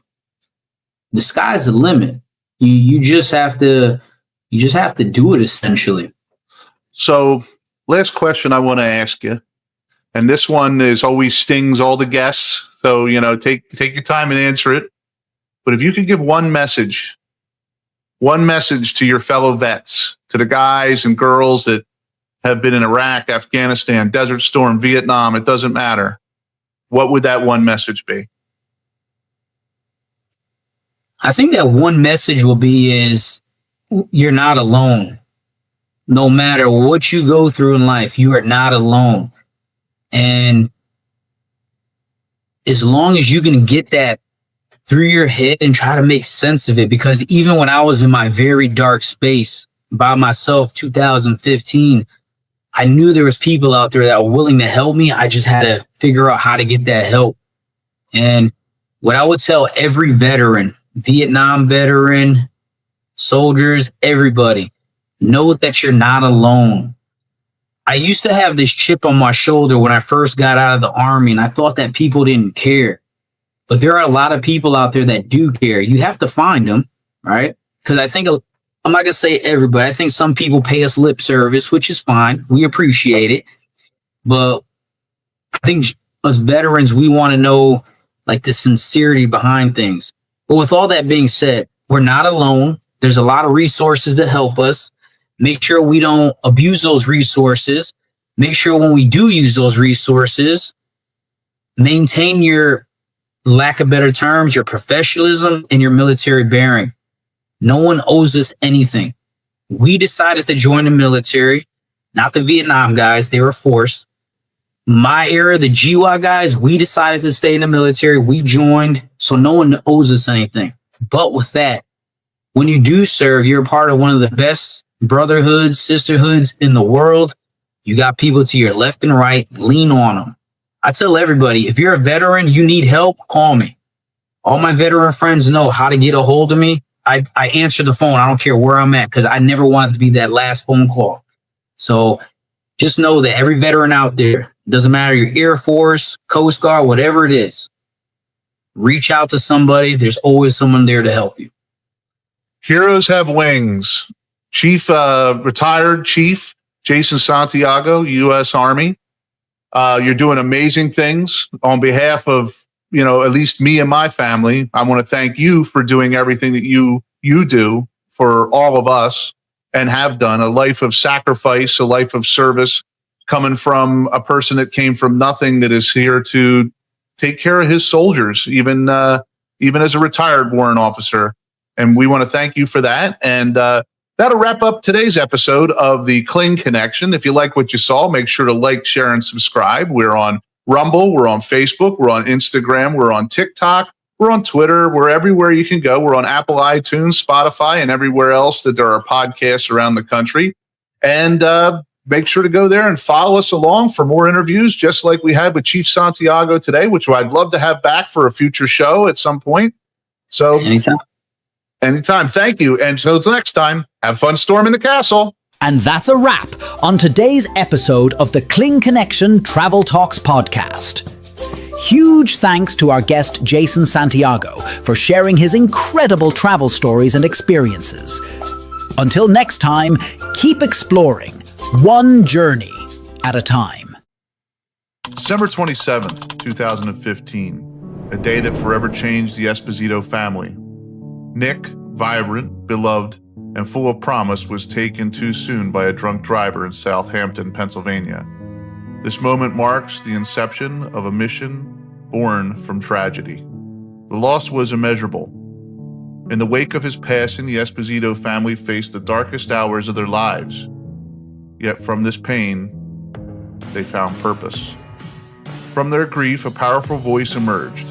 the sky's the limit. You just have to do it, essentially. So last question I want to ask you, and this one is always stings all the guests. So, you know, take your time and answer it. But if you could give one message to your fellow vets, to the guys and girls that have been in Iraq, Afghanistan, Desert Storm, Vietnam, it doesn't matter, what would that one message be? I think that one message will be is you're not alone. No matter what you go through in life, you are not alone. And as long as you can get that through your head and try to make sense of it, because even when I was in my very dark space by myself, 2015, I knew there was people out there that were willing to help me. I just had to figure out how to get that help. And what I would tell every veteran, Vietnam veteran, soldiers, everybody, know that you're not alone. I used to have this chip on my shoulder when I first got out of the Army, and I thought that people didn't care. But there are a lot of people out there that do care. You have to find them, right? Because I think, I'm not going to say everybody. I think some people pay us lip service, which is fine. We appreciate it. But I think us veterans, we want to know like the sincerity behind things. But with all that being said, we're not alone. There's a lot of resources that help us. Make sure we don't abuse those resources. Make sure when we do use those resources, maintain your, lack of better terms, your professionalism and your military bearing. No one owes us anything. We decided to join the military, not the Vietnam guys. They were forced. My era, the GWA guys, we decided to stay in the military. We joined, so no one owes us anything. But with that, when you do serve, you're a part of one of the best brotherhoods, sisterhoods in the world. You got people to your left and right. Lean on them. I tell everybody, if you're a veteran, you need help, call me. All my veteran friends know how to get a hold of me. I answer the phone. I don't care where I'm at because I never wanted to be that last phone call. So just know that every veteran out there, doesn't matter your Air Force, Coast Guard, whatever it is, reach out to somebody. There's always someone there to help you. Heroes have wings. Retired Chief Jason Santiago, U.S. Army. You're doing amazing things on behalf of, at least me and my family. I want to thank you for doing everything that you do for all of us and have done. A life of sacrifice, a life of service, coming from a person that came from nothing, that is here to take care of his soldiers, even as a retired warrant officer. And we want to thank you for that. And that'll wrap up today's episode of the Kling Connection. If you like what you saw, make sure to like, share, and subscribe. We're on Rumble, we're on Facebook, we're on Instagram, we're on TikTok, we're on Twitter, we're everywhere you can go. We're on Apple, iTunes, Spotify, and everywhere else that there are podcasts around the country. And make sure to go there and follow us along for more interviews, just like we had with Chief Santiago today, which I'd love to have back for a future show at some point. So anytime. Thank you. And so until next time, have fun storming the castle. And that's a wrap on today's episode of the Kling Connection Travel Talks podcast. Huge thanks to our guest Jason Santiago for sharing his incredible travel stories and experiences. Until next time, keep exploring, one journey at a time. December 27th, 2015, a day that forever changed the Esposito family. Nick, vibrant, beloved, and full of promise, was taken too soon by a drunk driver in Southampton, Pennsylvania. This moment marks the inception of a mission born from tragedy. The loss was immeasurable. In the wake of his passing, the Esposito family faced the darkest hours of their lives. Yet from this pain, they found purpose. From their grief, a powerful voice emerged.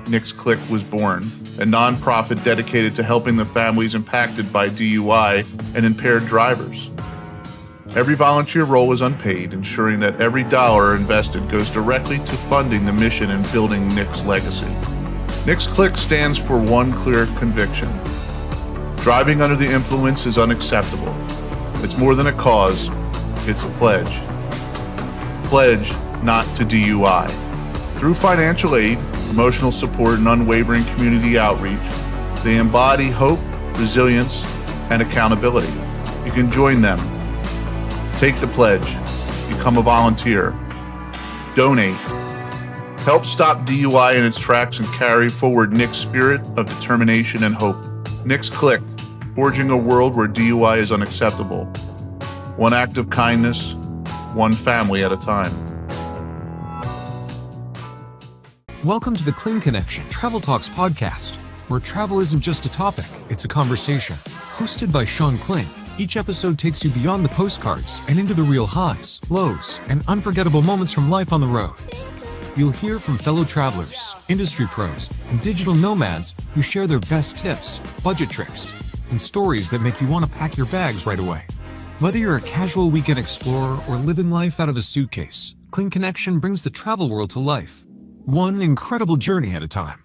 Nick's Click was born, a nonprofit dedicated to helping the families impacted by DUI and impaired drivers. Every volunteer role is unpaid, ensuring that every dollar invested goes directly to funding the mission and building Nick's legacy. Nick's Click stands for one clear conviction. Driving under the influence is unacceptable. It's more than a cause, it's a pledge. Pledge not to DUI. Through financial aid, emotional support, and unwavering community outreach, they embody hope, resilience, and accountability. You can join them. Take the pledge. Become a volunteer. Donate. Help stop DUI in its tracks and carry forward Nick's spirit of determination and hope. Nick's Click, forging a world where DUI is unacceptable. One act of kindness, one family at a time. Welcome to the Kling Connection Travel Talks podcast, where travel isn't just a topic, it's a conversation. Hosted by Sean Kling, each episode takes you beyond the postcards and into the real highs, lows, and unforgettable moments from life on the road. You'll hear from fellow travelers, industry pros, and digital nomads who share their best tips, budget tricks, and stories that make you want to pack your bags right away. Whether you're a casual weekend explorer or living life out of a suitcase, Kling Connection brings the travel world to life, one incredible journey at a time.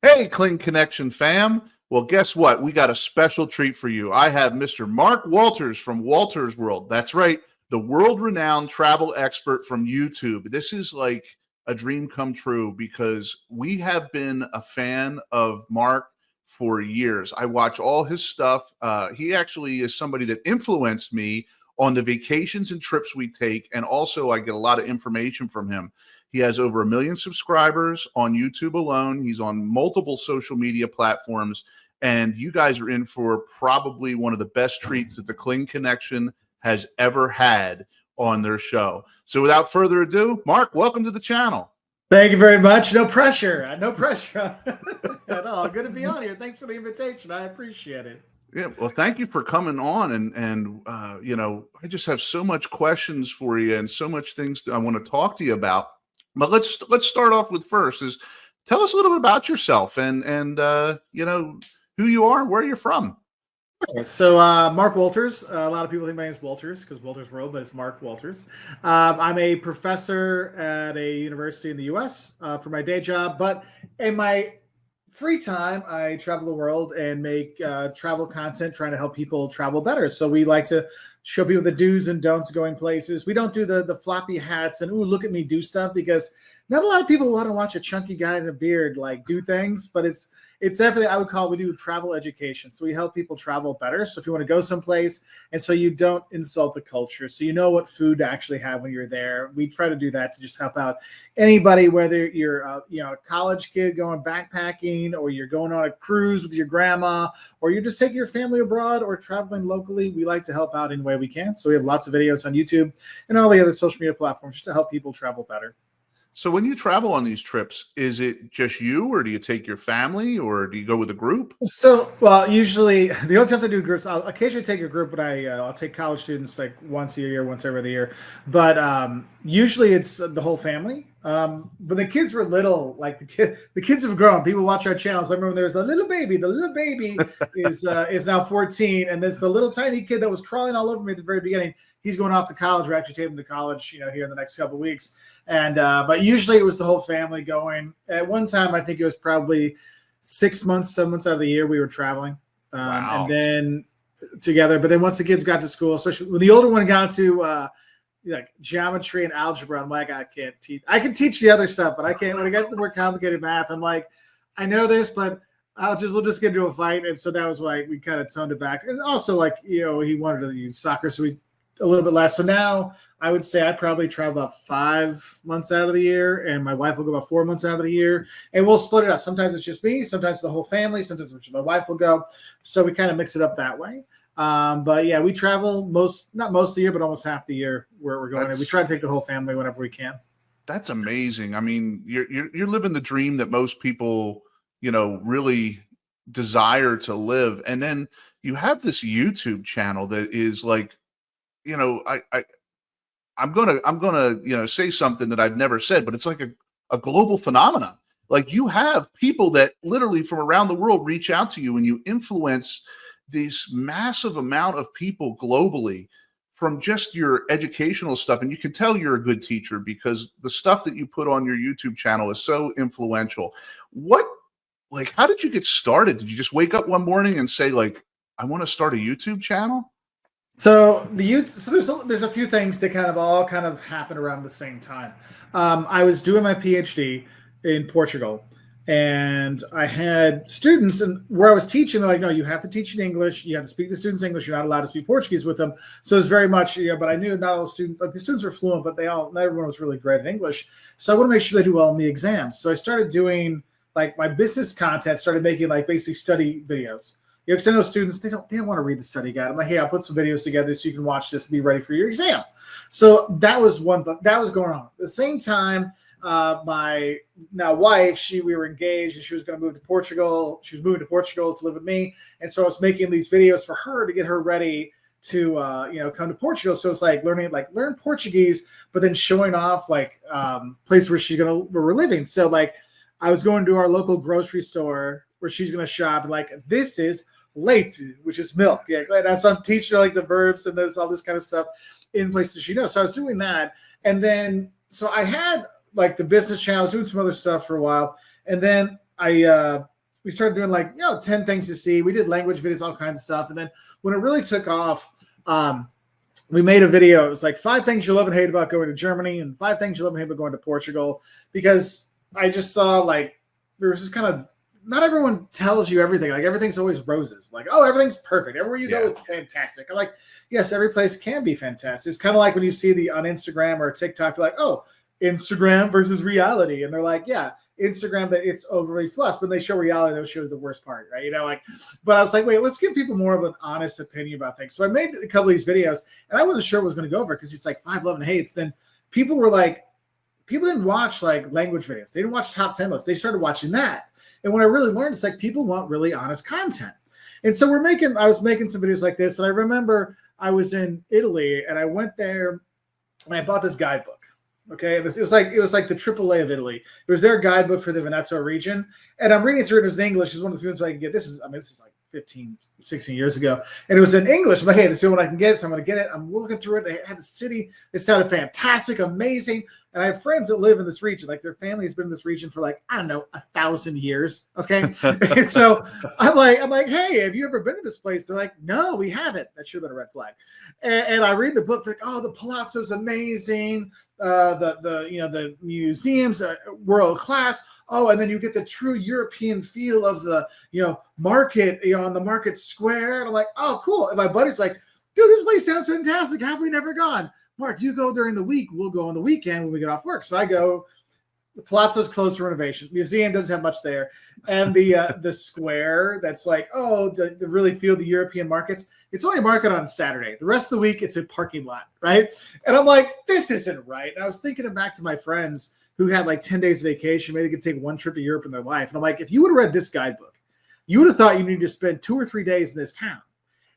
Hey, Kling Connection fam. Well, guess what? We got a special treat for you. I have Mr. Mark Walters from Walters World. That's right, the world-renowned travel expert from YouTube. This is like a dream come true because we have been a fan of Mark for years. I watch all his stuff. He actually is somebody that influenced me on the vacations and trips we take, and also I get a lot of information from him. He has over 1 million subscribers on YouTube alone. He's on multiple social media platforms, and you guys are in for probably one of the best treats that the Kling Connection has ever had on their show. So without further ado, Mark, welcome to the channel. Thank you very much. No pressure. No pressure at all. Good to be on here. Thanks for the invitation. I appreciate it. Yeah, well, thank you for coming on, and you know, I just have so much questions for you and so much things I want to talk to you about. But let's start off with first is tell us a little bit about yourself and you know, who you are, where you're from. So Mark Walters. A lot of people think my name is Walters because Walters World, but it's Mark Walters. I'm a professor at a university in the U.S. For my day job, but in my free time, I travel the world and make travel content, trying to help people travel better. So we like to show people the do's and don'ts going places. We don't do the floppy hats and, ooh, look at me do stuff, because not a lot of people want to watch a chunky guy in a beard like do things, but it's definitely, I would call it, we do travel education. So we help people travel better. So if you want to go someplace and so you don't insult the culture, so you know what food to actually have when you're there, we try to do that to just help out anybody, whether you're you know, a college kid going backpacking, or you're going on a cruise with your grandma, or you're just taking your family abroad or traveling locally. We like to help out any way we can. So we have lots of videos on YouTube and all the other social media platforms just to help people travel better. So when you travel on these trips, is it just you, or do you take your family, or do you go with a group? So, well, usually the only times I do groups, I'll occasionally take a group, but I'll take college students like once a year, once every other year. But usually it's the whole family. But the kids were little, like the kids have grown. People watch our channels. I remember there was a little baby. The little baby is now 14, and there's the little tiny kid that was crawling all over me at the very beginning. He's going off to college. We're actually taking him to college, you know, here in the next couple of weeks. And but usually it was the whole family going. At one time, I think it was probably 6 months, 7 months out of the year we were traveling, Wow. and then together. But then once the kids got to school, especially when the older one got to like geometry and algebra, I'm like, I can't teach. I can teach the other stuff, but I can't. When I get to more complicated math, I'm like, I know this, but we'll just get into a fight. And so that was why we kind of toned it back. And also, like, you know, he wanted to use soccer, so we a little bit less. So now I would say I probably travel about 5 months out of the year, and my wife will go about 4 months out of the year, and we'll split it up. Sometimes it's just me, sometimes the whole family, sometimes my wife will go. So we kind of mix it up that way. But yeah, we travel not most of the year, but almost half the year where we're going. And we try to take the whole family whenever we can. That's amazing. I mean, you're living the dream that most people, you know, really desire to live. And then you have this YouTube channel that is like, you know, I'm gonna you know, say something that I've never said, but it's like a global phenomenon. Like, you have people that literally from around the world reach out to you, and you influence this massive amount of people globally from just your educational stuff. And you can tell you're a good teacher because the stuff that you put on your YouTube channel is so influential. How did you get started? Did you just wake up one morning and say, like, I want to start a YouTube channel? So there's a few things that all happen around the same time. I was doing my PhD in Portugal, and I had students, and where I was teaching, they're like, no, you have to teach in English. You have to speak the students English. You're not allowed to speak Portuguese with them. So it's very much, you know, but I knew not all the students, like the students were fluent, but not everyone was really great at English. So I want to make sure they do well in the exams. So I started doing like my business content, started making like basic study videos. You know, because I know students, they don't want to read the study guide. I'm like, hey, I'll put some videos together so you can watch this and be ready for your exam. So that was one, but that was going on. At the same time, my now wife, we were engaged, and she was going to move to Portugal. She was moving to Portugal to live with me. And so I was making these videos for her to get her ready to come to Portugal. So it's like learn Portuguese, but then showing off place where where we're living. So like I was going to our local grocery store where she's gonna shop, and like this is leite, which is milk. Yeah, and so I'm teaching her like the verbs and there's all this kind of stuff in places she knows. So I was doing that, and then so I had like the business channel, I was doing some other stuff for a while, and then we started doing 10 things to see. We did language videos, all kinds of stuff, and then when it really took off, we made a video. It was like 5 things you love and hate about going to Germany and 5 things you love and hate about going to Portugal, because I just saw there was this kind of, not everyone tells you everything. Like everything's always roses. Like, oh, everything's perfect. Everywhere you go is fantastic. I'm like, yes, every place can be fantastic. It's kind of like when you see on Instagram or TikTok, they're like, oh, Instagram versus reality. And they're like, yeah, Instagram, that it's overly flushed, but they show reality, that shows the worst part, right? But I was like, wait, let's give people more of an honest opinion about things. So I made a couple of these videos, and I wasn't sure what was going to go over because it's like 5 love and hates. Then people didn't watch language videos. They didn't watch top 10 lists. They started watching that. And what I really learned is people want really honest content. And so I was making some videos like this. And I remember I was in Italy and I went there and I bought this guidebook. Okay. It was like the AAA of Italy. It was their guidebook for the Veneto region. And I'm reading through it. It was in English because one of the things I can get, this is like 15, 16 years ago. And it was in English. I'm like, hey, this is what I can get. So I'm going to get it. I'm looking through it. They had the city. It sounded fantastic, amazing. And I have friends that live in this region. Like their family has been in this region for 1,000 years. Okay. And so I'm like, hey, have you ever been to this place? They're like, no, we haven't. That should have been a red flag. And I read the book, like, oh, the palazzo's amazing. The museums are world class. Oh, and then you get the true European feel of the, market, on the market square. And I'm like, oh, cool. And my buddy's like, dude, this place sounds fantastic. Have we never gone? Mark, you go during the week. We'll go on the weekend when we get off work. So I go. The palazzo's closed for renovation. Museum doesn't have much there, and the square that's to really feel the European markets. It's only a market on Saturday. The rest of the week, it's a parking lot, right? And I'm like, this isn't right. And I was thinking back to my friends who had 10 days vacation. Maybe they could take one trip to Europe in their life. And I'm like, if you would have read this guidebook, you would have thought you needed to spend 2 or 3 days in this town.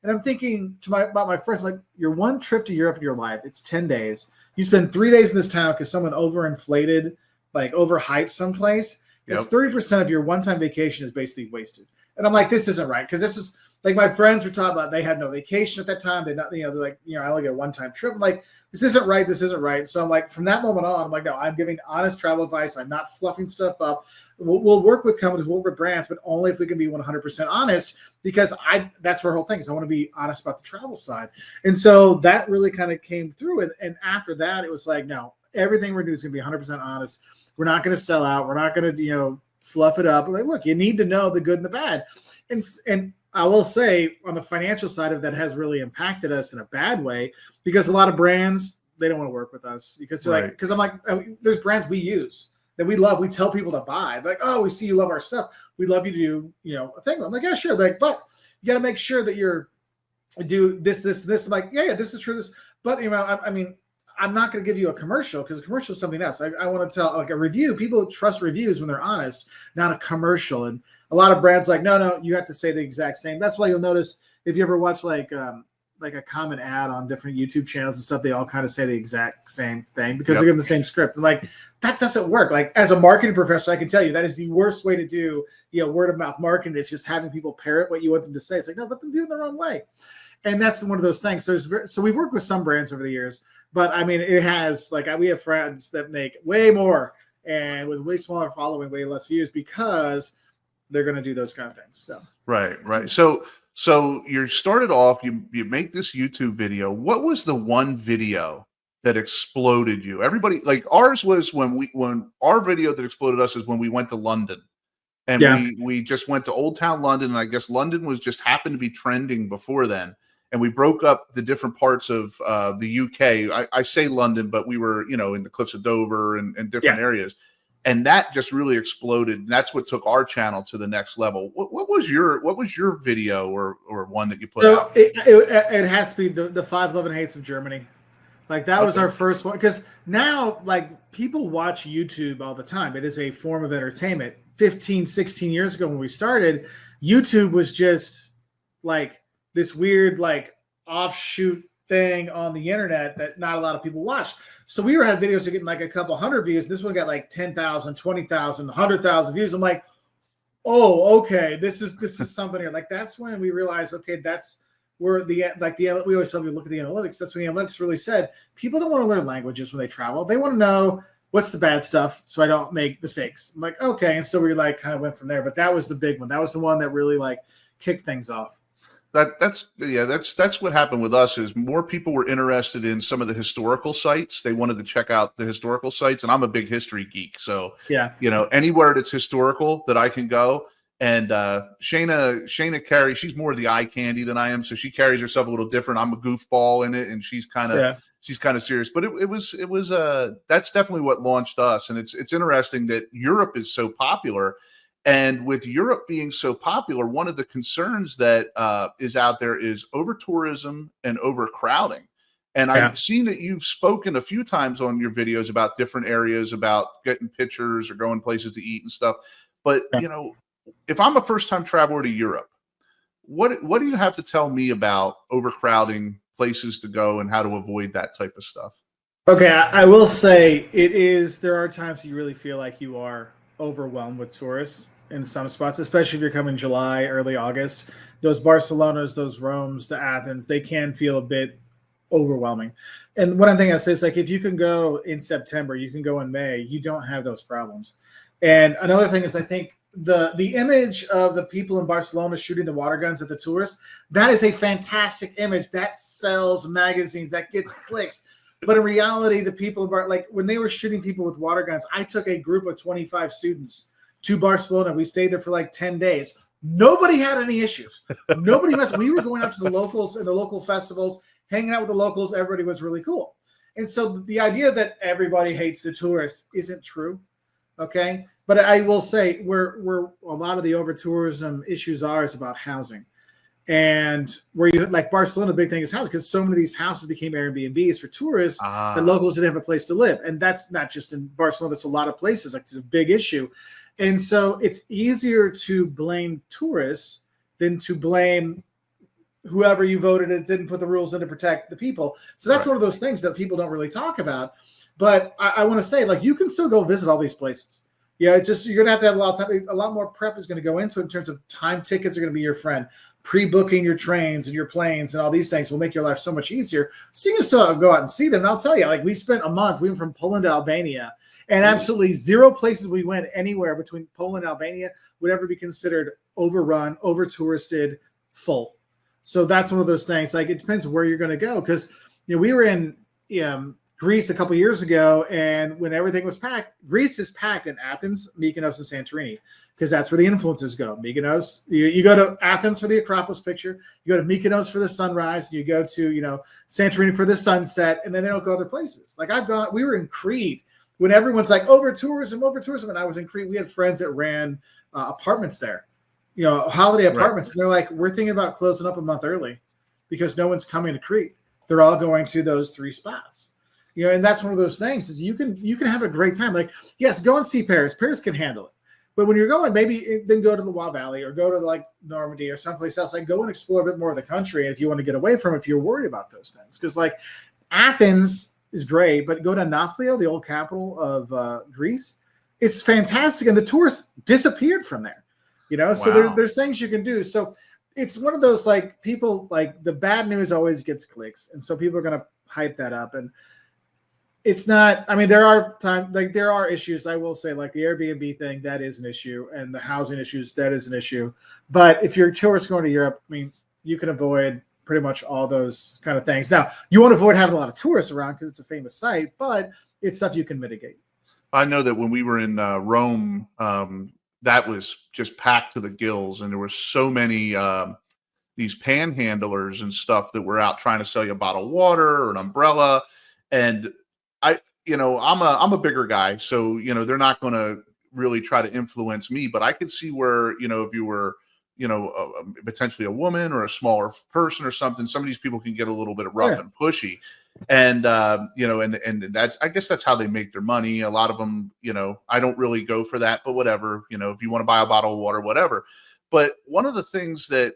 And I'm thinking about my friends, your one trip to Europe in your life, it's 10 days. You spend 3 days in this town because someone overinflated, overhyped someplace. Yep. It's 30% of your one-time vacation is basically wasted. And I'm like, this isn't right. Because this is my friends were talking about, they had no vacation at that time. They're like, I only get a one-time trip. I'm like, this isn't right. This isn't right. So I'm like, from that moment on, I'm like, no, I'm giving honest travel advice. I'm not fluffing stuff up. We'll work with companies, we'll work with brands, but only if we can be 100% honest, because that's our whole thing is I want to be honest about the travel side. And so that really kind of came through. And after that, it was like, no, everything we're doing is going to be 100% honest. We're not going to sell out. We're not going to, fluff it up. Like, look, you need to know the good and the bad. And I will say on the financial side of that has really impacted us in a bad way, because a lot of brands, they don't want to work with us because they're because I'm like, there's brands we use that we love. We tell people to buy, like, oh, we see you love our stuff. We'd love you to do, a thing. I'm like, yeah, sure. But you got to make sure that you're do this. I'm like, yeah, this is true. But I mean, I'm not going to give you a commercial because a commercial is something else. I want to tell a review. People trust reviews when they're honest, not a commercial. And a lot of brands no, you have to say the exact same. That's why you'll notice if you ever watch like a common ad on different YouTube channels and stuff, they all kind of say the exact same thing because they give them the same script. And that doesn't work. As a marketing professional, I can tell you that is the worst way to do, word of mouth marketing. It's just having people parrot what you want them to say. It's like, no, let them do it their own way. And that's one of those things. So we've worked with some brands over the years, but I mean, it has we have friends that make way more and with way smaller following, way less views because they're going to do those kind of things. So right. So you started off, you make this YouTube video. What was the one video that exploded you? Everybody, ours was when our video that exploded us is when we went to London. And we just went to Old Town London, and I guess London was just happened to be trending before then. And we broke up the different parts of the UK. I say London, but we were, in the Cliffs of Dover and different areas. And that just really exploded. And that's what took our channel to the next level. What was your video or one that you put out? It has to be the 5 Love and Hates of Germany. That was our first one. Because now, people watch YouTube all the time. It is a form of entertainment. 15, 16 years ago when we started, YouTube was just this weird, offshoot thing on the internet that not a lot of people watch. So we had videos getting like a couple hundred views. This one got like 10,000, 20,000, 100,000 views. I'm like, oh, okay, this is something here. Like that's when we realized, okay, that's where we always tell people look at the analytics. That's when the analytics really said people don't want to learn languages when they travel. They want to know what's the bad stuff so I don't make mistakes. I'm like, okay, and so we like kind of went from there. But that was the big one. That was the one that really like kicked things off. That's what happened with us is more people were interested in some of the historical sites. They wanted to check out the historical sites, and I'm a big history geek. So yeah, anywhere that's historical that I can go. And Shayna carries, she's more of the eye candy than I am, so she carries herself a little different. I'm a goofball in it, and she's kind of serious. But it was that's definitely what launched us. And it's interesting that Europe is so popular. And with Europe being so popular, one of the concerns that is out there is over tourism and overcrowding. And I've seen that you've spoken a few times on your videos about different areas, about getting pictures or going places to eat and stuff. But, if I'm a first-time traveler to Europe, what do you have to tell me about overcrowding, places to go, and how to avoid that type of stuff? Okay, I will say there are times you really feel like you are overwhelmed with tourists in some spots, especially if you're coming July, early August. Those Barcelonas, those Romes, the Athens, they can feel a bit overwhelming. And one thing I say is like, if you can go in September, you can go in May, you don't have those problems. And another thing is I think the image of the people in Barcelona shooting the water guns at the tourists, that is a fantastic image. That sells magazines, that gets clicks. But in reality, the people like when they were shooting people with water guns, I took a group of 25 students to Barcelona. We stayed there for like 10 days. Nobody had any issues. Nobody messed. We were going out to the locals and the local festivals, hanging out with the locals. Everybody was really cool. And so the idea that everybody hates the tourists isn't true. Okay. But I will say where a lot of the over tourism issues is about housing. And where you like Barcelona, the big thing is housing because so many of these houses became Airbnbs for tourists that locals didn't have a place to live. And that's not just in Barcelona, that's a lot of places. Like it's a big issue. And so it's easier to blame tourists than to blame whoever you voted that didn't put the rules in to protect the people. So that's one of those things that people don't really talk about. But I want to say, like, you can still go visit all these places. Yeah, it's just you're going to have a lot of time. A lot more prep is going to go into it in terms of time. Tickets are going to be your friend. Pre-booking your trains and your planes and all these things will make your life so much easier. So you can still go out and see them. And I'll tell you, like we spent a month. We went from Poland to Albania, and absolutely zero places we went anywhere between Poland and Albania would ever be considered overrun, over-touristed, full. So that's one of those things. Like it depends where you're going to go because we were in Greece a couple years ago, and when everything was packed, Greece is packed in Athens, Mykonos, and Santorini because that's where the influencers go. Mykonos, you go to Athens for the Acropolis picture, you go to Mykonos for the sunrise, and you go to Santorini for the sunset, and then they don't go other places. Like we were in Crete when everyone's like over tourism, and I was in Crete. We had friends that ran apartments there, holiday apartments, and they're like, we're thinking about closing up a month early because no one's coming to Crete. They're all going to those three spots. And that's one of those things is you can have a great time. Like, yes, go and see Paris. Paris can handle it. But when you're going, maybe then go to the Loire Valley or go to like Normandy or someplace else. Like go and explore a bit more of the country if you want to get away from it, if you're worried about those things. Because like Athens is great, but go to Nafplio, the old capital of Greece. It's fantastic. And the tourists disappeared from there. So there's things you can do. So it's one of those like people like the bad news always gets clicks. And so people are going to hype that up. And it's not, I mean, there are issues, I will say, like the Airbnb thing, that is an issue, and the housing issues, that is an issue. But if you're a tourist going to Europe, I mean, you can avoid pretty much all those kind of things. Now, you want to avoid having a lot of tourists around because it's a famous site, but it's stuff you can mitigate. I know that when we were in Rome, that was just packed to the gills, and there were so many these panhandlers and stuff that were out trying to sell you a bottle of water or an umbrella. And I'm a bigger guy, so they're not going to really try to influence me. But I could see where if you were potentially a woman or a smaller person or something, some of these people can get a little bit rough and pushy, and and that's, I guess that's how they make their money. A lot of them, I don't really go for that, but whatever. If you want to buy a bottle of water, whatever. But one of the things that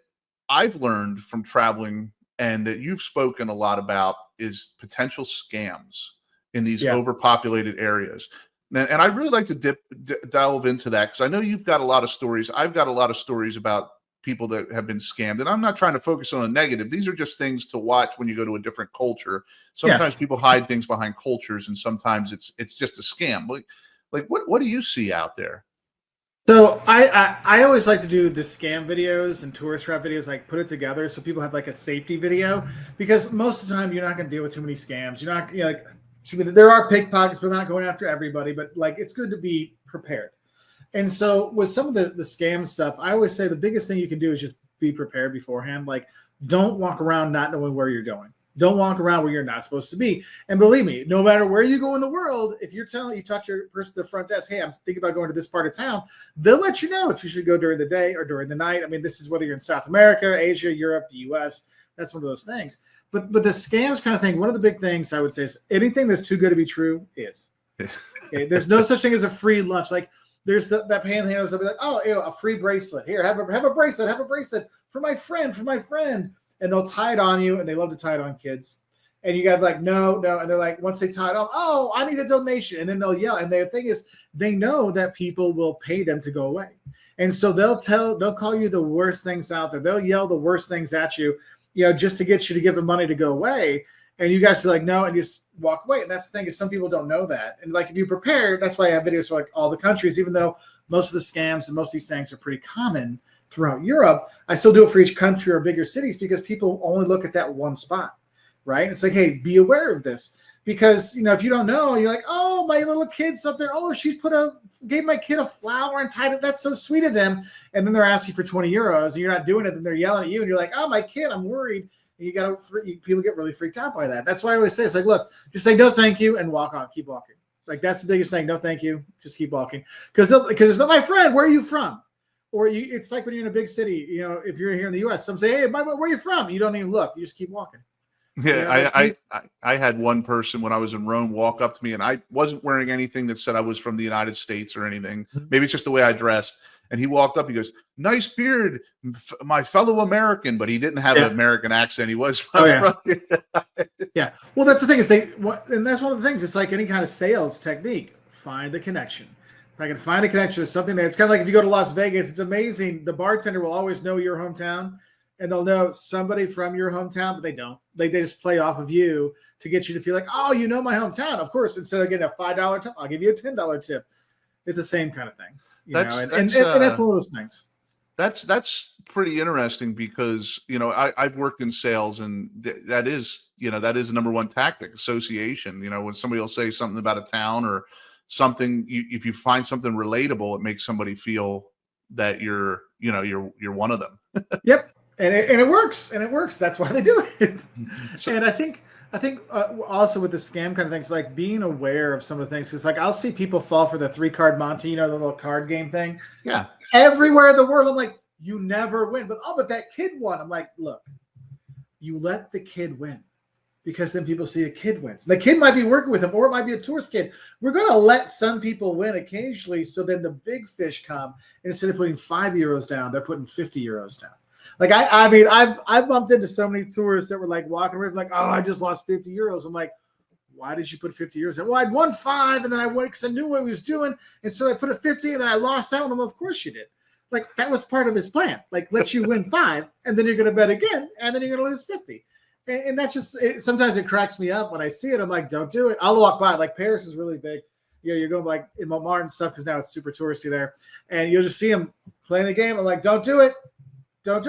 I've learned from traveling and that you've spoken a lot about is potential scams in these Yeah. overpopulated areas. And I'd really like to delve into that, because I know you've got a lot of stories. I've got a lot of stories about people that have been scammed, and I'm not trying to focus on a negative. These are just things to watch when you go to a different culture. Sometimes people hide things behind cultures, and sometimes it's just a scam. Like what do you see out there? So I always like to do the scam videos and tourist trap videos, like put it together so people have like a safety video, because most of the time you're not going to deal with too many scams. You're not, like, there are pickpockets, but they're not going after everybody. But like, it's good to be prepared. And so with some of the scam stuff, I always say the biggest thing you can do is just be prepared beforehand. Like, don't walk around not knowing where you're going. Don't walk around where you're not supposed to be. And believe me, no matter where you go in the world, if you talk your person at the front desk, hey, I'm thinking about going to this part of town, they'll let you know if you should go during the day or during the night. I mean, this is whether you're in South America, Asia, Europe, the US. That's one of those things. But the scams kind of thing, one of the big things I would say is anything that's too good to be true is. Okay? There's no such thing as a free lunch. Like, there's that panhandlers will be like, oh, a free bracelet. Here, have a bracelet for my friend. And they'll tie it on you, and they love to tie it on kids. And you got to be like, no. And they're like, once they tie it on, oh, I need a donation. And then they'll yell. And the thing is, they know that people will pay them to go away. And so they'll call you the worst things out there. They'll yell the worst things at you, just to get you to give them money to go away. And you guys be like, no, and you just walk away. And that's the thing, is some people don't know that. And like, if you prepare, that's why I have videos for like all the countries, even though most of the scams and most of these things are pretty common throughout Europe, I still do it for each country or bigger cities, because people only look at that one spot, right? It's like, hey, be aware of this, because if you don't know, you're like, oh, my little kid's up there. Oh, she gave my kid a flower and tied it. That's so sweet of them. And then they're asking for 20 euros, and you're not doing it. And they're yelling at you, and you're like, oh, my kid, I'm worried. And people get really freaked out by that. That's why I always say, it's like, look, just say no, thank you, and walk on, keep walking. Like, that's the biggest thing. No, thank you, just keep walking. Because it's, but my friend, where are you from? Or it's like when you're in a big city, if you're here in the U.S., some say, hey, where are you from? You don't even look. You just keep walking. Yeah, I had one person when I was in Rome walk up to me, and I wasn't wearing anything that said I was from the United States or anything. Maybe it's just the way I dressed. And he walked up, he goes, nice beard, my fellow American. But he didn't have an American accent. He was from. Yeah. Well, that's the thing, is and that's one of the things. It's like any kind of sales technique. Find the connection. If I can find a connection to something it's kind of like if you go to Las Vegas, it's amazing. The bartender will always know your hometown, and they'll know somebody from your hometown, but they don't. They just play off of you to get you to feel like, oh, you know my hometown. Of course, instead of getting a $5 tip, I'll give you a $10 tip. It's the same kind of thing. And that's one of those things. That's pretty interesting, because I've worked in sales, and that is the number one tactic, association. When somebody will say something about a town or something, if you find something relatable, it makes somebody feel that you're one of them. Yep. And it works. That's why they do it. And I think also with the scam kind of things, like being aware of some of the things, because like I'll see people fall for the 3-card Monte, the little card game thing. Yeah. Everywhere in the world, I'm like, you never win. But that kid won. I'm like, look, you let the kid win, because then people see a kid wins. The kid might be working with him, or it might be a tourist kid. We're going to let some people win occasionally, so then the big fish come, and instead of putting €5 down, they're putting €50 down. Like I've bumped into so many tourists that were like walking around like, oh, I just lost €50. I'm like, why did you put €50 down? Well, I'd won 5, and then I went because I knew what he was doing, and so I put a 50, and then I lost that one. I'm like, of course you did. Like, that was part of his plan. Like, let you win 5, and then you're going to bet again, and then you're going to lose 50. And that's just sometimes it cracks me up when I see it. I'm like, don't do it. I'll walk by. Like, Paris is really big. You're going like in Montmartre and stuff, because now it's super touristy there, and you'll just see them playing the game. I'm like, don't do it.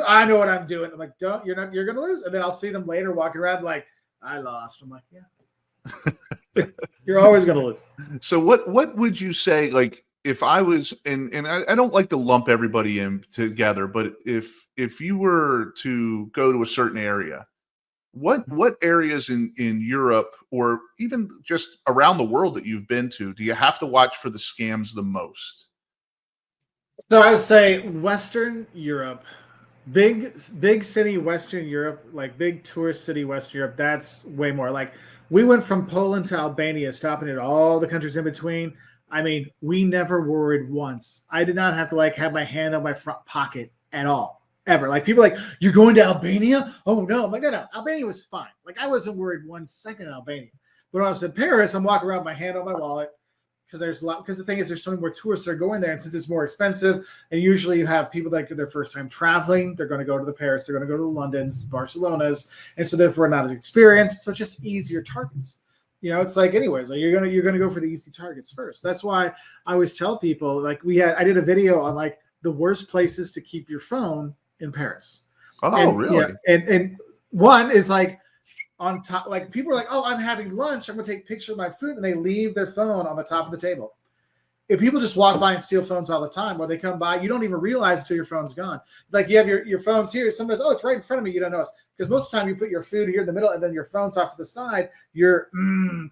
I know what I'm doing. I'm like, you're going to lose. And then I'll see them later walking around like, I lost. I'm like, yeah, you're always going to lose. So what would you say, like, if I was, and I don't like to lump everybody in together, but if you were to go to a certain area, what areas in Europe, or even just around the world that you've been to, do you have to watch for the scams the most? So I would say Western Europe, big city Western Europe, like big tourist city Western Europe. That's way more. Like, we went from Poland to Albania, stopping at all the countries in between. I mean, we never worried once. I did not have to have my hand on my front pocket at all. ever. Like people are like, you're going to Albania? Oh no. I'm like, no. Albania was fine. Like I wasn't worried 1 second in Albania. But when I was in Paris, I'm walking around with my hand on my wallet because there's a lot. Because the thing is, there's so many more tourists that are going there, and since it's more expensive, and usually you have people that their first time traveling, they're going to go to the Paris, they're going to go to the Londons, Barcelonas, and so therefore not as experienced. So it's just easier targets. You know, it's like anyways, like you're gonna go for the easy targets first. That's why I always tell people like I did a video on like the worst places to keep your phone in Paris. Oh, and, really? Yeah, and one is like on top, like people are like, oh, I'm having lunch, I'm gonna take pictures of my food, and they leave their phone on the top of the table. If people just walk by and steal phones all the time, or they come by, you don't even realize until your phone's gone. Like you have your phone's here, somebody's, oh, it's right in front of me, you don't notice. Because most of the time you put your food here in the middle and then your phone's off to the side, you're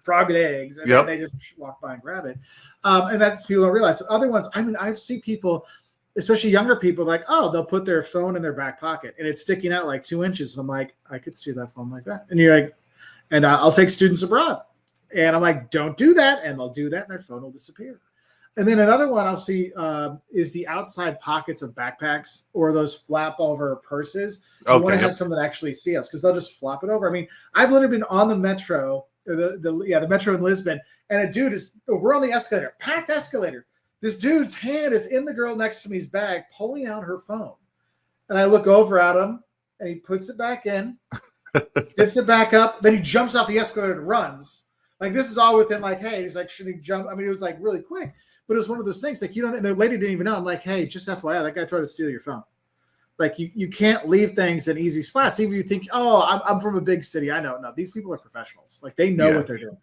frog legs, and then they just walk by and grab it. And that's people don't realize. So other ones, I mean, I've seen people, especially younger people, like, oh, they'll put their phone in their back pocket and it's sticking out like 2 inches. I'm like, I could steal that phone like that. And you're like, and I'll take students abroad. And I'm like, don't do that. And they'll do that and their phone will disappear. And then another one I'll see is the outside pockets of backpacks or those flap over purses. You want to have someone that actually see us because they'll just flop it over. I mean, I've literally been on the metro, the metro in Lisbon, and a dude we're on the escalator, packed escalator. This dude's hand is in the girl next to me's bag, pulling out her phone. And I look over at him, and he puts it back in, zips it back up, then he jumps off the escalator and runs. Like, this is all within, like, hey, he's like, should he jump? I mean, it was, like, really quick. But it was one of those things, like, you don't, and the lady didn't even know. I'm like, hey, just FYI, that guy tried to steal your phone. Like, you can't leave things in easy spots. Even if you think, oh, I'm from a big city. I know. No, these people are professionals. Like, they know what they're doing.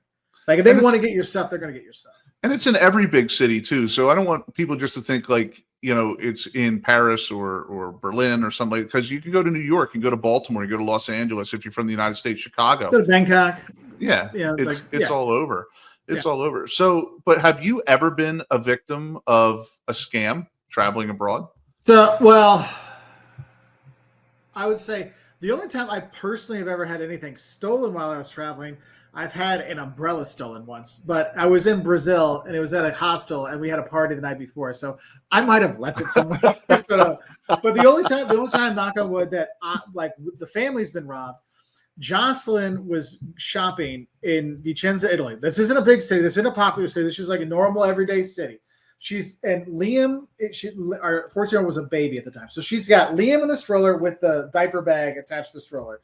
Like, if they want to get your stuff, they're going to get your stuff. And it's in every big city, too. So I don't want people just to think, like, you know, it's in Paris or Berlin or something, because you can go to New York, you can go to Baltimore, you go to Los Angeles if you're from the United States, Chicago. Go to Bangkok. Yeah, it's all over. It's all over. So, but have you ever been a victim of a scam traveling abroad? So, well, I would say the only time I personally have ever had anything stolen while I was traveling, I've had an umbrella stolen once. But I was in Brazil and it was at a hostel and we had a party the night before, so I might have left it somewhere. But the only time, knock on wood, that like the family's been robbed. Jocelyn was shopping in Vicenza, Italy. This isn't a big city. This isn't a popular city. This is like a normal everyday city. Liam, our 14-year-old was a baby at the time. So she's got Liam in the stroller with the diaper bag attached to the stroller.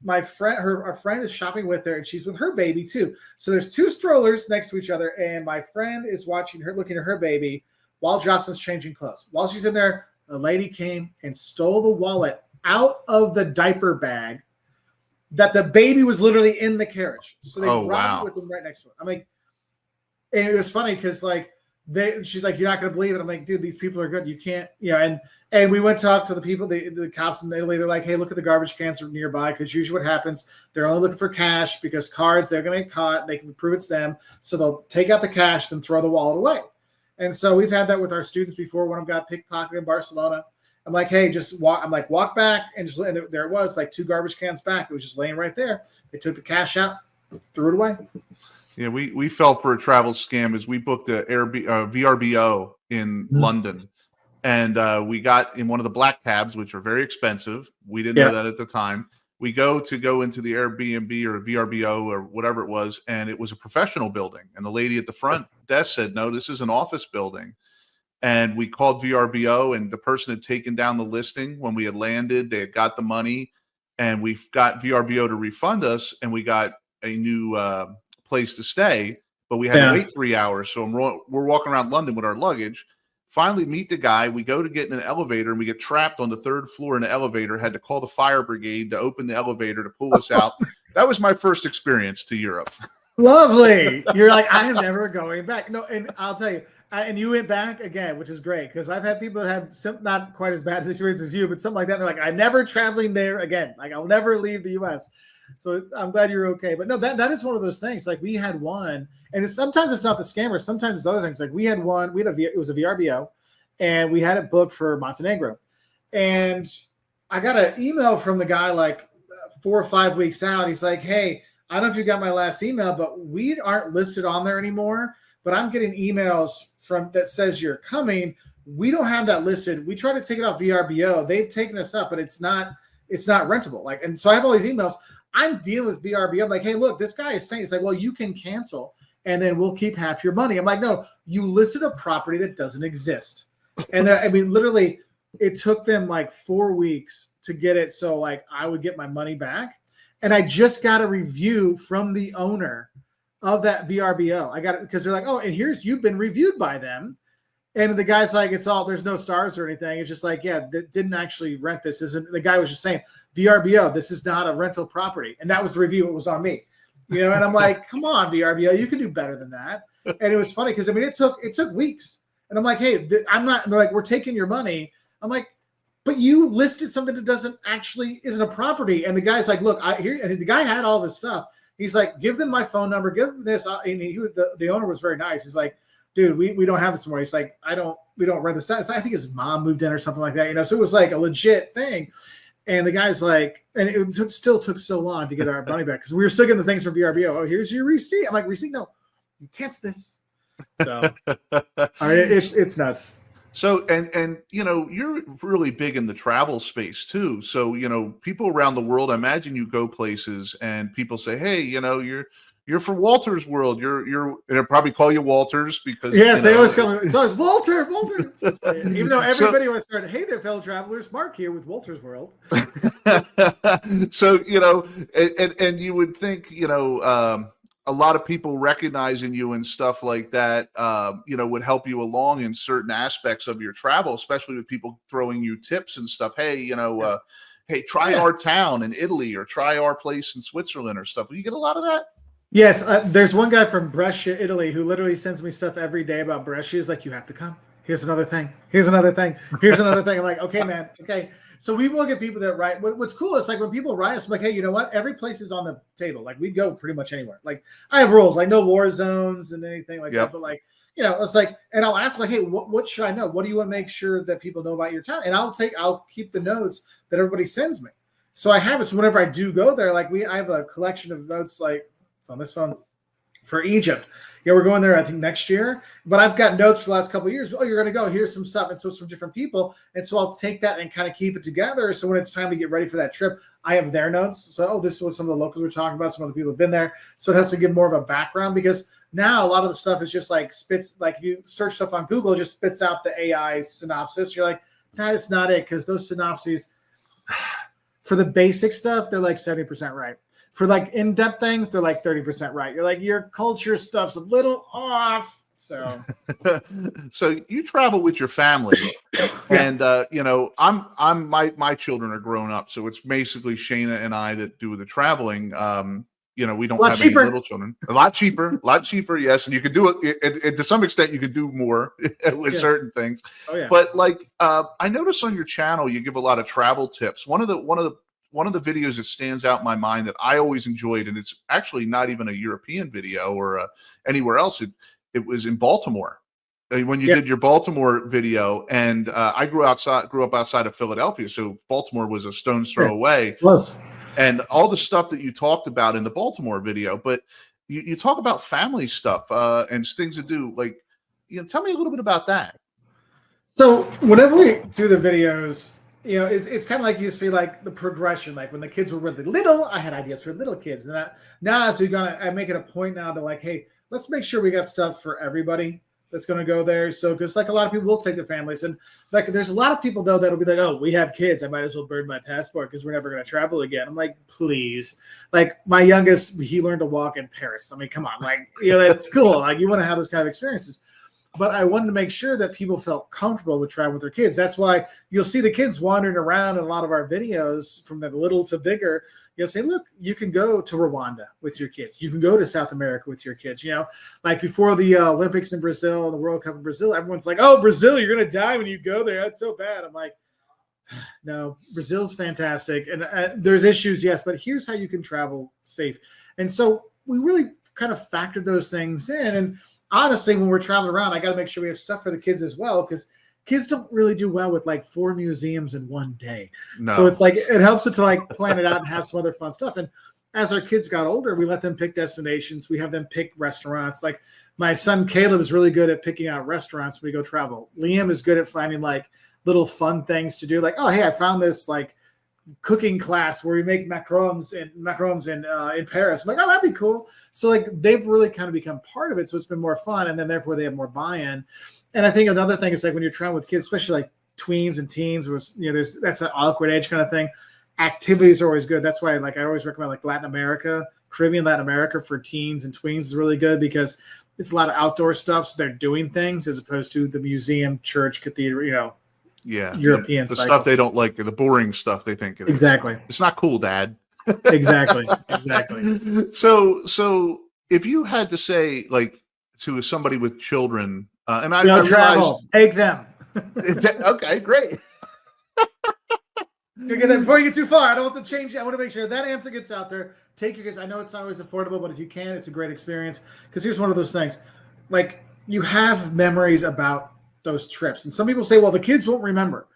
My friend, our friend is shopping with her and she's with her baby too. So there's two strollers next to each other and my friend is watching her, looking at her baby while Jocelyn's changing clothes. While she's in there, a lady came and stole the wallet out of the diaper bag that the baby was literally in the carriage. So they robbed it with them right next to it. I'm like, and it was funny because like she's like, you're not going to believe it. I'm like, dude, these people are good. You can't, and we went to talk to the people, the cops in Italy. They're like, hey, look at the garbage cans nearby. Because usually what happens, they're only looking for cash because cards, they're going to get caught. They can prove it's them. So they'll take out the cash and throw the wallet away. And so we've had that with our students before. One of them got pickpocketed in Barcelona. I'm like, hey, just walk. I'm like, walk back, and there it was, like 2 garbage cans back. It was just laying right there. They took the cash out, threw it away. Yeah, we fell for a travel scam as we booked a VRBO in London, and we got in one of the black cabs, which are very expensive. We didn't know that at the time. We go into the Airbnb or VRBO or whatever it was, and it was a professional building. And the lady at the front desk said, no, this is an office building. And we called VRBO, and the person had taken down the listing when we had landed. They had got the money, and we got VRBO to refund us, and we got a new place to stay. But we had to wait 3 hours. So we're walking around London with our luggage. Finally meet the guy. We go to get in an elevator, and we get trapped on the 3rd floor in the elevator. Had to call the fire brigade to open the elevator to pull us out. That was my first experience to Europe. Lovely. You're like, I am never going back. No, and I'll tell you, and you went back again, which is great because I've had people that have not quite as bad experience as you, but something like that. They're like, I'm never traveling there again. Like, I'll never leave the U.S. So I'm glad you're okay. But no, that is one of those things. Like, we had one, and sometimes it's not the scammer. Sometimes it's other things. Like, we had one. It was a VRBO, and we had it booked for Montenegro. And I got an email from the guy like 4 or 5 weeks out. He's like, hey, I don't know if you got my last email, but we aren't listed on there anymore. But I'm getting emails that says you're coming. we don't have that listed. We try to take it off VRBO. They've taken us up, but it's not rentable. Like, and so I have all these emails. I'm dealing with VRBO. I'm like, hey, look, this guy is saying, it's like, well, you can cancel and then we'll keep half your money. I'm like, no, you listed a property that doesn't exist. And I mean, literally, it took them like 4 weeks to get it. So like I would get my money back. And I just got a review from the owner of that VRBO. I got it because they're like, oh, and you've been reviewed by them. And the guy's like, there's no stars or anything. It's just like, yeah, didn't actually rent this. The guy was just saying, VRBO, this is not a rental property. And that was the review. It was on me, and I'm like, come on, VRBO, you can do better than that. And it was funny because, I mean, it took weeks. And I'm like, hey, I'm not, they're like, we're taking your money. I'm like, but you listed something that isn't a property. And the guy's like, look, and the guy had all this stuff. He's like, give them my phone number, give them this. And the owner was very nice. He's like, dude, we don't have this anymore. He's like, we don't rent this. I think his mom moved in or something like that, So it was like a legit thing. And the guy's like, and it still took so long to get our money back because we were still getting the things from VRBO. Oh, here's your receipt. I'm like, receipt? No, you cancel this. So I mean, it's nuts. So, and you're really big in the travel space too. So, people around the world, I imagine you go places and people say, hey, you're for Walter's World. And they'll probably call you Walters because they always call me. It's always Walter. Even though everybody would start, hey there, fellow travelers, Mark here with Walter's World. So and you would think a lot of people recognizing you and stuff like that, would help you along in certain aspects of your travel, especially with people throwing you tips and stuff. Hey, hey, try our town in Italy or try our place in Switzerland or stuff. You get a lot of that. Yes, there's one guy from Brescia, Italy, who literally sends me stuff every day about Brescia. He's like, you have to come. Here's another thing. Here's another thing. Here's another thing. I'm like, okay, man. Okay. So we will get people that write. What's cool is like when people write us, I'm like, hey, you know what? Every place is on the table. Like we go pretty much anywhere. Like I have rules, like no war zones and anything like that. But like, it's like, and I'll ask like, hey, what should I know? What do you want to make sure that people know about your town? And I'll keep the notes that everybody sends me. So I have it. So whenever I do go there, like I have a collection of notes, like it's on this phone for Egypt. We're going there, I think, next year. But I've got notes for the last couple of years. Oh, you're going to go. Here's some stuff. And so it's from different people. And so I'll take that and kind of keep it together. So when it's time to get ready for that trip, I have their notes. So, this is what some of the locals were talking about. Some of the people have been there. So it helps me give more of a background because now a lot of the stuff is just like spits. Like if you search stuff on Google, it just spits out the AI synopsis. You're like, that is not it. Because those synopses, for the basic stuff, they're like 70% right. For like in-depth things, they're like 30% right. You're like, your culture stuff's a little off. So, so you travel with your family, and my children are grown up, so it's basically Shayna and I that do the traveling. We don't have any little children. A lot cheaper, yes. And you can do it to some extent. You can do more with certain things. Oh, yeah. But like, I notice on your channel, you give a lot of travel tips. One of the videos that stands out in my mind that I always enjoyed, and it's actually not even a European video or anywhere else. It was in Baltimore when you did your Baltimore video, and I grew up outside of Philadelphia, so Baltimore was a stone's throw away. Was. And all the stuff that you talked about in the Baltimore video, but you talk about family stuff and things to do. Like, tell me a little bit about that. So whenever we do the videos, it's kind of like you see like the progression. Like when the kids were really little, I had ideas for little kids, and now I make it a point now to like, hey, let's make sure we got stuff for everybody that's going to go there. So because like a lot of people will take their families, and like there's a lot of people though that'll be like, oh, we have kids, I might as well burn my passport because we're never going to travel again. I'm like, please. Like my youngest, he learned to walk in Paris. I mean, come on, like that's cool. Like you want to have those kind of experiences. But I wanted to make sure that people felt comfortable with traveling with their kids. That's why you'll see the kids wandering around in a lot of our videos from the little to bigger. You'll say, look, you can go to Rwanda with your kids. You can go to South America with your kids. Like before the Olympics in Brazil, the World Cup in Brazil, everyone's like, oh, Brazil, you're going to die when you go there. That's so bad. I'm like, no, Brazil's fantastic. And there's issues, yes, but here's how you can travel safe. And so we really kind of factored those things in. And honestly, when we're traveling around, I got to make sure we have stuff for the kids as well, because kids don't really do well with like 4 museums in one day. No. So it's like it helps it to like plan it out and have some other fun stuff. And as our kids got older, we let them pick destinations. We have them pick restaurants. Like My son Caleb is really good at picking out restaurants when we go travel. Liam is good at finding like little fun things to do. Like, oh, hey, I found this like cooking class where we make macarons in Paris. I'm like, oh, that'd be cool. So like they've really kind of become part of it. So it's been more fun, and then therefore they have more buy-in. And I think another thing is like when you're traveling with kids, especially like tweens and teens, was that's an awkward age kind of thing. Activities are always good. That's why I always recommend like Latin America, Caribbean, Latin America for teens and tweens is really good because it's a lot of outdoor stuff. So they're doing things as opposed to the museum, church, cathedral, European the cycle. stuff they don't like, the boring stuff they think it is. Exactly. It's not cool, Dad. Exactly. So if you had to say like to somebody with children, and I travel, take them. Okay, great. Before you get too far, I don't want to change. I want to make sure that answer gets out there. Take your kids. I know it's not always affordable, but if you can, it's a great experience. Because here's one of those things. Like, you have memories about those trips. And some people say, well, the kids won't remember.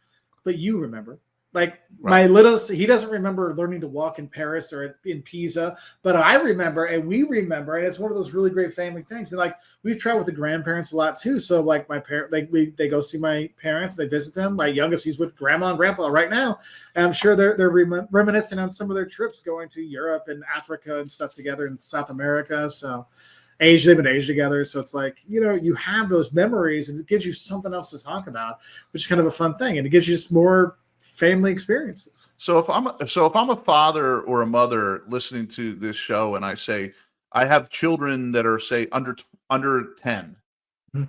But you remember. Like, my littlest, he doesn't remember learning to walk in Paris or in Pisa. But I remember, and we remember. And it's one of those really great family things. And, like, we've traveled with the grandparents a lot, too. So, like, my parents, they go see my parents. They visit them. My youngest, he's with grandma and grandpa right now. And I'm sure they're reminiscing on some of their trips going to Europe and Africa and stuff together in South America. So, Asia, they've been Asia together. So it's like, you have those memories and it gives you something else to talk about, which is kind of a fun thing. And it gives you just more family experiences. So if I'm a father or a mother listening to this show and I say, I have children that are say under 10,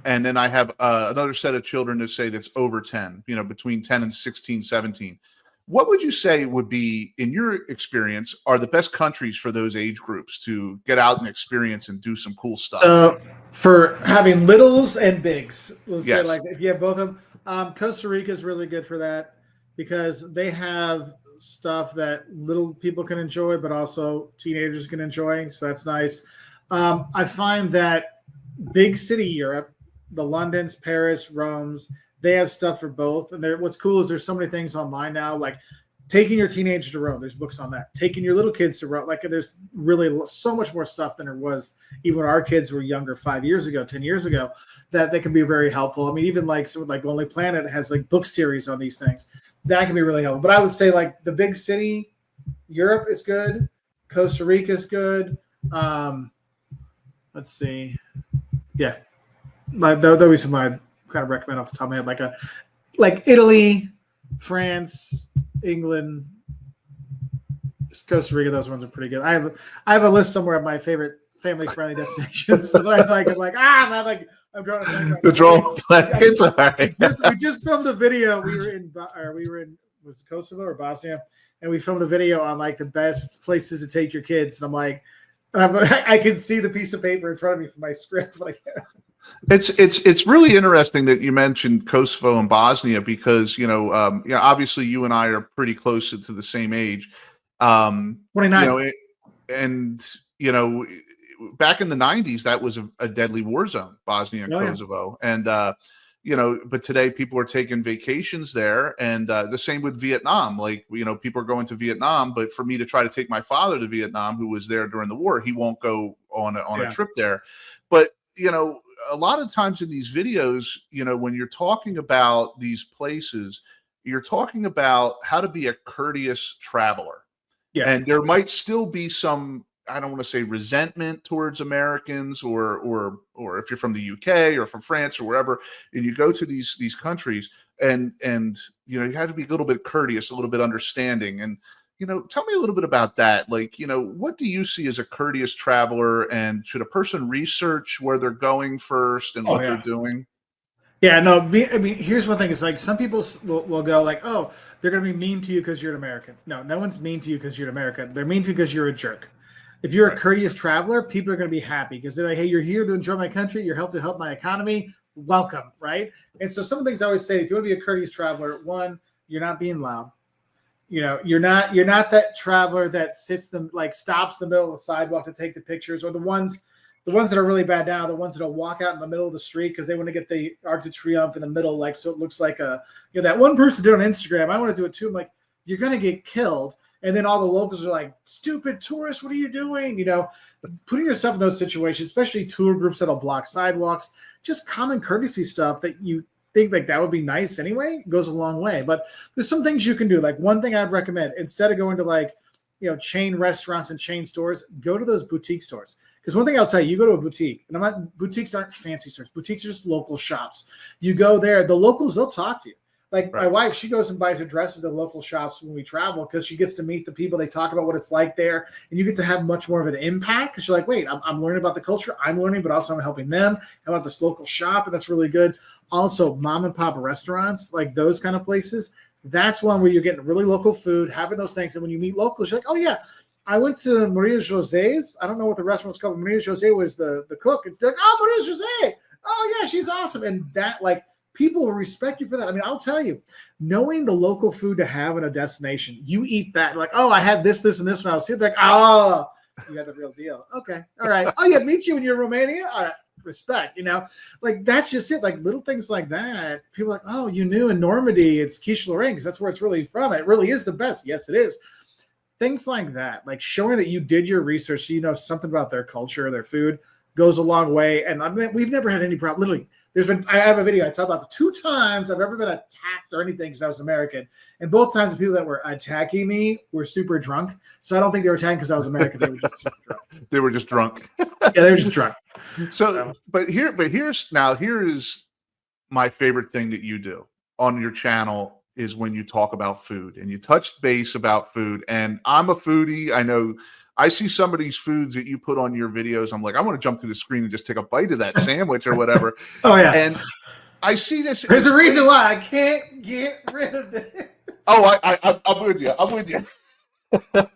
and then I have another set of children that say that's over 10, between 10 and 16, 17. What would you say would be, in your experience, are the best countries for those age groups to get out and experience and do some cool stuff? For having littles and bigs, let's Yes. say like if you have both of them, Costa Rica is really good for that because they have stuff that little people can enjoy, but also teenagers can enjoy. So that's nice. I find that big city Europe, the Londons, Paris, Rome's, they have stuff for both. And what's cool is there's so many things online now, like taking your teenager to Rome. There's books on that. Taking your little kids to Rome. Like there's really so much more stuff than there was even when our kids were younger 5 years ago, 10 years ago, that they can be very helpful. I mean, even like Lonely Planet has like book series on these things. That can be really helpful. But I would say like the big city, Europe is good. Costa Rica is good. Let's see. Yeah. There'll be some I'd kind of recommend off the top of my head, like Italy, France, England, Costa Rica. Those ones are pretty good. I have a list somewhere of my favorite family-friendly destinations. So I'm drawing a blank. The draw blank. It's all right. We just filmed a video. We were in was it Kosovo or Bosnia, and we filmed a video on like the best places to take your kids. And I'm like, I can see the piece of paper in front of me for my script. Like, it's really interesting that you mentioned Kosovo and Bosnia because obviously you and I are pretty close to the same age. 29. Back in the 90s, that was a deadly war zone, Bosnia and Kosovo. And, but today people are taking vacations there. And the same with Vietnam. Like, people are going to Vietnam. But for me to try to take my father to Vietnam, who was there during the war, he won't go on a trip there. But, a lot of times in these videos, when you're talking about these places, you're talking about how to be a courteous traveler. Yeah. And there might still be some, I don't want to say resentment towards Americans or if you're from the UK or from France or wherever, and you go to these countries and you have to be a little bit courteous, a little bit understanding. And, tell me a little bit about that. Like, what do you see as a courteous traveler, and should a person research where they're going first and what they're doing? Yeah, no, I mean, here's one thing. It's like some people will go like, oh, they're going to be mean to you because you're an American. No one's mean to you because you're an American. They're mean to you because you're a jerk. If you're a courteous traveler, people are going to be happy because they're like, hey, you're here to enjoy my country. You're helping to help my economy. Welcome, right? And so some of the things I always say, if you want to be a courteous traveler, one, you're not being loud. You're not that traveler that stops in the middle of the sidewalk to take the pictures, or the ones that are really bad now, the ones that'll walk out in the middle of the street because they want to get the Arc de Triomphe in the middle, like so it looks like that one person did on Instagram. I want to do it too. I'm like, you're gonna get killed. And then all the locals are like, stupid tourists, what are you doing? You know, putting yourself in those situations, especially tour groups that'll block sidewalks, just common courtesy stuff that you think like that would be nice anyway, goes a long way. But there's some things you can do. Like one thing I'd recommend, instead of going to like, you know, chain restaurants and chain stores, go to those boutique stores. Because one thing I'll tell you, you go to a boutique, and boutiques aren't fancy stores. Boutiques are just local shops. You go there, the locals, they'll talk to you. Like my wife, she goes and buys her dresses at local shops when we travel because she gets to meet the people. They talk about what it's like there, and you get to have much more of an impact because you're like, wait, I'm learning about the culture. I'm learning, but also I'm helping them. How about this local shop? And that's really good. Also, mom and pop restaurants, like those kind of places, that's one where you're getting really local food, having those things. And when you meet locals, you're like, oh, yeah, I went to Maria Jose's. I don't know what the restaurant's called. Maria Jose was the cook. And they're like, oh, Maria Jose. Oh, yeah, she's awesome. And that, like, people will respect you for that. I mean, I'll tell you, knowing the local food to have in a destination, you eat that. Like, oh, I had this, and this when I was here. It's like, oh, you had the real deal. Okay. All right. Oh, yeah, meet you when you're in Romania. All right. Respect, you know, like that's just it. Like little things like that. People are like, oh, you knew in Normandy it's quiche Lorraine because that's where it's really from. It really is the best. Yes, it is. Things like that, like showing that you did your research, so you know something about their culture, their food, goes a long way. And I mean, we've never had any problem. Literally, I have a video I talk about the 2 times I've ever been attacked or anything because I was American, and both times the people that were attacking me were super drunk. So I don't think they were attacking because I was American. They were just super drunk. They were just drunk. Yeah, they were just drunk. So, but here's my favorite thing that you do on your channel is when you talk about food and you touch base about food. And I'm a foodie. I know I see some of these foods that you put on your videos. I'm like, I want to jump through the screen and just take a bite of that sandwich or whatever. Oh yeah. And I see this. There's a reason why I can't get rid of it. Oh, I'm with you. I'm with you. But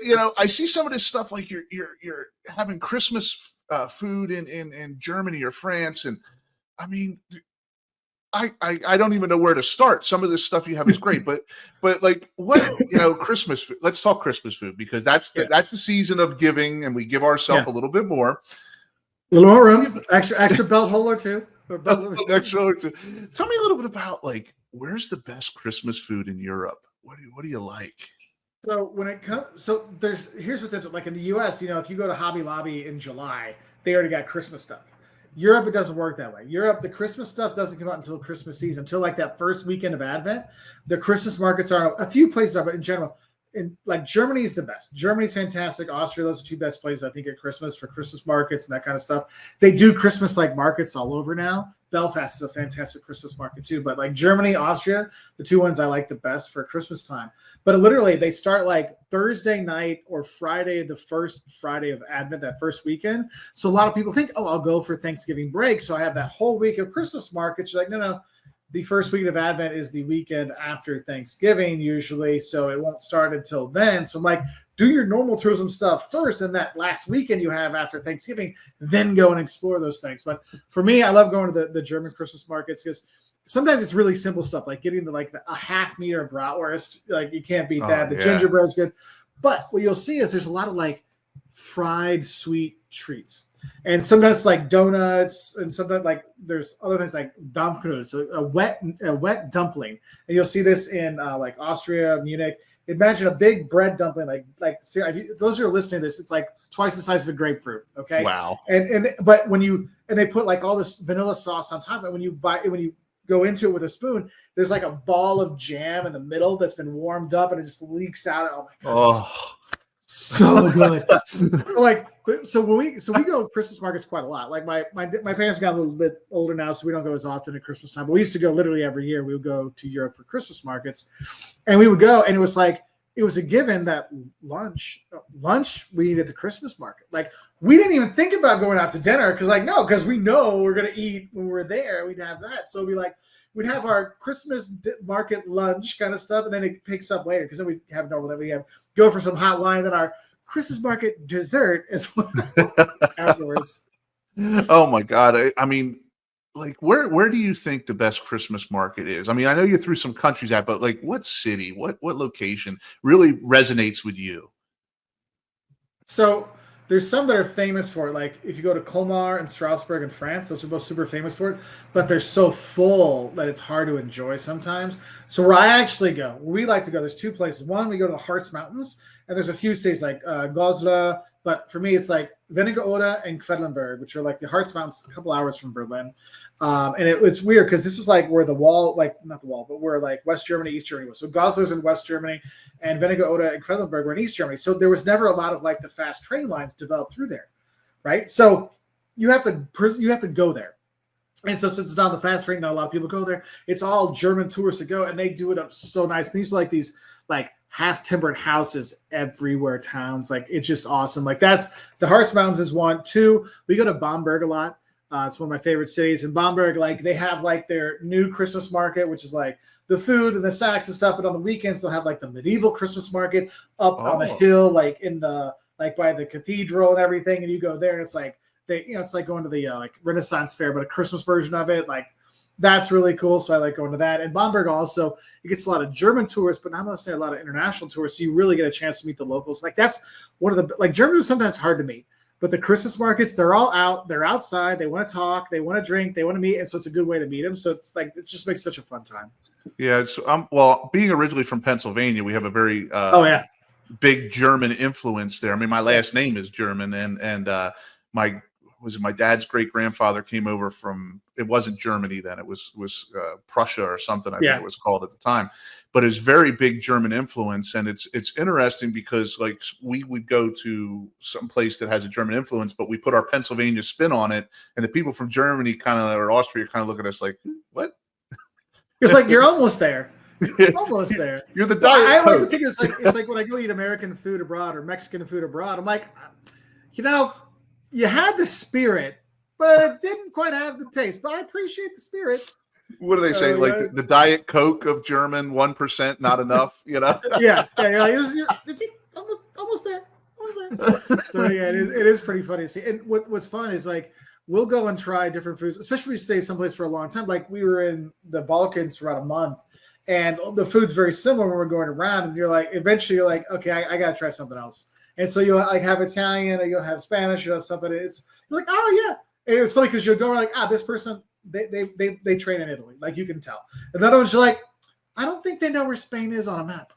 you know, I see some of this stuff like you're having Christmas food in Germany or France, and I mean, I don't even know where to start. Some of this stuff you have is great, but like what, you know, Christmas food. Let's talk Christmas food because that's the season of giving, and we give ourselves a little bit more. A little more room, extra belt hole or two. Extra or two. Tell me a little bit about like where's the best Christmas food in Europe? What do you like? So when it comes, here's what's interesting. Like in the U.S., you know, if you go to Hobby Lobby in July, they already got Christmas stuff. Europe, it doesn't work that way. Europe, the Christmas stuff doesn't come out until Christmas season, until like that first weekend of Advent. The Christmas markets are a few places, but in general, like Germany is the best. Germany's fantastic. Austria, those are 2 best places I think at Christmas for Christmas markets and that kind of stuff. They do Christmas like markets all over now. Belfast is a fantastic Christmas market too. But like Germany, Austria, the 2 ones I like the best for Christmas time. But literally they start like Thursday night or Friday, the first Friday of Advent, that first weekend. So a lot of people think, oh, I'll go for Thanksgiving break. So I have that whole week of Christmas markets. You're like, no. The first week of Advent is the weekend after Thanksgiving usually, so it won't start until then. So I'm like, do your normal tourism stuff first, and that last weekend you have after Thanksgiving, then go and explore those things. But for me, I love going to the German Christmas markets because sometimes it's really simple stuff, like getting a half-meter bratwurst. Like you can't beat that. The gingerbread is good. But what you'll see is there's a lot of like fried sweet treats. And sometimes like donuts, and sometimes like there's other things like Dampfnudeln, so a wet dumpling. And you'll see this in like Austria, Munich. Imagine a big bread dumpling, like those who are listening to this, it's like twice the size of a grapefruit. Okay. Wow. But they put like all this vanilla sauce on top, and when you go into it with a spoon, there's like a ball of jam in the middle that's been warmed up, and it just leaks out. Oh my god. Oh. So good. So we go to Christmas markets quite a lot. Like my parents got a little bit older now, so we don't go as often at Christmas time. But we used to go literally every year. We would go to Europe for Christmas markets, and we would go, and it was a given that lunch we eat at the Christmas market. Like we didn't even think about going out to dinner because we know we're gonna eat when we're there. We'd have that, so we'd have our Christmas market lunch kind of stuff, and then it picks up later because then we have go for some hot wine, then our Christmas market dessert as well afterwards. Oh my God. I mean, like where do you think the best Christmas market is? I mean, I know you threw some countries at, but like what city, what location really resonates with you? So there's some that are famous for it. Like if you go to Colmar and Strasbourg in France, those are both super famous for it, but they're so full that it's hard to enjoy sometimes. So where I actually go, where we like to go, there's two places. One, we go to the Harz Mountains, and there's a few cities like Goslar, but for me, it's like Wernigerode and Quedlinburg, which are like the Harz Mountains, a couple hours from Berlin. And it's weird because this was like where the wall, like not the wall, but where like West Germany, East Germany was. So Goslar's in West Germany, and Wernigerode and Quedlinburg were in East Germany. So there was never a lot of like the fast train lines developed through there, right? So you have to go there. And so since it's not the fast train, not a lot of people go there. It's all German tourists that go, and they do it up so nice. And these are like these like half timbered houses everywhere, towns. Like it's just awesome. Like that's the Harz Mountains is one. Two, we go to Bamberg a lot. It's one of my favorite cities. In Bamberg, like they have like their new Christmas market, which is like the food and the snacks and stuff. But on the weekends, they'll have like the medieval Christmas market up on the hill, like in the like by the cathedral and everything. And you go there, and it's like it's like going to the like Renaissance fair, but a Christmas version of it. Like that's really cool. So I like going to that. And Bamberg also, it gets a lot of German tourists, but not necessarily a lot of international tourists. So you really get a chance to meet the locals. Like that's one of the like Germany is sometimes hard to meet. But the Christmas markets, they're all out. They're outside. They want to talk. They want to drink. They want to meet. And so it's a good way to meet them. So it's like it just makes such a fun time. Yeah. It's well, being originally from Pennsylvania, we have a very big German influence there. I mean, my last name is German, and my dad's great grandfather came over from, it wasn't Germany then, it was Prussia or something I think it was called at the time, but it's very big German influence. And it's interesting because like we would go to some place that has a German influence, but we put our Pennsylvania spin on it, and the people from Germany or Austria kind of look at us like, what? It's like you're almost there. Almost there. You're the diet I like Coke. to think it's like when I go eat American food abroad or Mexican food abroad, I'm like, you had the spirit, but it didn't quite have the taste. But I appreciate the spirit. What do they say? Like the Diet Coke of German, 1%, not enough, Yeah. You're like, almost there. So yeah, it is pretty funny to see. And what's fun is like we'll go and try different foods, especially if we stay someplace for a long time. Like we were in the Balkans for about a month, and the food's very similar when we're going around. And you're like, eventually you're like, okay, I got to try something else. And so you'll like have Italian or you'll have Spanish, you'll have something. You're like, oh yeah. And it's funny because you'll go like, this person, they train in Italy. Like you can tell. And then you're like, I don't think they know where Spain is on a map.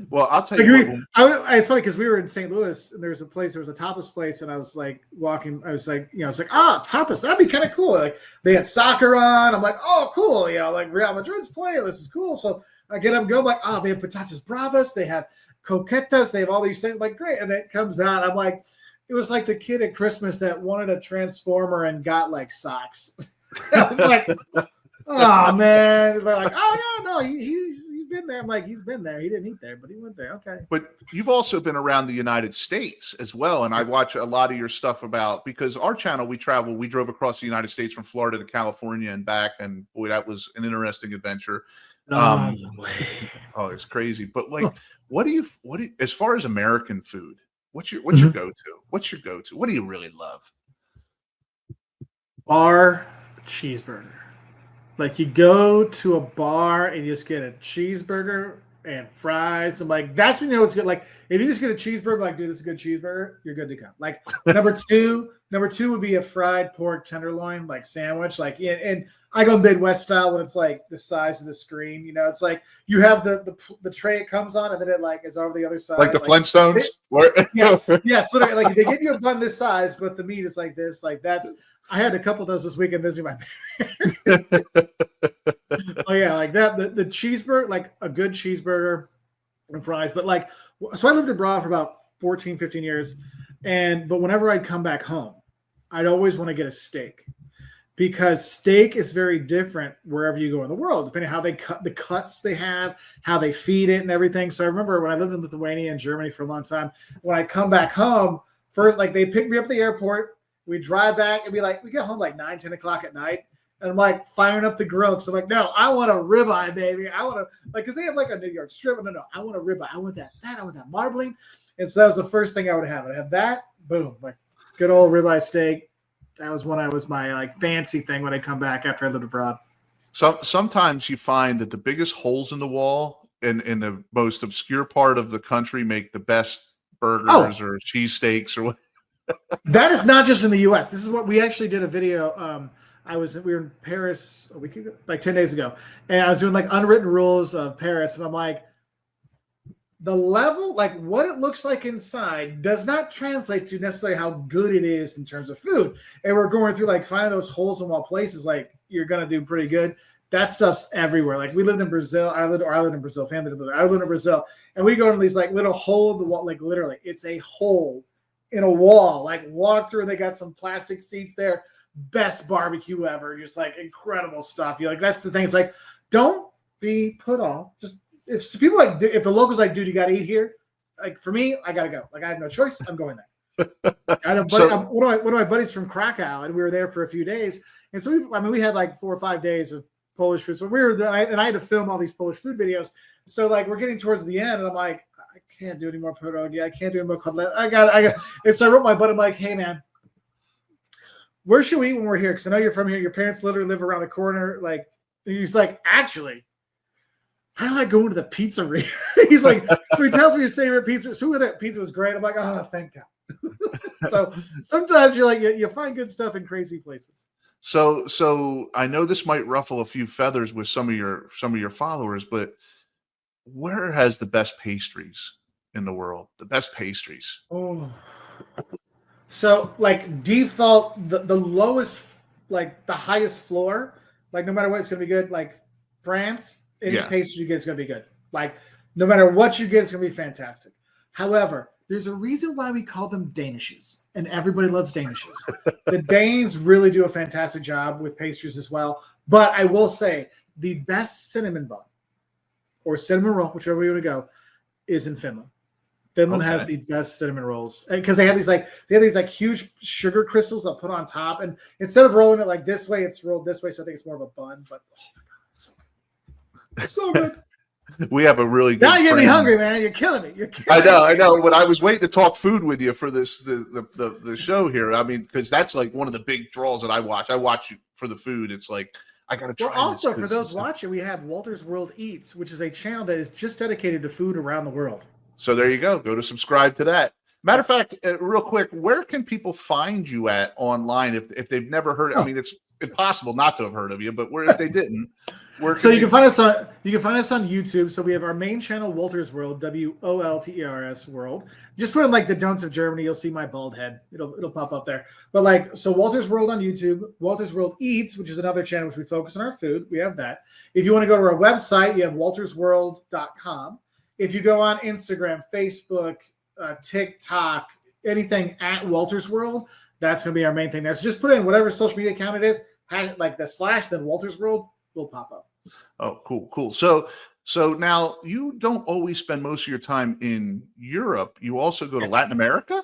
Well, I'll tell you it's funny because we were in St. Louis and there was a tapas place, and I was like walking, I was like, tapas, that'd be kind of cool. Like they had soccer on. I'm like, oh, cool. Like Real Madrid's playing. This is cool. So I get up, go, I'm like, they have patatas bravas. They have coquetas, they have all these things. I'm like, great. And it comes out. I'm like, it was like the kid at Christmas that wanted a transformer and got like socks. I was like, oh man. They're like, oh yeah, no, he's been there. I'm like, he's been there. He didn't eat there, but he went there. Okay. But you've also been around the United States as well. And I watch a lot of your stuff because our channel, we drove across the United States from Florida to California and back. And boy, that was an interesting adventure. It's crazy. But like, what do you as far as American food, what's your go-to? What's your go-to? What do you really love? Bar cheeseburger. Like you go to a bar and you just get a cheeseburger and fries. I'm like, that's when you know it's good. Like if you just get a cheeseburger, like, dude, this is a good cheeseburger, you're good to go. Like number two would be a fried pork tenderloin, like sandwich. Like and I go Midwest style when it's like the size of the screen. It's like you have the tray it comes on, and then it like is over the other side. Like the Flintstones? Yes, literally. Like they give you a bun this size, but the meat is like this. Like that's. I had a couple of those this weekend visiting my parents. Oh yeah, like that. The cheeseburger, like a good cheeseburger and fries. But like, so I lived abroad for about 14, 15 years. But whenever I'd come back home, I'd always want to get a steak. Because steak is very different wherever you go in the world, depending on how they cut the cuts they have, how they feed it and everything. So I remember when I lived in Lithuania and Germany for a long time, when I come back home, first, like they pick me up at the airport, we drive back and we get home like 9, 10 o'clock at night. And I'm like firing up the grill. Because I'm like, no, I want a ribeye, baby. I want to, because they have like a New York strip. No, I want a ribeye. I want that. I want that marbling. And so that was the first thing I would have. I'd have that, boom, like good old ribeye steak. That was my like fancy thing when I come back after I lived abroad. So sometimes you find that the biggest holes in the wall in the most obscure part of the country make the best burgers or cheesesteaks or what? That is not just in the U.S. This is what we actually did a video. We were in Paris a week ago, like 10 days ago, and I was doing like unwritten rules of Paris, and I'm like, the level, like what it looks like inside, does not translate to necessarily how good it is in terms of food. And we're going through like finding those holes in wall places, like you're gonna do pretty good. That stuff's everywhere. Like we lived in Brazil. I lived in Brazil. Family lived there. I lived in Brazil, and we go into these like little hole in the wall, like literally, it's a hole in a wall. Like walk through, and they got some plastic seats there. Best barbecue ever. Just like incredible stuff. You like that's the thing. It's like don't be put off. Just if people like if the locals like, dude, you got to eat here. Like for me, I gotta go. Like I have no choice. I'm going there. I had a buddy, one of my buddies from Krakow, and we were there for a few days. And so we had like 4 or 5 days of Polish food. So we were there, and I had to film all these Polish food videos. So like we're getting towards the end, and I'm like, I can't do any more pierogi. I can't do any more cutlet. I got. And so I wrote my buddy, I'm like, hey man, where should we eat when we're here? Because I know you're from here. Your parents literally live around the corner. Like he's like, actually, I like going to the pizzeria. He's like, so he tells me his favorite pizza. So that pizza was great. I'm like, oh, thank God. So sometimes you're like, you find good stuff in crazy places. So I know this might ruffle a few feathers with some of your followers, but where has the best pastries in the world? The best pastries. Oh, so like default, the lowest, like the highest floor, like no matter what, it's gonna be good. Like France, any pastry you get is gonna be good. Like no matter what you get, it's gonna be fantastic. However, there's a reason why we call them Danishes, and everybody loves Danishes. The Danes really do a fantastic job with pastries as well. But I will say the best cinnamon bun or cinnamon roll, whichever way you want to go, is in Finland. Finland has the best cinnamon rolls because they have these huge sugar crystals that put on top, and instead of rolling it like this way, it's rolled this way. So I think it's more of a bun. But oh my god, so good. We have a really good now you get me friend. hungry, man. You're killing me. I know. When I was waiting to talk food with you for the show here, I mean, because that's like one of the big draws that I watch. I watch you for the food. It's like I gotta try. Well, also for those watching, we have Walter's World Eats, which is a channel that is just dedicated to food around the world. So there you go. Go to subscribe to that. Matter of fact, real quick, where can people find you at online if they've never heard? I mean, it's impossible not to have heard of you, but where if they didn't? So you can find us on YouTube. So we have our main channel, Walter's World, WOLTERS World. Just put in like the Don'ts of Germany, you'll see my bald head. It'll pop up there. But like so Walter's World on YouTube, Walter's World Eats, which is another channel which we focus on our food. We have that. If you want to go to our website, you have waltersworld.com. If you go on Instagram, Facebook, TikTok, anything at Walter's World, that's going to be our main thing there. So just put in whatever social media account it is, like the / then Walter's World will pop up. Oh, cool. So now you don't always spend most of your time in Europe. You also go to Latin America?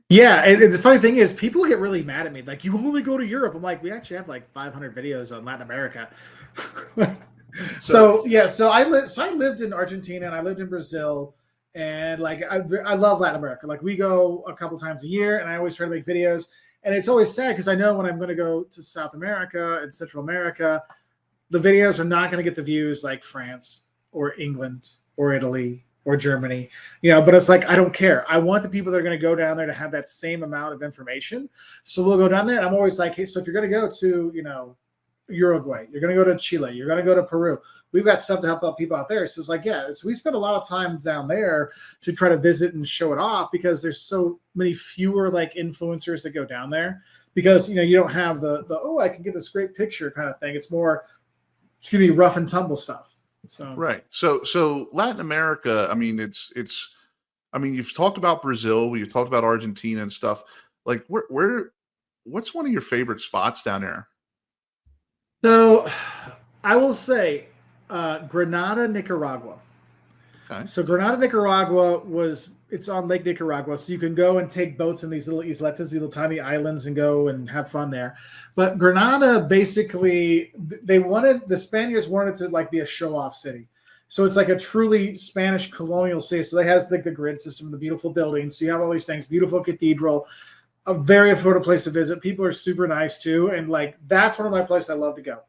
Yeah, and the funny thing is people get really mad at me. Like, you only go to Europe. I'm like, we actually have like 500 videos on Latin America. So I lived in Argentina and I lived in Brazil, and like I love Latin America. Like we go a couple times a year, and I always try to make videos. And it's always sad because I know when I'm going to go to South America and Central America, the videos are not going to get the views like France or England or Italy or Germany, but it's like, I don't care. I want the people that are going to go down there to have that same amount of information. So we'll go down there, and I'm always like, hey, so if you're going to go to, Uruguay, you're going to go to Chile, you're going to go to Peru, we've got stuff to help out people out there. So it's like, so we spend a lot of time down there to try to visit and show it off because there's so many fewer like influencers that go down there because, you don't have the I can get this great picture kind of thing. It's more, it's going to be rough and tumble stuff. So right. So Latin America, I mean, you've talked about Brazil, you've talked about Argentina and stuff. Like what's one of your favorite spots down there? So I will say Granada, Nicaragua. Okay. So Granada, Nicaragua it's on Lake Nicaragua. So you can go and take boats in these little isletas, these little tiny islands, and go and have fun there. But Granada, basically, the Spaniards wanted to like be a show-off city. So it's like a truly Spanish colonial city. So they has like the grid system, the beautiful buildings. So you have all these things, beautiful cathedral, a very affordable place to visit. People are super nice too. And like, that's one of my places I love to go.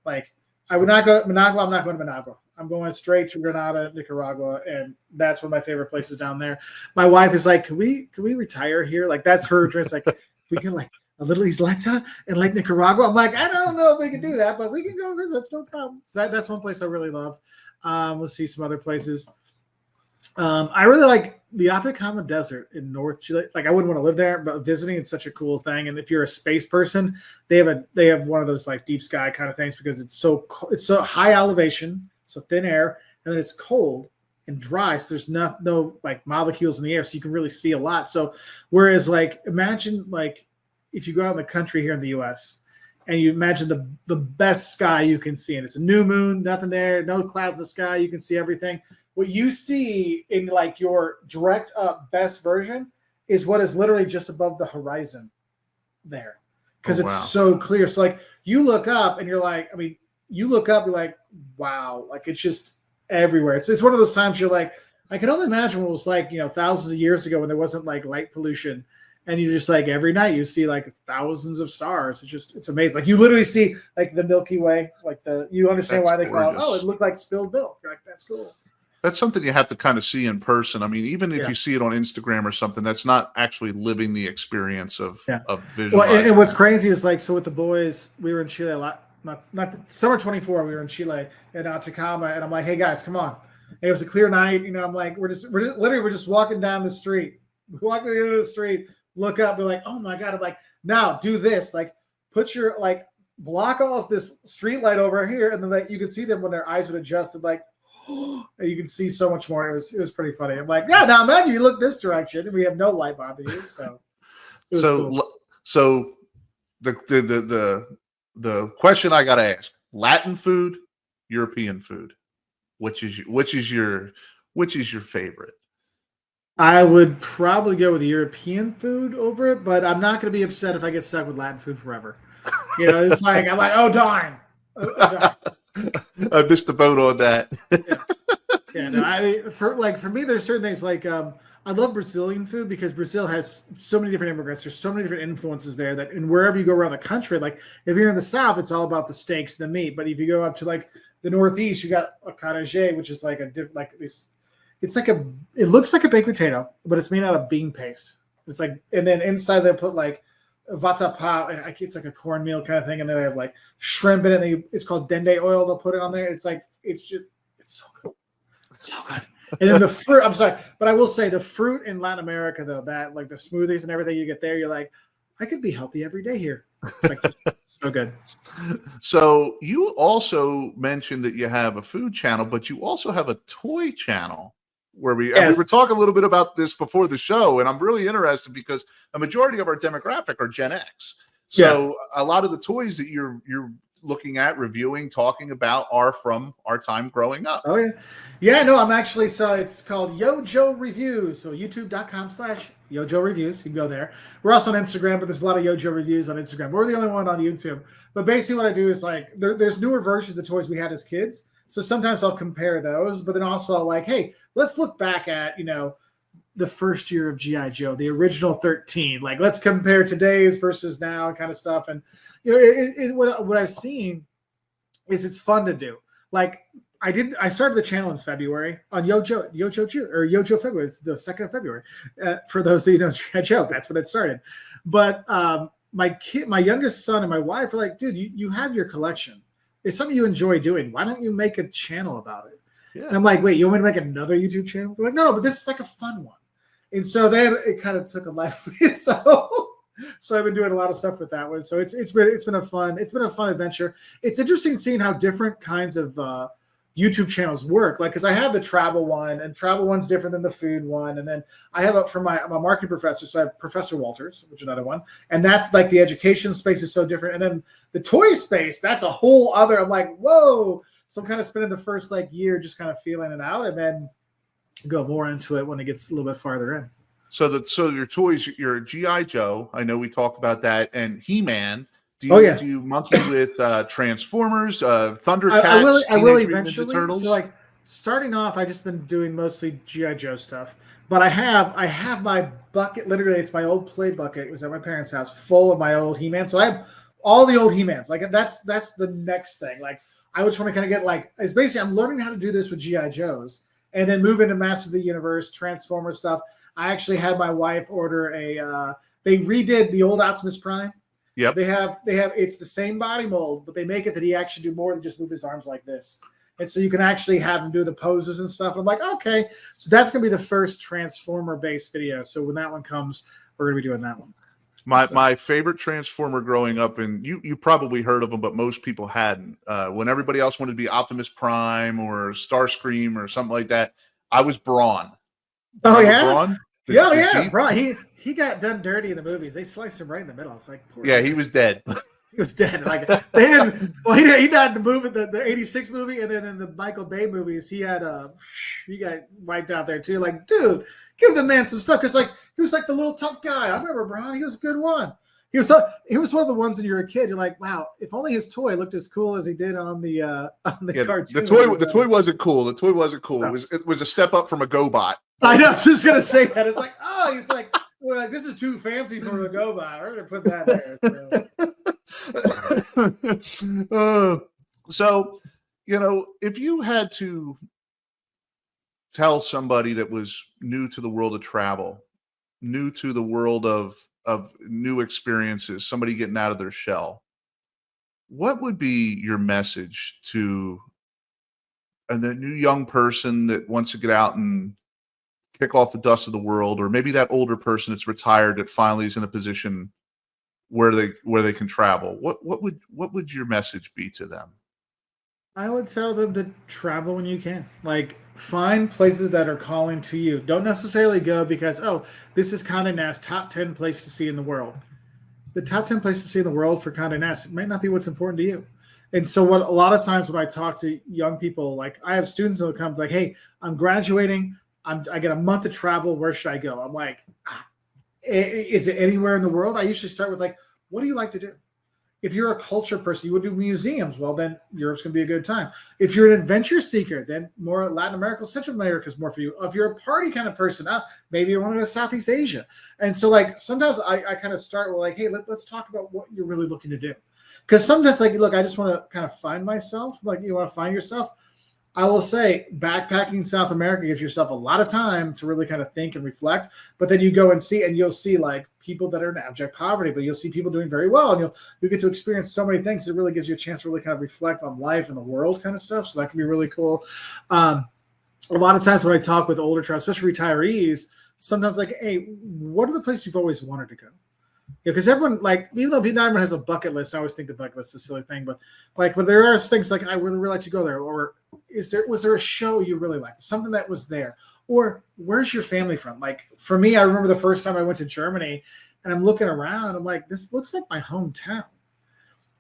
Like, I would not go to Managua. I'm not going to Managua. I'm going straight to Granada, Nicaragua, and that's one of my favorite places down there. My wife is like, can we retire here? Like that's her dream. It's like if we can like a little Isleta and like Nicaragua. I'm like, I don't know if we can do that, but we can go visit. That's no problem. So that's one place I really love. Let's see some other places. I really like the Atacama Desert in North Chile. Like I wouldn't want to live there, but visiting is such a cool thing. And if you're a space person, they have one of those like deep sky kind of things because it's so high elevation, so thin air, and then it's cold and dry. So there's no like molecules in the air, so you can really see a lot. So whereas like imagine like if you go out in the country here in the U.S. and you imagine the best sky you can see, and it's a new moon, nothing there, no clouds in the sky, you can see everything. What you see in like your direct up best version is what is literally just above the horizon there because it's so clear. So like you look up and you're like, I mean, you look up, you're like, wow, like it's just everywhere. It's one of those times you're like, I can only imagine what it was like, thousands of years ago when there wasn't like light pollution. And you just like every night you see like thousands of stars. It's amazing. Like you literally see like the Milky Way, like you understand why they call it, oh, it looked like spilled milk. You're like, that's cool. That's something you have to kind of see in person. I mean, even if you see it on Instagram or something, that's not actually living the experience of visualizing. Well, and what's crazy is like, so with the boys, we were in Chile a lot. Not summer 24. We were in Chile in Atacama, and I'm like, hey guys, come on. And it was a clear night. I'm like, we're just walking down the street. We're walking to the end of the street. Look up. They're like, oh my god. I'm like, now do this. Like, put your like block off this street light over here, and then like you can see them when their eyes would adjust. And like. And you can see so much more. It was pretty funny. I'm like, yeah, now imagine you look this direction and we have no light bother you. So cool. So the question I gotta ask: Latin food, European food. Which is your favorite? I would probably go with the European food over it, but I'm not gonna be upset if I get stuck with Latin food forever. It's like I'm like, oh darn. I missed the boat on that. No, I mean, for me, there's certain things like I love Brazilian food because Brazil has so many different immigrants. There's so many different influences there that, and wherever you go around the country, like if you're in the South, it's all about the steaks, the meat. But if you go up to like the Northeast, you got acarajé, which is like a different, like this. It's like it looks like a baked potato, but it's made out of bean paste. It's like, and then inside they put like vatapá, it's like a cornmeal kind of thing, and then they have like shrimp in it. It's called dende oil. They'll put it on there. It's like it's so good, so good. And then the fruit. I'm sorry, but I will say the fruit in Latin America though, that like the smoothies and everything you get there, you're like, I could be healthy every day here. Like, so good. So you also mentioned that you have a food channel, but you also have a toy channel. Where we were talking a little bit about this before the show, and I'm really interested because a majority of our demographic are Gen X. So a lot of the toys that you're looking at, reviewing, talking about are from our time growing up. Oh yeah. No, I'm actually, so it's called Yojo Reviews. So youtube.com/Yojo Reviews. You can go there. We're also on Instagram, but there's a lot of Yojo Reviews on Instagram. We're the only one on YouTube. But basically what I do is like there's newer versions of the toys we had as kids. So sometimes I'll compare those, but then also I'll like, hey, let's look back at, the first year of G.I. Joe, the original 13. Like, let's compare today's versus now kind of stuff. And, what I've seen is it's fun to do. Like, I started the channel in February on Yojo February. It's the 2nd of February. For those that G.I. Joe, that's when it started. But my youngest son and my wife were like, dude, you have your collection. It's something you enjoy doing. Why don't you make a channel about it? Yeah. And I'm like, wait, you want me to make another YouTube channel? They're like, no, but this is like a fun one. And so then it kind of took a life. So I've been doing a lot of stuff with that one. So it's been a fun adventure. It's interesting seeing how different kinds of YouTube channels work. Like, because I have the travel one, and travel one's different than the food one. And then I have I'm a marketing professor, so I have Professor Walters, which is another one. And that's like the education space is so different. And then the toy space, that's a whole other. I'm like, whoa. So I'm kind of spending the first like year just kind of feeling it out, and then go more into it when it gets a little bit farther in. So your toys, your G.I. Joe, I know we talked about that, and He-Man. Do you monkey with Transformers, Thundercats? I will eventually. So like starting off, I just been doing mostly G.I. Joe stuff. But I have my bucket. Literally, it's my old play bucket. It was at my parents' house, full of my old He-Man. So I have all the old He-Mans. Like that's the next thing. Like I just want to kind of get like, it's basically, I'm learning how to do this with G.I. Joes and then move into Master of the Universe, Transformer stuff. I actually had my wife order they redid the old Optimus Prime. Yep. They have, it's the same body mold, but they make it that he actually do more than just move his arms like this. And so you can actually have him do the poses and stuff. I'm like, okay. So that's going to be the first Transformer-based video. So when that one comes, we're going to be doing that one. My favorite Transformer growing up, and you probably heard of them, but most people hadn't. When everybody else wanted to be Optimus Prime or Starscream or something like that, I was Brawn. Brawn? Yeah. Brawn. He got done dirty in the movies. They sliced him right in the middle. It's like, poor guy. He was dead. He was dead. Like they didn't. Well, he died in the movie, the '86 movie, and then in the Michael Bay movies, he got wiped out there too. Like, dude, give the man some stuff because like he was like the little tough guy. I remember Braun. He was a good one. He was one of the ones when you were a kid. You're like, wow, if only his toy looked as cool as he did on the cartoon. The toy wasn't cool. The toy wasn't cool. No. It was a step up from a GoBot. I know. I was just gonna say that. It's like, oh, he's like. Well, like, this is too fancy for a go by. We're gonna put that there. So, if you had to tell somebody that was new to the world of travel, new to the world of new experiences, somebody getting out of their shell, what would be your message to the new young person that wants to get out and kick off the dust of the world, or maybe that older person that's retired that finally is in a position where they can travel? What would your message be to them? I would tell them to travel when you can. Like, find places that are calling to you. Don't necessarily go because, oh, this is Condé Nast top 10 place to see in the world. The top 10 places to see in the world for Condé Nast, it might not be what's important to you. And so a lot of times when I talk to young people, like I have students that will come like, hey, I'm graduating. I get a month to travel. Where should I go? I'm like, is it anywhere in the world? I usually start with like, what do you like to do? If you're a culture person, you would do museums. Well, then Europe's going to be a good time. If you're an adventure seeker, then more Latin America, Central America is more for you. If you're a party kind of person, maybe you want to go to Southeast Asia. And so like sometimes I kind of start with like, hey, let's talk about what you're really looking to do. Because sometimes like, look, I just want to kind of find myself. Like you want to find yourself. I will say backpacking South America gives yourself a lot of time to really kind of think and reflect, but then you go and you'll see like people that are in abject poverty, but you'll see people doing very well, and you'll get to experience so many things. It really gives you a chance to really kind of reflect on life and the world kind of stuff. So that can be really cool. A lot of times when I talk with older travelers, especially retirees, sometimes like, hey, what are the places you've always wanted to go? Because everyone, like, even though not everyone has a bucket list, I always think the bucket list is a silly thing, but there are things like I really like to go there, or was there a show you really liked, something that was there, or where's your family from? Like for me, I remember the first time I went to Germany, and I'm looking around, I'm like, this looks like my hometown.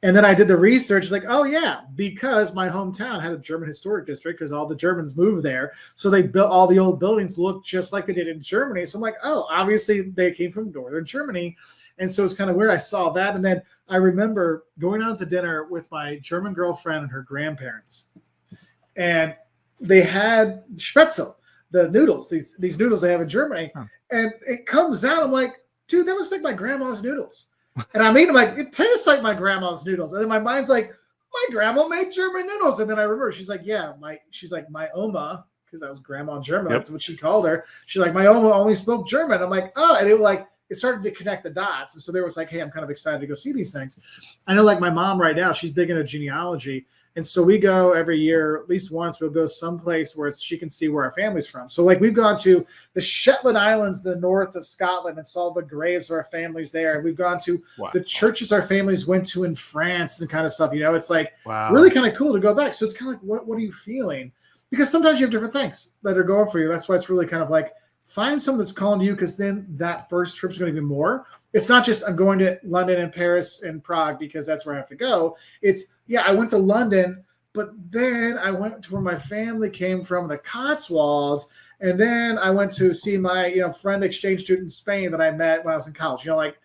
And then I did the research, it's like, oh yeah, because my hometown had a German historic district because all the Germans moved there. So they built all the old buildings look just like they did in Germany. So I'm like, oh, obviously they came from northern Germany. And so it's kind of weird. I saw that. And then I remember going out to dinner with my German girlfriend and her grandparents. And they had Spätzle, the noodles, these noodles they have in Germany. Huh. And it comes out, I'm like, dude, that looks like my grandma's noodles. And I'm eating, like, it tastes like my grandma's noodles. And then my mind's like, my grandma made German noodles. And then I remember, she's like, yeah, my Oma, because I was grandma in German. Yep. That's what she called her. She's like, my Oma only spoke German. I'm like, oh, and it started to connect the dots. And so there was like, hey, I'm kind of excited to go see these things. I know like my mom right now, she's big into genealogy. And so we go every year, at least once, we'll go someplace where she can see where our family's from. So like we've gone to the Shetland Islands, the north of Scotland, and saw the graves of our families there. And we've gone to the churches our families went to in France and kind of stuff. It's like really kind of cool to go back. So it's kind of like, what are you feeling? Because sometimes you have different things that are going for you. That's why it's really kind of like find someone that's calling to you, because then that first trip's going to be more. It's not just I'm going to London and Paris and Prague because that's where I have to go. It's, yeah, I went to London, but then I went to where my family came from, the Cotswolds, and then I went to see my friend exchange student in Spain that I met when I was in college. Like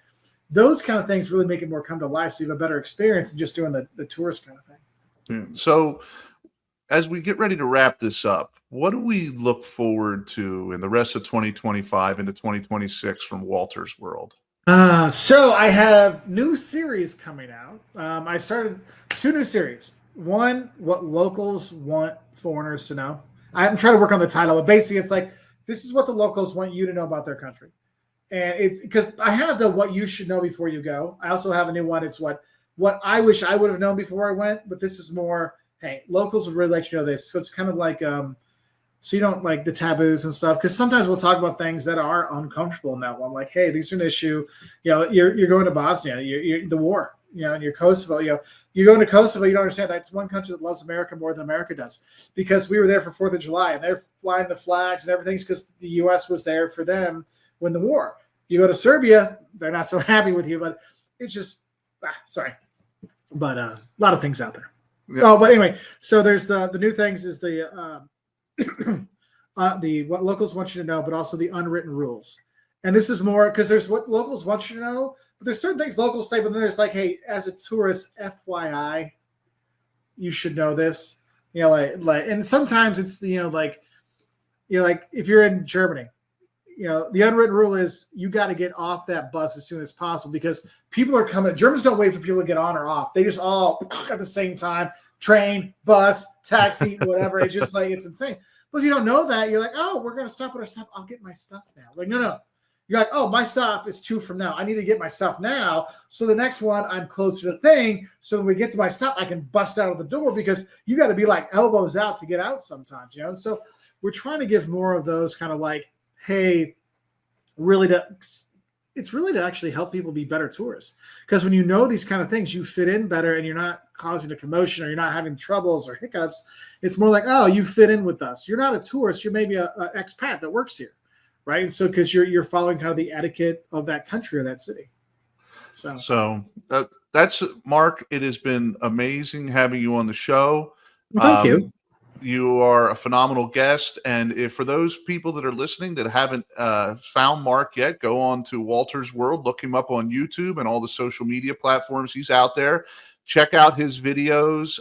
those kind of things really make it more come to life, so you have a better experience than just doing the tourist kind of thing. So as we get ready to wrap this up, what do we look forward to in the rest of 2025 into 2026 from Walter's world? So I have new series coming out. I started 2 new series. one, what locals want foreigners to know. I'm trying to work on the title, but basically it's like, this is what the locals want you to know about their country. And it's because I have the what you should know before you go. I also have a new one. It's what I wish I would have known before I went, but this is more, hey, locals would really let you know this. So it's kind of like, so you don't like the taboos and stuff, because sometimes we'll talk about things that are uncomfortable in that one. Like, hey, these are an issue. You know, you're going to Bosnia, you're the war, you know, and you're Kosovo. You know, you go into Kosovo, you don't understand that it's one country that loves America more than America does, because we were there for 4th of July and they're flying the flags and everything because the U.S. was there for them when the war. You go to Serbia, they're not so happy with you, but it's just sorry, but a lot of things out there. Yeah. Oh, but anyway, so there's the new things is the what locals want you to know, but also the unwritten rules. And this is more because there's what locals want you to know, but there's certain things locals say, but then there's like, hey, as a tourist, FYI, you should know this. You know, like, and sometimes it's like if you're in Germany, you know, the unwritten rule is you got to get off that bus as soon as possible, because people are coming. Germans don't wait for people to get on or off. They just all at the same time, train, bus, taxi, whatever. It's just like, it's insane. But if you don't know that, you're like, oh, we're going to stop at our stop. I'll get my stuff now. Like, no. You're like, oh, my stop is 2 from now. I need to get my stuff now. So the next one, I'm closer to the thing. So when we get to my stop, I can bust out of the door, because you got to be like elbows out to get out sometimes, you know? And so we're trying to give more of those kind of like, hey, it's really to actually help people be better tourists. Because when you know these kind of things, you fit in better and you're not causing a commotion or you're not having troubles or hiccups. It's more like, oh, you fit in with us. You're not a tourist. You're maybe an expat that works here, right? And so because you're following kind of the etiquette of that country or that city. So that's Mark. It has been amazing having you on the show. Well, thank you. You are a phenomenal guest, and if for those people that are listening that haven't found Mark yet, go on to Walter's World, look him up on YouTube and all the social media platforms. He's out there. Check out his videos.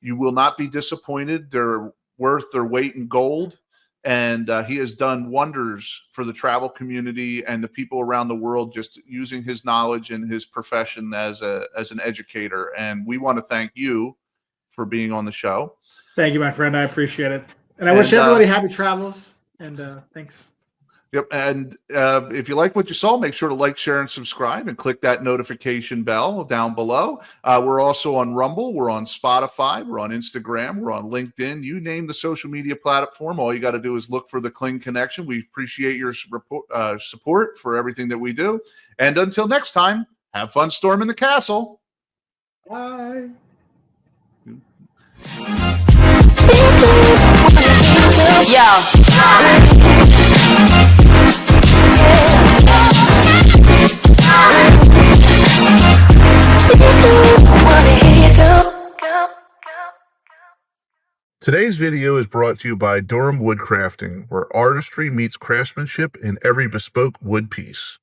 You will not be disappointed. They're worth their weight in gold, and he has done wonders for the travel community and the people around the world, just using his knowledge and his profession as an educator. And we want to thank you for being on the show. Thank you, my friend. I appreciate it. And I wish everybody happy travels. And thanks. Yep. And if you like what you saw, make sure to like, share, and subscribe, and click that notification bell down below. We're also on Rumble. We're on Spotify. We're on Instagram. We're on LinkedIn. You name the social media platform. All you got to do is look for the Kling Connection. We appreciate your support for everything that we do. And until next time, have fun storming the castle. Bye. Today's video is brought to you by Durham Woodcrafting, where artistry meets craftsmanship in every bespoke wood piece.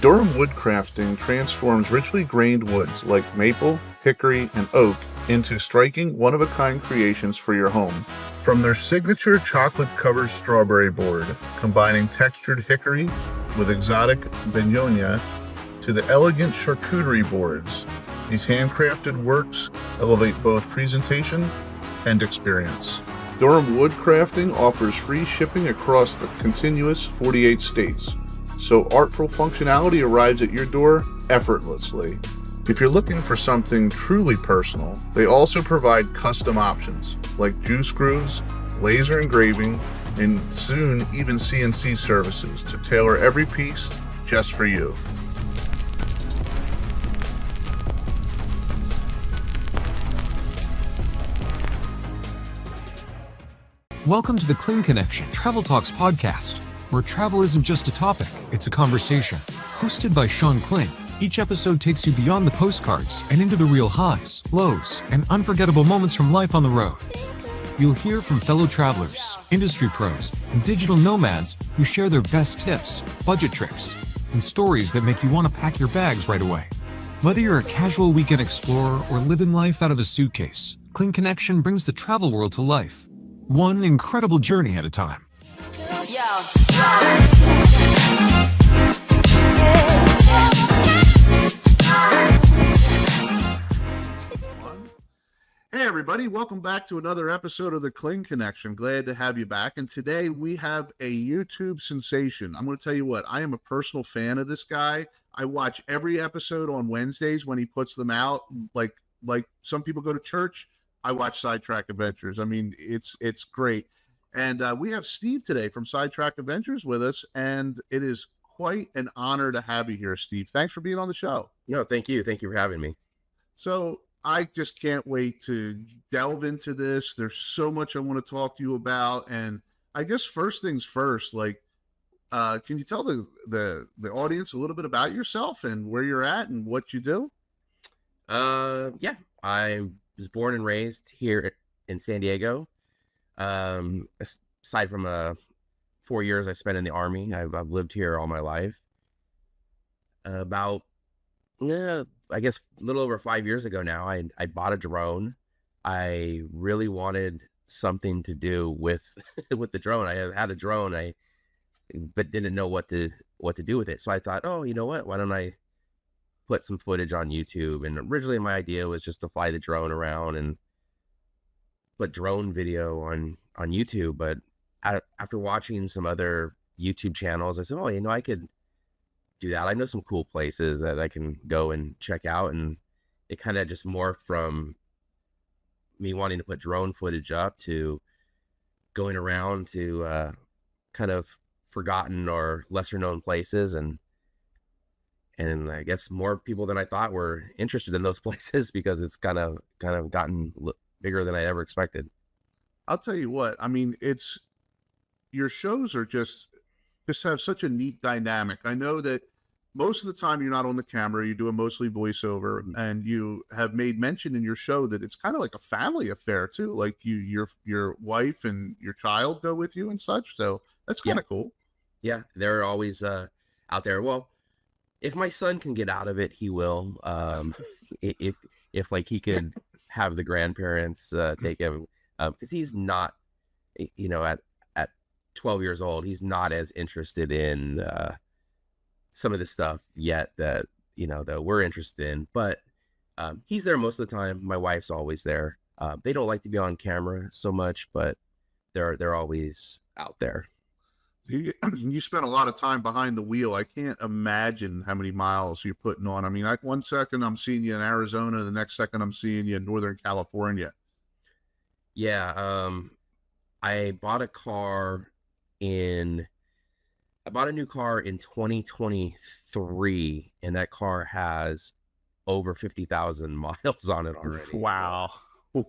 Durham Woodcrafting transforms richly grained woods like maple, hickory, and oak into striking, one-of-a-kind creations for your home. From their signature chocolate-covered strawberry board, combining textured hickory with exotic begonia, to the elegant charcuterie boards, these handcrafted works elevate both presentation and experience. Durham Woodcrafting offers free shipping across the continuous 48 states, so artful functionality arrives at your door effortlessly. If you're looking for something truly personal, they also provide custom options like juice grooves, laser engraving, and soon even CNC services to tailor every piece just for you. Welcome to the Kling Connection Travel Talks podcast, where travel isn't just a topic, it's a conversation. Hosted by Sean Kling, each episode takes you beyond the postcards and into the real highs, lows, and unforgettable moments from life on the road. You'll hear from fellow travelers, industry pros, and digital nomads who share their best tips, budget tricks, and stories that make you want to pack your bags right away. Whether you're a casual weekend explorer or living life out of a suitcase, Kling Connection brings the travel world to life, one incredible journey at a time. Yeah. Hey, everybody. Welcome back to another episode of the Kling Connection. Glad to have you back. And today we have a YouTube sensation. I'm going to tell you what, I am a personal fan of this guy. I watch every episode on Wednesdays when he puts them out. Like some people go to church, I watch Sidetrack Adventures. I mean, it's great. And we have Steve today from Sidetrack Adventures with us, and it is quite an honor to have you here, Steve. Thanks for being on the show. No, thank you. Thank you for having me. So I just can't wait to delve into this. There's so much I want to talk to you about. And I guess first things first, like, can you tell the audience a little bit about yourself and where you're at and what you do? Yeah, I was born and raised here in San Diego. Aside from 4 years I spent in the Army, I've lived here all my life. I guess a little over 5 years ago now, I bought a drone. I really wanted something to do with with the drone. I had a drone, but didn't know what to do with it. So I thought, oh, you know what? Why don't I put some footage on YouTube? And originally my idea was just to fly the drone around and put drone video on YouTube. But after watching some other YouTube channels, I said, oh, you know, I could do that. I know some cool places that I can go and check out, and it kind of just morphed from me wanting to put drone footage up to going around to kind of forgotten or lesser known places, and I guess more people than I thought were interested in those places because it's kind of gotten bigger than I ever expected. I'll tell you what, I mean, your shows are just have such a neat dynamic. I know that most of the time you're not on the camera, you do a mostly voiceover, and you have made mention in your show that it's kind of like a family affair too. Like your wife and your child go with you and such. So that's kind of cool. Yeah, they're always out there. Well, if my son can get out of it, he will. If like he could have the grandparents take him, because he's not, you know, at 12 years old, he's not as interested in some of the stuff yet that, you know, that we're interested in, but he's there most of the time. My wife's always there. They don't like to be on camera so much, but they're always out there. You spent a lot of time behind the wheel. I can't imagine how many miles you're putting on. I mean, like 1 second I'm seeing you in Arizona, the next second I'm seeing you in Northern California. Yeah. I bought a new car in 2023, and that car has over 50,000 miles on it already. Wow. Yeah.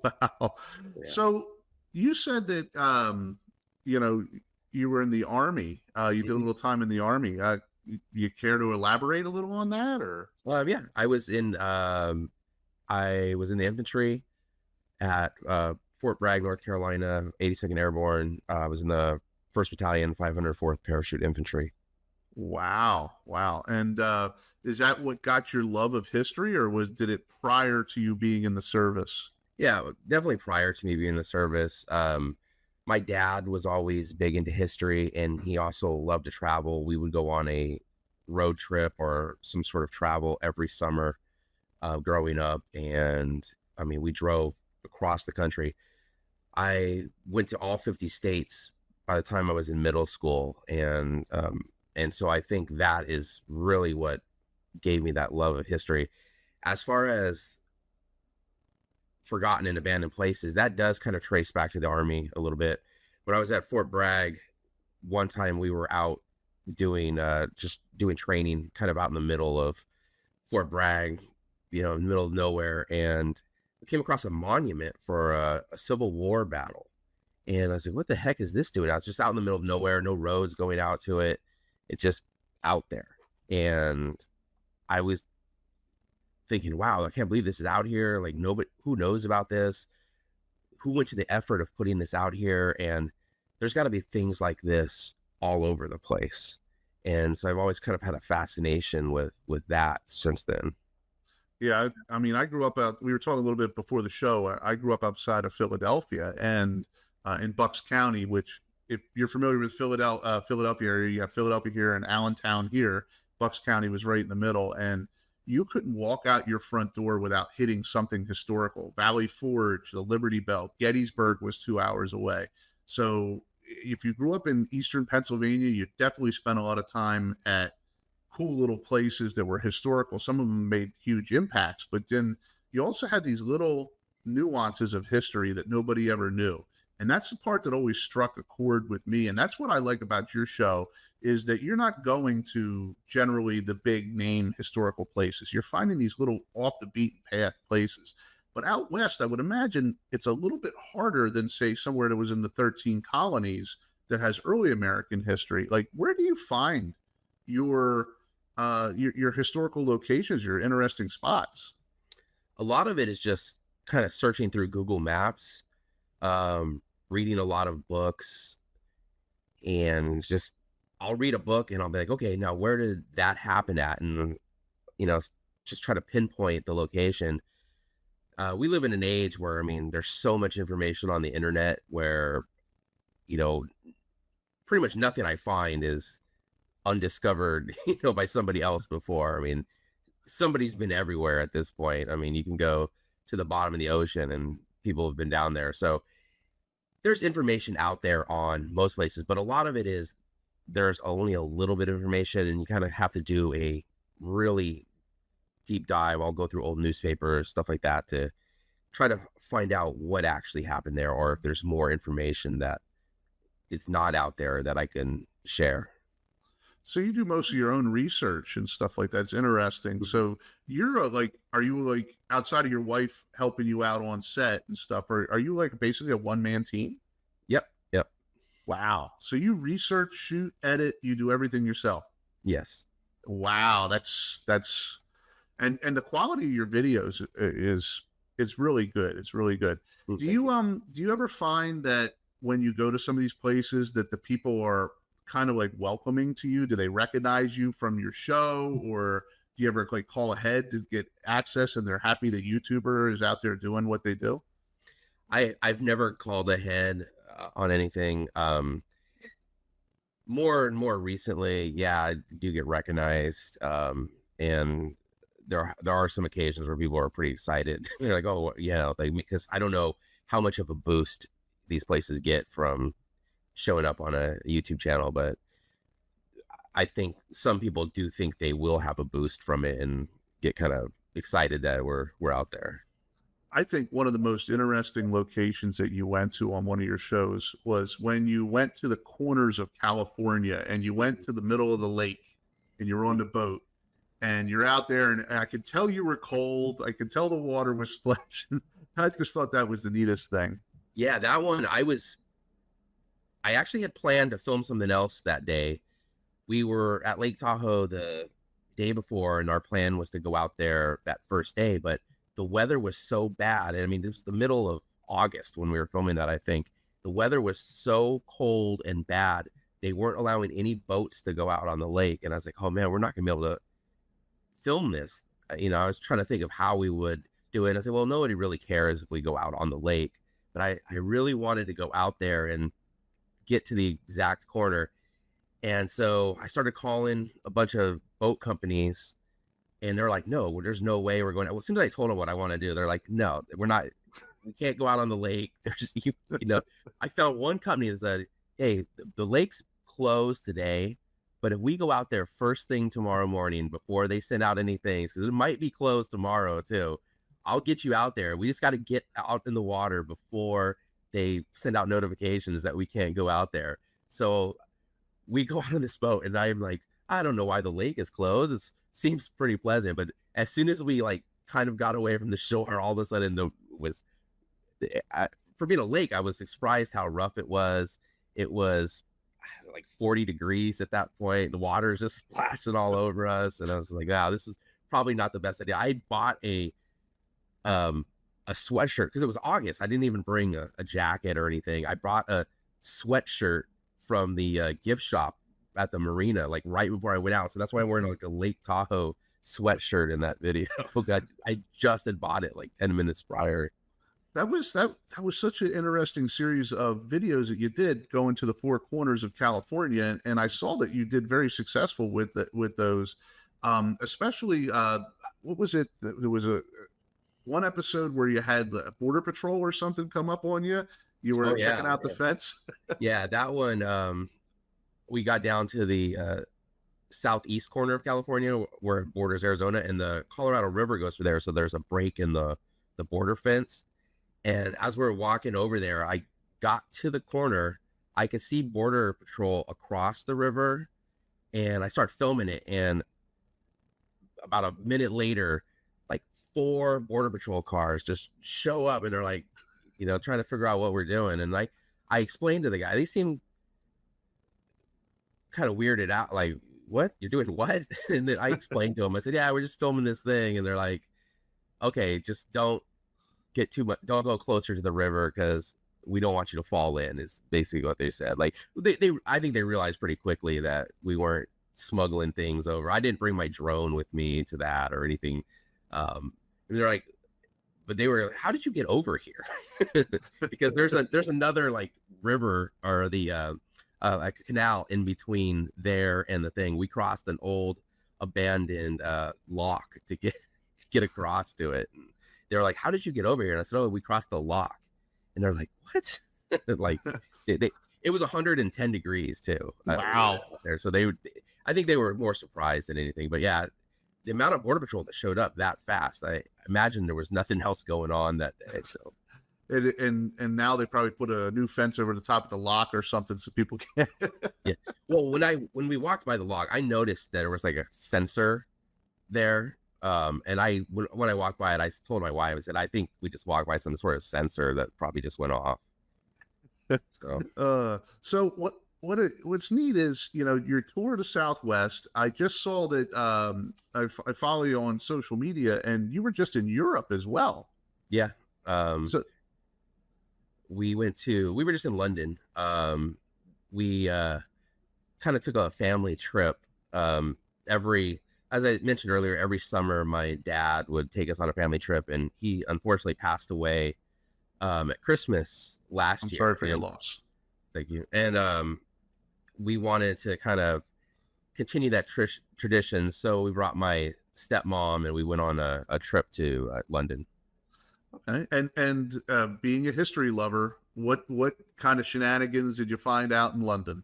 So you said that, you know, you were in the Army. You did a little time in the Army. You care to elaborate a little on that, or? Yeah, I was in the infantry at Fort Bragg, North Carolina, 82nd Airborne. I was in the 1st Battalion, 504th Parachute Infantry. Wow. And is that what got your love of history, or did it prior to you being in the service? Yeah, definitely prior to me being in the service. My dad was always big into history, and he also loved to travel. We would go on a road trip or some sort of travel every summer growing up. And I mean, we drove across the country. I went to all 50 states by the time I was in middle school. And so I think that is really what gave me that love of history. As far as forgotten and abandoned places, that does kind of trace back to the Army a little bit. When I was at Fort Bragg, one time we were out doing training kind of out in the middle of Fort Bragg, you know, in the middle of nowhere, and we came across a monument for a Civil War battle. And I was like, what the heck is this doing out? It's just out in the middle of nowhere, no roads going out to it. It's just out there. And I was thinking, wow, I can't believe this is out here. Like, nobody, who knows about this? Who went to the effort of putting this out here? And there's got to be things like this all over the place. And so I've always kind of had a fascination with that since then. Yeah, I mean, I grew up we were talking a little bit before the show. I grew up outside of Philadelphia, and in Bucks County, which, if you're familiar with Philadelphia area, you have Philadelphia here and Allentown here. Bucks County was right in the middle. And you couldn't walk out your front door without hitting something historical. Valley Forge, the Liberty Bell, Gettysburg was 2 hours away. So if you grew up in Eastern Pennsylvania, you definitely spent a lot of time at cool little places that were historical. Some of them made huge impacts, but then you also had these little nuances of history that nobody ever knew. And that's the part that always struck a chord with me. And that's what I like about your show, is that you're not going to generally the big name historical places. You're finding these little off the beaten path places. But out west, I would imagine it's a little bit harder than, say, somewhere that was in the 13 colonies that has early American history. Like, where do you find your historical locations, your interesting spots? A lot of it is just kind of searching through Google Maps, reading a lot of books, and just I'll read a book and I'll be like, okay, now where did that happen at? And, just try to pinpoint the location. We live in an age where, I mean, there's so much information on the internet where, pretty much nothing I find is undiscovered, by somebody else before. I mean, somebody's been everywhere at this point. I mean, you can go to the bottom of the ocean and people have been down there. So there's information out there on most places, but a lot of it is there's only a little bit of information, and you kind of have to do a really deep dive. I'll go through old newspapers, stuff like that, to try to find out what actually happened there, or if there's more information that it's not out there that I can share. So you do most of your own research and stuff like that. It's interesting. So you're are you like outside of your wife helping you out on set and stuff, or are you like basically a one-man team? Yep. Wow. So you research, shoot, edit, you do everything yourself? Yes. Wow. That's and the quality of your videos it's really good. It's really good. Do you ever find that when you go to some of these places that the people are kind of like welcoming to you? Do they recognize you from your show, or do you ever like call ahead to get access and they're happy the YouTuber is out there doing what they do? I've never called ahead on anything. More and more recently, yeah, I do get recognized. And there are some occasions where people are pretty excited. They're like, oh, yeah, because I don't know how much of a boost these places get from showing up on a YouTube channel, but I think some people do think they will have a boost from it and get kind of excited that we're out there. I think one of the most interesting locations that you went to on one of your shows was when you went to the corners of California and you went to the middle of the lake and you're on the boat and you're out there, and I could tell you were cold. I could tell the water was splashing. I just thought that was the neatest thing. Yeah, that one, I actually had planned to film something else that day. We were at Lake Tahoe the day before, and our plan was to go out there that first day, but the weather was so bad. And I mean, it was the middle of August when we were filming that, I think. The weather was so cold and bad, they weren't allowing any boats to go out on the lake. And I was like, oh man, we're not going to be able to film this. I was trying to think of how we would do it. And I said, well, nobody really cares if we go out on the lake. But I really wanted to go out there and get to the exact corner. And so I started calling a bunch of boat companies, and they're like, no, there's no way we're going to. Well, as soon as I told them what I want to do, they're like, no, we're not. We can't go out on the lake. There's, I found one company that said, hey, the lake's closed today, but if we go out there first thing tomorrow morning before they send out anything, because it might be closed tomorrow too, I'll get you out there. We just got to get out in the water before they send out notifications that we can't go out there. So we go out on this boat, and I'm like, I don't know why the lake is closed. It seems pretty pleasant. But as soon as we kind of got away from the shore, all of a sudden for being a lake, I was surprised how rough it was. It was like 40 degrees at that point. The water is just splashing all over us. And I was like, wow, this is probably not the best idea. I bought a sweatshirt because it was August. I didn't even bring a jacket or anything. I brought a sweatshirt from the gift shop at the marina, like right before I went out. So that's why I'm wearing like a Lake Tahoe sweatshirt in that video. I just had bought it like 10 minutes prior. That was such an interesting series of videos that you did going to the four corners of California, and I saw that you did very successful with those. Especially what was it? There was a one episode where you had the border patrol or something come up on you. You were checking out the fence. Yeah, that one. We got down to the southeast corner of California where it borders Arizona, and the Colorado River goes through there. So there's a break in the border fence. And as we were walking over there, I got to the corner. I could see border patrol across the river, and I started filming it. And about a minute later, like 4 border patrol cars just show up, and they're like, trying to figure out what we're doing. And like, I explained to the guy, they seemed kind of weirded out, like, what, you're doing what? And then I explained to them, I said, yeah, we're just filming this thing. And they're like, okay, just don't get too much, don't go closer to the river because we don't want you to fall in, is basically what they said. Like, I think they realized pretty quickly that we weren't smuggling things over. I didn't bring my drone with me to that or anything. They're like, but they were, how did you get over here? Because there's another like river, or the like a canal in between there and the thing. We crossed an old abandoned lock to get across to it. And they were like, how did you get over here? And I said, oh, we crossed the lock. And they're like, what? Like, it was 110 degrees too. Wow. There. So I think they were more surprised than anything. But yeah, the amount of border patrol that showed up that fast, I imagine there was nothing else going on that day. So. And now they probably put a new fence over the top of the lock or something so people can't. Yeah. Well, when we walked by the lock, I noticed that there was like a sensor there. And when I walked by it, I told my wife, I said, I think we just walked by some sort of sensor that probably just went off. So what's neat is, your tour to Southwest. I just saw that I follow you on social media, and you were just in Europe as well. Yeah. So we were just in London. We kind of took a family trip. As I mentioned earlier, every summer my dad would take us on a family trip, and he unfortunately passed away at Christmas last year. I'm sorry for your loss. Thank you. And we wanted to kind of continue that tradition, so we brought my stepmom and we went on a trip to London. Okay. And being a history lover, what kind of shenanigans did you find out in London?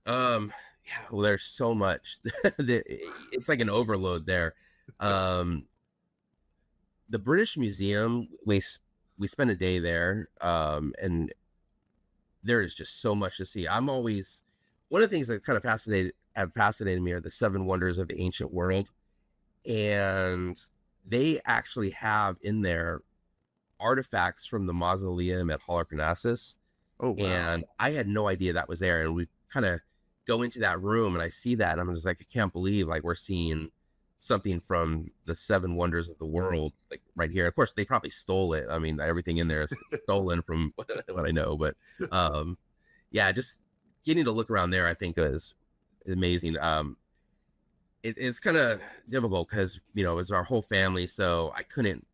Yeah, well, there's so much. It's like an overload there. The British Museum, we spent a day there, and there is just so much to see. I'm always, one of the things that kind of fascinated me are the 7 wonders of the ancient world, and they actually have in there artifacts from the mausoleum at Halicarnassus. Oh, wow. And I had no idea that was there, and we kind of go into that room and I see that and I'm just like, I can't believe like we're seeing something from the 7 wonders of the world like right here. Of course they probably stole it. I mean, everything in there is stolen from what I know, but yeah, just getting to look around there I think is amazing. It's kind of difficult because it's our whole family, so I couldn't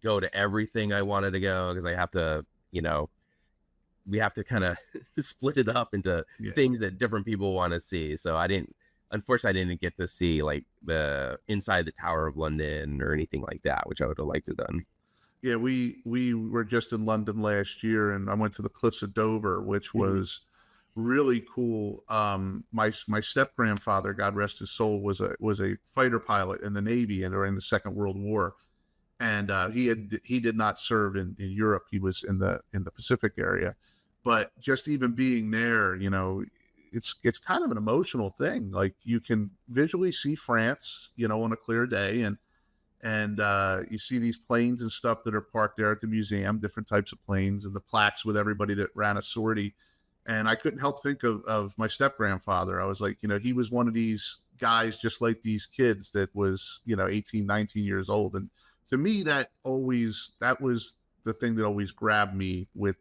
go to everything I wanted to go because I have to we have to kind of split it up into things that different people want to see. So unfortunately I didn't get to see like the inside the Tower of London or anything like that, which I would have liked to have done. Yeah, we were just in London last year, and I went to the Cliffs of Dover, which was really cool. My step grandfather, God rest his soul, was a fighter pilot in the Navy and during the Second World War. And he did not serve in Europe. He was in the Pacific area. But just even being there, it's kind of an emotional thing. Like you can visually see France, on a clear day, and you see these planes and stuff that are parked there at the museum, different types of planes, and the plaques with everybody that ran a sortie. And I couldn't help think of my step grandfather. I was like, he was one of these guys just like these kids that was, 18, 19 years old. And to me, that was the thing that always grabbed me with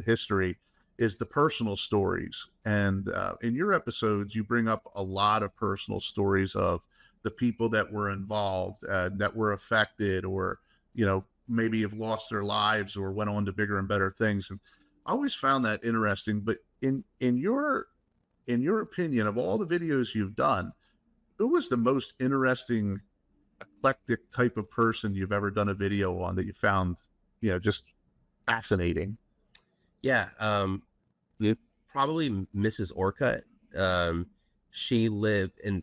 history is the personal stories. And in your episodes, you bring up a lot of personal stories of the people that were involved, that were affected, or, maybe have lost their lives or went on to bigger and better things. And I always found that interesting. But in your opinion, of all the videos you've done, who was the most interesting eclectic type of person you've ever done a video on that you found, just fascinating? Yeah, probably Mrs. Orcutt. She lived in,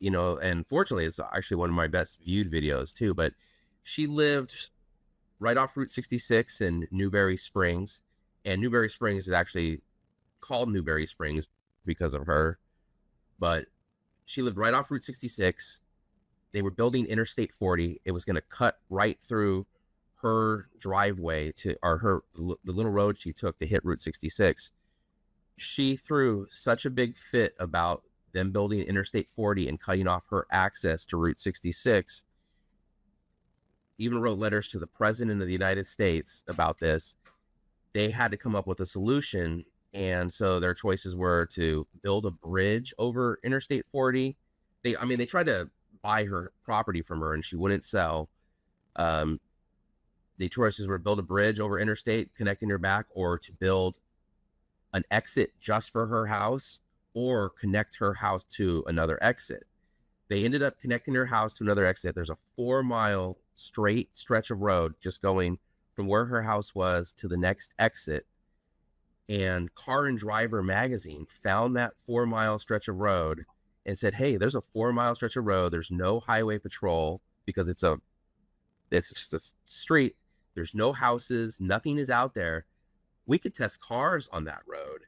and fortunately, it's actually one of my best viewed videos too. But she lived right off Route 66 in Newberry Springs, and Newberry Springs is actually called Newberry Springs because of her. But she lived right off Route 66. They were building Interstate 40. It was going to cut right through her driveway the little road she took to hit Route 66. She threw such a big fit about them building Interstate 40 and cutting off her access to Route 66. Even wrote letters to the President of the United States about this. They had to come up with a solution. And so their choices were to build a bridge over Interstate 40. They tried to buy her property from her and she wouldn't sell. The choices were build a bridge over interstate connecting her back, or to build an exit just for her house, or connect her house to another exit. They ended up connecting her house to another exit. There's a 4-mile straight stretch of road just going from where her house was to the next exit. And Car and Driver magazine found that 4-mile stretch of road and said, hey, there's a 4-mile stretch of road. There's no highway patrol because it's just a street. There's no houses. Nothing is out there. We could test cars on that road.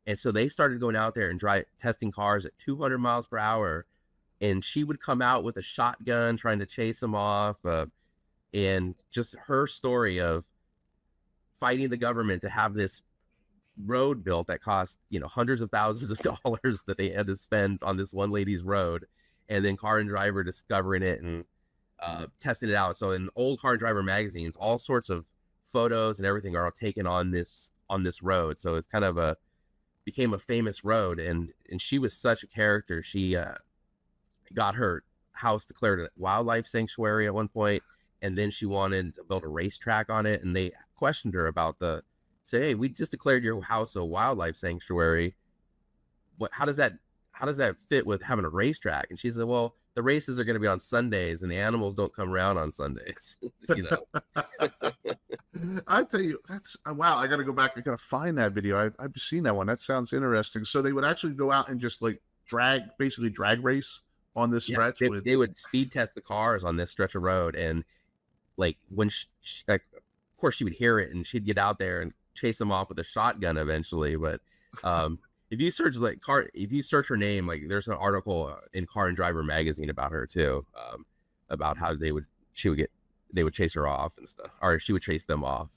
And so they started going out there and testing cars at 200 miles per hour. And she would come out with a shotgun trying to chase them off. And just her story of fighting the government to have this road built that cost, hundreds of thousands of dollars that they had to spend on this one lady's road. And then Car and Driver discovering it and testing it out. So in old Car and Driver magazines, all sorts of photos and everything are all taken on this road. So it's kind of became a famous road. And she was such a character. She got her house declared a wildlife sanctuary at one point, and then she wanted to build a racetrack on it. And they questioned her about say, hey, we just declared your house a wildlife sanctuary. How does that fit with having a racetrack? And she said, well, the races are going to be on Sundays and the animals don't come around on Sundays. I tell you, that's wow. I got to go back. I got to find that video. I've seen that one. That sounds interesting. So they would actually go out and just like drag race on this stretch. They would speed test the cars on this stretch of road. And like when of course she would hear it and she'd get out there and chase them off with a shotgun eventually. But if you search her name, like there's an article in Car and Driver magazine about her too, about how they would chase her off and stuff, or she would chase them off.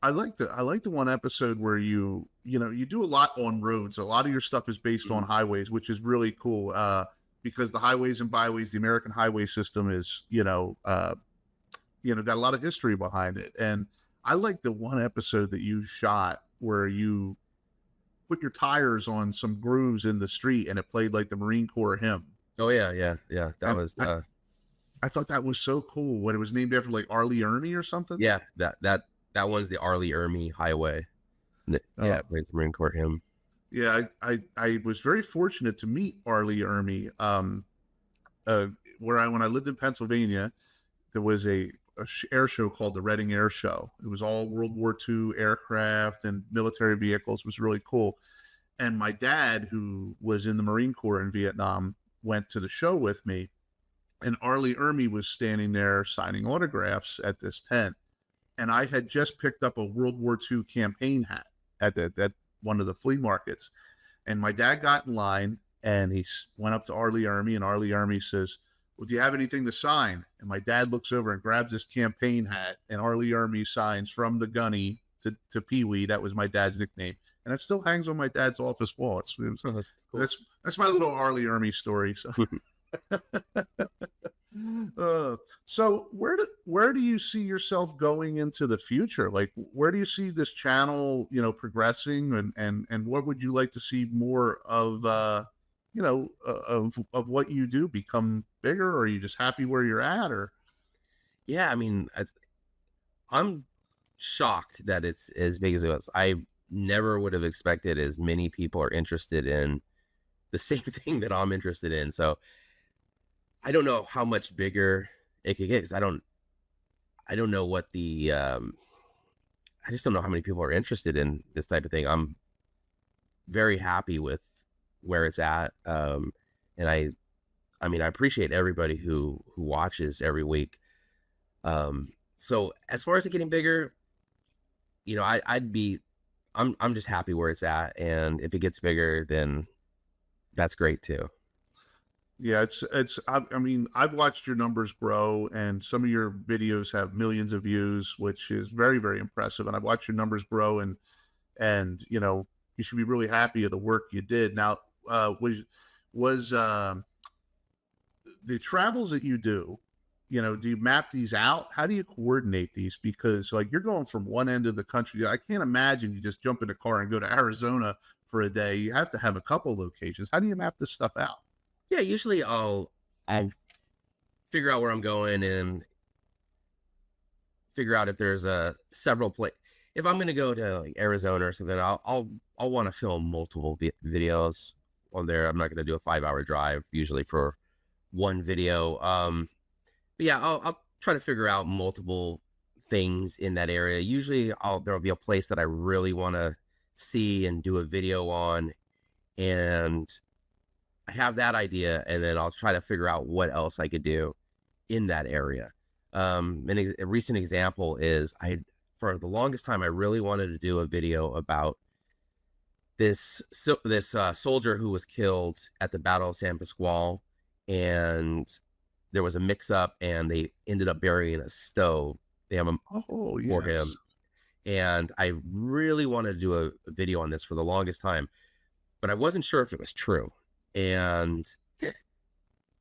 I like the one episode where you do a lot on roads. A lot of your stuff is based on highways, which is really cool. Because the highways and byways, the American highway system is, got a lot of history behind it. And I like the one episode that you shot where you put your tires on some grooves in the street and it played like the Marine Corps hymn. Oh yeah. That was I thought that was so cool when it was named after like Arlie Ermy or something. Yeah, that one's the Arlie Ermy Highway. Yeah, it plays the Marine Corps hymn. Yeah, I was very fortunate to meet Arlie Ermy. When I lived in Pennsylvania, there was a air show called the Reading Air Show. It was all World War II aircraft and military vehicles. It was really cool. And my dad, who was in the Marine Corps in Vietnam, went to the show with me. And Arlie Ermy was standing there signing autographs at this tent. And I had just picked up a World War II campaign hat at one of the flea markets. And my dad got in line and he went up to Arlie Ermy, and Arlie Ermy says, well, do you have anything to sign? And my dad looks over and grabs this campaign hat, and Arlie Ermy signs from the Gunny to Pee Wee. That was my dad's nickname. And it still hangs on my dad's office wall. That's my little Arlie Ermy story. So, so where do you see yourself going into the future? Like, where do you see this channel, progressing, and what would you like to see more of, of what you do become bigger? Or are you just happy where you're at? Or yeah, I mean, I'm shocked that it's as big as it was. I never would have expected as many people are interested in the same thing that I'm interested in. So I don't know how much bigger it could get, because I don't know what the I just don't know how many people are interested in this type of thing. I'm very happy with where it's at, and I mean, I appreciate everybody who watches every week. So as far as it getting bigger, you know, I'm just happy where it's at, and if it gets bigger, then that's great too. Yeah, I mean, I've watched your numbers grow, and some of your videos have millions of views, which is very, very impressive. And I've watched your numbers grow, and you know, you should be really happy of the work you did. Now, was the travels that you do, you know, do you map these out? How do you coordinate these? Because like you're going from one end of the country. I can't imagine you just jump in a car and go to Arizona for a day. You have to have a couple locations. How do you map this stuff out? Yeah, usually I'll figure out where I'm going and figure out if there's several place. If I'm gonna go to like Arizona or something, I'll want to film multiple videos on there. I'm not gonna do a 5-hour drive usually for one video. But yeah, I'll try to figure out multiple things in that area. Usually there'll be a place that I really want to see and do a video on, and I have that idea, and then I'll try to figure out what else I could do in that area. A recent example is for the longest time, I really wanted to do a video about this soldier who was killed at the Battle of San Pasquale, and there was a mix-up, and they ended up burying a stove. They have for him, and I really wanted to do a video on this for the longest time, but I wasn't sure if it was true. And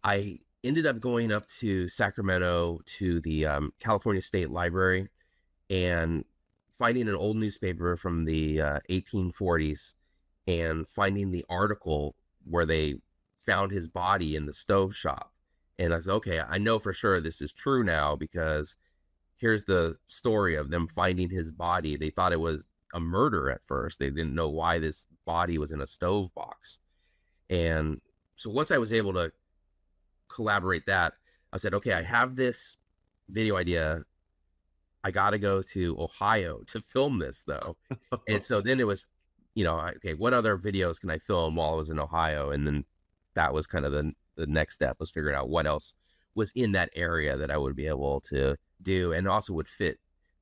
I ended up going up to Sacramento to the California State Library and finding an old newspaper from the 1840s and finding the article where they found his body in the stove shop. And I said, okay, I know for sure this is true now, because here's the story of them finding his body. They thought it was a murder at first. They didn't know why this body was in a stove box. And so once I was able to collaborate that, I said, okay, I have this video idea. I got to go to Ohio to film this, though. And so then it was, you know, okay, what other videos can I film while I was in Ohio? And then that was kind of the next step, was figuring out what else was in that area that I would be able to do, and also would fit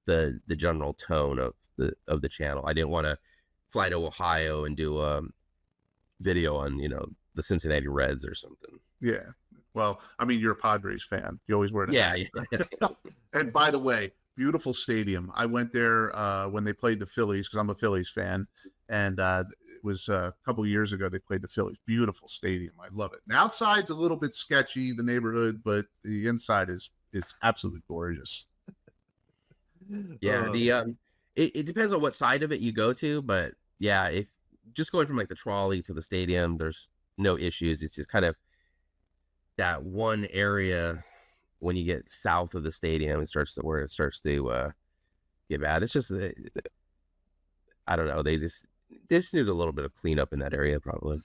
the general tone of the channel. I didn't want to fly to Ohio and do a video on, you know, the Cincinnati Reds or something. Yeah. Well, I mean, you're a Padres fan. You always wear it. Yeah. And by the way, beautiful stadium. I went there when they played the Phillies, because I'm a Phillies fan. And it was a couple of years ago they played the Phillies. Beautiful stadium. I love it. The outside's a little bit sketchy, the neighborhood, but the inside is absolutely gorgeous. Yeah. It depends on what side of it you go to, but yeah, if just going from like the trolley to the stadium, there's no issues. It's just kind of that one area when you get south of the stadium, it starts to get bad. It's just I don't know. They just need a little bit of cleanup in that area, probably.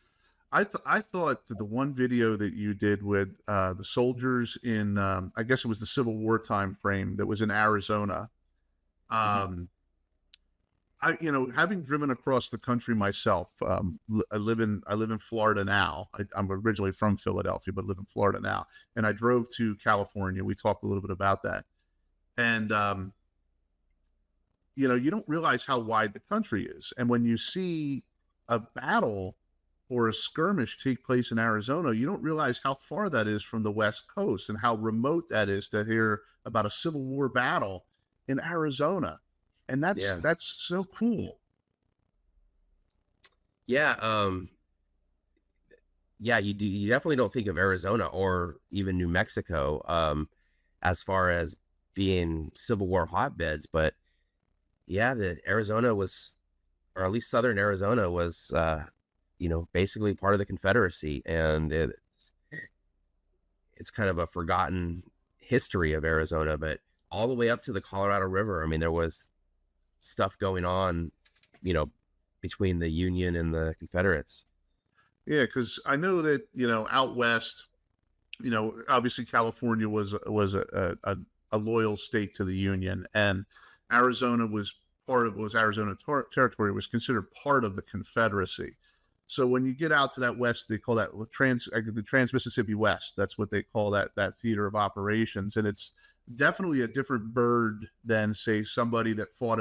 I thought that the one video that you did with the soldiers in I guess it was the Civil War time frame, that was in Arizona. You know, having driven across the country myself, I live in Florida now. I'm originally from Philadelphia, but live in Florida now. And I drove to California. We talked a little bit about that. And, you know, you don't realize how wide the country is. And when you see a battle or a skirmish take place in Arizona, you don't realize how far that is from the West Coast and how remote that is to hear about a Civil War battle in Arizona. And that's so cool. Yeah. Yeah, you definitely don't think of Arizona or even New Mexico as far as being Civil War hotbeds, but yeah, the Arizona was, or at least southern Arizona was, you know, basically part of the Confederacy, and it's kind of a forgotten history of Arizona, but all the way up to the Colorado River, I mean, there was stuff going on, you know, between the Union and the Confederates. Yeah, because I know that, you know, out west, obviously California was a loyal state to the Union, and Arizona was territory, was considered part of the Confederacy. So when you get out to that west, they call that the Trans-Mississippi West. That's what they call that theater of operations, and it's definitely a different bird than, say, somebody that fought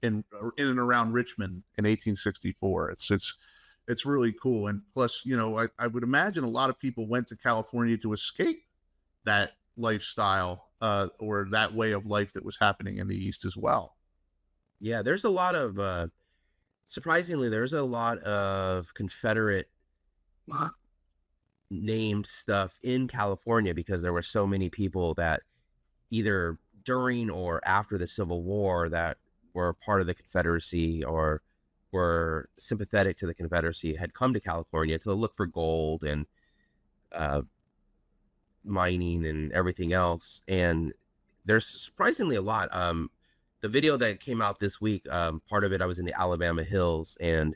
in and around Richmond in 1864. It's really cool, and plus, I would imagine a lot of people went to California to escape that lifestyle or that way of life that was happening in the East as well. Yeah, there's a lot of surprisingly, there's a lot of Confederate named stuff in California because there were so many people that either during or after the Civil War that were part of the Confederacy or were sympathetic to the Confederacy had come to California to look for gold and mining and everything else. And there's surprisingly a lot. The video that came out this week, part of it, I was in the Alabama Hills, and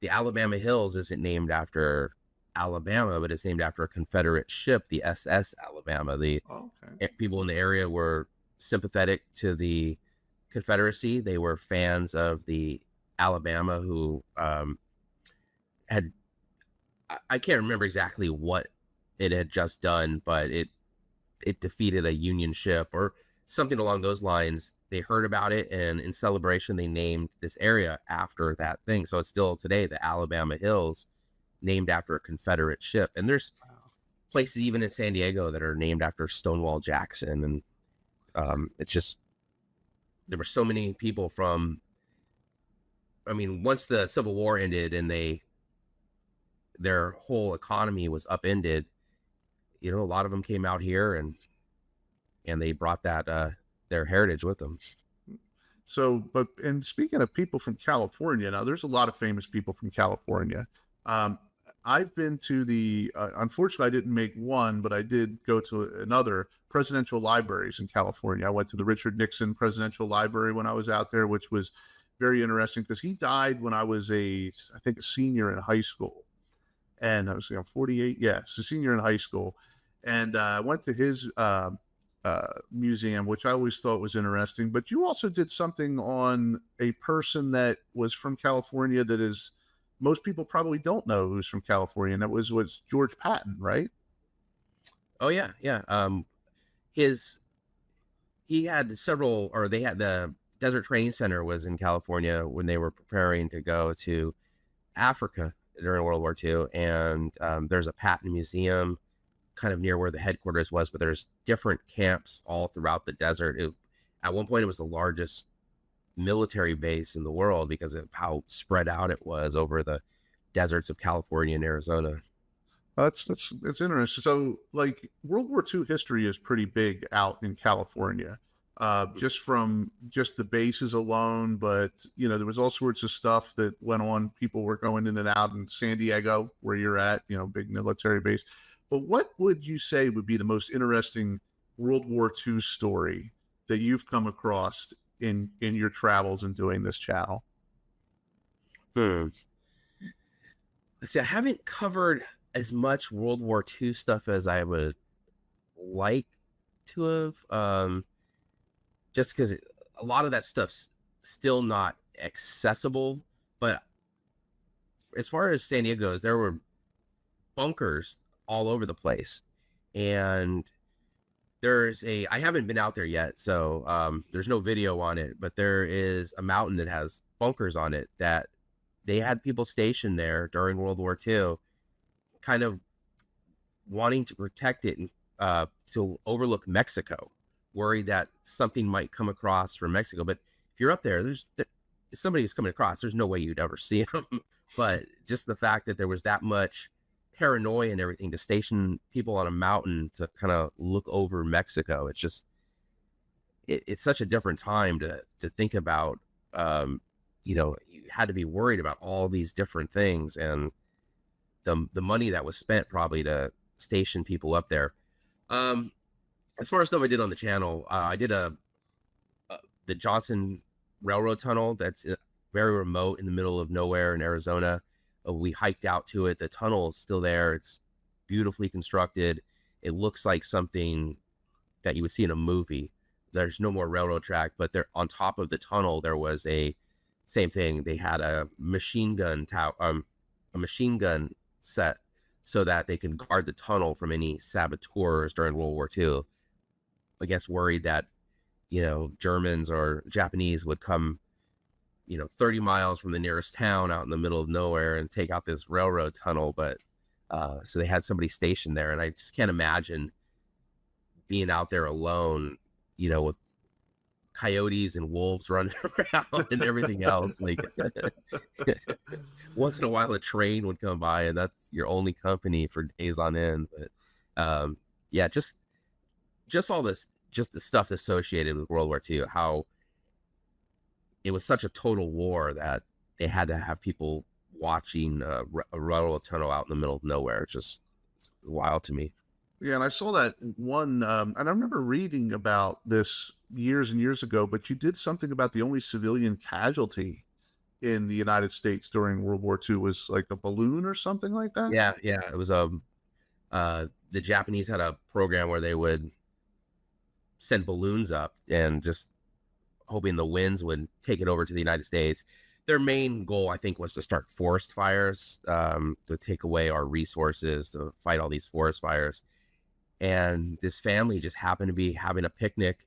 the Alabama Hills isn't named after Alabama, but it's named after a Confederate ship, the SS Alabama. The people in the area were sympathetic to the Confederacy. They were fans of the Alabama, who had, I can't remember exactly what it had just done, but it defeated a Union ship or something along those lines. They heard about it, and in celebration, they named this area after that thing. So it's still today the Alabama Hills, named after a Confederate ship. And there's places even in San Diego that are named after Stonewall Jackson. And it's just, there were so many people from, once the Civil War ended and their whole economy was upended, a lot of them came out here and they brought that their heritage with them. So, and speaking of people from California, now there's a lot of famous people from California. I've been to unfortunately I didn't make one, but I did go to another presidential libraries in California. I went to the Richard Nixon Presidential Library when I was out there, which was very interesting because he died when I was I think a senior in high school. And I was 48, yes, a senior in high school. And I went to his museum, which I always thought was interesting. But you also did something on a person that was from California that is, most people probably don't know who's from California, and that was George Patton, right? Oh yeah. He had several, or they had the Desert Training Center was in California when they were preparing to go to Africa during World War II, and there's a Patton Museum kind of near where the headquarters was, but there's different camps all throughout the desert. At one point, it was the largest military base in the world because of how spread out it was over the deserts of California and Arizona. That's interesting. So, like, World War II history is pretty big out in California, just from the bases alone. But there was all sorts of stuff that went on. People were going in and out in San Diego, where you're at, big military base. But what would you say would be the most interesting World War II story that you've come across in your travels and doing this channel? Let's see, I haven't covered as much World War II stuff as I would like to have, just because a lot of that stuff's still not accessible. But as far as San Diego goes, there were bunkers all over the place, and I haven't been out there yet, so there's no video on it, but there is a mountain that has bunkers on it that they had people stationed there during World War II, kind of wanting to protect it and to overlook Mexico, worried that something might come across from Mexico. But if you're up there, if somebody's coming across, there's no way you'd ever see them. But just the fact that there was that much paranoia and everything to station people on a mountain to kind of look over Mexico, it's just it's such a different time to think about. You had to be worried about all these different things, and the money that was spent probably to station people up there. As far as stuff I did on the channel, I did the Johnson Railroad Tunnel that's very remote in the middle of nowhere in Arizona. We hiked out to it. The tunnel is still there. It's beautifully constructed. It looks like something that you would see in a movie. There's no more railroad track, but there on top of the tunnel there was a same thing. They had a machine gun a machine gun set so that they could guard the tunnel from any saboteurs during World War II. I guess worried that, you know, Germans or Japanese would come, you know, 30 miles from the nearest town out in the middle of nowhere and take out this railroad tunnel. But so they had somebody stationed there, and I just can't imagine being out there alone, you know, with coyotes and wolves running around and everything else. Like once in a while a train would come by and that's your only company for days on end. But yeah, just all this, just the stuff associated with World War II, how it was such a total war that they had to have people watching a railroad tunnel out in the middle of nowhere. It's wild to me. Yeah, and I saw that one, and I remember reading about this years and years ago, but you did something about the only civilian casualty in the United States during World War II was like a balloon or something like that? Yeah, it was the Japanese had a program where they would send balloons up and just hoping the winds would take it over to the United States. Their main goal, I think, was to start forest fires, to take away our resources, to fight all these forest fires. And this family just happened to be having a picnic.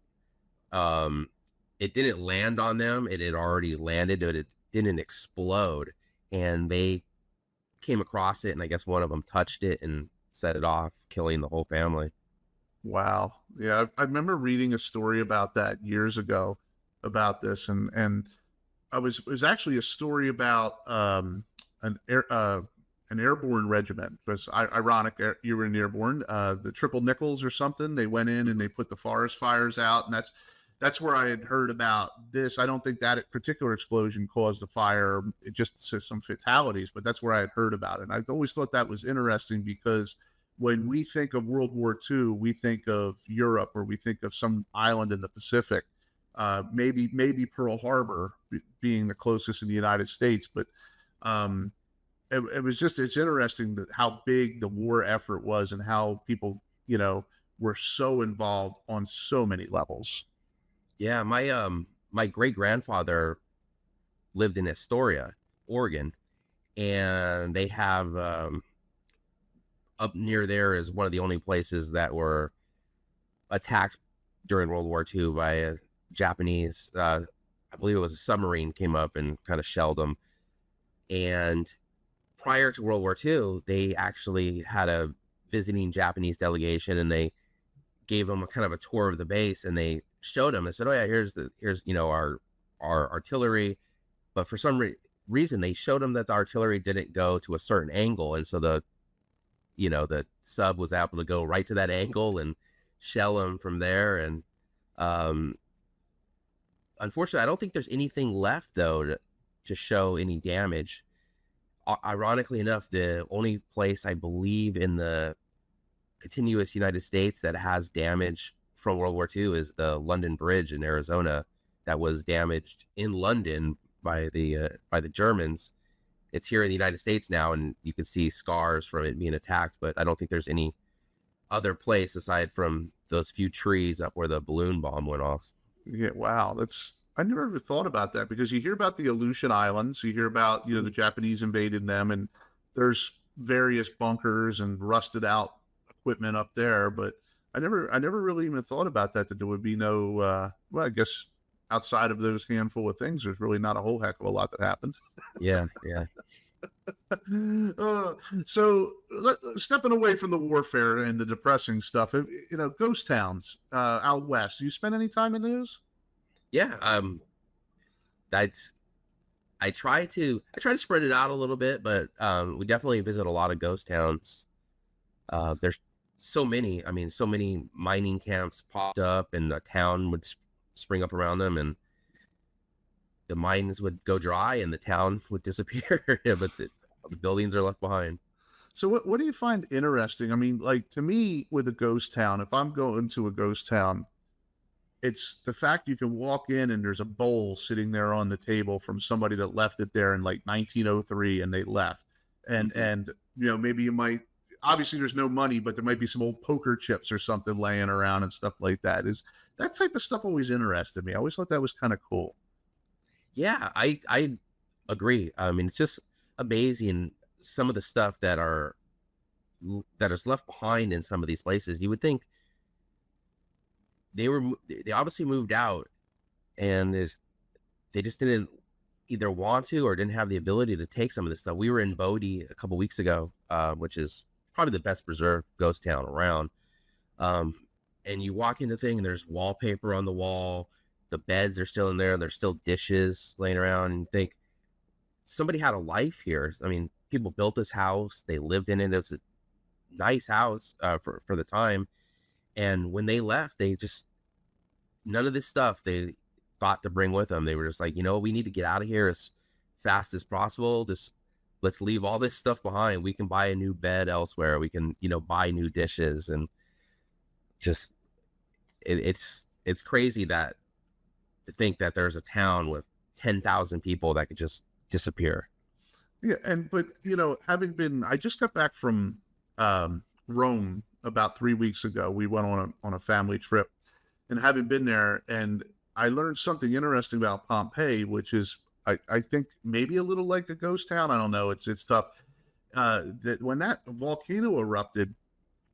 It didn't land on them. It had already landed, but it didn't explode. And they came across it, and I guess one of them touched it and set it off, killing the whole family. Wow. Yeah, I remember reading a story about that years ago about this, and it was actually a story about an airborne regiment. It was ironic. You were in airborne, the Triple Nickels or something. They went in and they put the forest fires out, and that's where I had heard about this. I don't think that particular explosion caused a fire. It just some fatalities, but that's where I had heard about it. And I always thought that was interesting because when we think of World War II, we think of Europe, or we think of some island in the Pacific. Maybe Pearl Harbor being the closest in the United States, but it's interesting how big the war effort was and how people, you know, were so involved on so many levels. Yeah, my great grandfather lived in Astoria, Oregon, and they have up near there is one of the only places that were attacked during World War II by a Japanese. I believe it was a submarine came up and kind of shelled them. And prior to World War II, they actually had a visiting Japanese delegation, and they gave them a kind of a tour of the base, and they showed them. They said, "Oh yeah, here's you know our artillery," but for some reason they showed them that the artillery didn't go to a certain angle, and so the sub was able to go right to that angle and shell them from there. And unfortunately, I don't think there's anything left though to show any damage. Ironically enough, the only place I believe in the continuous United States that has damage from World War II is the London Bridge in Arizona that was damaged in London by the Germans. It's here in the United States now, and you can see scars from it being attacked, but I don't think there's any other place aside from those few trees up where the balloon bomb went off. Yeah, wow. I never ever thought about that, because you hear about the Aleutian Islands, you hear about, you know, the Japanese invaded them, and there's various bunkers and rusted out equipment up there, but I never really even thought about that there would be no, well, I guess outside of those handful of things, there's really not a whole heck of a lot that happened. Yeah. So stepping away from the warfare and the depressing stuff, you know, ghost towns out west. Do you spend any time in those? Yeah. I try to spread it out a little bit, but we definitely visit a lot of ghost towns. There's so many mining camps popped up, and a town would spring up around them, and the mines would go dry and the town would disappear. But the buildings are left behind. So what do you find interesting? I mean, like, to me, with a ghost town, if I'm going to a ghost town, it's the fact you can walk in and there's a bowl sitting there on the table from somebody that left it there in like 1903 and they left. And you know, maybe you might, obviously there's no money, but there might be some old poker chips or something laying around and stuff like that. Is that type of stuff always interested me? I always thought that was kind of cool. Yeah, I agree. I mean, it's just amazing some of the stuff that is left behind in some of these places. You would think they obviously moved out, and they just didn't either want to or didn't have the ability to take some of this stuff. We were in Bodie a couple weeks ago, which is probably the best preserved ghost town around. And you walk into the thing and there's wallpaper on the wall. The beds are still in there. There's still dishes laying around, and you think somebody had a life here. I mean, people built this house. They lived in it. It was a nice house for the time. And when they left, they just, none of this stuff they thought to bring with them. They were just like, we need to get out of here as fast as possible. Just let's leave all this stuff behind. We can buy a new bed elsewhere. We can, buy new dishes, and just it's crazy that to think that there's a town with 10,000 people that could just disappear. Yeah, but I just got back from Rome about 3 weeks ago. We went on a family trip, and having been there, and I learned something interesting about Pompeii, which is I think maybe a little like a ghost town. I don't know. It's tough. That when that volcano erupted,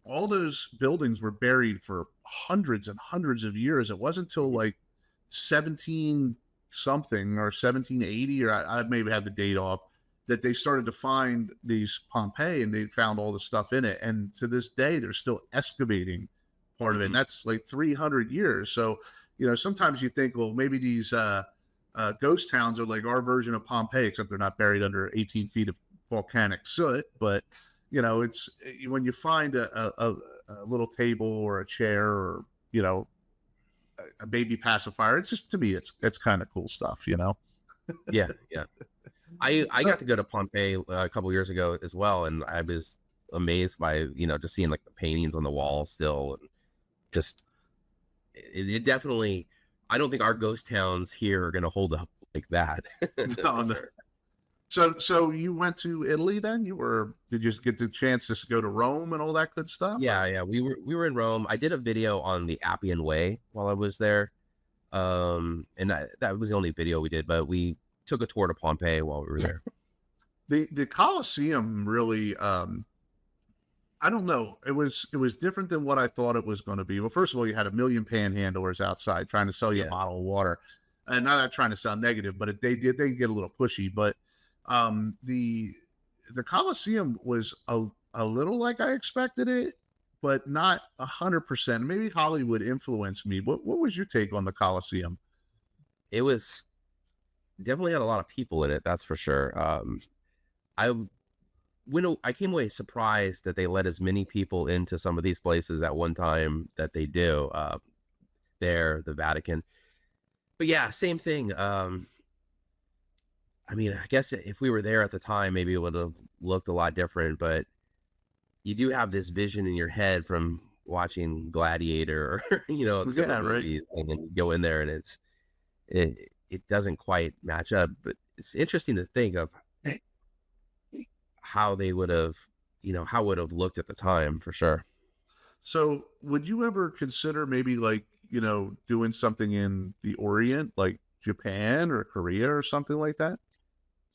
all those buildings were buried for hundreds and hundreds of years. It wasn't until like 17 something or 1780, or I maybe have the date off, that they started to find these Pompeii, and they found all the stuff in it. And to this day, they're still excavating part of it. And that's like 300 years. So, sometimes you think, well, maybe these ghost towns are like our version of Pompeii, except they're not buried under 18 feet of volcanic soot. But, it's when you find a little table or a chair or, a baby pacifier, it's just, to me, it's kind of cool stuff, Yeah. I got to go to Pompeii a couple years ago as well, and I was amazed by just seeing like the paintings on the wall still, and just it definitely. I don't think our ghost towns here are going to hold up like that. No. So you went to Italy then? Did you get the chance to go to Rome and all that good stuff? Yeah. We were in Rome. I did a video on the Appian Way while I was there, and that was the only video we did. But we took a tour to Pompeii while we were there. The Colosseum really, I don't know. It was different than what I thought it was going to be. Well, first of all, you had a million panhandlers outside trying to sell you a bottle of water, and not trying to sound negative, but they get a little pushy. But the Colosseum was a little like I expected it, but not 100%. Maybe Hollywood influenced me. What was your take on the Colosseum? It was definitely had a lot of people in it, that's for sure. I came away surprised that they let as many people into some of these places at one time that they do. The Vatican. But yeah, same thing. I mean, I guess if we were there at the time, maybe it would have looked a lot different. But you do have this vision in your head from watching Gladiator, or movies, and then you go in there and it doesn't quite match up. But it's interesting to think of how they would have, how it would have looked at the time, for sure. So would you ever consider maybe like, doing something in the Orient, like Japan or Korea or something like that?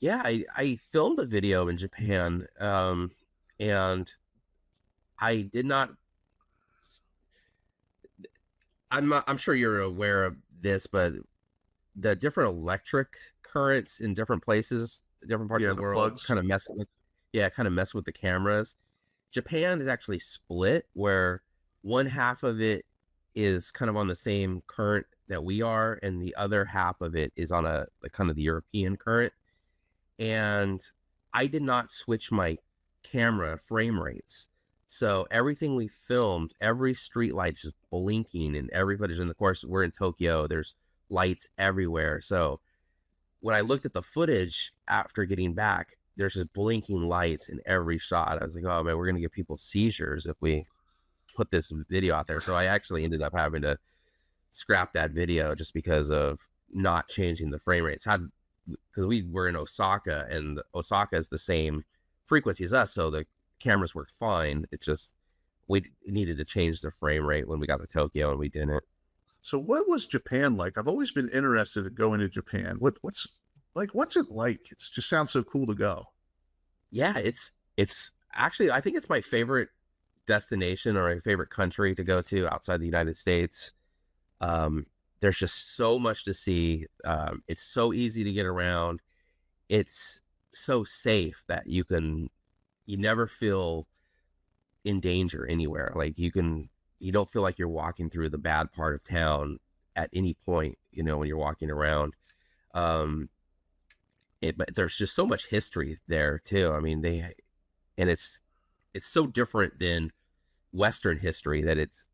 Yeah, I filmed a video in Japan, and I did not. I'm sure you're aware of this, but the different electric currents in different places, different parts of the world, kind of mess with the cameras. Japan is actually split, where one half of it is kind of on the same current that we are, and the other half of it is on kind of the European current. And I did not switch my camera frame rates. So everything we filmed, every street light just blinking in every footage. And of course, we're in Tokyo. There's lights everywhere. So when I looked at the footage after getting back, there's just blinking lights in every shot. I was like, oh man, we're going to give people seizures if we put this video out there. So I actually ended up having to scrap that video just because of not changing the frame rates. Because we were in Osaka, and Osaka is the same frequency as us. So the cameras worked fine. It just we needed to change the frame rate when we got to Tokyo, and we didn't. So what was Japan like? I've always been interested in going to Japan. What's it like? It just sounds so cool to go. Yeah, it's actually, I think it's my favorite destination or my favorite country to go to outside the United States. There's just so much to see. It's so easy to get around. It's so safe that you never feel in danger anywhere. Like you don't feel like you're walking through the bad part of town at any point, when you're walking around. But there's just so much history there too. I mean, it's so different than Western history that it's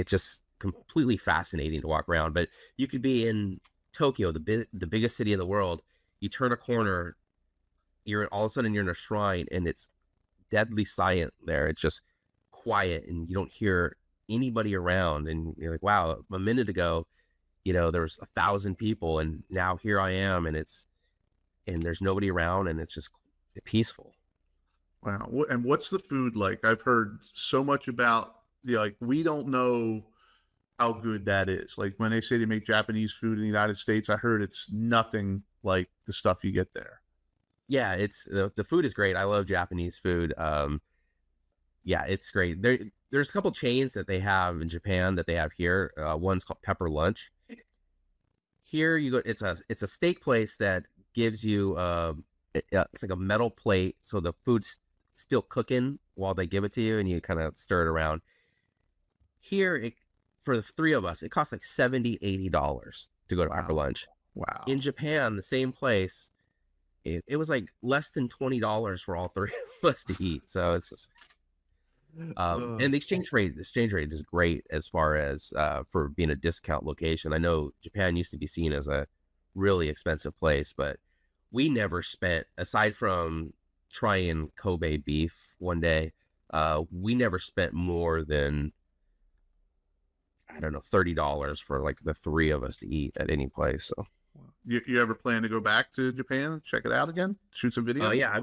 just completely fascinating to walk around. But you could be in Tokyo, the biggest city in the world. You turn a corner, all of a sudden you're in a shrine, and it's deadly silent there. It's just quiet, and you don't hear anybody around. And you're like, wow, a minute ago, there was 1,000 people, and now here I am, and there's nobody around, and it's just peaceful. Wow. And what's the food like? I've heard so much about, we don't know how good that is. Like when they say they make Japanese food in the United States, I heard it's nothing like the stuff you get there. Yeah, the food is great. I love Japanese food. Yeah, it's great. There's a couple chains that they have in Japan that they have here. One's called Pepper Lunch. Here you go. It's a steak place that gives you it's like a metal plate, so the food's still cooking while they give it to you, and you kind of stir it around. Here, for the three of us, it costs like $70-$80 to go to Pepper Lunch. Wow. In Japan, the same place, it was like less than $20 for all three of us to eat. So it's just, and the exchange rate is great as far as for being a discount location. I know Japan used to be seen as a really expensive place, but we never spent, aside from trying Kobe beef one day, we never spent more than, I don't know, $30 for like the three of us to eat at any place. So you ever plan to go back to Japan, check it out again, shoot some video? Oh yeah.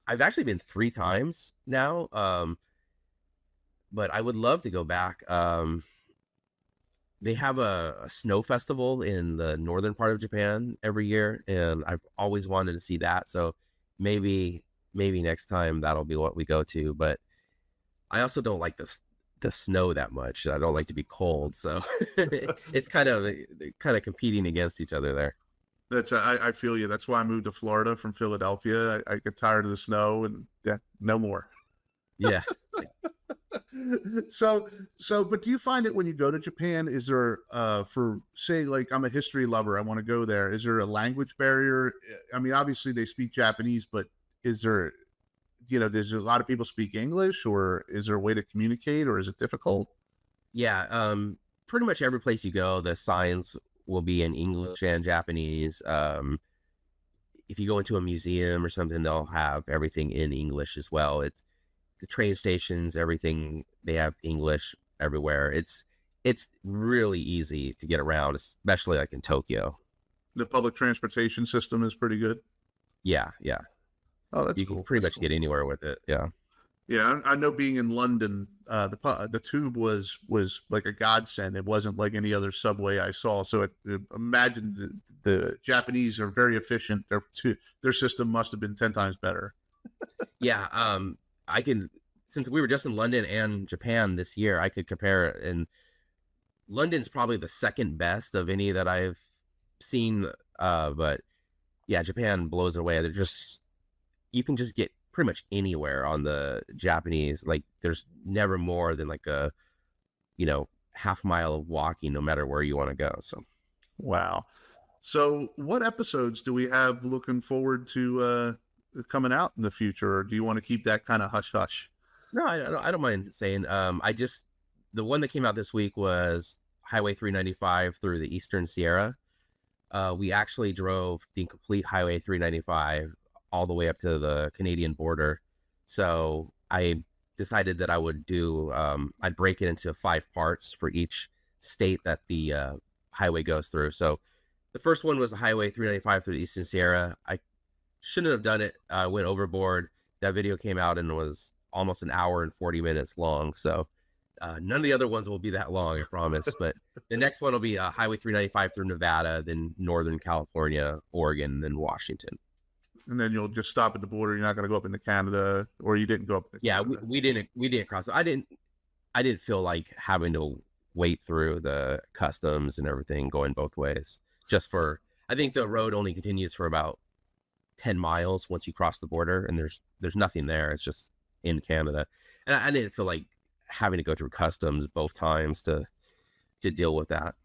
I've actually been 3 times now. But I would love to go back. They have a snow festival in the northern part of Japan every year, and I've always wanted to see that. So maybe next time that'll be what we go to. But I also don't like the snow that much. I don't like to be cold, so it's kind of competing against each other there. That's I feel you. That's why I moved to Florida from Philadelphia. I get tired of the snow, and yeah, no more. Yeah. So, but do you find it when you go to Japan, is there, for say, like I'm a history lover, I want to go there. Is there a language barrier? I mean, obviously they speak Japanese, but is there, does a lot of people speak English, or is there a way to communicate, or is it difficult? Yeah. Pretty much every place you go, the signs will be in English and Japanese. If you go into a museum or something, they'll have everything in English as well. It's the train stations, everything, they have English everywhere. It's really easy to get around, especially like in Tokyo. The public transportation system is pretty good. Yeah. Oh, that's you cool. can pretty much get anywhere with it. Yeah. Yeah, I know. Being in London, the tube was like a godsend. It wasn't like any other subway I saw. So imagine the Japanese are very efficient. Their system must have been 10 times better. Yeah. Since we were just in London and Japan this year, I could compare it. And London's probably the second best of any that I've seen. But yeah, Japan blows it away. You can just get pretty much anywhere on the Japanese. Like there's never more than like a, half mile of walking, no matter where you want to go. So, wow. So what episodes do we have looking forward to, coming out in the future, or do you want to keep that kind of hush hush? No, I don't mind saying. The one that came out this week was Highway 395 through the Eastern Sierra. We actually drove the complete Highway 395 all the way up to the Canadian border. So I decided that I would I'd break it into 5 parts for each state that the highway goes through. So the first one was the Highway 395 through the Eastern Sierra. I shouldn't have done it. I went overboard. that video came out and was almost an hour and 40 minutes long. So none of the other ones will be that long, I promise. But the next one will be Highway 395 through Nevada, then Northern California, Oregon, then Washington. And then you'll just stop at the border. You're not going to go up into Canada, or you didn't go up. Yeah, we didn't cross. I didn't feel like having to wait through the customs and everything going both ways. I think the road only continues for about 10 miles once you cross the border, and there's nothing there. It's just in Canada, and I didn't feel like having to go through customs both times to deal with that.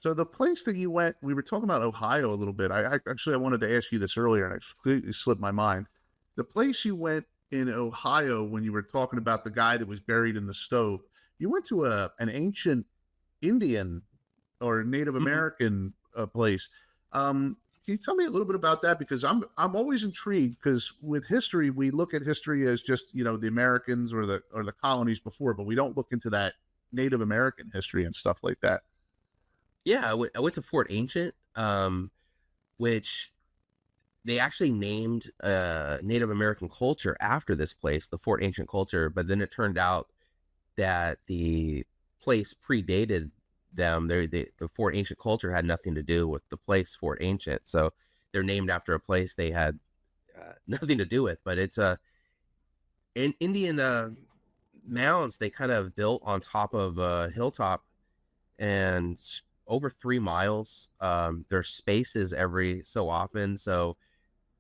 So the place that you went, we were talking about Ohio a little bit. I wanted to ask you this earlier, and it completely slipped my mind. The place you went in Ohio, when you were talking about the guy that was buried in the stove, you went to an ancient Indian or Native American place. Can you tell me a little bit about that? Because I'm always intrigued, because with history, we look at history as just, the Americans or the colonies before, but we don't look into that Native American history and stuff like that. Yeah, I went to Fort Ancient, which they actually named Native American culture after this place, the Fort Ancient culture. But then it turned out that the place predated them. The Fort Ancient culture had nothing to do with the place Fort Ancient. So they're named after a place they had nothing to do with. But it's in Indian mounds they kind of built on top of a hilltop, and over 3 miles. There's spaces every so often, so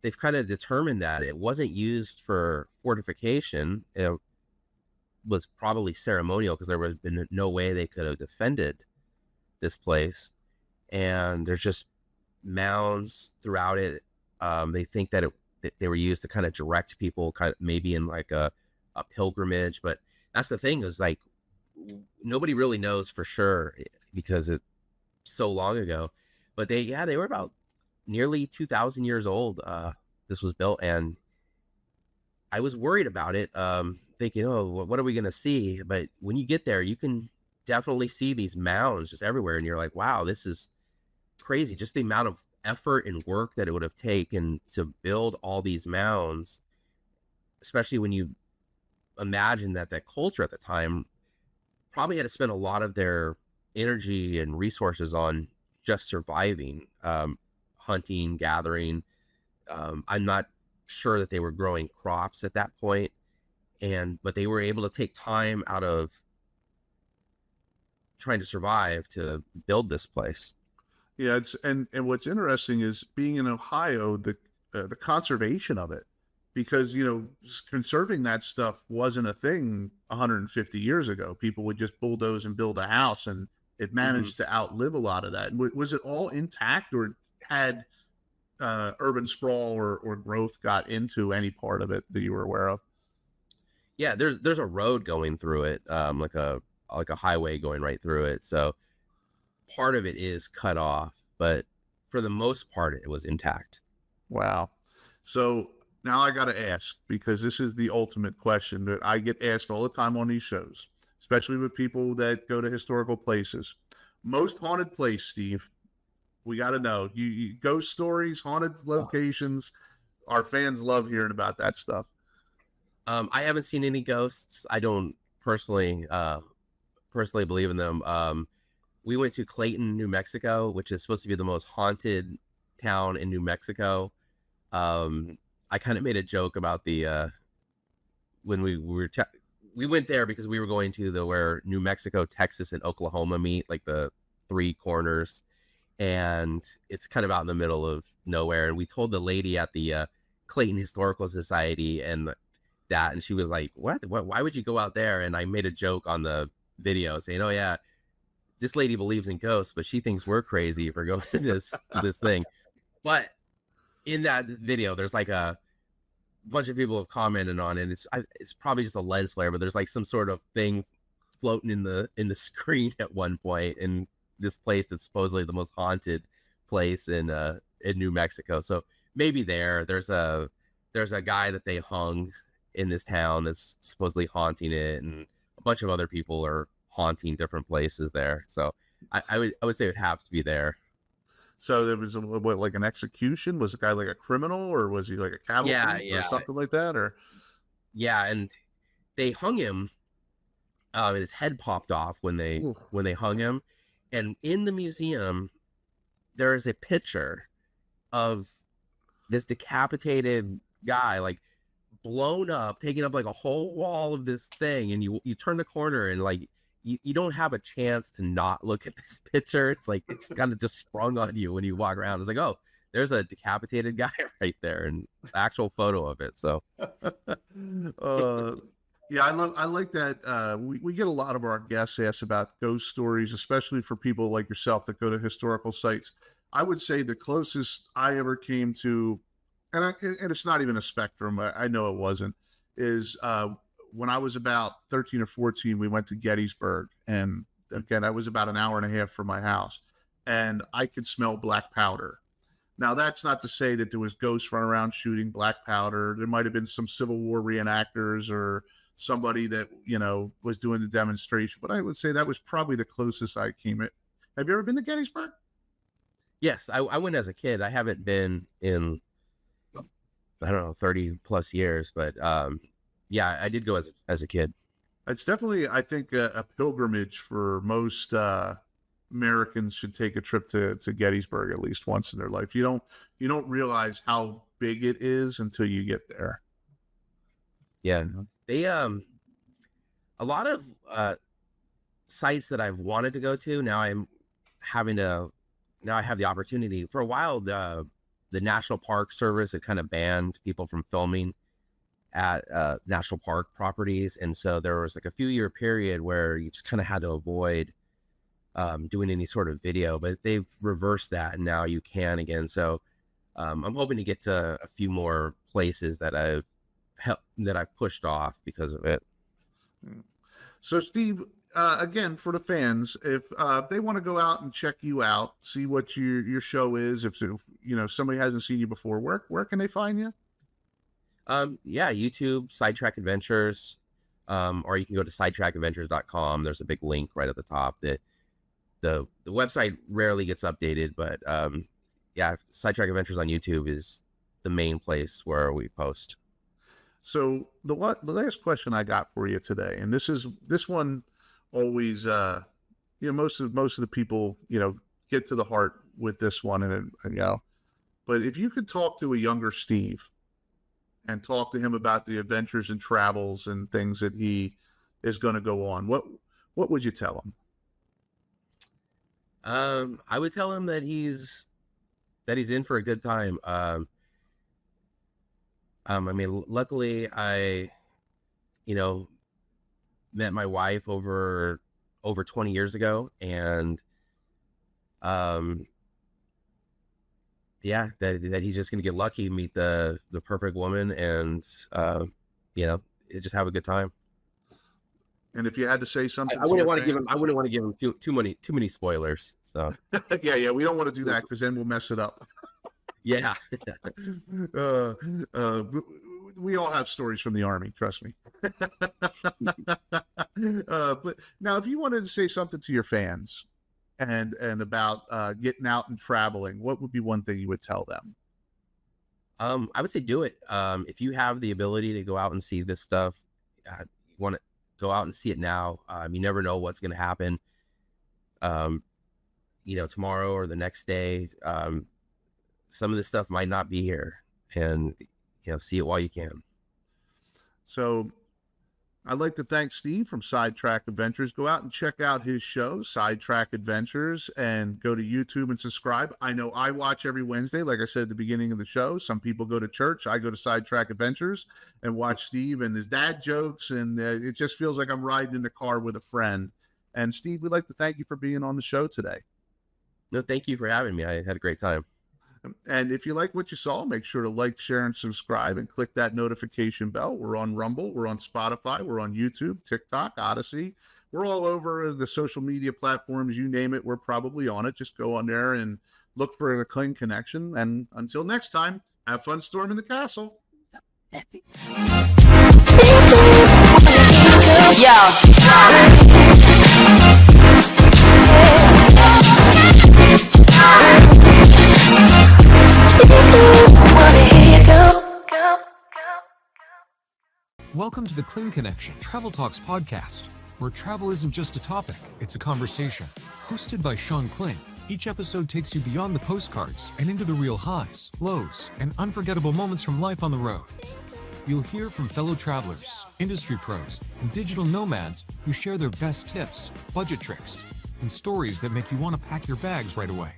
they've kind of determined that it wasn't used for fortification. It was probably ceremonial, because there would have been no way they could have defended this place. And there's just mounds throughout it. They think that they were used to kind of direct people, kind of maybe in like a pilgrimage. But that's the thing, is like nobody really knows for sure, because it's so long ago. But they were about nearly 2,000 years old. This was built, and I was worried about it, thinking, oh, what are we going to see? But when you get there, you can definitely see these mounds just everywhere, and you're like, wow, this is crazy. Just the amount of effort and work that it would have taken to build all these mounds, especially when you imagine that culture at the time probably had to spend a lot of their energy and resources on just surviving, hunting, gathering. I'm not sure that they were growing crops at that point, but they were able to take time out of trying to survive to build this place. Yeah, it's and what's interesting is being in Ohio, the conservation of it, because conserving that stuff wasn't a thing 150 years ago. People would just bulldoze and build a house, and it managed to outlive a lot of that. Was it all intact, or had urban sprawl or growth got into any part of it that you were aware of? Yeah, there's a road going through it, like a highway going right through it. So part of it is cut off, but for the most part, it was intact. Wow. So now I got to ask, because this is the ultimate question that I get asked all the time on these shows, especially with people that go to historical places. Most haunted place, Steve. We got to know. You ghost stories, haunted locations. Our fans love hearing about that stuff. I haven't seen any ghosts. I don't personally believe in them. We went to Clayton, New Mexico, which is supposed to be the most haunted town in New Mexico. I kind of made a joke about when we went there because we were going to where New Mexico, Texas, and Oklahoma meet, like the three corners, and it's kind of out in the middle of nowhere. And we told the lady at the Clayton Historical Society and she was like, what? Why would you go out there? And I made a joke on the video saying, oh yeah, this lady believes in ghosts, but she thinks we're crazy for going to this thing. But in that video, there's like a bunch of people have commented on it. It's probably just a lens flare, but there's like some sort of thing floating in the screen at one point in this place that's supposedly the most haunted place in New Mexico. So maybe there's a guy that they hung in this town that's supposedly haunting it, and a bunch of other people are haunting different places there. So I would say it would have to be there. So there was like an execution. Was the guy like a criminal, or was he like a cattle thief or something like that? Or yeah, and they hung him. His head popped off when they hung him, and in the museum there is a picture of this decapitated guy, like blown up, taking up like a whole wall of this thing, and you turn the corner and like you don't have a chance to not look at this picture. It's like it's kind of just sprung on you when you walk around. It's like, oh, there's a decapitated guy right there, and actual photo of it. So yeah, I like that. We get a lot of our guests ask about ghost stories, especially for people like yourself that go to historical sites. I would say the closest I ever came to, and it's not even a spectrum, I know it wasn't, is when I was about 13 or 14, we went to Gettysburg. And again, I was about an hour and a half from my house, and I could smell black powder. Now, that's not to say that there was ghosts running around shooting black powder. There might have been some Civil War reenactors or somebody that, was doing the demonstration. But I would say that was probably the closest I came. Have you ever been to Gettysburg? Yes, I went as a kid. I haven't been in, I don't know, 30 plus years, but yeah, I did go as a kid. It's definitely, I think, a pilgrimage for most Americans. Should take a trip to Gettysburg at least once in their life. You don't realize how big it is until you get there. Yeah, they a lot of sites that I've wanted to go to, now I have the opportunity. For a while, the National Park Service had kind of banned people from filming at national park properties, and so there was like a few year period where you just kind of had to avoid doing any sort of video, but they've reversed that, and now you can again. So I'm hoping to get to a few more places that I've pushed off because of it. So Steve, again, for the fans, if they want to go out and check you out, see what your show is, if somebody hasn't seen you before, where can they find you? Yeah, YouTube, Sidetrack Adventures, or you can go to sidetrackadventures.com. There's a big link right at the top. The website rarely gets updated, but yeah, Sidetrack Adventures on YouTube is the main place where we post. So the last question I got for you today, and this one always, most of the people, get to the heart with this one, and but if you could talk to a younger Steve and talk to him about the adventures and travels and things that he is going to go on, what would you tell him? I would tell him that he's in for a good time. I mean, luckily I, met my wife over 20 years ago, and yeah, that he's just gonna get lucky, meet the perfect woman, and just have a good time. And if you had to say something, I wouldn't want to give him too many spoilers. So yeah, we don't want to do that because then we'll mess it up. Yeah. We all have stories from the Army, trust me. But now, if you wanted to say something to your fans and about getting out and traveling, what would be one thing you would tell them? I would say do it. If you have the ability to go out and see this stuff, you want to go out and see it now. You never know what's going to happen, tomorrow or the next day. Some of this stuff might not be here, and see it while you can. So I'd like to thank Steve from Sidetrack Adventures. Go out and check out his show, Sidetrack Adventures, and go to YouTube and subscribe. I know I watch every Wednesday, like I said at the beginning of the show. Some people go to church. I go to Sidetrack Adventures and watch Steve and his dad jokes, and it just feels like I'm riding in the car with a friend. And Steve, we'd like to thank you for being on the show today. No, thank you for having me. I had a great time. And if you like what you saw, make sure to like, share, and subscribe, and click that notification bell. We're on Rumble, we're on Spotify, we're on YouTube, TikTok, Odyssey. We're all over the social media platforms. You name it, we're probably on it. Just go on there and look for the Kling Connection. And until next time, have fun storming the castle. Yo. Welcome to the Kling Connection Travel Talks podcast, where travel isn't just a topic, it's a conversation. Hosted by Sean Kling, each episode takes you beyond the postcards and into the real highs, lows, and unforgettable moments from life on the road. You'll hear from fellow travelers, industry pros, and digital nomads who share their best tips, budget tricks, and stories that make you want to pack your bags right away.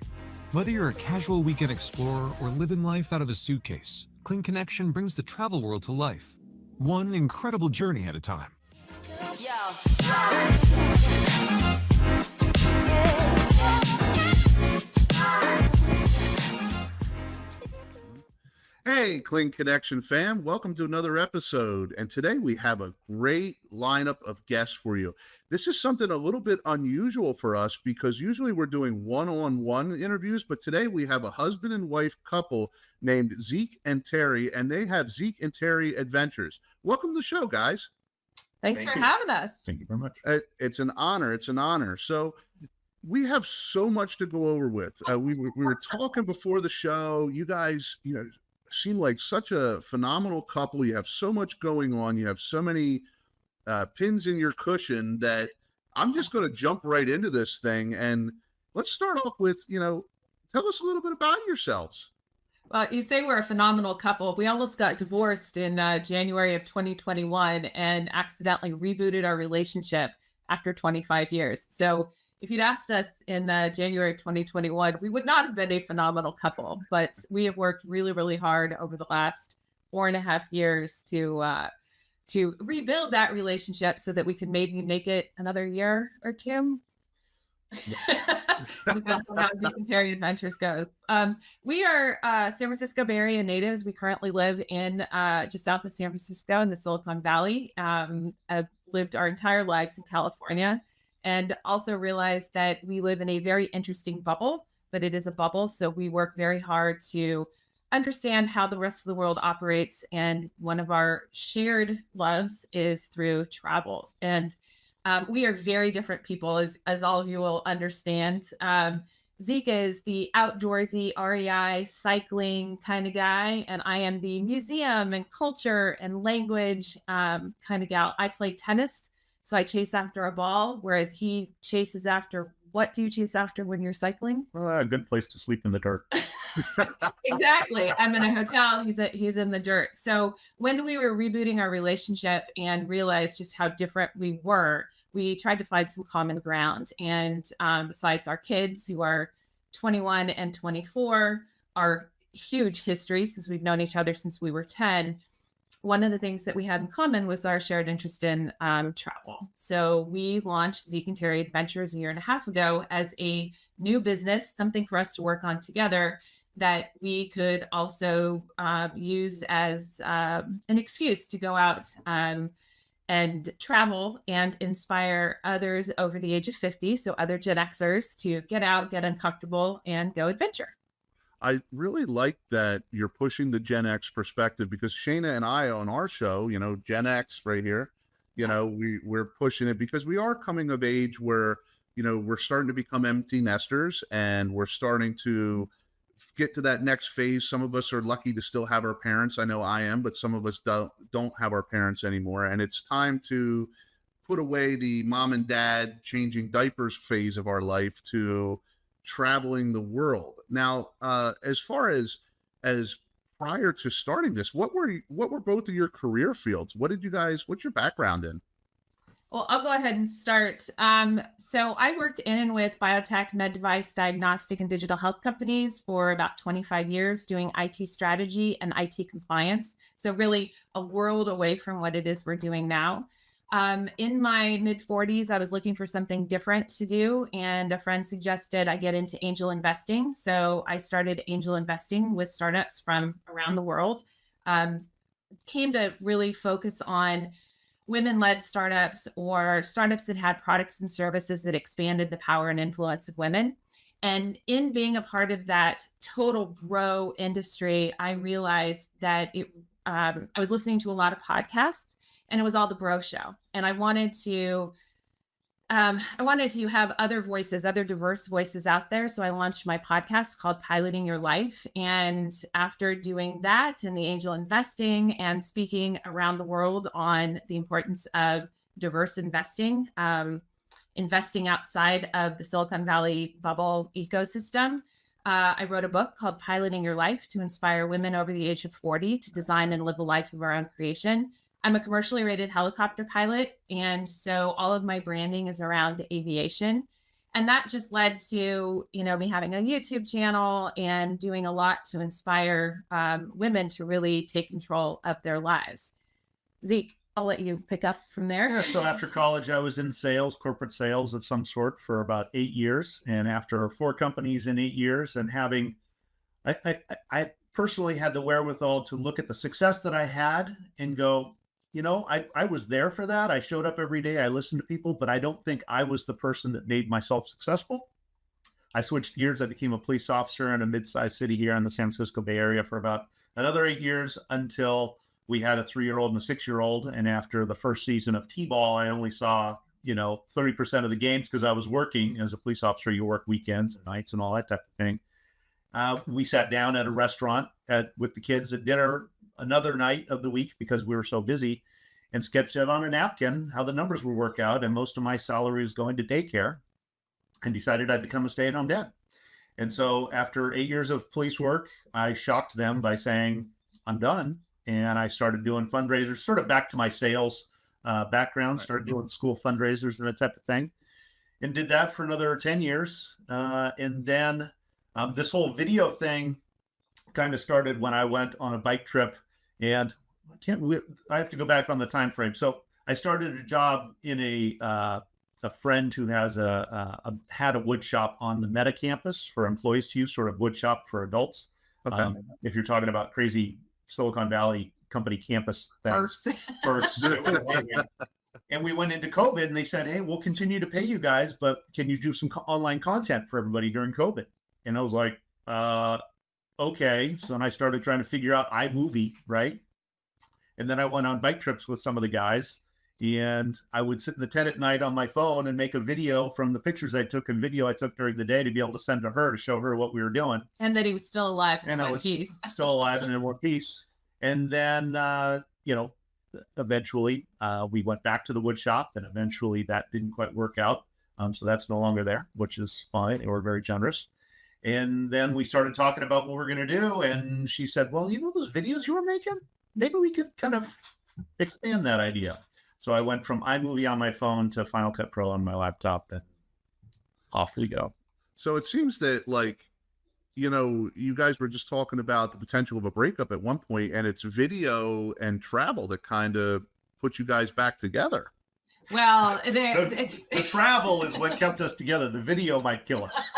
Whether you're a casual weekend explorer or living life out of a suitcase, Kling Connection brings the travel world to life, one incredible journey at a time. Hey, Kling Connection fam, welcome to another episode. And today we have a great lineup of guests for you. This is something a little bit unusual for us because usually we're doing one-on-one interviews, but today we have a husband and wife couple named Zeke and Terry, and they have Zeke and Terry Adventures. Welcome to the show, guys. Thanks for having us. Thank you very much. It's an honor. It's an honor. So we have so much to go over with. We were talking before the show. You guys, seem like such a phenomenal couple. You have so much going on. You have so many pins in your cushion that I'm just going to jump right into this thing. And let's start off with, tell us a little bit about yourselves. Well, you say we're a phenomenal couple. We almost got divorced in January of 2021 and accidentally rebooted our relationship after 25 years. So if you'd asked us in January of 2021, we would not have been a phenomenal couple, but we have worked really, really hard over the last 4.5 years to rebuild that relationship so that we could maybe make it another year or two. That's how Zeke and Terry Adventures goes. We are San Francisco Bay Area natives. We currently live in just south of San Francisco in the Silicon Valley. I've lived our entire lives in California, and also realized that we live in a very interesting bubble, but it is a bubble. So we work very hard to understand how the rest of the world operates. And one of our shared loves is through travel. And we are very different people, as all of you will understand. Zeke is the outdoorsy REI cycling kind of guy, and I am the museum and culture and language kind of gal. I play tennis, so I chase after a ball, whereas he chases after, what do you chase after when you're cycling? A good place to sleep in the dirt. Exactly. I'm in a hotel. He's in the dirt. So when we were rebooting our relationship and realized just how different we were, we tried to find some common ground. And besides our kids, who are 21 and 24, our huge history since we've known each other since we were 10, one of the things that we had in common was our shared interest in travel. So we launched Zeke and Terry Adventures 1.5 years ago as a new business, something for us to work on together that we could also use as an excuse to go out and travel and inspire others over the age of 50, so other Gen Xers, to get out, get uncomfortable, and go adventure. I really like that you're pushing the Gen X perspective, because Shayna and I on our show, Gen X right here, we're pushing it because we are coming of age where, we're starting to become empty nesters and we're starting to get to that next phase. Some of us are lucky to still have our parents. I know I am, but some of us don't have our parents anymore. And it's time to put away the mom and dad changing diapers phase of our life to traveling the world. Now, as far as prior to starting this, what were both of your career fields? What's your background in? Well, I'll go ahead and start. So I worked in and with biotech, med device, diagnostic, and digital health companies for about 25 years doing IT strategy and IT compliance. So really a world away from what it is we're doing now. In my mid 40s, I was looking for something different to do, and a friend suggested I get into angel investing. So I started angel investing with startups from around the world. Came to really focus on women-led startups or startups that had products and services that expanded the power and influence of women. And in being a part of that total bro industry, I realized that I was listening to a lot of podcasts, and it was all the bro show. And I wanted to I wanted to have other voices, other diverse voices out there. So I launched my podcast called Piloting Your Life. And after doing that and the angel investing and speaking around the world on the importance of diverse investing, investing outside of the Silicon Valley bubble ecosystem, I wrote a book called Piloting Your Life to inspire women over the age of 40 to design and live a life of our own creation. I'm a commercially rated helicopter pilot, and so all of my branding is around aviation. And that just led to, me having a YouTube channel and doing a lot to inspire women to really take control of their lives. Zeke, I'll let you pick up from there. Yeah, so after college, I was in sales, corporate sales of some sort for about 8 years. And after 4 companies in 8 years and having, I personally had the wherewithal to look at the success that I had and go, I was there for that. I showed up every day. I listened to people, but I don't think I was the person that made myself successful. I switched gears. I became a police officer in a mid-sized city here in the San Francisco Bay Area for about another 8 years until we had a 3-year-old and a 6-year-old. And after the first season of T-ball, I only saw, 30% of the games because I was working. As a police officer, you work weekends and nights and all that type of thing. We sat down at a restaurant with the kids at dinner another night of the week because we were so busy, and sketched out on a napkin how the numbers would work out. And most of my salary was going to daycare, and decided I'd become a stay-at-home dad. And so after 8 years of police work, I shocked them by saying, I'm done. And I started doing fundraisers, sort of back to my sales background, started doing school fundraisers and that type of thing, and did that for another 10 years. And then this whole video thing kind of started when I went on a bike trip, and I have to go back on the time frame. So I started a job in a friend who has had a wood shop on the Meta campus for employees to use, sort of wood shop for adults. Okay. If you're talking about crazy Silicon Valley company campus things. First. And we went into COVID, and they said, hey, we'll continue to pay you guys, but can you do some online content for everybody during COVID? And I was like, okay. So then I started trying to figure out iMovie, right? And then I went on bike trips with some of the guys, and I would sit in the tent at night on my phone and make a video from the pictures I took and video I took during the day to be able to send to her to show her what we were doing. And that he was still alive in one piece. Still alive and in one piece. And then, eventually we went back to the wood shop, and eventually that didn't quite work out. So that's no longer there, which is fine. They were very generous. And then we started talking about what we're going to do. And she said, well, those videos you were making, maybe we could kind of expand that idea. So I went from iMovie on my phone to Final Cut Pro on my laptop, and off we go. So it seems that, you guys were just talking about the potential of a breakup at one point, and it's video and travel that kind of put you guys back together. Well, the travel is what kept us together. The video might kill us.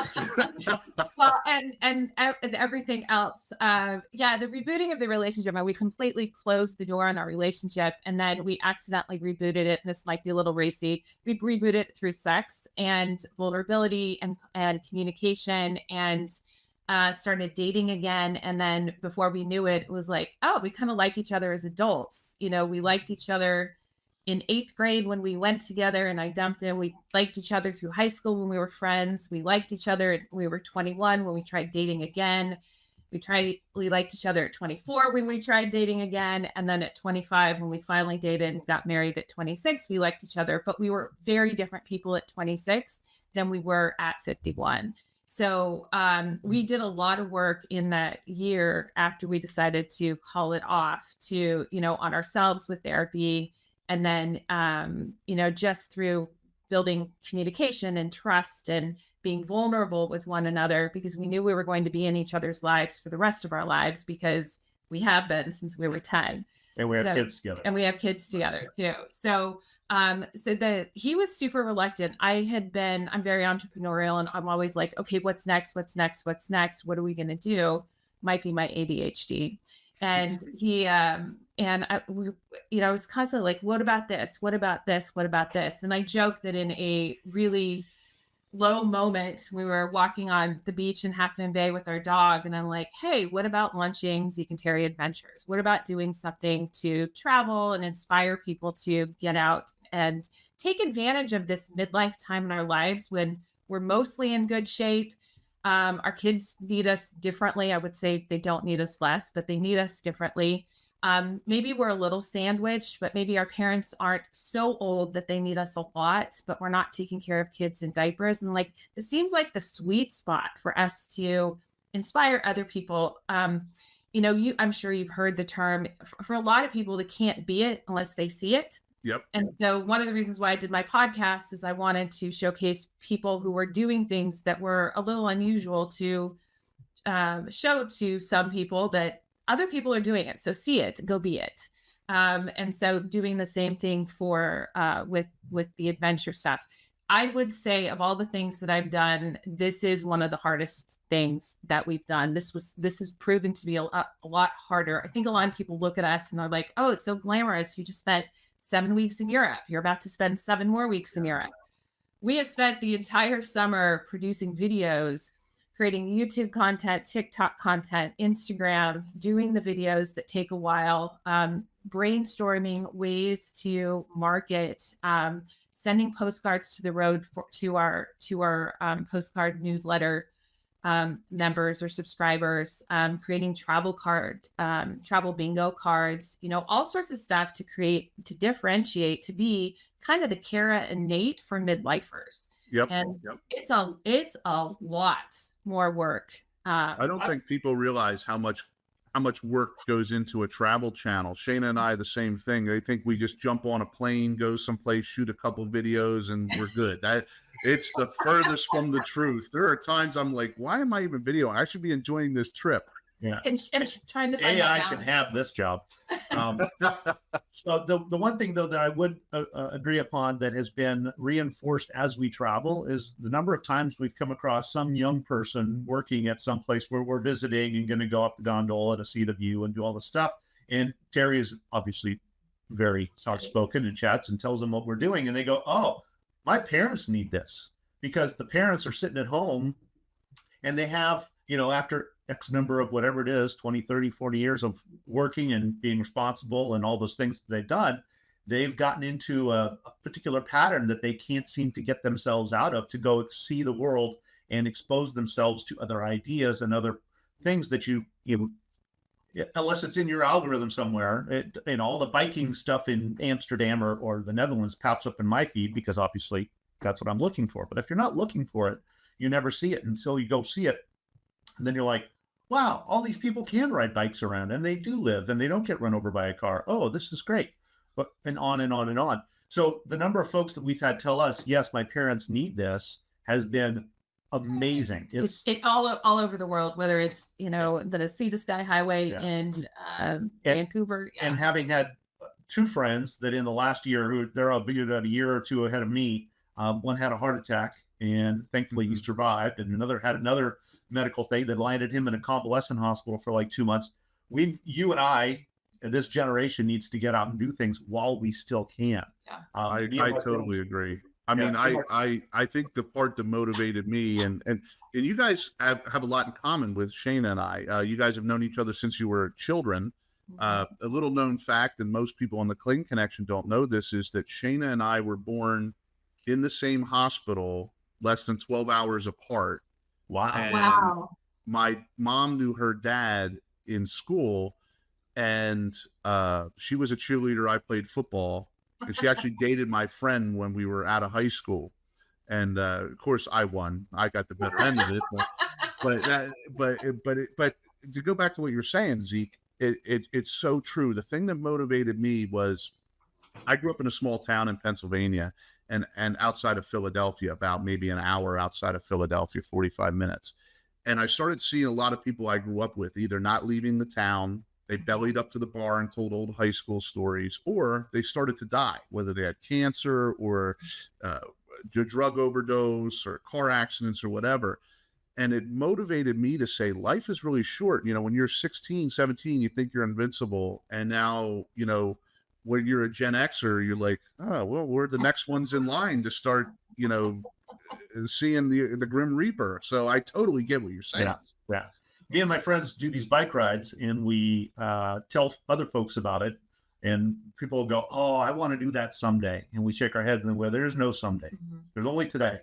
Well, and everything else. The rebooting of the relationship, we completely closed the door on our relationship, and then we accidentally rebooted it. And this might be a little racy. We rebooted it through sex and vulnerability and communication, and started dating again. And then before we knew it, it was like, oh, we kind of like each other as adults. We liked each other in 8th grade when we went together, and I dumped him. We liked each other through high school when we were friends. We liked each other when we were 21 when we tried dating again. We liked each other at 24 when we tried dating again. And then at 25, when we finally dated and got married at 26, we liked each other. But we were very different people at 26 than we were at 51. So we did a lot of work in that year after we decided to call it off to, on ourselves with therapy. And then, just through building communication and trust and being vulnerable with one another, because we knew we were going to be in each other's lives for the rest of our lives, because we have been since we were 10. And we have kids together. And we have kids together too. So he was super reluctant. I'm very entrepreneurial, and I'm always like, okay, what's next? What's next? What's next? What are we going to do? Might be my ADHD. And he, I was constantly like, what about this? What about this? What about this? And I joked that in a really low moment, we were walking on the beach in Half Moon Bay with our dog. And I'm like, hey, what about launching Zeke and Terry Adventures? What about doing something to travel and inspire people to get out and take advantage of this midlife time in our lives when we're mostly in good shape. Our kids need us differently. I would say they don't need us less, but they need us differently. Maybe we're a little sandwiched, but maybe our parents aren't so old that they need us a lot, but we're not taking care of kids in diapers. And like, it seems like the sweet spot for us to inspire other people. I'm sure you've heard the term for a lot of people that can't be it unless they see it. Yep. And so one of the reasons why I did my podcast is I wanted to showcase people who were doing things that were a little unusual to show to some people that other people are doing it. So see it, go be it. And so doing the same thing for with the adventure stuff. I would say of all the things that I've done, this is one of the hardest things that we've done. This has proven to be a lot harder. I think a lot of people look at us and are like, oh, it's so glamorous. You just spent 7 weeks in Europe. You're about to spend 7 more weeks in Europe. We have spent the entire summer producing videos, creating YouTube content, TikTok content, Instagram, doing the videos that take a while, brainstorming ways to market, sending postcards to the road to our postcard newsletter members or subscribers, creating travel bingo cards, all sorts of stuff to differentiate, to be kind of the Kara and Nate for midlifers. Yep. And Yep. it's a lot more work. I don't think people realize how much work goes into a travel channel. Shayna and I, the same thing. They think we just jump on a plane, go someplace, shoot a couple videos, and we're good. It's the furthest from the truth. There are times I'm like, why am I even videoing? I should be enjoying this trip. Yeah. And trying to find AI that can balance. have this job. So the one thing though that I would agree upon that has been reinforced as we travel is the number of times we've come across some young person working at some place where we're visiting and going to go up the gondola to see the view and do all the stuff. And Terry is obviously very soft-spoken and chats and tells them what we're doing. And they go, oh, my parents need this, because the parents are sitting at home and they have, after X number of whatever it is, 20, 30, 40 years of working and being responsible and all those things that they've done, they've gotten into a particular pattern that they can't seem to get themselves out of, to go see the world and expose themselves to other ideas and other things that you unless it's in your algorithm somewhere. All the biking stuff in Amsterdam or the Netherlands pops up in my feed because obviously that's what I'm looking for. But if you're not looking for it, you never see it until you go see it. And then you're like, wow, all these people can ride bikes around and they do live and they don't get run over by a car. Oh, this is great. And on and on and on. So the number of folks that we've had tell us, yes, my parents need this, has been amazing. It's all over the world, whether it's, the Sea to Sky Highway in Vancouver. Yeah. And having had 2 friends that in the last year, who they're about a year or 2 ahead of me, one had a heart attack and thankfully he survived, and another had another medical thing that landed him in a convalescent hospital for like 2 months. You and I, this generation, needs to get out and do things while we still can. Yeah. I totally agree. I mean, I think the part that motivated me, and you guys have a lot in common with Shayna and I. You guys have known each other since you were children. A little known fact, and most people on the Kling Connection don't know this, is that Shayna and I were born in the same hospital, less than 12 hours apart. Wow. And wow. My mom knew her dad in school, and she was a cheerleader. I played football, and she actually dated my friend when we were out of high school. And of course, I won. I got the better end of it. But to go back to what you're saying, Zeke, it's so true. The thing that motivated me was I grew up in a small town in Pennsylvania, and outside of Philadelphia, about maybe an hour outside of Philadelphia, 45 minutes. And I started seeing a lot of people I grew up with either not leaving the town, they bellied up to the bar and told old high school stories, or they started to die, whether they had cancer or drug overdose or car accidents or whatever. And it motivated me to say, life is really short. When you're 16, 17, you think you're invincible. And now, when you're a Gen Xer, you're like, oh, well, we're the next ones in line to start, seeing the Grim Reaper. So I totally get what you're saying. Yeah. Me and my friends do these bike rides, and we tell other folks about it. And people will go, oh, I want to do that someday. And we shake our heads and, well, there's no someday. There's only today.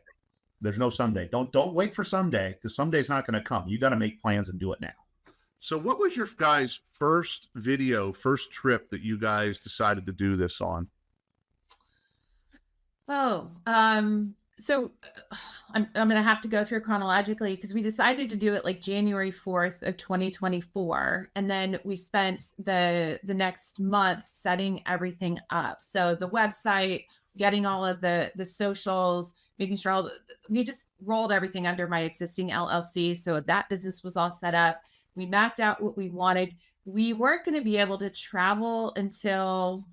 There's no someday. Don't wait for someday, because someday's not going to come. You got to make plans and do it now. So what was your guys' first trip that you guys decided to do this on? Oh, so I'm going to have to go through chronologically, because we decided to do it like January 4th of 2024. And then we spent the next month setting everything up. So the website, getting all of the socials, making sure we just rolled everything under my existing LLC. So that business was all set up. We mapped out what we wanted. We weren't going to be able to travel until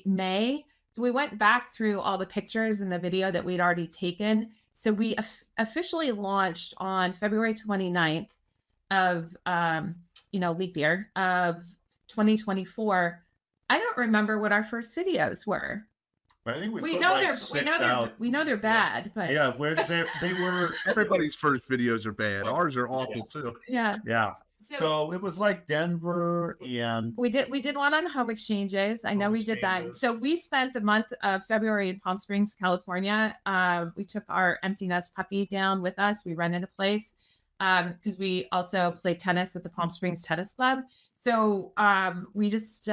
May. We went back through all the pictures and the video that we'd already taken. So we officially launched on February 29th of, leap year of 2024. I don't remember what our first videos were. I think we know they're bad, but yeah, they were. Everybody's first videos are bad. Ours are awful too. Yeah. So it was like Denver, and we did one on home exchanges. I know we did that. So we spent the month of February in Palm Springs, California. We took our empty nest puppy down with us. We rented a place because we also played tennis at the Palm Springs Tennis Club. So we just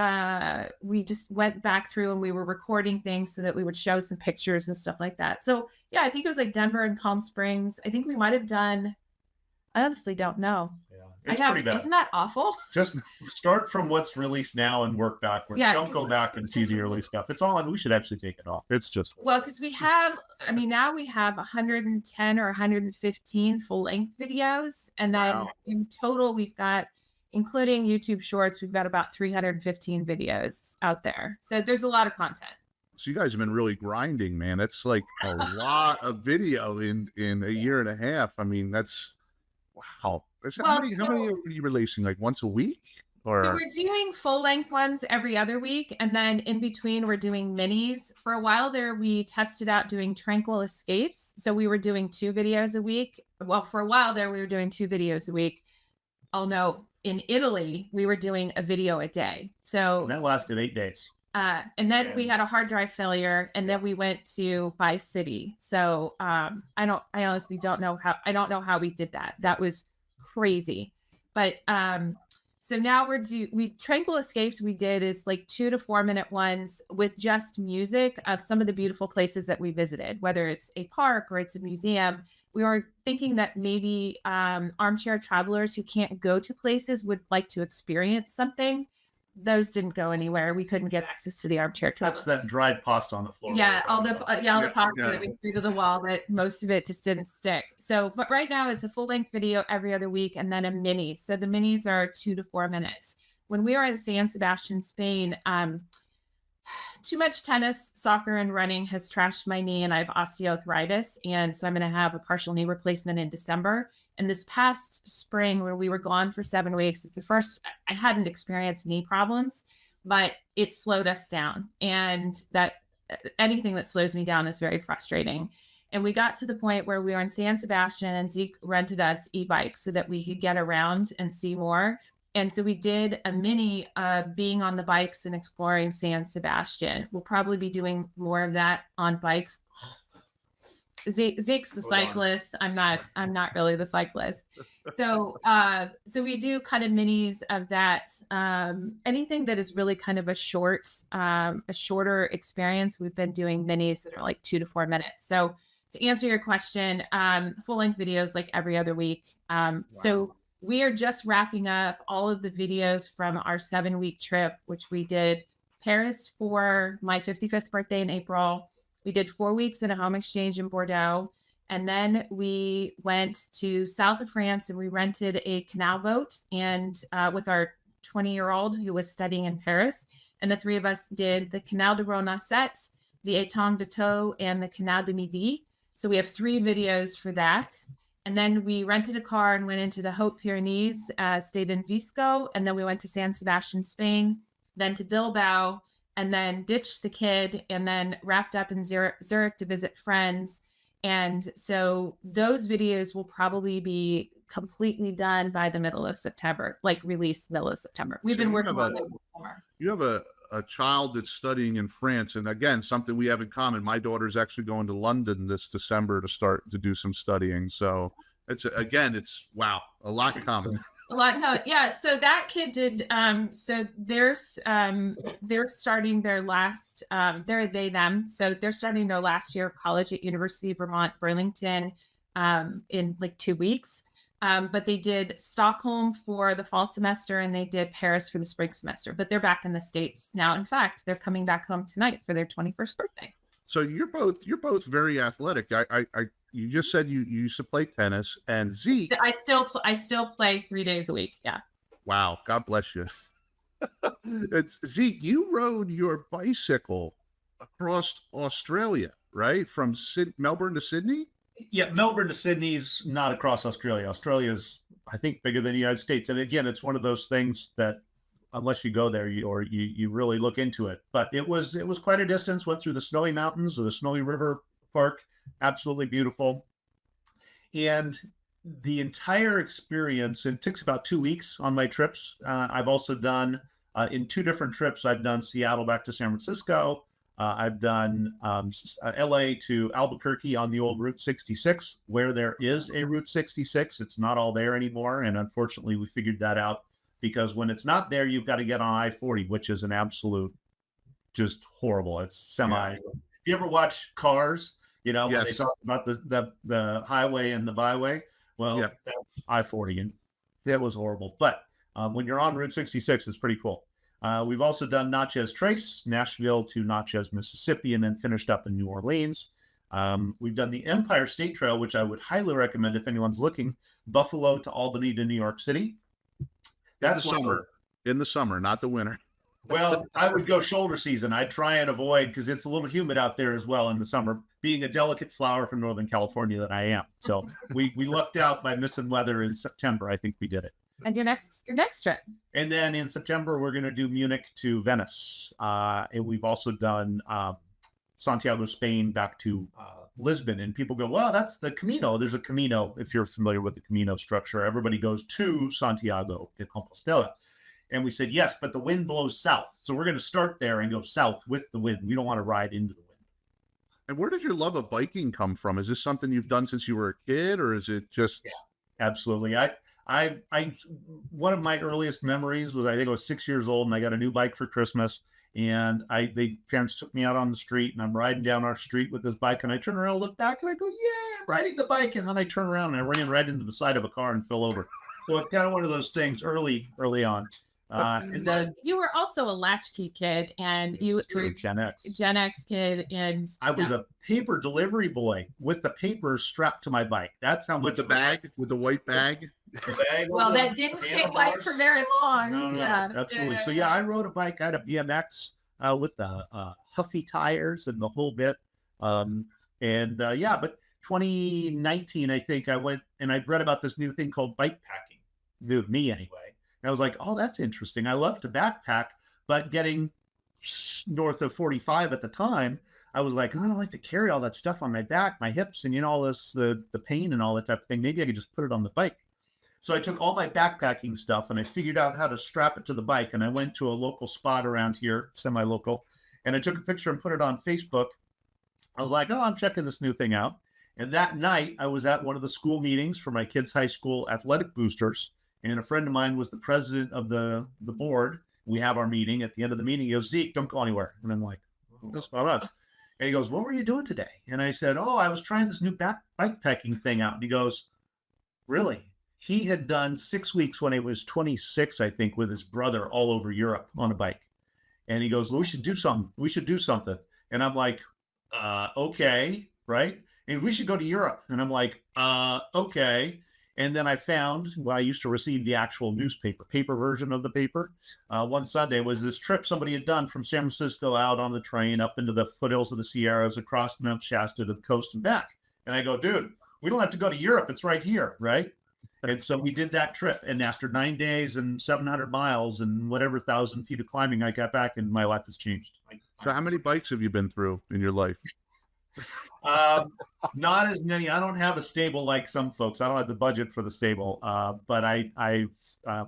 went back through and we were recording things so that we would show some pictures and stuff like that. So yeah, I think it was like Denver and Palm Springs. I think we might have done. I honestly don't know. it's pretty bad. Isn't that awful? Just start from what's released now and work backwards. Yeah, don't go back and see the early stuff. It's all, we should actually take it off. It's just, well, because we have, now we have 110 or 115 full length videos. And then in total, we've got, including YouTube Shorts, we've got about 315 videos out there. So there's a lot of content. So you guys have been really grinding, man. That's like a lot of video in a year and a half. I mean, that's, wow. How many are you releasing? Like once a week? Or so we're doing full length ones every other week, and then in between we're doing minis. For a while there, we tested out doing tranquil escapes. So we were doing 2 videos a week. Well, for a while there, we were doing 2 videos a week. Oh no, in Italy, we were doing a video a day. So and that lasted 8 days. And then we had a hard drive failure, and then we went to by city. So I honestly don't know how we did that. That was crazy. But so now we tranquil escapes we did is like 2 to 4 minute ones with just music of some of the beautiful places that we visited, whether it's a park or it's a museum. We were thinking that maybe armchair travelers who can't go to places would like to experience something. Those didn't go anywhere. We couldn't get access to the armchair traveler. That's that dried pasta on the floor. Yeah, all the pasta that we threw to the wall, but most of it just didn't stick. So, but right now it's a full length video every other week, and then a mini. So the minis are 2 to 4 minutes. When we were in San Sebastian, Spain, too much tennis, soccer, and running has trashed my knee, and I have osteoarthritis, and so I'm going to have a partial knee replacement in December. And this past spring, when we were gone for 7 weeks, it's the first I hadn't experienced knee problems, but it slowed us down. And that anything that slows me down is very frustrating. And we got to the point where we were in San Sebastian, and Zeke rented us e-bikes so that we could get around and see more. And so we did a mini being on the bikes and exploring San Sebastian. We'll probably be doing more of that on bikes. Zeke's the cyclist. I'm not really the cyclist. So we do kind of minis of that. Anything that is really kind of a shorter experience. We've been doing minis that are like 2 to 4 minutes. So to answer your question, full length videos like every other week. So we are just wrapping up all of the videos from our 7-week trip, which we did Paris for my 55th birthday in April. We did 4 weeks in a home exchange in Bordeaux. And then we went to south of France and we rented a canal boat and with our 20-year-old who was studying in Paris. And the 3 of us did the Canal de Gros-Nacet, the Étang de Thau, and the Canal de Midi. So we have 3 videos for that. And then we rented a car and went into the Hautes-Pyrénées, stayed in Visco. And then we went to San Sebastian, Spain, then to Bilbao, and then ditched the kid, and then wrapped up in Zurich to visit friends. And so those videos will probably be completely done by the middle of September, like released middle of September. We've been working on it this summer. You have a a child that's studying in France, and again, something we have in common. My daughter's actually going to London this December to start to do some studying. So it's wow, a lot in common. A lot. No, yeah. So that kid did. So they're starting their last. They're they them. So they're starting their last year of college at University of Vermont Burlington, in like 2 weeks. But they did Stockholm for the fall semester and they did Paris for the spring semester. But they're back in the States now. In fact, they're coming back home tonight for their 21st birthday. So you're both very athletic. You just said you used to play tennis, and Zeke. I still play 3 days a week. Yeah. Wow. God bless you. It's Zeke. You rode your bicycle across Australia, right? From Melbourne to Sydney. Yeah, Melbourne to Sydney's not across Australia. Australia's, I think, bigger than the United States. And again, it's one of those things that unless you go there you really look into it. But it was quite a distance. Went through the Snowy Mountains or the Snowy River Park. Absolutely beautiful. And the entire experience, it takes about 2 weeks on my trips. I've also done, in 2 different trips, I've done Seattle back to San Francisco. I've done LA to Albuquerque on the old Route 66, where there is a Route 66. It's not all there anymore. And unfortunately, we figured that out because when it's not there, you've got to get on I-40, which is an absolute just horrible. It's semi. Yeah. If you ever watch Cars, you know, when they talk about the highway and the byway, well, I-40, and it was horrible. But when you're on Route 66, it's pretty cool. We've also done Natchez Trace, Nashville to Natchez, Mississippi, and then finished up in New Orleans. We've done the Empire State Trail, which I would highly recommend if anyone's looking, Buffalo to Albany to New York City. That's in the summer, not the winter. Well, I would go shoulder season. I'd try and avoid because it's a little humid out there as well in the summer, being a delicate flower from Northern California that I am. So we lucked out by missing weather in September. I think we did it. And your next trip. And then in September, we're going to do Munich to Venice. And we've also done Santiago, Spain, back to Lisbon. And people go, well, that's the Camino. There's a Camino, if you're familiar with the Camino structure. Everybody goes to Santiago de Compostela. And we said, yes, but the wind blows south. So we're going to start there and go south with the wind. We don't want to ride into the wind. And where did your love of biking come from? Is this something you've done since you were a kid, or is it just... Yeah, absolutely. I one of my earliest memories was I think I was 6 years old and I got a new bike for Christmas, and parents took me out on the street and I'm riding down our street with this bike and I turn around, look back and I go, yeah, riding the bike, and then I turn around and I ran right into the side of a car and fell over. So it's kind of one of those things early on. And then you were also a latchkey kid, and you were Gen X kid, and I was a paper delivery boy with the papers strapped to my bike. That's how much with the bag, with the white bag. Well, that didn't stay white for very long. No, yeah, absolutely. So I rode a bike. I had a BMX with the Huffy tires and the whole bit. But 2019, I think I went and I read about this new thing called bike packing. New to me anyway. And I was like, oh, that's interesting. I love to backpack, but getting north of 45 at the time, I was like, I don't like to carry all that stuff on my back, my hips, and all this, the pain and all that type of thing. Maybe I could just put it on the bike. So I took all my backpacking stuff and I figured out how to strap it to the bike. And I went to a local spot around here, semi-local, and I took a picture and put it on Facebook. I was like, oh, I'm checking this new thing out. And that night I was at one of the school meetings for my kids' high school athletic boosters. And a friend of mine was the president of the board. We have our meeting. At the end of the meeting, he goes, Zeke, don't go anywhere. And I'm like, what's going on? And he goes, what were you doing today? And I said, oh, I was trying this new bikepacking thing out. And he goes, really? He had done 6 weeks when he was 26, I think, with his brother all over Europe on a bike. And he goes, well, we should do something. We should do something. And I'm like, okay, right? And we should go to Europe. And I'm like, okay. And then I found, I used to receive the actual paper version of the paper. One Sunday was this trip somebody had done from San Francisco out on the train up into the foothills of the Sierras, across Mount Shasta to the coast and back. And I go, dude, we don't have to go to Europe. It's right here, right? And so we did that trip. And after 9 days and 700 miles and whatever 1,000 feet of climbing, I got back and my life has changed. So how many bikes have you been through in your life? Not as many. I don't have a stable like some folks. I don't have the budget for the stable. But I'm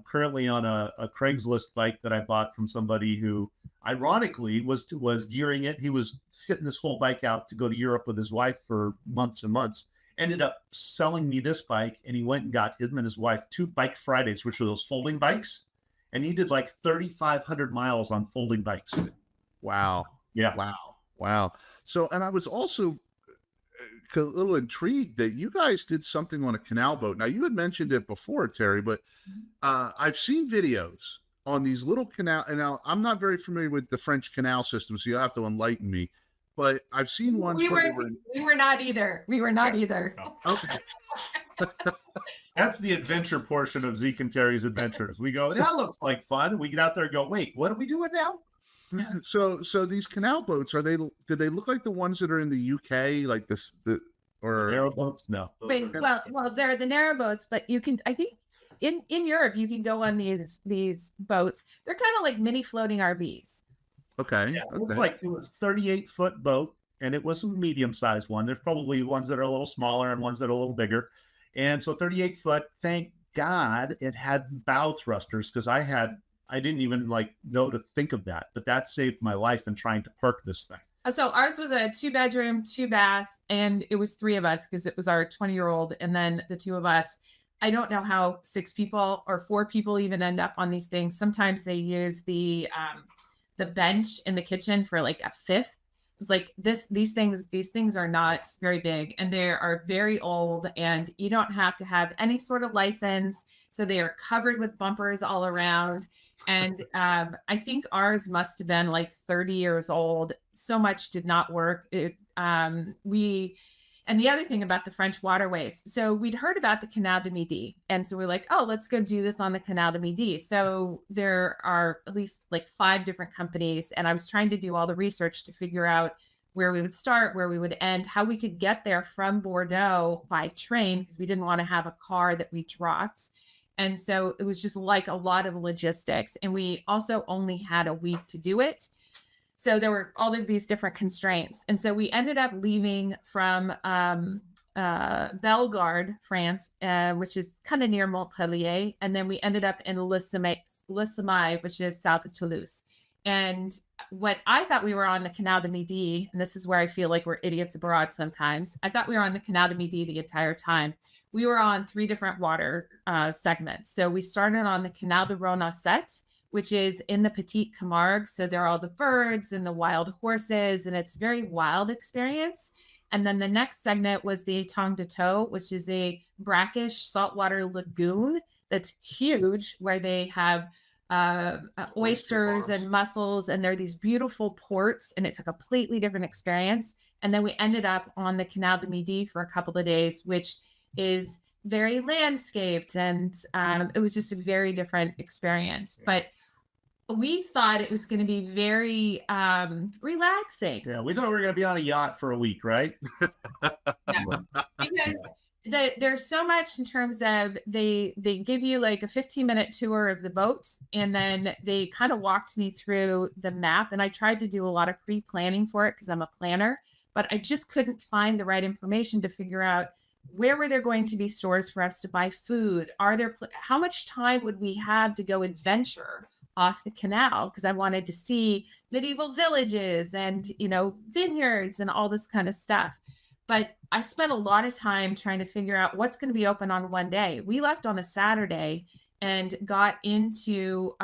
currently on a Craigslist bike that I bought from somebody who ironically was gearing it. He was fitting this whole bike out to go to Europe with his wife for months and months. Ended up selling me this bike, and he went and got him and his wife 2 Bike Fridays, which are those folding bikes. And he did like 3,500 miles on folding bikes. Wow. Yeah. Wow. So, and I was also a little intrigued that you guys did something on a canal boat. Now, you had mentioned it before, Terry, but I've seen videos on these little canal, and now I'm not very familiar with the French canal system, so you'll have to enlighten me. But I've seen ones We where were not either. We were not either. okay. That's the adventure portion of Zeke and Terry's adventures. We go, that looks like fun. And we get out there and go, wait, what are we doing now? So these canal boats, did they look like the ones that are in the UK, like or Narrow boats? No. Wait, well, they're the narrow boats, but you can, I think, in Europe, you can go on these boats. They're kind of like mini floating RVs. Okay. Yeah, it looked Okay. like it was a 38-foot boat, and it was a medium-sized one. There's probably ones that are a little smaller and ones that are a little bigger. And so 38 foot, thank God it had bow thrusters, because I didn't even know to think of that, but that saved my life in trying to park this thing. So ours was a 2-bedroom, 2-bath, and it was 3 of us because it was our 20-year-old and then the 2 of us. I don't know how 6 people or 4 people even end up on these things. Sometimes they use the bench in the kitchen for like a 5th. It's like these things are not very big, and they are very old, and you don't have to have any sort of license. So they are covered with bumpers all around. And I think ours must have been like 30 years old. So much did not work. And the other thing about the French waterways, so we'd heard about the Canal de Midi. And so we're like, oh, let's go do this on the Canal de Midi. So there are at least like 5 different companies. And I was trying to do all the research to figure out where we would start, where we would end, how we could get there from Bordeaux by train, because we didn't want to have a car that we dropped. And so it was just like a lot of logistics. And we also only had a week to do it. So there were all of these different constraints. And so we ended up leaving from Bellegarde, France, which is kind of near Montpellier. And then we ended up in Le Sommeil, which is south of Toulouse. And what I thought we were on the Canal de Midi, and this is where I feel like we're idiots abroad sometimes. I thought we were on the Canal de Midi the entire time. We were on 3 different water segments. So we started on the Canal de Ronasset, which is in the Petite Camargue. So there are all the birds and the wild horses, and it's a very wild experience. And then the next segment was the Étang de Taux, which is a brackish saltwater lagoon that's huge, where they have oysters and mussels, and there are these beautiful ports, and it's a completely different experience. And then we ended up on the Canal de Midi for a couple of days, which is very landscaped, and it was just a very different experience. But we thought it was going to be very relaxing. Yeah, we thought we were going to be on a yacht for a week, right? Because there's so much in terms of they give you like a 15-minute tour of the boat, and then they kind of walked me through the map, and I tried to do a lot of pre-planning for it because I'm a planner, but I just couldn't find the right information to figure out where were there going to be stores for us to buy food? How much time would we have to go adventure off the canal? Because I wanted to see medieval villages and, vineyards and all this kind of stuff. But I spent a lot of time trying to figure out what's going to be open on one day. We left on a Saturday and got into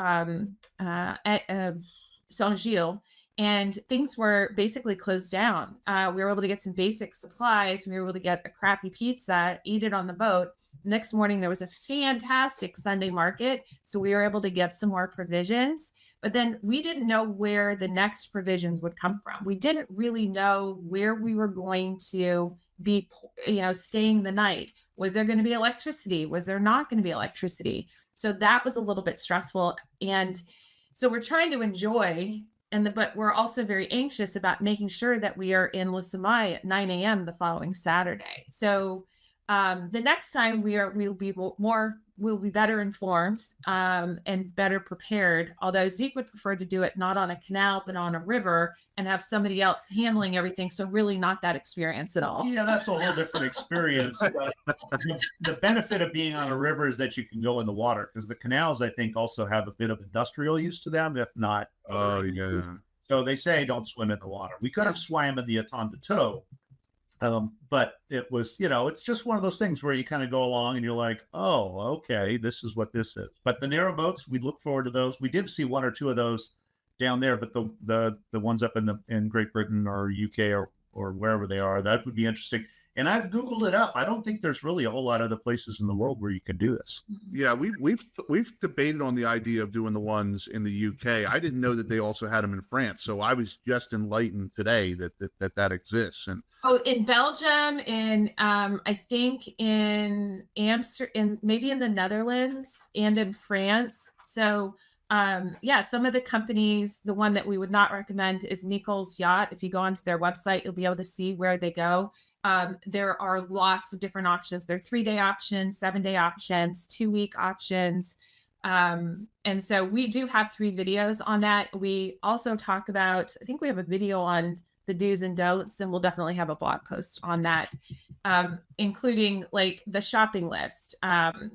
Saint-Gilles, and things were basically closed down. We were able to get some basic supplies. We were able to get a crappy pizza, eat it on the boat. Next morning, there was a fantastic Sunday market, so we were able to get some more provisions. But then we didn't know where the next provisions would come from. We didn't really know where we were going to be, staying the night. Was there going to be electricity? Was there not going to be electricity? So that was a little bit stressful. And so we're trying to enjoy, but we're also very anxious about making sure that we are in Le Sommeil at 9 a.m. the following Saturday. So the next time we'll be more will be better informed and better prepared. Although Zeke would prefer to do it not on a canal, but on a river and have somebody else handling everything. So really not that experience at all. Yeah, that's a whole different experience. But the benefit of being on a river is that you can go in the water, because the canals, I think, also have a bit of industrial use to them, if not. Oh, yeah. So they say don't swim in the water. We could have swam in the Atondato, but it was, it's just one of those things where you kind of go along and you're like, oh, okay, this is what this is. But the narrow boats, we look forward to those. We did see one or two of those down there, but the ones up in Great Britain or UK or wherever they are, that would be interesting. And I've Googled it up. I don't think there's really a whole lot of other places in the world where you can do this. Yeah, we've debated on the idea of doing the ones in the UK. I didn't know that they also had them in France, so I was just enlightened today that exists. And in Belgium, I think in Amsterdam, maybe in the Netherlands and in France. So some of the companies, the one that we would not recommend is Nichols Yacht. If you go onto their website, you'll be able to see where they go. There are lots of different options. There are 3-day options, 7-day options, 2-week options. And so we do have 3 videos on that. We also talk about, I think we have a video on the do's and don'ts, and we'll definitely have a blog post on that, including like the shopping list,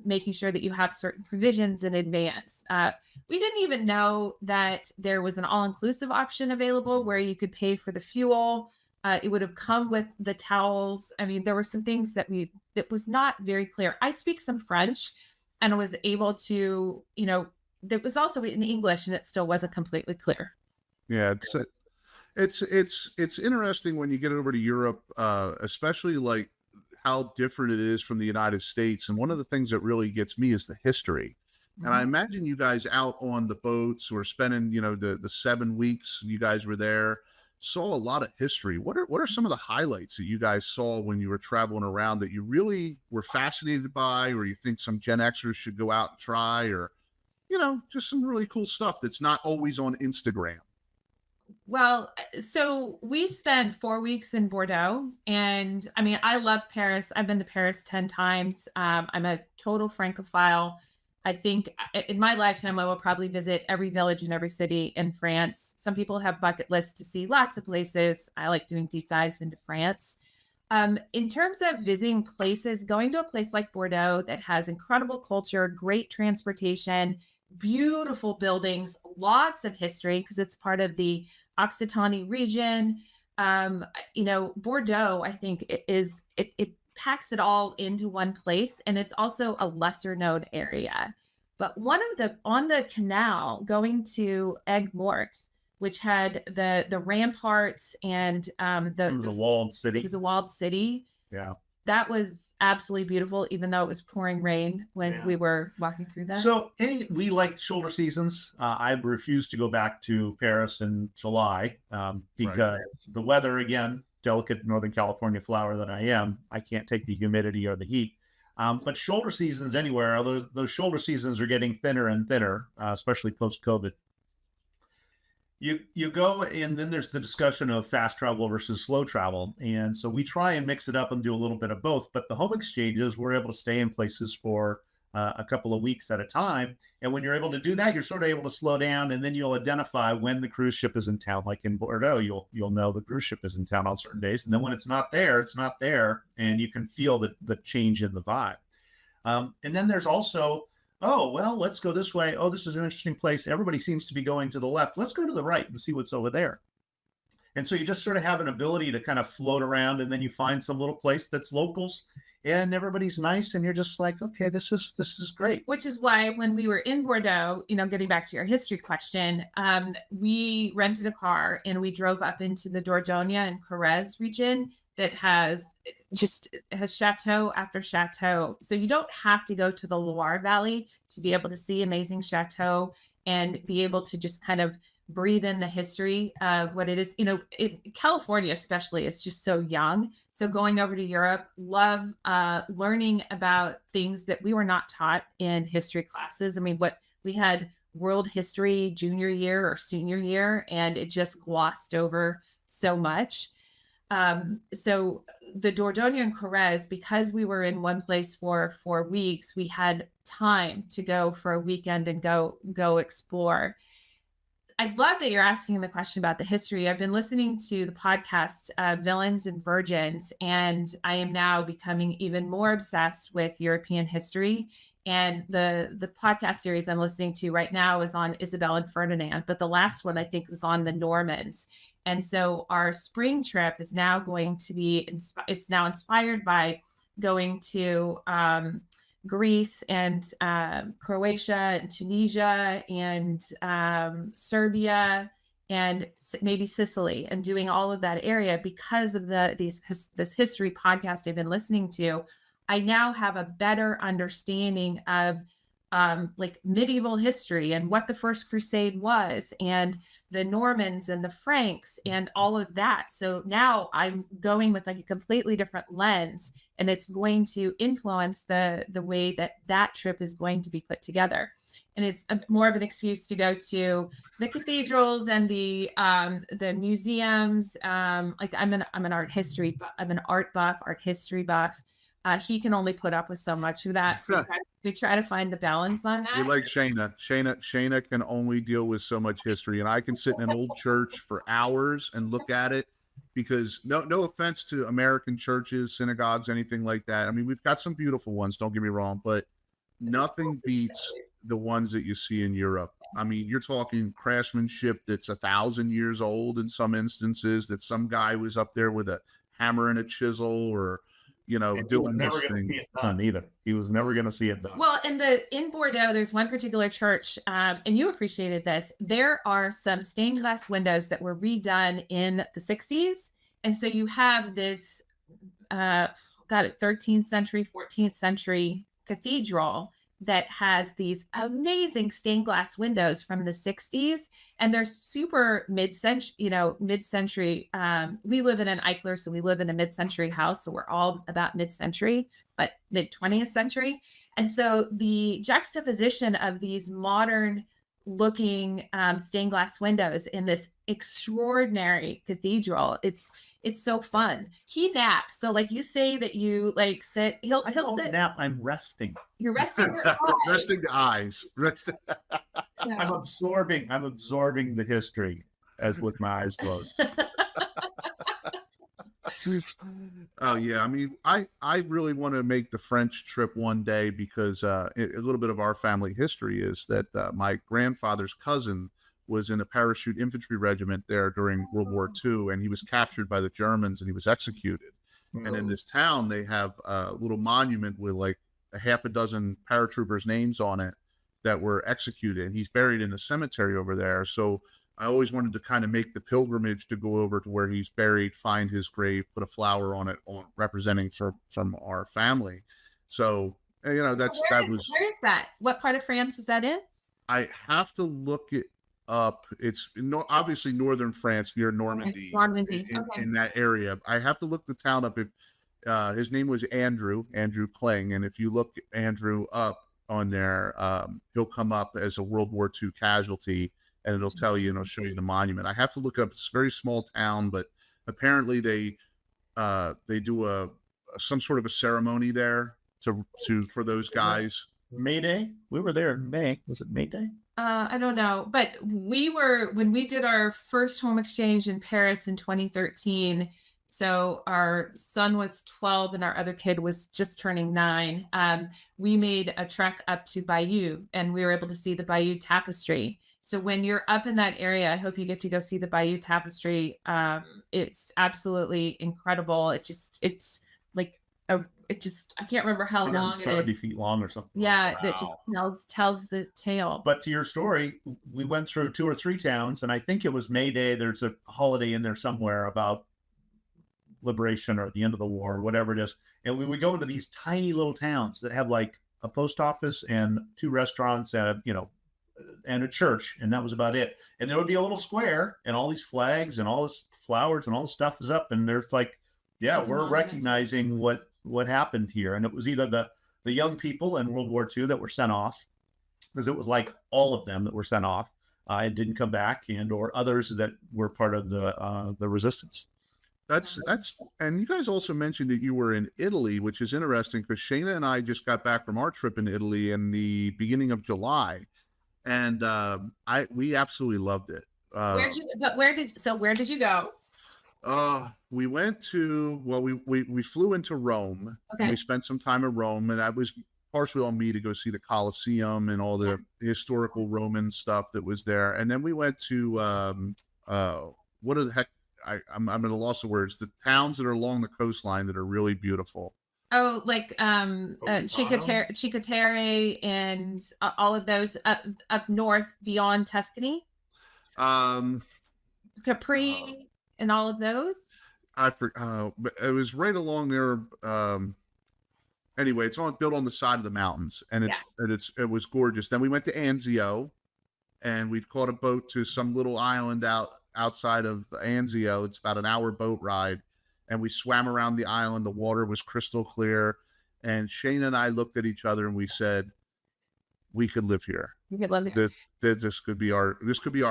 making sure that you have certain provisions in advance. We didn't even know that there was an all-inclusive option available where you could pay for the fuel. It would have come with the towels. I mean, there were some things that was not very clear. I speak some French and was able to, that was also in English, and it still wasn't completely clear. yeah, it's interesting when you get over to Europe, especially like how different it is from the United States. And one of the things that really gets me is the history. And I imagine you guys out on the boats or spending, the 7 weeks you guys were there, saw a lot of history. What are some of the highlights that you guys saw when you were traveling around that you really were fascinated by, or you think some Gen Xers should go out and try, or, just some really cool stuff that's not always on Instagram? Well, so we spent 4 weeks in Bordeaux, and I mean, I love Paris. I've been to Paris 10 times. I'm a total Francophile. I think in my lifetime, I will probably visit every village and every city in France. Some people have bucket lists to see lots of places. I like doing deep dives into France. In terms of visiting places, going to a place like Bordeaux that has incredible culture, great transportation, beautiful buildings, lots of history because it's part of the Occitanie region. Bordeaux, I think it packs it all into one place, and it's also a lesser known area. But on the canal going to Aigues-Mortes, which had the ramparts and the walled city. It was a walled city. Yeah. That was absolutely beautiful, even though it was pouring rain when we were walking through that. So we like shoulder seasons. I refuse to go back to Paris in July because the weather, again, delicate Northern California flower that I am, I can't take the humidity or the heat. But shoulder seasons anywhere, although those shoulder seasons are getting thinner and thinner, especially post-COVID. You go, and then there's the discussion of fast travel versus slow travel. And so we try and mix it up and do a little bit of both. But the home exchanges, we're able to stay in places for a couple of weeks at a time. And when you're able to do that, you're sort of able to slow down, and then you'll identify when the cruise ship is in town. Like in Bordeaux, you'll know the cruise ship is in town on certain days. And then when it's not there, it's not there. And you can feel the change in the vibe. And then there's also, oh, well, let's go this way. Oh, this is an interesting place. Everybody seems to be going to the left. Let's go to the right and see what's over there. And so you just sort of have an ability to kind of float around, and then you find some little place that's locals, and everybody's nice, and you're just like, okay, this is great. Which is why when we were in Bordeaux, getting back to your history question, we rented a car and we drove up into the Dordogne and Corrèze region that has chateau after chateau. So you don't have to go to the Loire Valley to be able to see amazing chateau and be able to just kind of breathe in the history of what it is. California especially is just so young. So going over to Europe, love learning about things that we were not taught in history classes. I mean, what we had world history junior year or senior year, and it just glossed over so much. So the Dordogne and Corrèze, because we were in one place for 4 weeks, we had time to go for a weekend and go explore. I love that you're asking the question about the history. I've been listening to the podcast Villains and Virgins, and I am now becoming even more obsessed with European history. And the podcast series I'm listening to right now is on Isabel and Ferdinand, but the last one I think was on the Normans. And so our spring trip is now going to be, it's now inspired by going to Greece and Croatia and Tunisia and Serbia and maybe Sicily, and doing all of that area because of this history podcast I've been listening to. I now have a better understanding of like medieval history and what the First Crusade was, and the Normans and the Franks and all of that. So now I'm going with like a completely different lens, and it's going to influence the way that trip is going to be put together. And it's more of an excuse to go to the cathedrals and the museums. Like I'm an art history, I'm an art buff, art history buff. He can only put up with so much of that. So we try to find the balance on that. You're like Shayna. Shayna can only deal with so much history, and I can sit in an old church for hours and look at it. Because no offense to American churches, synagogues, anything like that. I mean, we've got some beautiful ones. Don't get me wrong, but nothing beats the ones that you see in Europe. I mean, you're talking craftsmanship that's 1,000 years old in some instances. That some guy was up there with a hammer and a chisel, or doing this thing. See it done either. He was never going to see it done. Well, in Bordeaux, there's one particular church, and you appreciated this. There are some stained glass windows that were redone in the 60s, and so you have this, 13th century, 14th century cathedral that has these amazing stained glass windows from the 60s, and they're super mid-century. We live in an Eichler, so we live in a mid-century house, so we're all about mid-century, but mid-20th century. And so the juxtaposition of these modern looking stained glass windows in this extraordinary cathedral, it's so fun. He naps. So like you say that you like sit, he'll sit. Nap. I'm resting. You're resting your eyes. Resting the eyes. I'm absorbing the history as with my eyes closed. Oh yeah, I mean, I really want to make the French trip one day, because a little bit of our family history is that my grandfather's cousin was in a parachute infantry regiment there during World War II, and he was captured by the Germans and he was executed. And in this town, they have a little monument with like a half a dozen paratroopers' names on it that were executed, and he's buried in the cemetery over there. So I always wanted to kind of make the pilgrimage to go over to where he's buried, find his grave, put a flower on it, representing from our family. So where is that? What part of France is that in? I have to look it up. It's obviously northern France, near Normandy. In that area. I have to look the town up. His name was Andrew Kling, and if you look Andrew up on there, he'll come up as a World War II casualty, and it'll tell you, and it'll show you the monument. I have to look up. It's a very small town, but apparently they do some sort of a ceremony there for those guys. May Day? We were there in May. Was it May Day? I don't know, but when we did our first home exchange in Paris in 2013. So our son was 12 and our other kid was just turning 9. We made a trek up to Bayeux, and we were able to see the Bayeux Tapestry. So when you're up in that area, I hope you get to go see the Bayeux Tapestry. It's absolutely incredible. I can't remember how long it is. 70 feet long or something. Yeah, wow. That just tells the tale. But to your story, we went through 2 or 3 towns, and I think it was May Day. There's a holiday in there somewhere about liberation or the end of the war, or whatever it is. And we would go into these tiny little towns that have like a post office and 2 restaurants and and a church, and that was about it. And there would be a little square, and all these flags and all this flowers and all this stuff is up, and there's like, we're recognizing what happened here. And it was either the young people in World War II that were sent off, because it was like all of them that were sent off and didn't come back, and or others that were part of the resistance. That's and you guys also mentioned that you were in Italy, which is interesting because Shayna and I just got back from our trip in Italy in the beginning of July, and we absolutely loved it. Where did you go? We went to we flew into Rome. And Okay. we spent some time in Rome, and that was partially on me to go see the Colosseum and all the historical Roman stuff that was there. And then we went to what are the heck? I'm at a loss of words. The towns that are along the coastline that are really beautiful. Oh, like Chicotere and all of those up north beyond Tuscany, Capri, and all of those. But it was right along there. Anyway, it's built on the side of the mountains, and it was gorgeous. Then we went to Anzio, and we caught a boat to some little island outside of Anzio. It's about an hour boat ride, and we swam around the island. The water was crystal clear, and Shane and I looked at each other and we said, "We could live here. You could live here. This could be our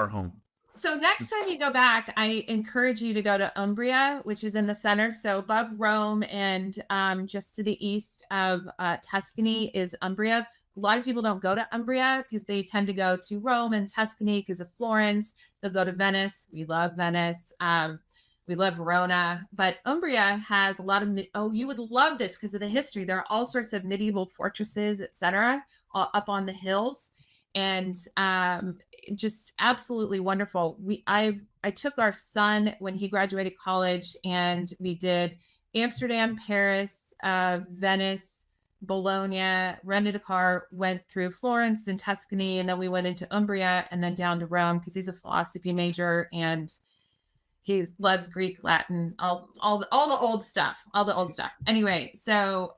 home." So next time you go back, I encourage you to go to Umbria, which is in the center. So above Rome and just to the east of Tuscany is Umbria. A lot of people don't go to Umbria because they tend to go to Rome and Tuscany because of Florence. They'll go to Venice. We love Venice. We love Verona. But Umbria has a lot of, you would love this because of the history. There are all sorts of medieval fortresses, etc., up on the hills. And just absolutely wonderful. I took our son when he graduated college, and we did Amsterdam, Paris, Venice, Bologna, rented a car, went through Florence and Tuscany, and then we went into Umbria and then down to Rome because he's a philosophy major and he loves Greek, Latin, all the old stuff, Anyway, so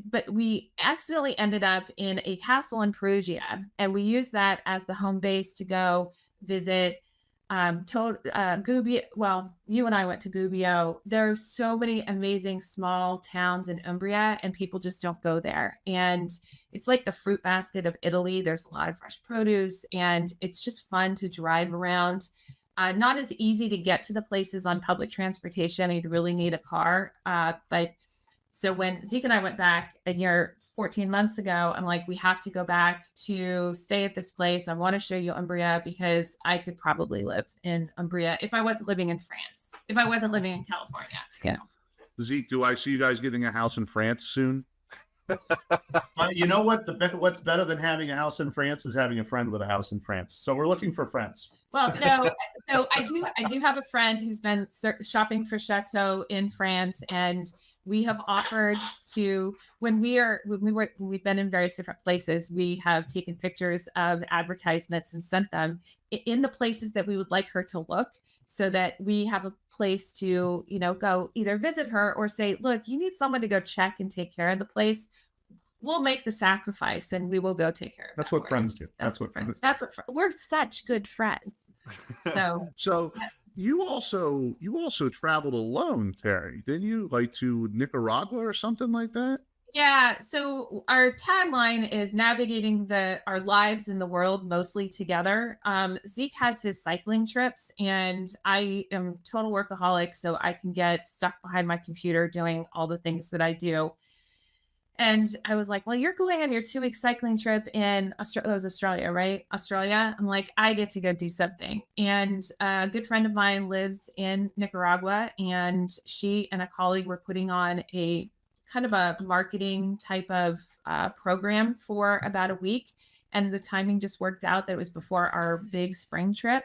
but we accidentally ended up in a castle in Perugia, and we used that as the home base to go visit Gubbio. Well, you and I went to Gubbio. There are so many amazing small towns in Umbria, and people just don't go there. And it's like the fruit basket of Italy. There's a lot of fresh produce, and it's just fun to drive around. Not as easy to get to the places on public transportation. You'd really need a car, but so when Zeke and I went back a year, 14 months ago, I'm like, we have to go back to stay at this place. I want to show you Umbria because I could probably live in Umbria if I wasn't living in France, if I wasn't living in California. Yeah. Zeke, do I see you guys getting a house in France soon? You know what? What's better than having a house in France is having a friend with a house in France. So we're looking for friends. Well, no, I do have a friend who's been shopping for chateau in France, and we have offered to, when we've been in various different places, we have taken pictures of advertisements and sent them in the places that we would like her to look, so that we have a place to, go either visit her or say, look, you need someone to go check and take care of the place. We'll make the sacrifice and we will go take care of it. That's what friends do. That's what friends do. We're such good friends. So you also traveled alone, Terry, didn't you? Like to Nicaragua or something like that? Yeah. So our tagline is navigating our lives in the world mostly together. Zeke has his cycling trips, and I am total workaholic, so I can get stuck behind my computer doing all the things that I do. And I was like, well, you're going on your 2-week cycling trip in Australia. That was Australia, right? Australia. I'm like, I get to go do something. And a good friend of mine lives in Nicaragua, and she and a colleague were putting on a kind of a marketing type of program for about a week. And the timing just worked out that it was before our big spring trip.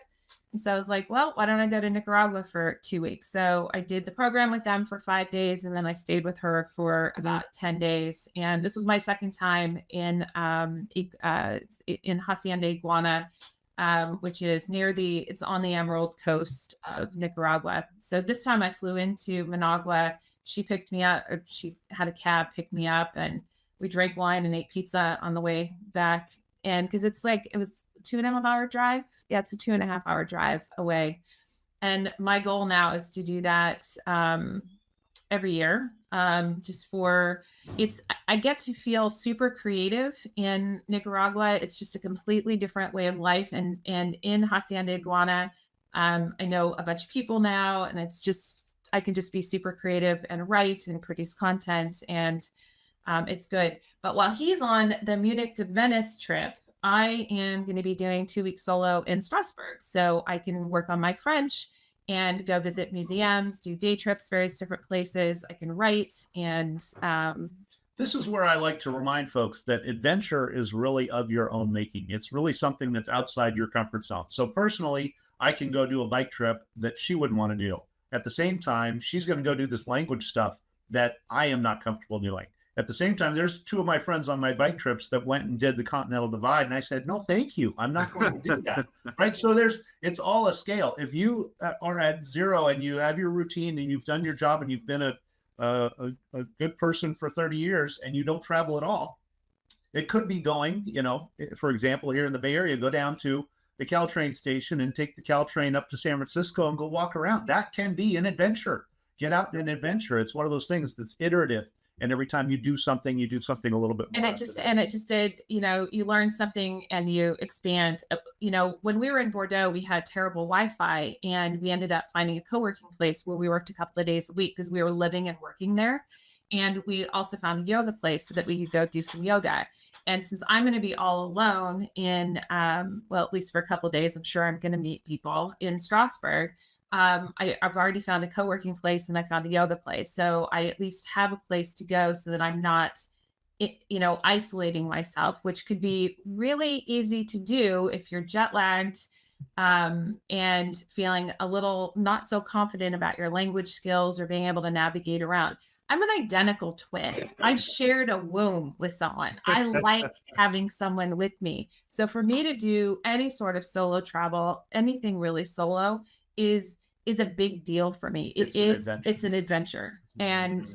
And so I was like, well, why don't I go to Nicaragua for 2 weeks? So I did the program with them for 5 days, and then I stayed with her for about 10 days. And this was my second time in Hacienda Iguana, which is it's on the Emerald Coast of Nicaragua. So this time I flew into Managua. She picked me up, or she had a cab pick me up, and we drank wine and ate pizza on the way back. And because it was 2.5 hour drive. Yeah, it's a 2.5 hour drive away. And my goal now is to do that every year. I get to feel super creative in Nicaragua. It's just a completely different way of life. And in Hacienda Iguana, I know a bunch of people now, and it's just I can just be super creative and write and produce content, and it's good. But while he's on the Munich to Venice trip, I am going to be doing 2 weeks solo in Strasbourg. So I can work on my French and go visit museums, do day trips, various different places. I can write. And this is where I like to remind folks that adventure is really of your own making. It's really something that's outside your comfort zone. So personally, I can go do a bike trip that she wouldn't want to do. At the same time, she's going to go do this language stuff that I am not comfortable doing. At the same time, there's 2 of my friends on my bike trips that went and did the Continental Divide. And I said, no, thank you. I'm not going to do that. Right. So it's all a scale. If you are at 0 and you have your routine and you've done your job and you've been a good person for 30 years and you don't travel at all, it could be going, for example, here in the Bay Area, go down to the Caltrain station and take the Caltrain up to San Francisco and go walk around. That can be an adventure. Get out in an adventure. It's one of those things that's iterative. And every time you do something a little bit more. And it just did, you learn something and you expand. When we were in Bordeaux, we had terrible Wi-Fi, and we ended up finding a co-working place where we worked a couple of days a week because we were living and working there. And we also found a yoga place so that we could go do some yoga. And since I'm going to be all alone in, at least for a couple of days, I'm sure I'm going to meet people in Strasbourg. I've already found a co-working place and I found a yoga place. So I at least have a place to go so that I'm not, isolating myself, which could be really easy to do if you're jet lagged and feeling a little not so confident about your language skills or being able to navigate around. I'm an identical twin. I shared a womb with someone. I like having someone with me. So for me to do any sort of solo travel, anything really solo is a big deal for me. It's an adventure. And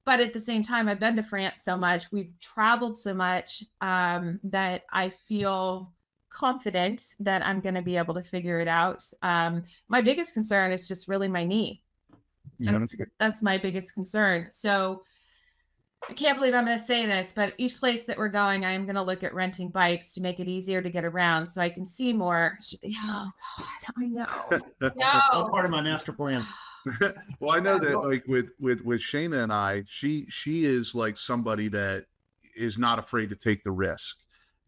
but at the same time, I've been to France so much, we've traveled so much that I feel confident that I'm going to be able to figure it out. My biggest concern is just really my knee. That's my biggest concern. So I can't believe I'm going to say this, but each place that we're going, I am going to look at renting bikes to make it easier to get around so I can see more. Oh, God, I know. No. All part of my master plan. Well, I know that like with Shayna and I, she is like somebody that is not afraid to take the risk.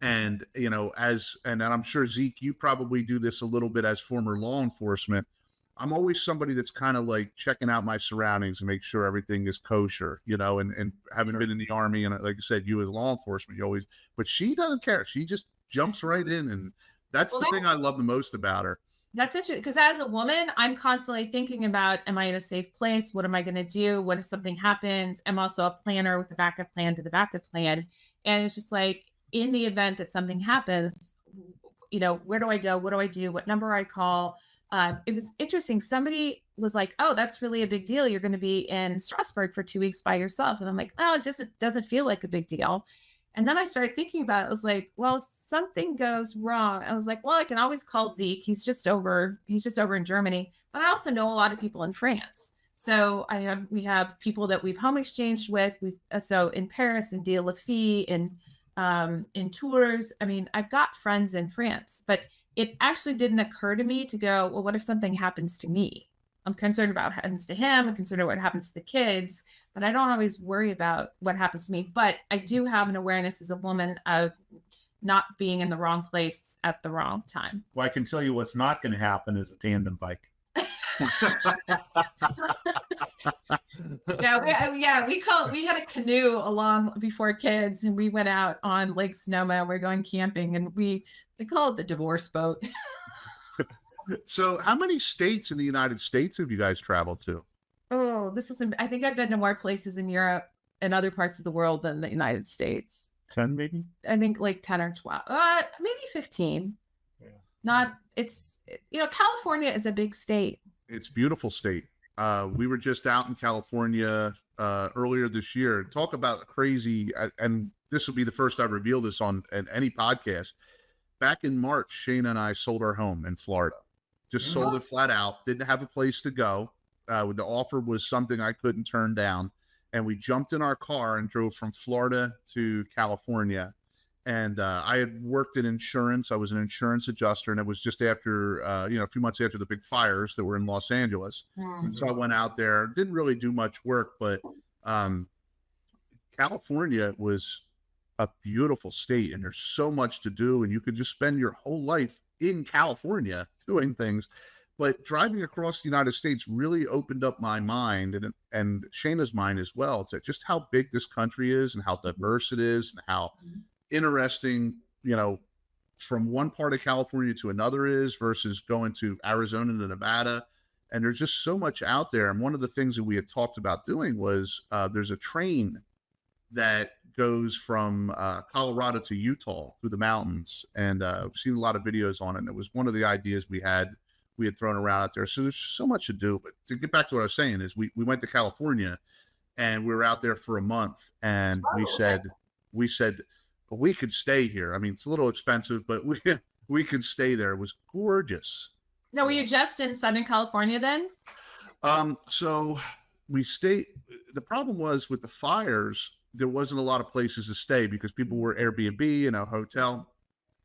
And, and I'm sure Zeke, you probably do this a little bit as former law enforcement. I'm always somebody that's kind of like checking out my surroundings and make sure everything is kosher, and having been in the Army. And like I said, you as law enforcement, but she doesn't care. She just jumps right in. And that's the thing I love the most about her. That's interesting because as a woman, I'm constantly thinking about, am I in a safe place? What am I going to do? What if something happens? I'm also a planner with a backup plan to the backup plan. And it's just like, in the event that something happens, where do I go? What do I do? What number I call? It was interesting. Somebody was like, oh, that's really a big deal. You're going to be in Strasbourg for 2 weeks by yourself. And I'm like, oh, it just doesn't feel like a big deal. And then I started thinking about it. I was like, well, if something goes wrong, I was like, well, I can always call Zeke. He's just over in Germany. But I also know a lot of people in France. So we have people that we've home exchanged with. So in Paris and Dia Lafille in Tours. I mean, I've got friends in France, but it actually didn't occur to me to go, well, what if something happens to me? I'm concerned about what happens to him. I'm concerned about what happens to the kids, but I don't always worry about what happens to me. But I do have an awareness as a woman of not being in the wrong place at the wrong time. Well, I can tell you what's not going to happen is a tandem bike. We had a canoe along before kids, and we went out on Lake Sonoma. We're going camping, and we call it the divorce boat. So how many states in the United States have you guys traveled to? Oh, I think I've been to more places in Europe and other parts of the world than the United States. 10 maybe? I think like 10 or 12, maybe 15. Yeah. California is a big state. It's a beautiful state. We were just out in California earlier this year. Talk about crazy, and this will be the first I reveal this on any podcast. Back in March, Shayna and I sold our home in Florida. Just sold it flat out. Didn't have a place to go. The offer was something I couldn't turn down. And we jumped in our car and drove from Florida to California. and I had worked in insurance. I was an insurance adjuster, and it was just after, a few months after the big fires that were in Los Angeles. And so I went out there, didn't really do much work, but California was a beautiful state, and there's so much to do, and you could just spend your whole life in California doing things. But driving across the United States really opened up my mind and Shayna's mind as well to just how big this country is and how diverse it is and how interesting, from one part of California to another is versus going to Arizona to Nevada. And there's just so much out there. And one of the things that we had talked about doing was there's a train that goes from Colorado to Utah through the mountains. And I've seen a lot of videos on it. And it was one of the ideas we had thrown around out there. So there's so much to do. But to get back to what I was saying is we went to California and we were out there for a month, and we said well, we could stay here. I mean, it's a little expensive, but we could stay there. It was gorgeous. No, were you just in Southern California then? So we stayed. The problem was with the fires, there wasn't a lot of places to stay because people were Airbnb and a hotel.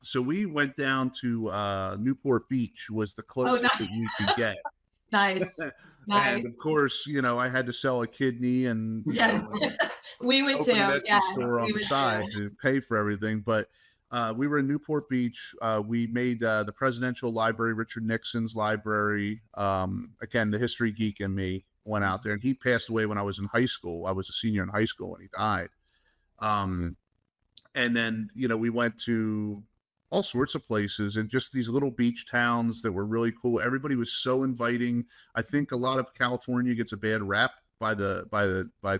So we went down to Newport Beach, was the closest that we could get. Nice. And of course, I had to sell a kidney and yes, we would open too. an Etsy Yeah, store on the side to pay for everything. But we were in Newport Beach. We made the Presidential Library, Richard Nixon's library. Again, the history geek in me went out there, and he passed away when I was in high school. I was a senior in high school when he died. And then, we went to all sorts of places and just these little beach towns that were really cool. Everybody was so inviting. I think a lot of California gets a bad rap by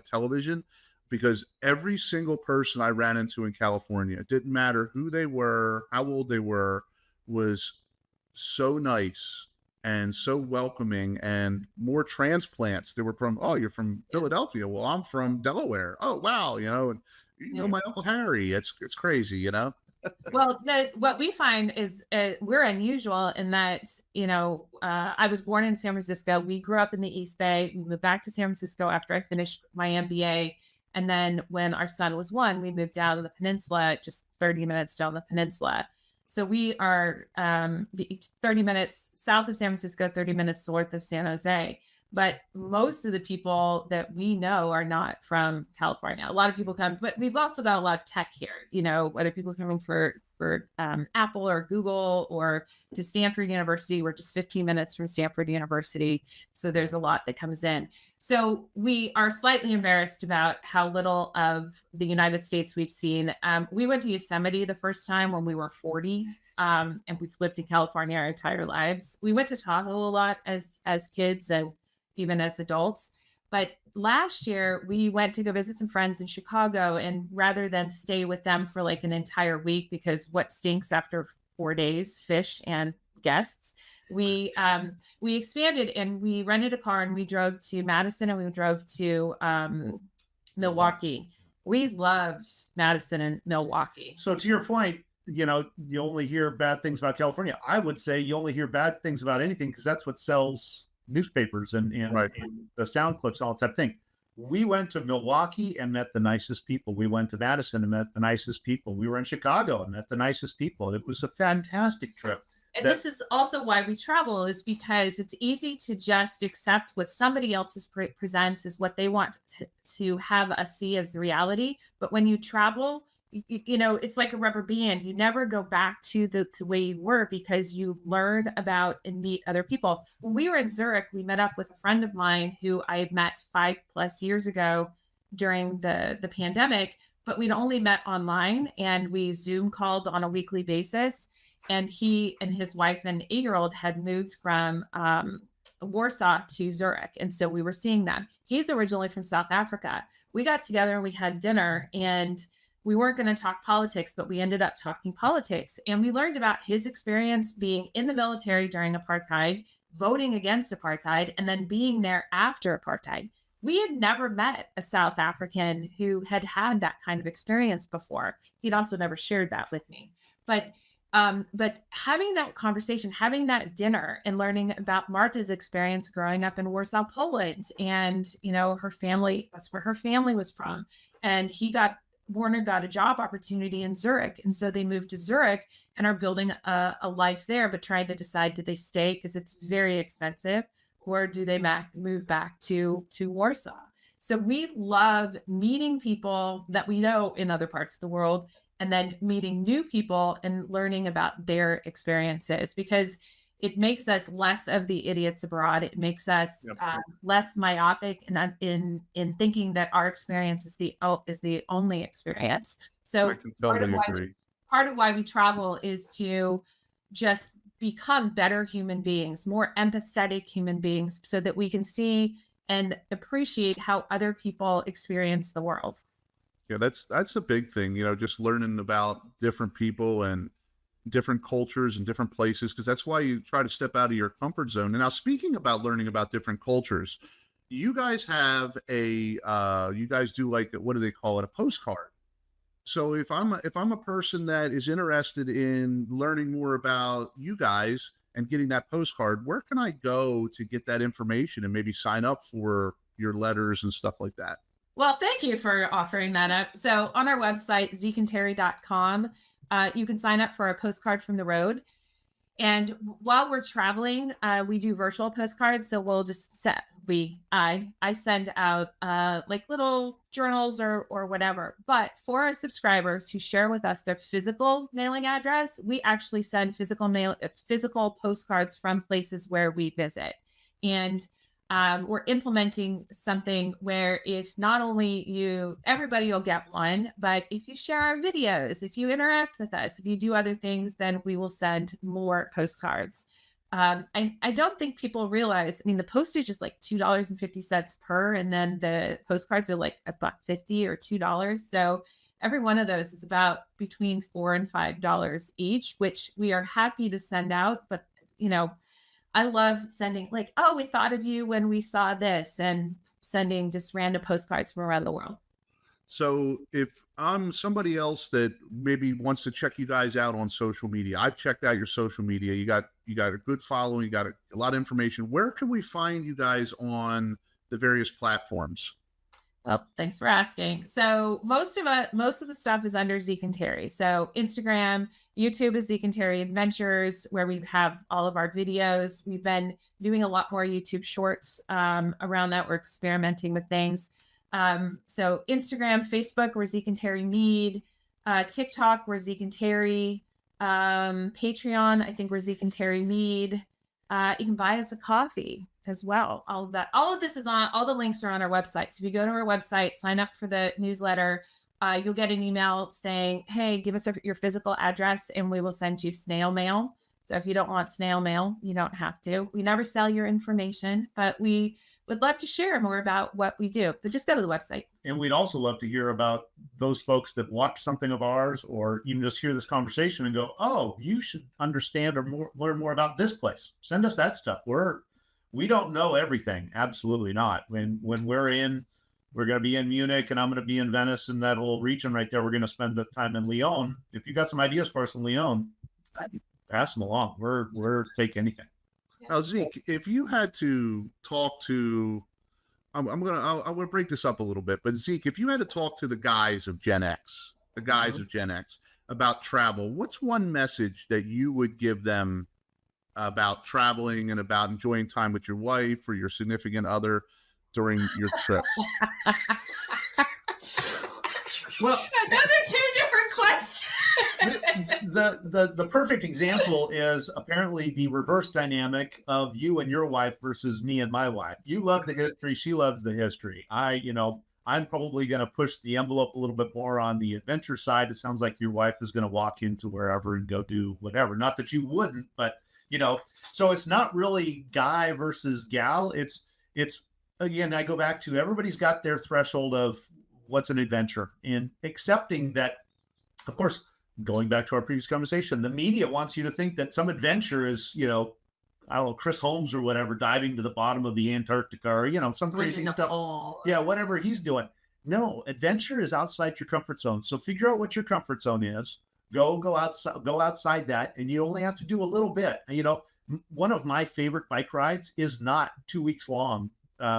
television, because every single person I ran into in California, it didn't matter who they were, how old they were, was so nice and so welcoming. And more transplants. They were from, oh, you're from Philadelphia. Well, I'm from Delaware. Oh, wow. And my Uncle Harry. It's crazy, Well, what we find is we're unusual in that, I was born in San Francisco. We grew up in the East Bay. We moved back to San Francisco after I finished my MBA. And then when our son was 1, we moved down to the peninsula, just 30 minutes down the peninsula. So we are 30 minutes south of San Francisco, 30 minutes north of San Jose. But most of the people that we know are not from California. A lot of people come, but we've also got a lot of tech here, whether people are coming for Apple or Google or to Stanford University. We're just 15 minutes from Stanford University. So there's a lot that comes in. So we are slightly embarrassed about how little of the United States we've seen. We went to Yosemite the first time when we were 40, and we've lived in California our entire lives. We went to Tahoe a lot as kids and even as adults. But last year we went to go visit some friends in Chicago, and rather than stay with them for like an entire week, because what stinks after 4 days, fish and guests, we expanded and we rented a car and we drove to Madison and we drove to Milwaukee. We loved Madison and Milwaukee. So to your point, you only hear bad things about California. I would say you only hear bad things about anything because that's what sells newspapers and the sound clips, all that type of thing. We went to Milwaukee and met the nicest people. We went to Madison and met the nicest people. We were in Chicago and met the nicest people. It was a fantastic trip. And this is also why we travel, is because it's easy to just accept what somebody else presents as what they want to have us see as the reality. But when you travel, it's like a rubber band. You never go back to the way you were, because you learn about and meet other people. When we were in Zurich, we met up with a friend of mine who I had met 5+ years ago during the pandemic, but we'd only met online and we Zoom called on a weekly basis. And he and his wife and 8-year-old had moved from Warsaw to Zurich. And so we were seeing them. He's originally from South Africa. We got together and we had dinner, and we weren't going to talk politics, but we ended up talking politics. And we learned about his experience being in the military during apartheid, voting against apartheid, and then being there after apartheid. We had never met a South African who had had that kind of experience before. He'd also never shared that with me. But having that conversation, having that dinner, and learning about Marta's experience growing up in Warsaw, Poland, and her family, that's where her family was from. And he got Warner got a job opportunity in Zurich. And so they moved to Zurich and are building a life there, but trying to decide, do they stay because it's very expensive, or do they move back to Warsaw? So we love meeting people that we know in other parts of the world, and then meeting new people and learning about their experiences, because it makes us less of the idiots abroad. It makes us less myopic in thinking that our experience is the only experience. So I can totally agree. Part of why we travel is to just become better human beings, more empathetic human beings, so that we can see and appreciate how other people experience the world. Yeah, that's a big thing, just learning about different people and different cultures and different places, because that's why you try to step out of your comfort zone. And now, speaking about learning about different cultures, you guys have you guys do, like, what do they call it? A postcard. So if I'm a person that is interested in learning more about you guys and getting that postcard, where can I go to get that information and maybe sign up for your letters and stuff like that? Well, thank you for offering that up. So on our website, zekeandterry.com, you can sign up for a postcard from the road. And while we're traveling, we do virtual postcards. So we'll just I send out like little journals or whatever. But for our subscribers who share with us their physical mailing address, we actually send physical postcards from places where we visit. And we're implementing something where if not only everybody will get one, but if you share our videos, if you interact with us, if you do other things, then we will send more postcards. I don't think people realize, the postage is like $2.50 per, and then the postcards are like $1.50 or $2. So every one of those is about between $4 and $5 each, which we are happy to send out. But, I love sending, like, oh, we thought of you when we saw this, and sending just random postcards from around the world. So if I'm somebody else that maybe wants to check you guys out on social media, I've checked out your social media. You got a good following. You got a lot of information. Where can we find you guys on the various platforms? Well, thanks for asking. So most of the stuff is under Zeke and Terry. So Instagram, YouTube is Zeke and Terry Adventures, where we have all of our videos. We've been doing a lot more YouTube shorts around that. We're experimenting with things. So Instagram, Facebook, we're Zeke and Terry Mead. TikTok, we're Zeke and Terry. Patreon, I think we're Zeke and Terry Mead. You can buy us a coffee as well. All of this is on, all the links are on our website. So if you go to our website, sign up for the newsletter, you'll get an email saying, hey, give us your physical address and we will send you snail mail. So if you don't want snail mail, you don't have to. We never sell your information, but we would love to share more about what we do. But just go to the website. And we'd also love to hear about those folks that watch something of ours, or even just hear this conversation and go, oh, you should understand or learn more about this place. Send us that stuff. We don't know everything. Absolutely not. When we're going to be in Munich, and I'm going to be in Venice, and that whole region right there, we're going to spend the time in Lyon. If you got some ideas for us in Lyon, pass them along. We're take anything. Now, Zeke, if you had to talk to, I'm gonna break this up a little bit, but Zeke, if you had to talk to the guys of Gen X, about travel, what's one message that you would give them about traveling and about enjoying time with your wife or your significant other during your trips? Well, those are two different questions. The perfect example is apparently the reverse dynamic of you and your wife versus me and my wife. You love the history. She loves the history. I'm probably going to push the envelope a little bit more on the adventure side. It sounds like your wife is going to walk into wherever and go do whatever. Not that you wouldn't, but so it's not really guy versus gal. It's again, I go back to everybody's got their threshold of what's an adventure, and accepting that, of course, going back to our previous conversation, the media wants you to think that some adventure is, I don't know, Chris Holmes or whatever, diving to the bottom of the Antarctica, or, some crazy stuff. Yeah, whatever he's doing. No, adventure is outside your comfort zone. So figure out what your comfort zone is. Go outside that, and you only have to do a little bit. One of my favorite bike rides is not 2 weeks long.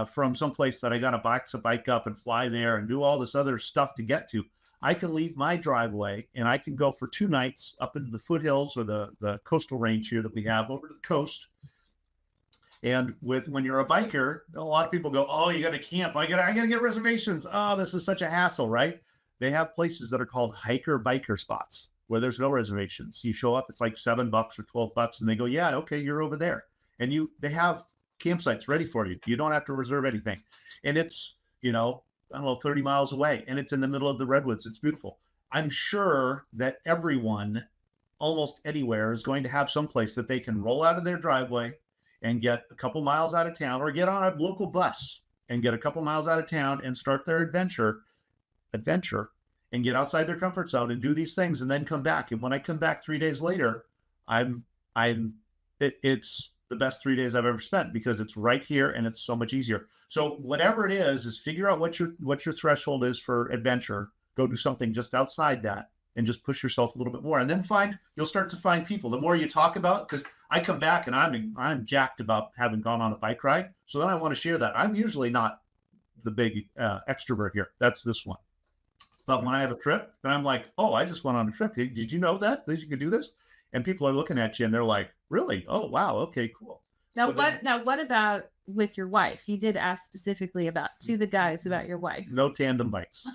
From someplace that I got to box a bike up and fly there and do all this other stuff to get to. I can leave my driveway and I can go for 2 nights up into the foothills or the coastal range here that we have over to the coast. And when you're a biker, a lot of people go, oh, you got to camp. I got to get reservations. Oh, this is such a hassle, right? They have places that are called hiker biker spots where there's no reservations. You show up, it's like $7 or $12, and they go, yeah, okay, you're over there. And they have campsites ready for you. You don't have to reserve anything. And it's, I don't know, 30 miles away, and it's in the middle of the redwoods. It's beautiful. I'm sure that everyone almost anywhere is going to have some place that they can roll out of their driveway and get a couple miles out of town, or get on a local bus and get a couple miles out of town and start their adventure and get outside their comfort zone and do these things and then come back. And when I come back 3 days later, it's the best 3 days I've ever spent, because it's right here and it's so much easier. So whatever it is figure out what your threshold is for adventure. Go do something just outside that and just push yourself a little bit more. And then you'll start to find people. The more you talk about, because I come back and I'm jacked about having gone on a bike ride. So then I want to share that. I'm usually not the big extrovert here. That's this one. But when I have a trip, then I'm like, oh, I just went on a trip. Did you know that you could do this? And people are looking at you and they're like, really? Oh, wow. Okay, cool. Now, what about with your wife? He did ask specifically to the guys about your wife. No tandem bikes.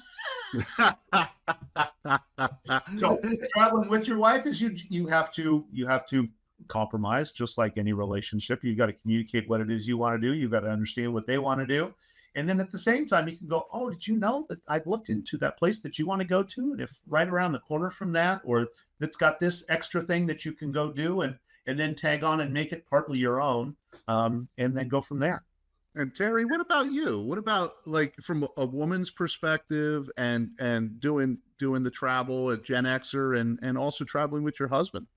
So traveling with your wife is you have to compromise, just like any relationship. You got to communicate what it is you want to do. You got to understand what they want to do. And then at the same time, you can go, oh, did you know that I've looked into that place that you want to go to? And if right around the corner from that, or that's got this extra thing that you can go do, and then tag on and make it partly your own, and then go from there. And Terry, what about you? What about, like, from a woman's perspective and doing the travel at Gen Xer and also traveling with your husband?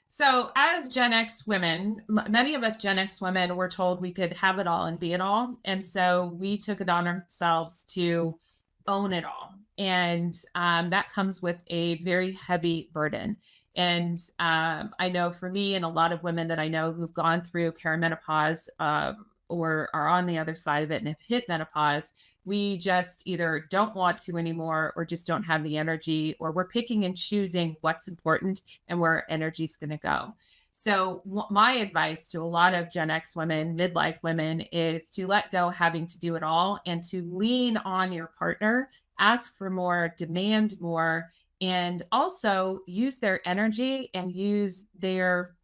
So as Gen X women, many of us Gen X women were told we could have it all and be it all. And so we took it on ourselves to own it all. And that comes with a very heavy burden. And I know for me and a lot of women that I know who've gone through perimenopause or are on the other side of it and have hit menopause, we just either don't want to anymore or just don't have the energy, or we're picking and choosing what's important and where our energy is going to go. So my advice to a lot of Gen X women, midlife women, is to let go having to do it all and to lean on your partner, ask for more, demand more, and also use their energy and use their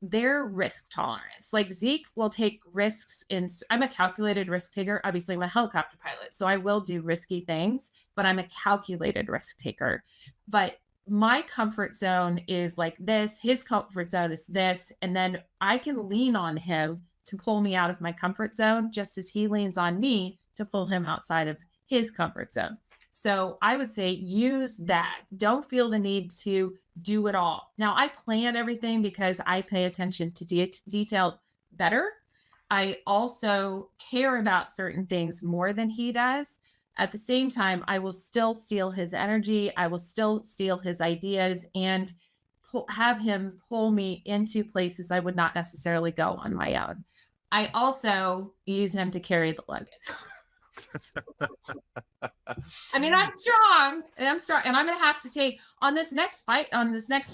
risk tolerance. Like Zeke will take risks I'm a calculated risk taker. Obviously, I'm a helicopter pilot, so I will do risky things, but I'm a calculated risk taker. But my comfort zone is like this, his comfort zone is this, and then I can lean on him to pull me out of my comfort zone, just as he leans on me to pull him outside of his comfort zone. So I would say use that. Don't feel the need to do it all. Now, I plan everything because I pay attention to detail better. I also care about certain things more than he does. At the same time, I will still steal his energy. I will still steal his ideas and have him pull me into places I would not necessarily go on my own. I also use him to carry the luggage. I mean, I'm strong, and I'm going to have to take on this next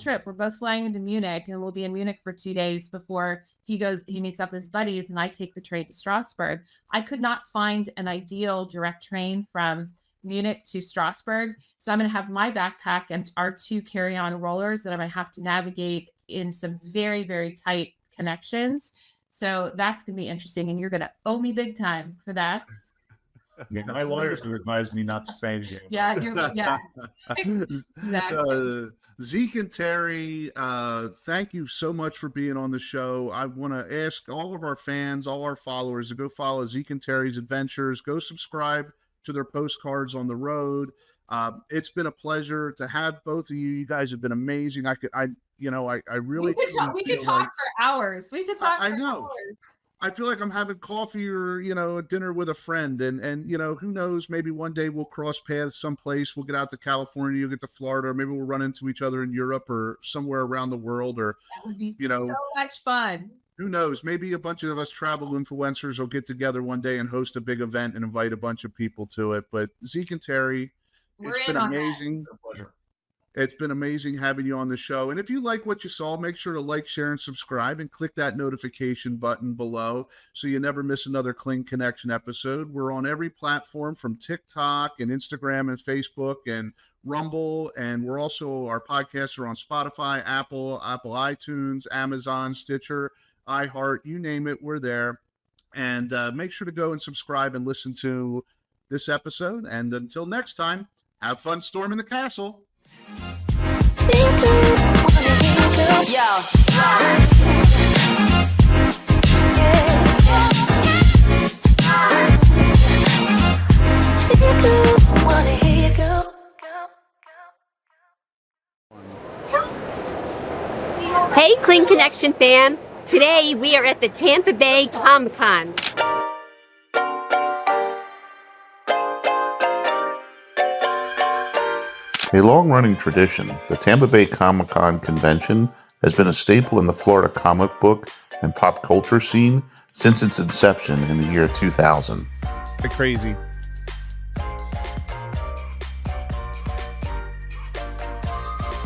trip. We're both flying into Munich, and we'll be in Munich for 2 days before he meets up with his buddies, and I take the train to Strasbourg. I could not find an ideal direct train from Munich to Strasbourg. So I'm going to have my backpack and our 2 carry-on rollers that I'm going to have to navigate in some very, very tight connections. So that's going to be interesting, and you're going to owe me big time for that. Yeah, my lawyers have advised me not to say anything. Yeah, exactly. Zeke and Terry, thank you so much for being on the show. I want to ask all of our fans, all our followers, to go follow Zeke and Terry's adventures. Go subscribe to their postcards on the road. It's been a pleasure to have both of you. You guys have been amazing. I really we could talk for hours. We could talk. I know. Hours. I feel like I'm having coffee or, a dinner with a friend, and who knows, maybe one day we'll cross paths someplace. We'll get out to California, you'll get to Florida, or maybe we'll run into each other in Europe or somewhere around the world, or, that would be so much fun. Who knows? Maybe a bunch of us travel influencers will get together one day and host a big event and invite a bunch of people to it. But Zeke and Terry, We're It's in been on that. amazing. It's been amazing having you on the show. And if you like what you saw, make sure to like, share, and subscribe, and click that notification button below so you never miss another Kling Connection episode. We're on every platform from TikTok and Instagram and Facebook and Rumble. And we're also, our podcasts are on Spotify, Apple iTunes, Amazon, Stitcher, iHeart, you name it, we're there. And make sure to go and subscribe and listen to this episode. And until next time, have fun storming the castle. Hey, Kling Connection fam! Today we are at the Tampa Bay Comic-Con. A long-running tradition, the Tampa Bay Comic-Con convention has been a staple in the Florida comic book and pop culture scene since its inception in the year 2000. Crazy.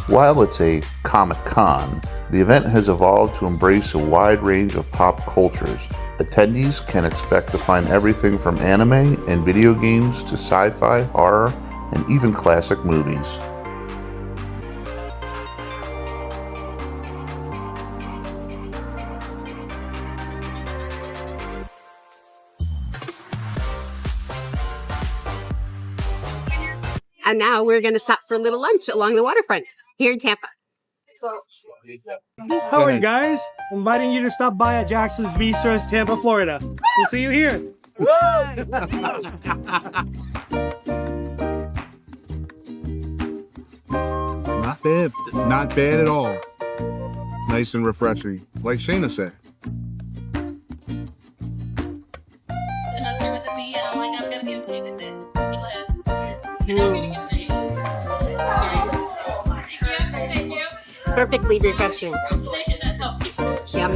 While it's a Comic-Con, the event has evolved to embrace a wide range of pop cultures. Attendees can expect to find everything from anime and video games to sci-fi, horror, and even classic movies. And now we're going to stop for a little lunch along the waterfront here in Tampa. How are you guys? Inviting you to stop by at Jackson's Bistros, Tampa, Florida. We'll see you here. Not bad. It's not bad at all. Nice and refreshing. Like Shayna said. And I start with a B, and I'm like, I'm gonna be okay with it. Thank you. Perfectly refreshing. Yum.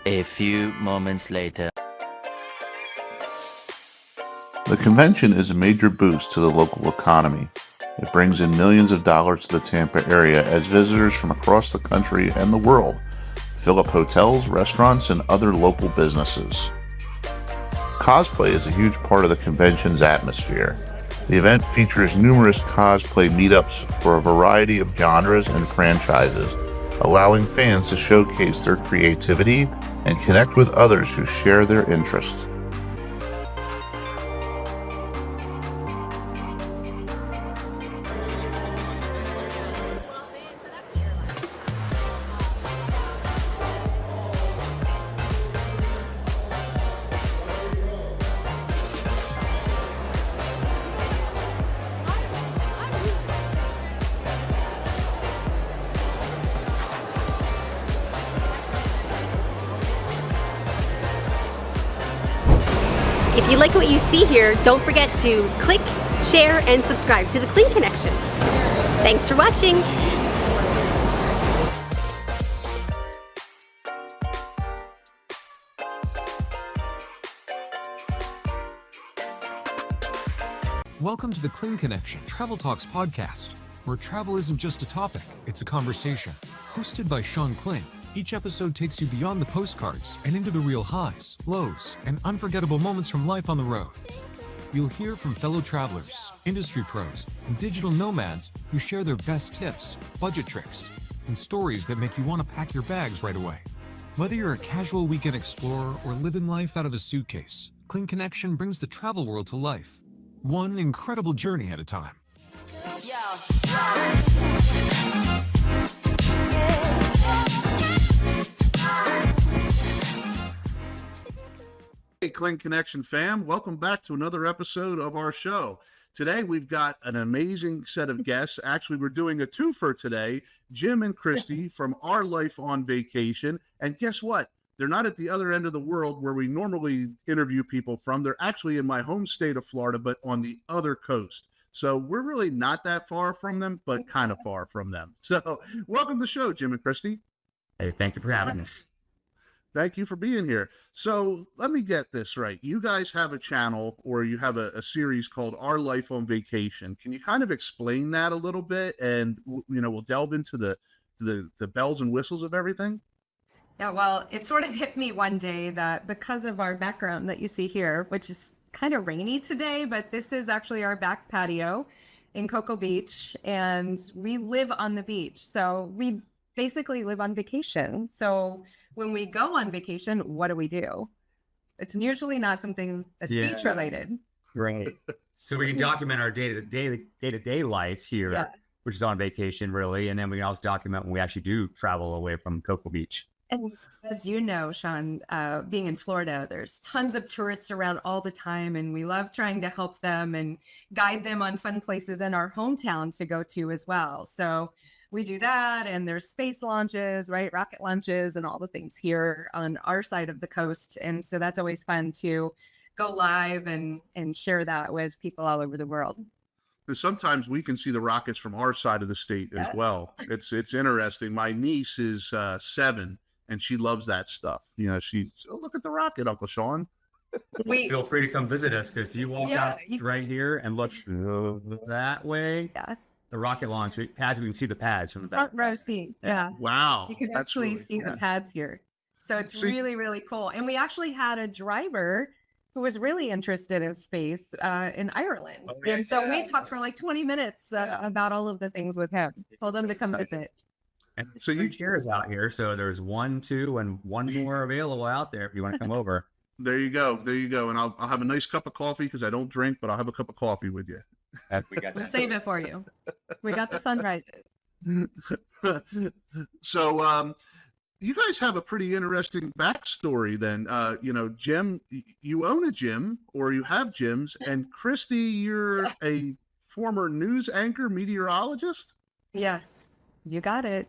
A few moments later. The convention is a major boost to the local economy. It brings in millions of dollars to the Tampa area as visitors from across the country and the world fill up hotels, restaurants, and other local businesses. Cosplay is a huge part of the convention's atmosphere. The event features numerous cosplay meetups for a variety of genres and franchises, allowing fans to showcase their creativity and connect with others who share their interests. If you like what you see here, don't forget to click, share, and subscribe to the Kling Connection. Thanks for watching. Welcome to the Kling Connection Travel Talks podcast, where travel isn't just a topic, it's a conversation. Hosted by Sean Kling, each episode takes you beyond the postcards and into the real highs, lows, and unforgettable moments from life on the road. You'll hear from fellow travelers, industry pros, and digital nomads who share their best tips, budget tricks, and stories that make you want to pack your bags right away. Whether you're a casual weekend explorer or living life out of a suitcase, Kling Connection brings the travel world to life. one incredible journey at a time. Hey, Kling Connection fam, welcome back to another episode of our show. Today, we've got an amazing set of guests. Actually, we're doing a twofer today, Jim and Christy from Our Life on Vacation. And guess what? They're not at the other end of the world where we normally interview people from. They're actually in my home state of Florida, but on the other coast. So we're really not that far from them, but kind of far from them. So welcome to the show, Jim and Christy. Hey, thank you for having us. Thank you for being here. So let me get this right. You guys have a channel, or you have a series called Our Life on Vacation. Can you kind of explain that a little bit? And, we'll delve into the bells and whistles of everything. Yeah, well, it sort of hit me one day that because of our background that you see here, which is kind of rainy today, but this is actually our back patio in Cocoa Beach, and we live on the beach. So we basically live on vacation. So when we go on vacation, what do? It's usually not something that's beach related. Right. So we can document our day-to-day life here, which is on vacation, really. And then we can also document when we actually do travel away from Cocoa Beach. And as you know, Sean, being in Florida, there's tons of tourists around all the time, and we love trying to help them and guide them on fun places in our hometown to go to as well. So we do that, and there's space launches, right? Rocket launches and all the things here on our side of the coast. And so that's always fun to go live and share that with people all over the world. And sometimes we can see the rockets from our side of the state as well. It's interesting. My niece is 7, and she loves that stuff. Look at the rocket, Uncle Sean. Feel free to come visit us, because you walk out right here and look that way. Yeah. The rocket launch pads, we can see the pads from the back. Front row seat. Yeah. Wow. You can actually see the pads here. So it's really, really cool. And we actually had a driver who was really interested in space in Ireland. And so we talked for like 20 minutes about all of the things with him. Told him to come visit. And so you chairs out here. So there's 1, 2, and 1 more available out there if you want to come over. There you go. And I'll have a nice cup of coffee, because I don't drink, but I'll have a cup of coffee with you. We'll save it for you. We got the sunrises. So you guys have a pretty interesting backstory then. Jim, you own a gym, or you have gyms, and Christy, you're a former news anchor, meteorologist? Yes, you got it.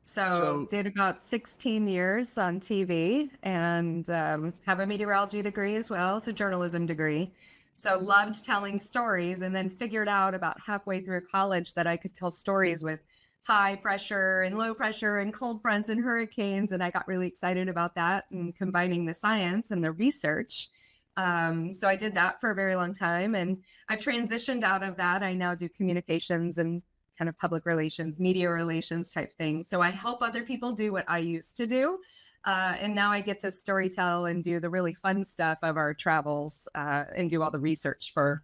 So did about 16 years on TV, and have a meteorology degree as well. It's a journalism degree. So loved telling stories, and then figured out about halfway through college that I could tell stories with high pressure and low pressure and cold fronts and hurricanes. And I got really excited about that and combining the science and the research. So I did that for a very long time, and I've transitioned out of that. I now do communications and kind of public relations, media relations type things. So I help other people do what I used to do. And now I get to storytell and do the really fun stuff of our travels, and do all the research for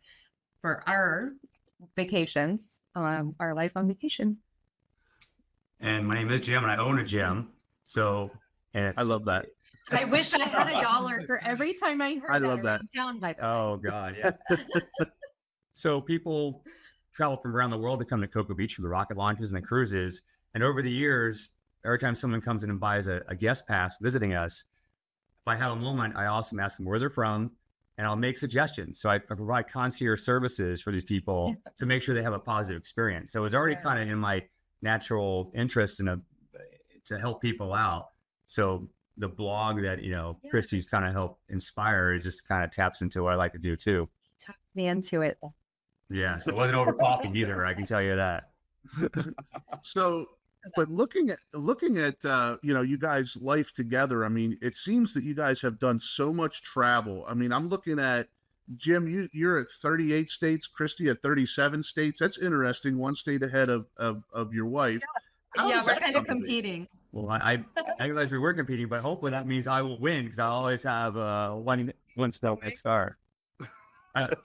our vacations, our life on vacation. And my name is Jim, and I own a gym. So, and I love that. I wish I had $1 for every time I heard I love that. Town, by the way. Oh God, yeah. So people travel from around the world to come to Cocoa Beach for the rocket launches and the cruises. And over the years, every time someone comes in and buys a guest pass visiting us, if I have a moment, I also ask them where they're from, and I'll make suggestions. So I provide concierge services for these people to make sure they have a positive experience. So it's already kind of in my natural interest to help people out. So the blog that, Christy's kind of helped inspire, it just kind of taps into what I like to do too. Tapped me into it. Yeah. So it wasn't over coffee either. I can tell you that. So, but looking at you guys' life together, I mean, it seems that you guys have done so much travel. I mean, I'm looking at Jim, you're at 38 states, Christy at 37 states. That's interesting. One state ahead of your wife. Yeah, we're kind of competing. Well, I realize we were competing, but hopefully that means I will win, because I always have one step head start.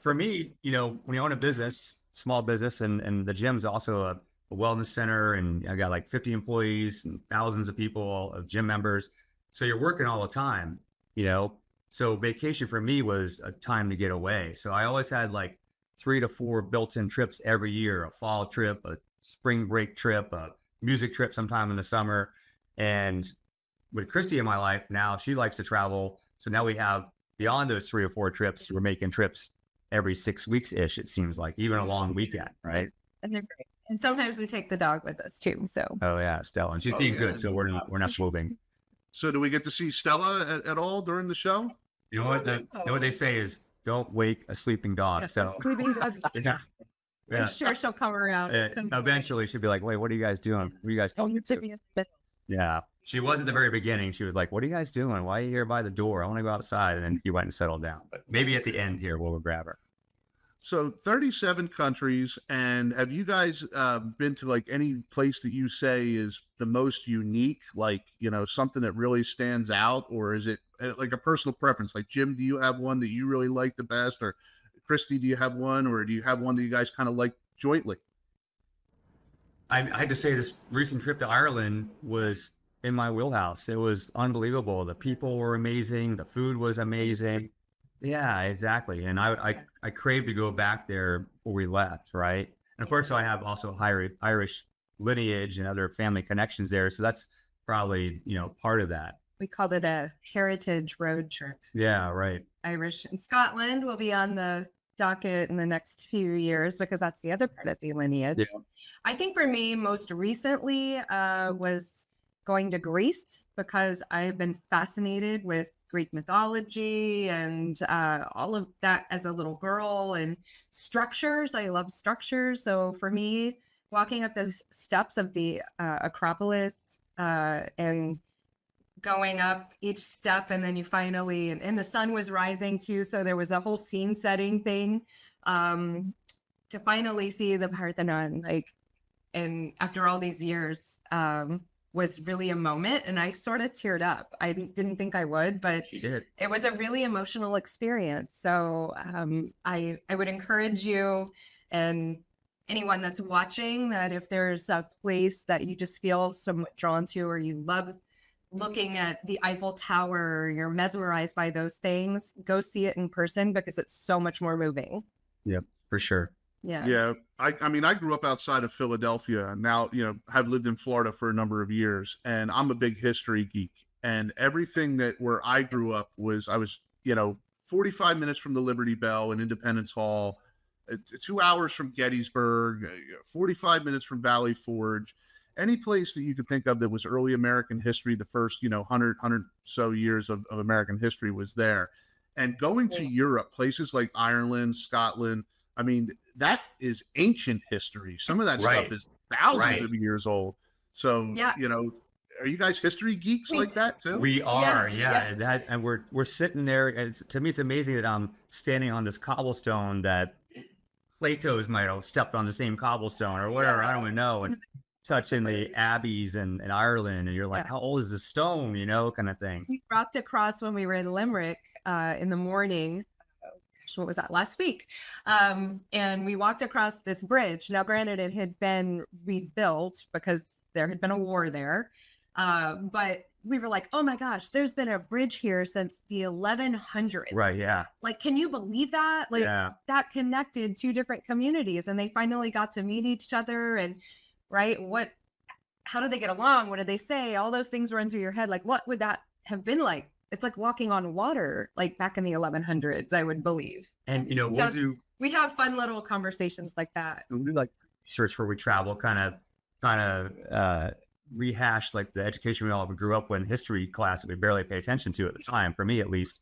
For me, when you own a business, small business, and the gym's also a wellness center, and I got like 50 employees and thousands of people, of gym members. So you're working all the time, So vacation for me was a time to get away. So I always had like 3 to 4 built-in trips every year, a fall trip, a spring break trip, a music trip sometime in the summer. And with Christy in my life now, she likes to travel. So now we have, beyond those 3 or 4 trips, we're making trips every 6 weeks ish, it seems like, even a long weekend, right? And they're great. And sometimes we take the dog with us too. So Oh yeah, Stella, and she's being good, so we're not moving. So do we get to see Stella at all during the show? You know what they say is, don't wake a sleeping dog. So sleeping dogs. yeah, I'm sure she'll come around. Eventually she'll be like, wait, what are you guys doing? What are you guys? Yeah, she was at the very beginning. She was like, what are you guys doing? Why are you here by the door? I want to go outside. And then she went and settled down. But maybe at the end here, we'll grab her. So 37 countries, and have you guys been to like any place that you say is the most unique, like, you know, something that really stands out, or is it like a personal preference? Like, Jim, do you have one that you really like the best, or Christy, do you have one, or do you have one that you guys kind of like jointly? I had to say this recent trip to Ireland was in my wheelhouse. It was unbelievable. The people were amazing. The food was amazing. Yeah, exactly. And I craved to go back there before we left, right? And of course, I have also Irish lineage and other family connections there. So that's probably, you know, part of that. We called it a heritage road trip. Yeah, right. Irish and Scotland will be on the docket in the next few years because that's the other part of the lineage. Yeah. I think for me, most recently was going to Greece because I've been fascinated with Greek mythology and all of that as a little girl, and structures. I love structures. So for me, walking up the steps of the Acropolis and going up each step, and then you finally, and the sun was rising too. So there was a whole scene setting thing to finally see the Parthenon, like, and after all these years, was really a moment, and I sort of teared up. I didn't think I would, but it was a really emotional experience. So I would encourage you and anyone that's watching that if there's a place that you just feel somewhat drawn to, or you love looking at the Eiffel Tower, or you're mesmerized by those things, go see it in person because it's so much more moving. Yep, for sure. Yeah. Yeah. I mean, I grew up outside of Philadelphia, and now, you know, have lived in Florida for a number of years, and I'm a big history geek, and everything that where I grew up was, I was, you know, 45 minutes from the Liberty Bell and Independence Hall, 2 hours from Gettysburg, 45 minutes from Valley Forge, any place that you could think of that was early American history, the first, you know, 100 so years of American history was there. And going to Europe, places like Ireland, Scotland, I mean, that is ancient history. Some of that stuff is thousands of years old. So, you know, are you guys history geeks like that too? We are, yeah. That, and we're sitting there, and to me, it's amazing that I'm standing on this cobblestone that Plato's might have stepped on the same cobblestone or whatever. I don't even know. And touching the abbeys in Ireland, and you're like, how old is this stone? You know, kind of thing. We walked across when we were in Limerick in the morning. What was that, last week? And we walked across this bridge. Now, granted, it had been rebuilt because there had been a war there. But we were like, oh my gosh, there's been a bridge here since the 1100s. Right, yeah. Like, can you believe that? Like, that connected two different communities, and they finally got to meet each other. And right, how did they get along? What did they say? All those things run through your head. Like, what would that have been like? It's like walking on water, like back in the 1100s, I would believe. And, you know, we have fun little conversations like that. We'll do like research where we travel, kind of rehash like the education we all grew up with in history class that we barely pay attention to at the time, for me at least.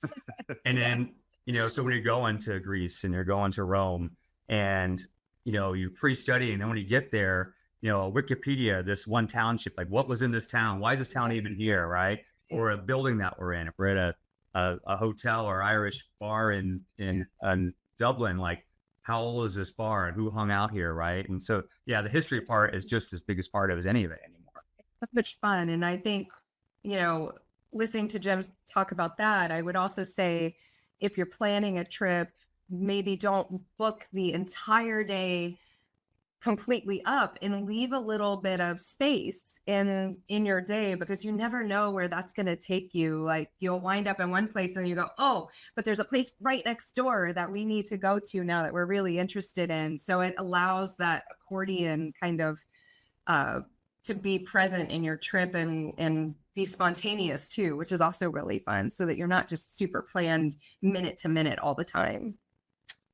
And then, you know, so when you're going to Greece and you're going to Rome, and, you know, you pre-study, and then when you get there, you know, Wikipedia, this one township, like what was in this town? Why is this town even here, right? Or a building that we're in. If we're at a hotel or Irish bar in Dublin, like how old is this bar and who hung out here, right? And so, yeah, the history part is just as big as part of as any of it anymore. So much fun. And I think, you know, listening to Jim talk about that, I would also say if you're planning a trip, maybe don't book the entire day completely up and leave a little bit of space in your day, because you never know where that's going to take you. Like, you'll wind up in one place and you go, oh, but there's a place right next door that we need to go to now that we're really interested in. So it allows that accordion kind of to be present in your trip and be spontaneous too, which is also really fun, so that you're not just super planned minute to minute all the time.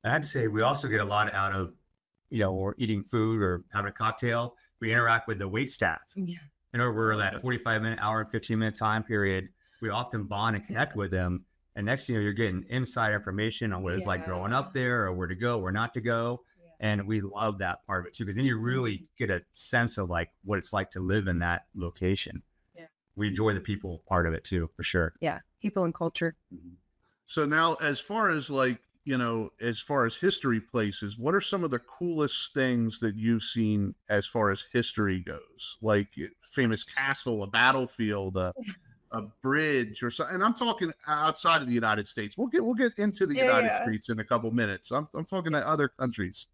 I have to say, we also get a lot out of, or eating food or having a cocktail. We interact with the wait staff. Yeah. And over that 45-minute, hour, and 15-minute time period, we often bond and connect with them. And next thing you know, you're getting inside information on what it's like growing up there, or where to go, where not to go. And we love that part of it too, because then you really get a sense of like what it's like to live in that location. Yeah. We enjoy the people part of it too, for sure. Yeah. People and culture. So now, as far as like, as far as history places, what are some of the coolest things that you've seen as far as history goes? Like famous castle, a battlefield, a bridge, or something. And I'm talking outside of the United States. We'll get into the United States in a couple minutes. I'm talking to other countries.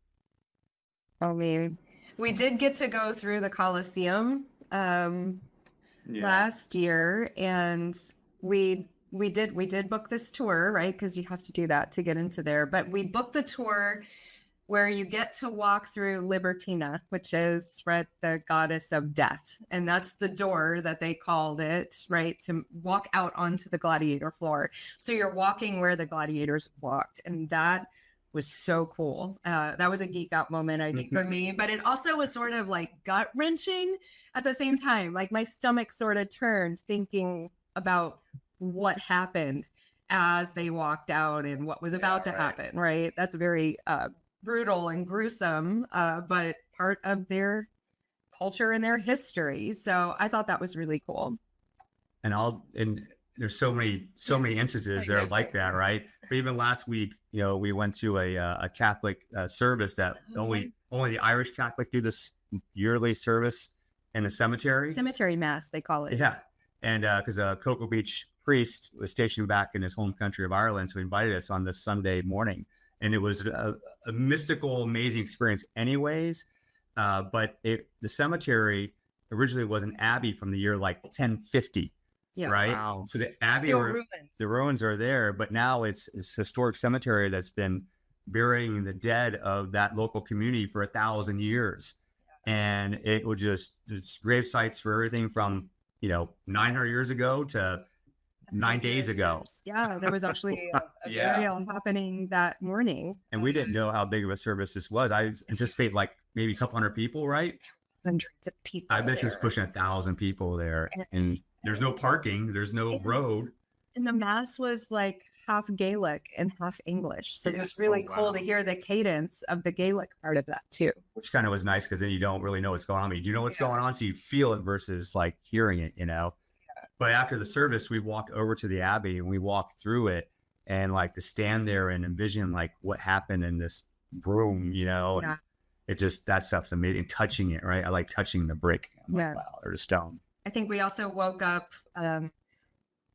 I mean, we did get to go through the Colosseum last year, and we did book this tour, right? Because you have to do that to get into there. But we booked the tour where you get to walk through Libertina, which is, right, the goddess of death. And that's the door that they called it, right, to walk out onto the gladiator floor. So you're walking where the gladiators walked. And that was so cool. That was a geek out moment, I think, for me. But it also was sort of like gut wrenching at the same time. Like, my stomach sort of turned thinking about what happened as they walked out and what was about to happen, right? That's very brutal and gruesome, but part of their culture and their history. So I thought that was really cool. And there's so many instances that are like that, right? But even last week, we went to a Catholic service that only the Irish Catholic do this yearly service in a cemetery. Cemetery mass, they call it. Yeah. And because a Cocoa Beach priest was stationed back in his home country of Ireland, so he invited us on this Sunday morning. And it was a mystical, amazing experience anyways. But the cemetery originally was an abbey from the year like 1050. Yeah. Right. Wow. So the abbey, the ruins are there, but now it's historic cemetery that's been burying the dead of that local community for 1,000 years. And it would just grave sites for everything from, 900 years ago to 9 days ago. Yeah, there was actually a burial happening that morning. And we didn't know how big of a service this was. I anticipate like maybe a couple hundred people, right? Hundreds of people. I bet you it's pushing 1,000 people there. And there's no parking, there's no road. And the mass was like half Gaelic and half English. So it was really cool to hear the cadence of the Gaelic part of that too. Which kind of was nice, because then you don't really know what's going on. I mean, you know what's going on, so you feel it versus like hearing it, But after the service, we walked over to the Abbey and we walked through it, and like to stand there and envision like what happened in this room, and it just, that stuff's amazing. Touching it, right? I like touching the brick or the stone. I think we also woke up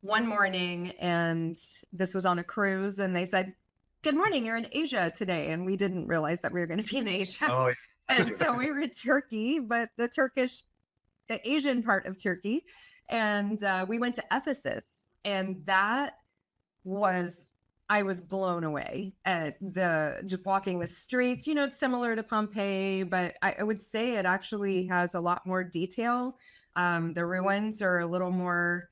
one morning, and this was on a cruise, and they said, "Good morning, you're in Asia today." And we didn't realize that we were going to be in Asia. Oh, and so we were in Turkey, but the Asian part of Turkey. And we went to Ephesus, and I was blown away at just walking the streets. It's similar to Pompeii, but I would say it actually has a lot more detail. The ruins are a little more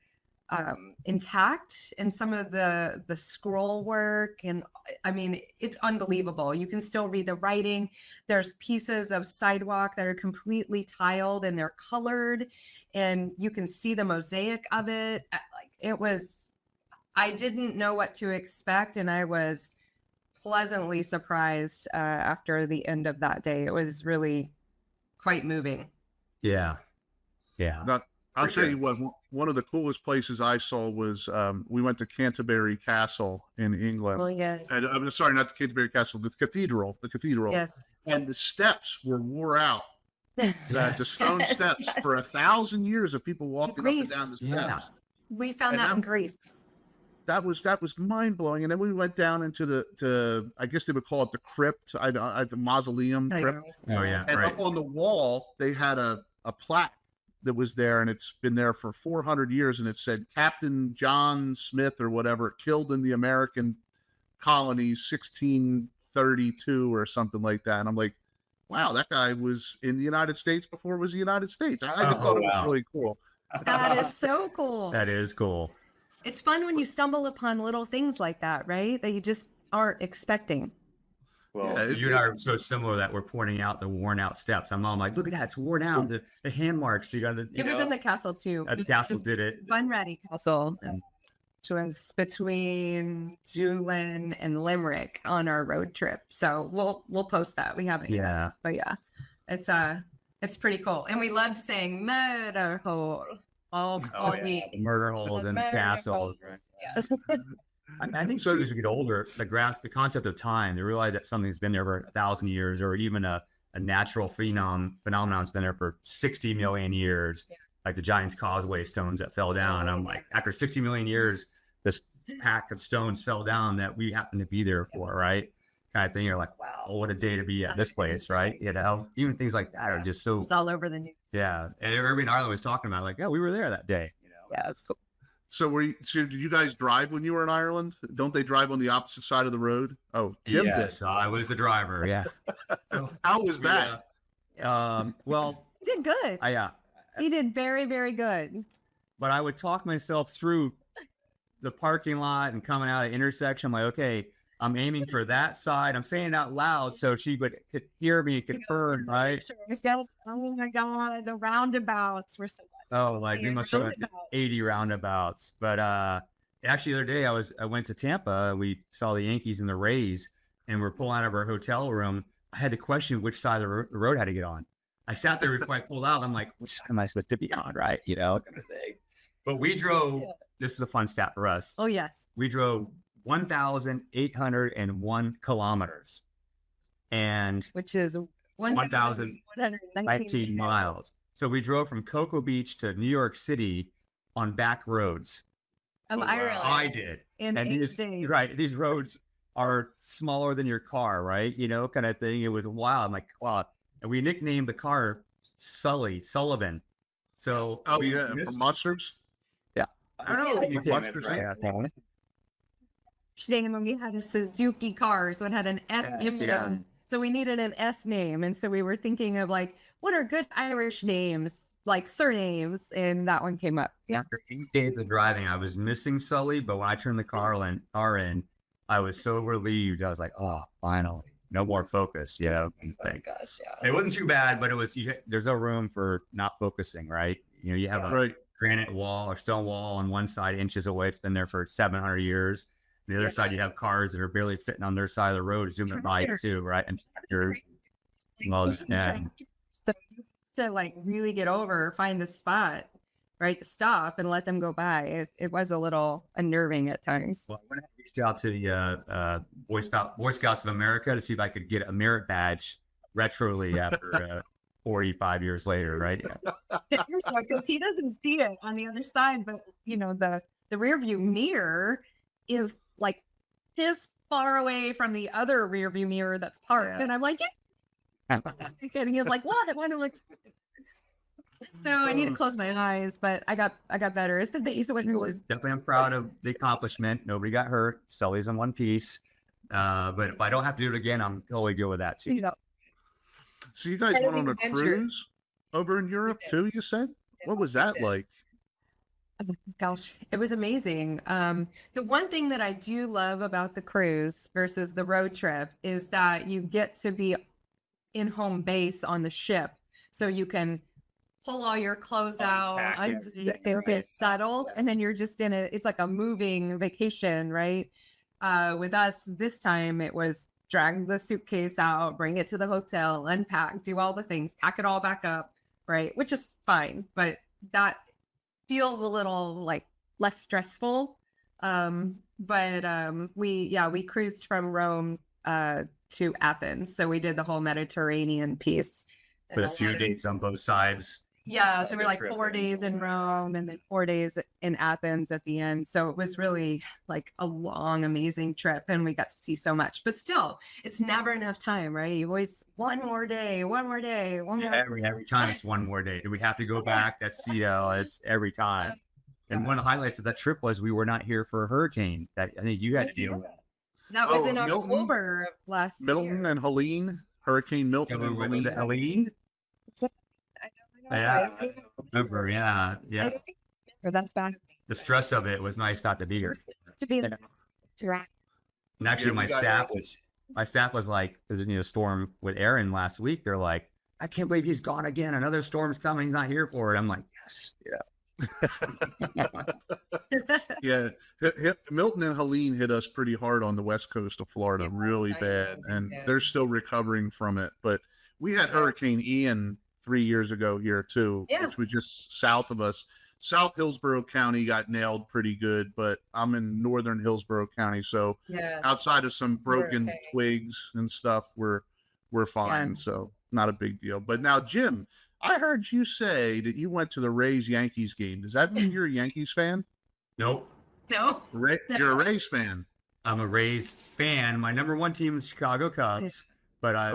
intact, and some of the scroll work, and I mean, it's unbelievable. You can still read the writing. There's pieces of sidewalk that are completely tiled and they're colored, and you can see the mosaic of it. I didn't know what to expect, and I was pleasantly surprised after the end of that day. It was really quite moving. Yeah. Now, I'll tell you what, one of the coolest places I saw was we went to Canterbury Castle in England. Oh, yes. And, I'm sorry, not the Canterbury Castle, the cathedral. Yes. And the steps were wore out. The stone steps for 1,000 years of people walking up and down the steps. We found that in Greece. that was mind blowing. And then we went down into the I guess they would call it the crypt, the mausoleum crypt. Oh yeah, And right. up on the wall, they had a plaque that was there, and it's been there for 400 years, and it said Captain John Smith or whatever killed in the American colonies 1632 or something like that. And I'm like, wow, that guy was in the United States before it was the United States. I just thought it was really cool. That is so cool. That is cool. It's fun when you stumble upon little things like that, right? That you just aren't expecting. Well, you and I are so similar that we're pointing out the worn out steps. I'm all like, look at that, it's worn out. The hand marks. You got to. It was in the castle too. The castle did it. Bunratty Castle, which was between Doolin and Limerick on our road trip. So we'll post that. We haven't yet, but yeah, it's pretty cool. And we loved saying murder hole all week. The murder holes in the castle. Yes. I think so. As we get older, the concept of time, they realize that something's been there for 1,000 years, or even a natural phenomenon's been there for 60 million years, like the Giant's Causeway stones that fell down. I'm like, after 60 million years, this pack of stones fell down that we happen to be there for, right? Kind of thing. You're like, wow, what a day to be at this place, right? You know, even things like that are just so. It's all over the news. Yeah, and everybody in Ireland was talking about, like, yeah, we were there that day. You know, yeah, that's cool. So did you guys drive when you were in Ireland? Don't they drive on the opposite side of the road? Oh, Jim yes, did. I was the driver. Yeah. So, how was that? Well, You did good. yeah. You did very, very good. But I would talk myself through the parking lot and coming out of the intersection. I'm like, okay, I'm aiming for that side. I'm saying it out loud so she could hear me, confirm, right? Oh my God, the roundabouts were so. Oh, like we must have went to 80 roundabouts. But actually, the other day I went to Tampa. We saw the Yankees and the Rays, and we're pulling out of our hotel room. I had to question which side of the road I had to get on. I sat there before I pulled out. I'm like, which side am I supposed to be on, right? You know, kind of thing. But we drove. This is a fun stat for us. Oh yes. We drove 1,801 kilometers, and which is 1,019 miles. So we drove from Cocoa Beach to New York City on back roads. Of Ireland. I did. In 8 days. Right. These roads are smaller than your car, right? You know, kind of thing. It was wild. I'm like, wow. And we nicknamed the car Sullivan. So from Monsters? Yeah. I don't know. Yeah. Monsters. Name, and we had a Suzuki car, so it had an S in it. So we needed an S name, and so we were thinking of like, what are good Irish names, like surnames, and that one came up. Yeah. After 8 days of driving, I was missing Sully, but when I turned the car in, I was so relieved. I was like, oh, finally, no more focus, you know. Oh my gosh, yeah. It wasn't too bad, but it was. There's no room for not focusing, right? You know, you have a granite wall or stone wall on one side, inches away. It's been there for 700 years. On the other side, you have cars that are barely fitting on their side of the road, zooming by too, right? And you're to like really get over, find a spot, right, to stop and let them go by. It was a little unnerving at times. Well, when I reached out to the Boy Scouts of America to see if I could get a merit badge retroly after 45 years later, right? Because he doesn't see it on the other side, but you know the rear view mirror is like his far away from the other rear view mirror that's parked, and I'm like, and he was like, what? And I'm like, no, I need to close my eyes, but I got better as the days went on. Definitely, I'm proud of the accomplishment. Nobody got hurt. Sully's in one piece. But if I don't have to do it again, I'm totally good with that too. You know. So you guys went on a cruise over in Europe too, you said? What was that like? Oh, gosh, it was amazing. The one thing that I do love about the cruise versus the road trip is that you get to be in home base on the ship. So you can pull all your clothes out, they'll get settled, and then you're just it's like a moving vacation, right? With us this time, it was drag the suitcase out, bring it to the hotel, unpack, do all the things, pack it all back up, right? Which is fine, but that feels a little like less stressful. We cruised from Rome to Athens, so we did the whole Mediterranean piece. With a few days on both sides. Yeah, so we're like 4 days in Rome and then 4 days in Athens at the end. So it was really like a long, amazing trip, and we got to see so much. But still, it's never enough time, right? You always one more day, one more day, one more. Every time it's one more day. Do we have to go back? That's it's every time. And one of the highlights of that trip was we were not here for a hurricane that I think you had to deal with. That was in Milton? October of last Milton year. and Helene, Hurricane Milton and Helene. Helene? Yeah, I remember. Yeah. Or that's back The stress of it was nice not to be here. to be direct. And actually, my staff was like, there's storm with Aaron last week. They're like, I can't believe he's gone again. Another storm's coming. He's not here for it. I'm like, yes, Yeah, Milton and Helene hit us pretty hard on the west coast of Florida, really bad, and they're still recovering from it. But we had Hurricane Ian 3 years ago here too, which was just south of us. South Hillsborough County got nailed pretty good, but I'm in northern Hillsborough County, so outside of some broken twigs and stuff, we're fine. So not a big deal. But now, Jim, I heard you say that you went to the Rays Yankees game. Does that mean you're a Yankees fan? Nope. No. You're a Rays fan. I'm a Rays fan. My number one team is Chicago Cubs, but I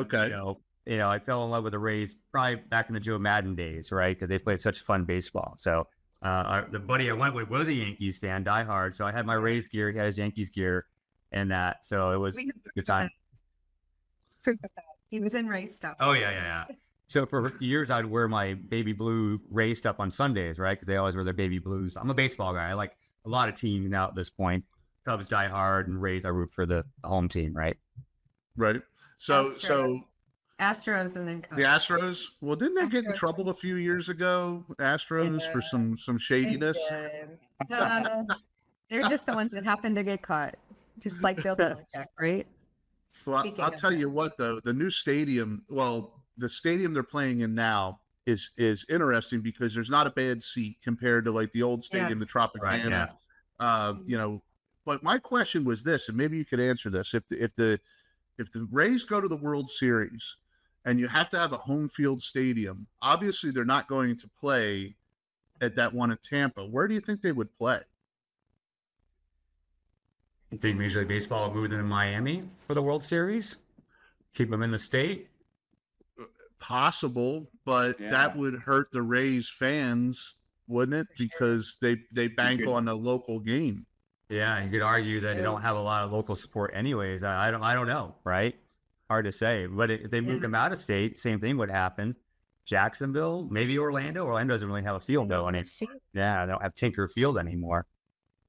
fell in love with the Rays probably back in the Joe Madden days, right? Because they played such fun baseball. So the buddy I went with was a Yankees fan, diehard. So I had my Rays gear, he had his Yankees gear, and that. So it was a good time. He was in Rays stuff. Oh yeah. So for years, I'd wear my baby blue Rays stuff on Sundays, right? Because they always wear their baby blues. I'm a baseball guy. I like a lot of teams now at this point. Cubs die hard, and Rays I root for the home team, right? Right. So Astros and then Cubs. the Astros. Well, didn't they get in trouble a few years ago? Astros for some shadiness. They're just the ones that happen to get caught, just like Bill Belichick, right? So I'll tell you what, though, the new stadium. Well, the stadium they're playing in now is interesting because there's not a bad seat compared to like the old stadium, the Tropicana. But my question was this, and maybe you could answer this: if the Rays go to the World Series and you have to have a home field stadium, obviously they're not going to play at that one in Tampa. Where do you think they would play? You think Major League Baseball will move them to Miami for the World Series? Keep them in the state? Possible, but that would hurt the Rays fans, wouldn't it? Because they bank on a local game. Yeah, you could argue that they don't have a lot of local support anyways. I don't know, right? Hard to say. But if they moved them out of state, same thing would happen. Jacksonville, maybe Orlando. Orlando doesn't really have a field though. And they don't have Tinker Field anymore.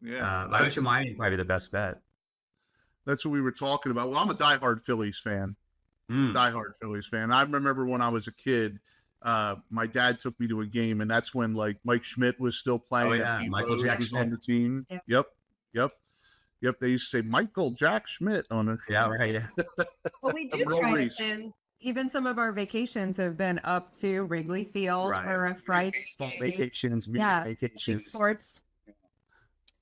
Yeah. I wish Miami probably the best bet. That's what we were talking about. Well, I'm a diehard Phillies fan. Diehard Phillies fan. I remember when I was a kid, my dad took me to a game, and that's when like Mike Schmidt was still playing. Oh, yeah. Michael Jack was Schmidt on the team. Yep. They used to say Michael Jack Schmidt on it. Yeah, right. Well, we do try to, and even some of our vacations have been up to Wrigley Field or a Friday. Vacations, vacations, sports.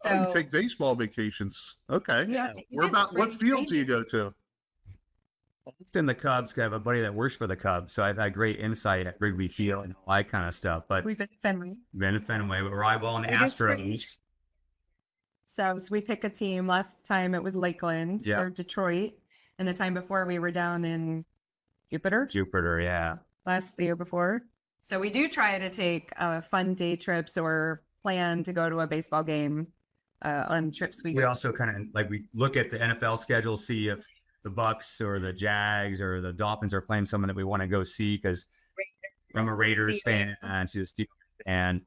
So, you take baseball vacations. Okay. Yeah. What field do you go to? Often the Cubs, I have a buddy that works for the Cubs, so I've had great insight at Wrigley Field and all that kind of stuff. But we've been Fenway. We're eyeballing the Astros. So we pick a team. Last time it was Lakeland or Detroit, and the time before we were down in Jupiter. Yeah. The year before. So we do try to take fun day trips or plan to go to a baseball game on trips we also kind of we look at the NFL schedule, see if the Bucks or the Jags or the Dolphins are playing someone that we want to go see because I'm a Raiders fan and she's a Steelers fan.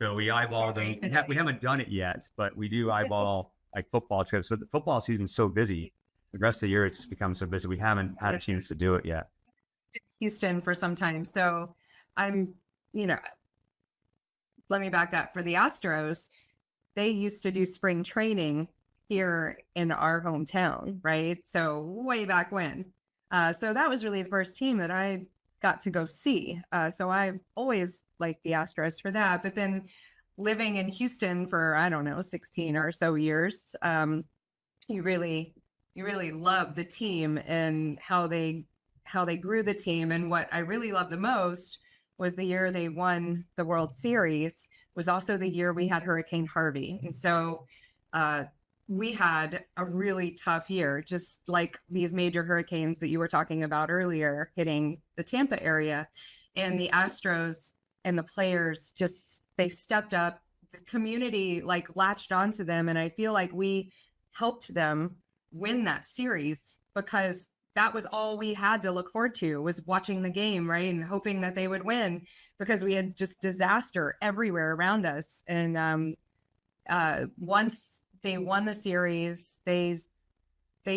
So we eyeball them. We haven't done it yet, but we do eyeball like football trips. So the football season's so busy. The rest of the year it just becomes so busy. We haven't had a chance to do it yet. Houston for some time. So I'm, let me back up. For the Astros, they used to do spring training here in our hometown, right? So way back when. So that was really the first team that I got to go see. So I always liked the Astros for that. But then living in Houston for, 16 or so years, you really love the team and how they grew the team. And what I really love the most was the year they won the World Series, was also the year we had Hurricane Harvey. And so we had a really tough year, just like these major hurricanes that you were talking about earlier hitting the Tampa area. And the Astros and the players they stepped up. The community like latched onto them. And I feel like we helped them win that series because that was all we had to look forward to, was watching the game, right? And hoping that they would win, because we had just disaster everywhere around us. And once they won the series, they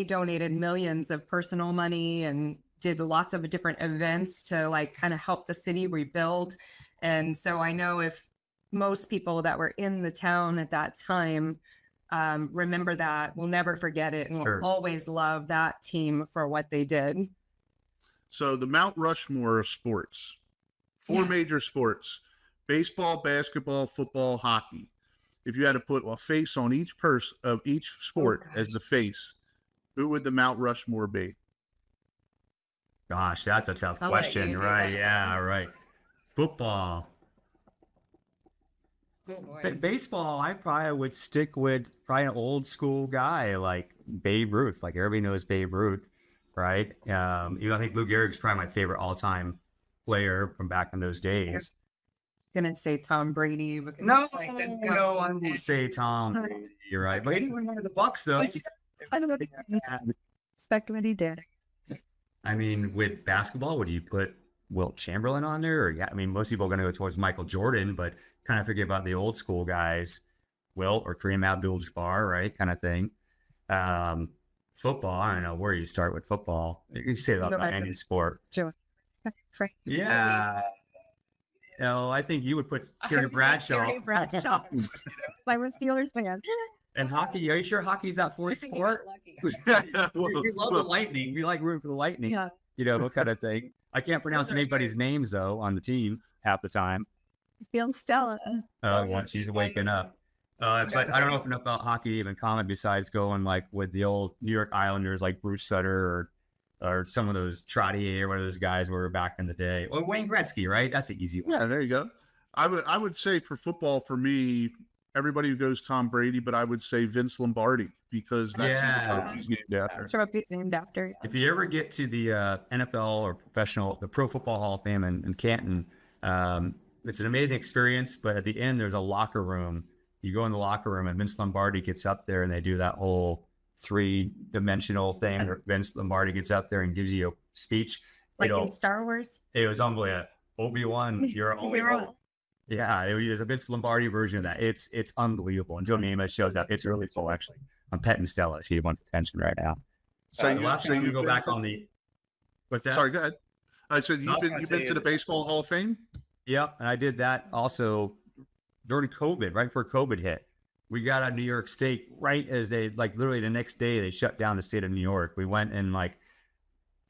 donated millions of personal money and did lots of different events to like kind of help the city rebuild. And so I know if most people that were in the town at that time remember that, we'll never forget it, and we'll always love that team for what they did. So the Mount Rushmore of sports, four major sports: baseball, basketball, football, hockey. If you had to put a face on each person of each sport as the face, who would the Mount Rushmore be? Gosh, that's a tough I'll let question, you do right? that. Yeah, right. Football. Oh, Baseball, I probably would stick with probably an old school guy like Babe Ruth. Like everybody knows Babe Ruth, right? I think Lou Gehrig's probably my favorite all-time player from back in those days. Gonna say Tom Brady because No, it's like the no, I won't say Tom Brady. You're right, but he didn't win one of the Bucks though. I don't know. Expect what he did. I mean, with basketball, would you put Wilt Chamberlain on there? Or most people are going to go towards Michael Jordan, but kind of forget about the old school guys, Wilt or Kareem Abdul-Jabbar, right? Kind of thing. Football, I don't know where you start with football. You can say that about any sport. Sure. Yeah. I think you would put Terry Bradshaw. Terry Bradshaw. I was Steelers fan. And hockey, are you sure hockey's that fourth sport? You love the Lightning. You like rooting for the Lightning. Yeah. That kind of thing. I can't pronounce anybody's names, though, on the team half the time. Feeling Stella. Well, she's waking up. But I don't know enough about hockey even comment besides going like with the old New York Islanders like Bruce Sutter or some of those Trottier or one of those guys were back in the day. Or Wayne Gretzky, right? That's an easy one. Yeah, there you go. I would say for football, for me, everybody who goes Tom Brady, but I would say Vince Lombardi because that's who the trophy's named after. Trophy's named after. If you ever get to the NFL or the Pro Football Hall of Fame in Canton, it's an amazing experience. But at the end, there's a locker room. You go in the locker room, and Vince Lombardi gets up there, and they do that whole 3-dimensional thing. Where Vince Lombardi gets up there and gives you a speech. Like in Star Wars? It was unbelievable. Obi-Wan, you're Obi-Wan. Yeah, it was a Vince Lombardi version of that. It's unbelievable. And Joe Namath shows up. It's really cool, actually. I'm petting Stella. She wants attention right now. So the last thing you go back on the... What's that? Sorry, go ahead. I said you've been to the Baseball Hall of Fame? Yep, and I did that also during COVID, right before COVID hit. We got out of New York State right as they, like literally the next day, they shut down the state of New York. We went in like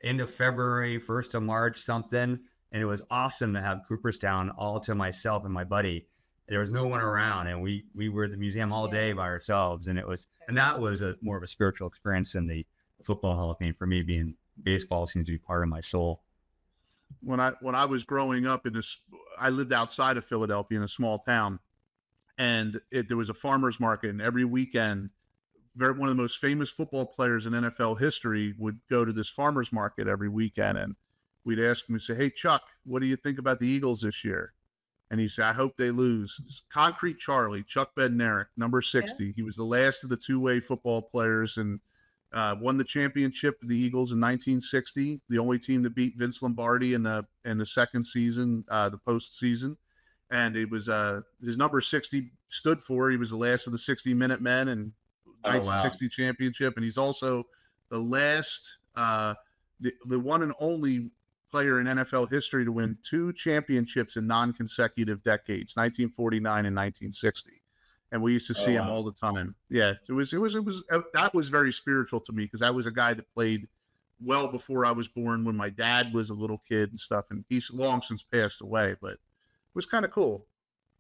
end of February, 1st of March, something. And it was awesome to have Cooperstown all to myself and my buddy. There was no one around, and we were at the museum all day by ourselves. And that was more of a spiritual experience than the Football Hall of Fame for me. Being baseball seems to be part of my soul. When I was growing up I lived outside of Philadelphia in a small town, and there was a farmer's market, and every weekend, one of the most famous football players in NFL history would go to this farmer's market every weekend, and we'd ask him, we'd say, "Hey, Chuck, what do you think about the Eagles this year?" And he said, "I hope they lose." Concrete Charlie, Chuck Bednarik, number 60. Yeah. He was the last of the two-way football players and won the championship with the Eagles in 1960, the only team to beat Vince Lombardi in the second season, the postseason. And it was his number 60 stood for. He was the last of the 60 Minutemen and 1960 championship. And he's also the last, the one and only player in NFL history to win 2 championships in non-consecutive decades, 1949 and 1960. And we used to see him all the time. Yeah, it was that was very spiritual to me because I was a guy that played well before I was born when my dad was a little kid and stuff. And he's long since passed away, but it was kind of cool.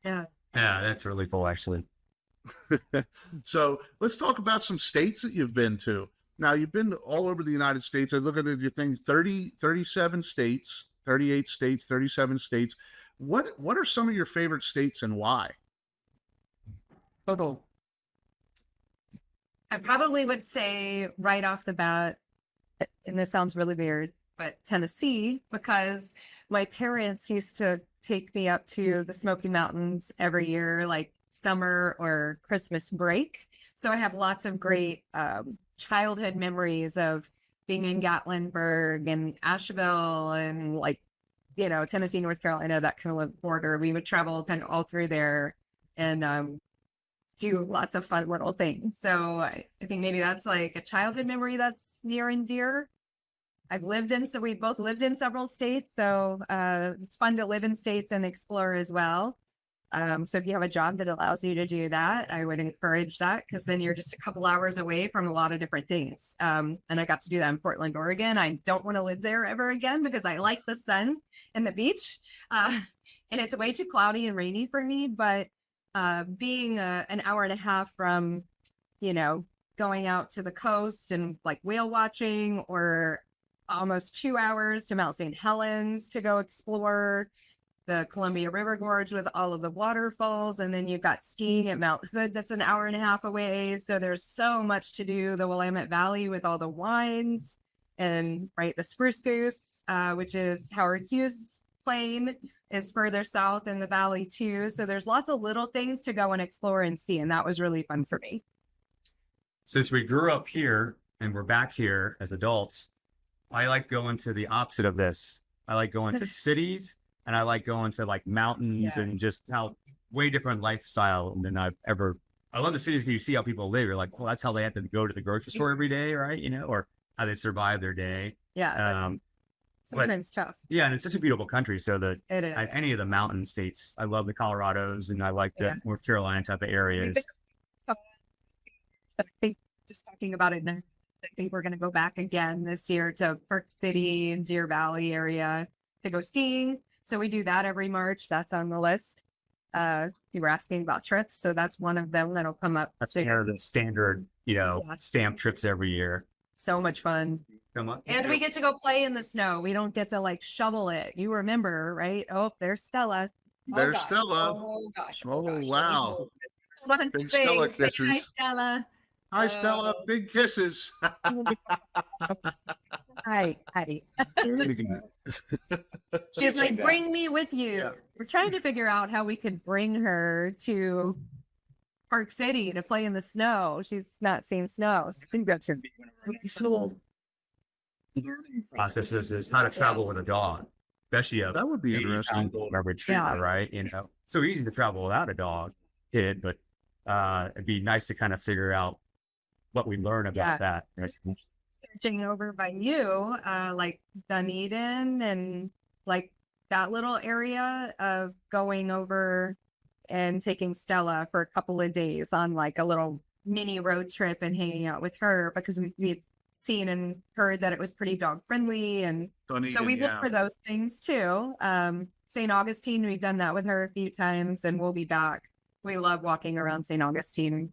Yeah. Yeah, that's really cool, actually. So let's talk about some states that you've been to. Now, you've been all over the United States. I look at your thing, 37 states, 38 states, 37 states. What are some of your favorite states and why? Total. I probably would say right off the bat, and this sounds really weird, but Tennessee, because my parents used to take me up to the Smoky Mountains every year, like summer or Christmas break. So I have lots of great childhood memories of being in Gatlinburg and Asheville and like, you know, Tennessee, North Carolina, that kind of border. We would travel kind of all through there and do lots of fun little things. So I think maybe that's like a childhood memory that's near and dear. So we both lived in several states. So it's fun to live in states and explore as well. So if you have a job that allows you to do that, I would encourage that because then you're just a couple hours away from a lot of different things. And I got to do that in Portland, Oregon. I don't want to live there ever again because I like the sun and the beach. And it's way too cloudy and rainy for me. But being an hour and a half from, you know, going out to the coast and like whale watching, or almost 2 hours to Mount St. Helens to go explore the Columbia River Gorge with all of the waterfalls. And then you've got skiing at Mount Hood that's an hour and a half away. So there's so much to do. The Willamette Valley with all the wines and right, the Spruce Goose, which is Howard Hughes Plain, is further south in the valley too. So there's lots of little things to go and explore and see. And that was really fun for me. Since we grew up here and we're back here as adults, I like going to the opposite of this. I like going to cities and I like going to like mountains and just how way different lifestyle than I've ever. I love the cities because you see how people live. You're like, well, that's how they have to go to the grocery store every day, right? You know, or how they survive their day. Yeah. Sometimes tough. Yeah, and it's such a beautiful country. So that it is. Any of the mountain states, I love the Colorados and I like the North Carolina type of areas. I think just talking about it now, I think we're going to go back again this year to Park City and Deer Valley area to go skiing. So we do that every March. That's on the list. You were asking about trips, so that's one of them that'll come up. That's kind of the standard, you know, stamp trips every year. So much fun. Come on. And we get to go play in the snow. We don't get to like shovel it. You remember, right? Oh, there's Stella. There's Stella. Oh gosh. Oh, wow. Big Stella kisses. Hi, Stella. Hi, Stella. Big kisses. Hi. She's like, bring me with you. Yeah. We're trying to figure out how we could bring her to Park City to play in the snow. She's not seen snow. So I think that's going to be one of our little learning processes is how to travel with a dog. Especially that would be interesting. Golden retriever, right? You know, so easy to travel without a dog, but it'd be nice to kind of figure out what we learn about that. Searching over by you, like Dunedin and like that little area of going over and taking Stella for a couple of days on like a little mini road trip and hanging out with her because we had seen and heard that it was pretty dog friendly. And Dunedin, so we look for those things too. St. Augustine, we've done that with her a few times and we'll be back. We love walking around St. Augustine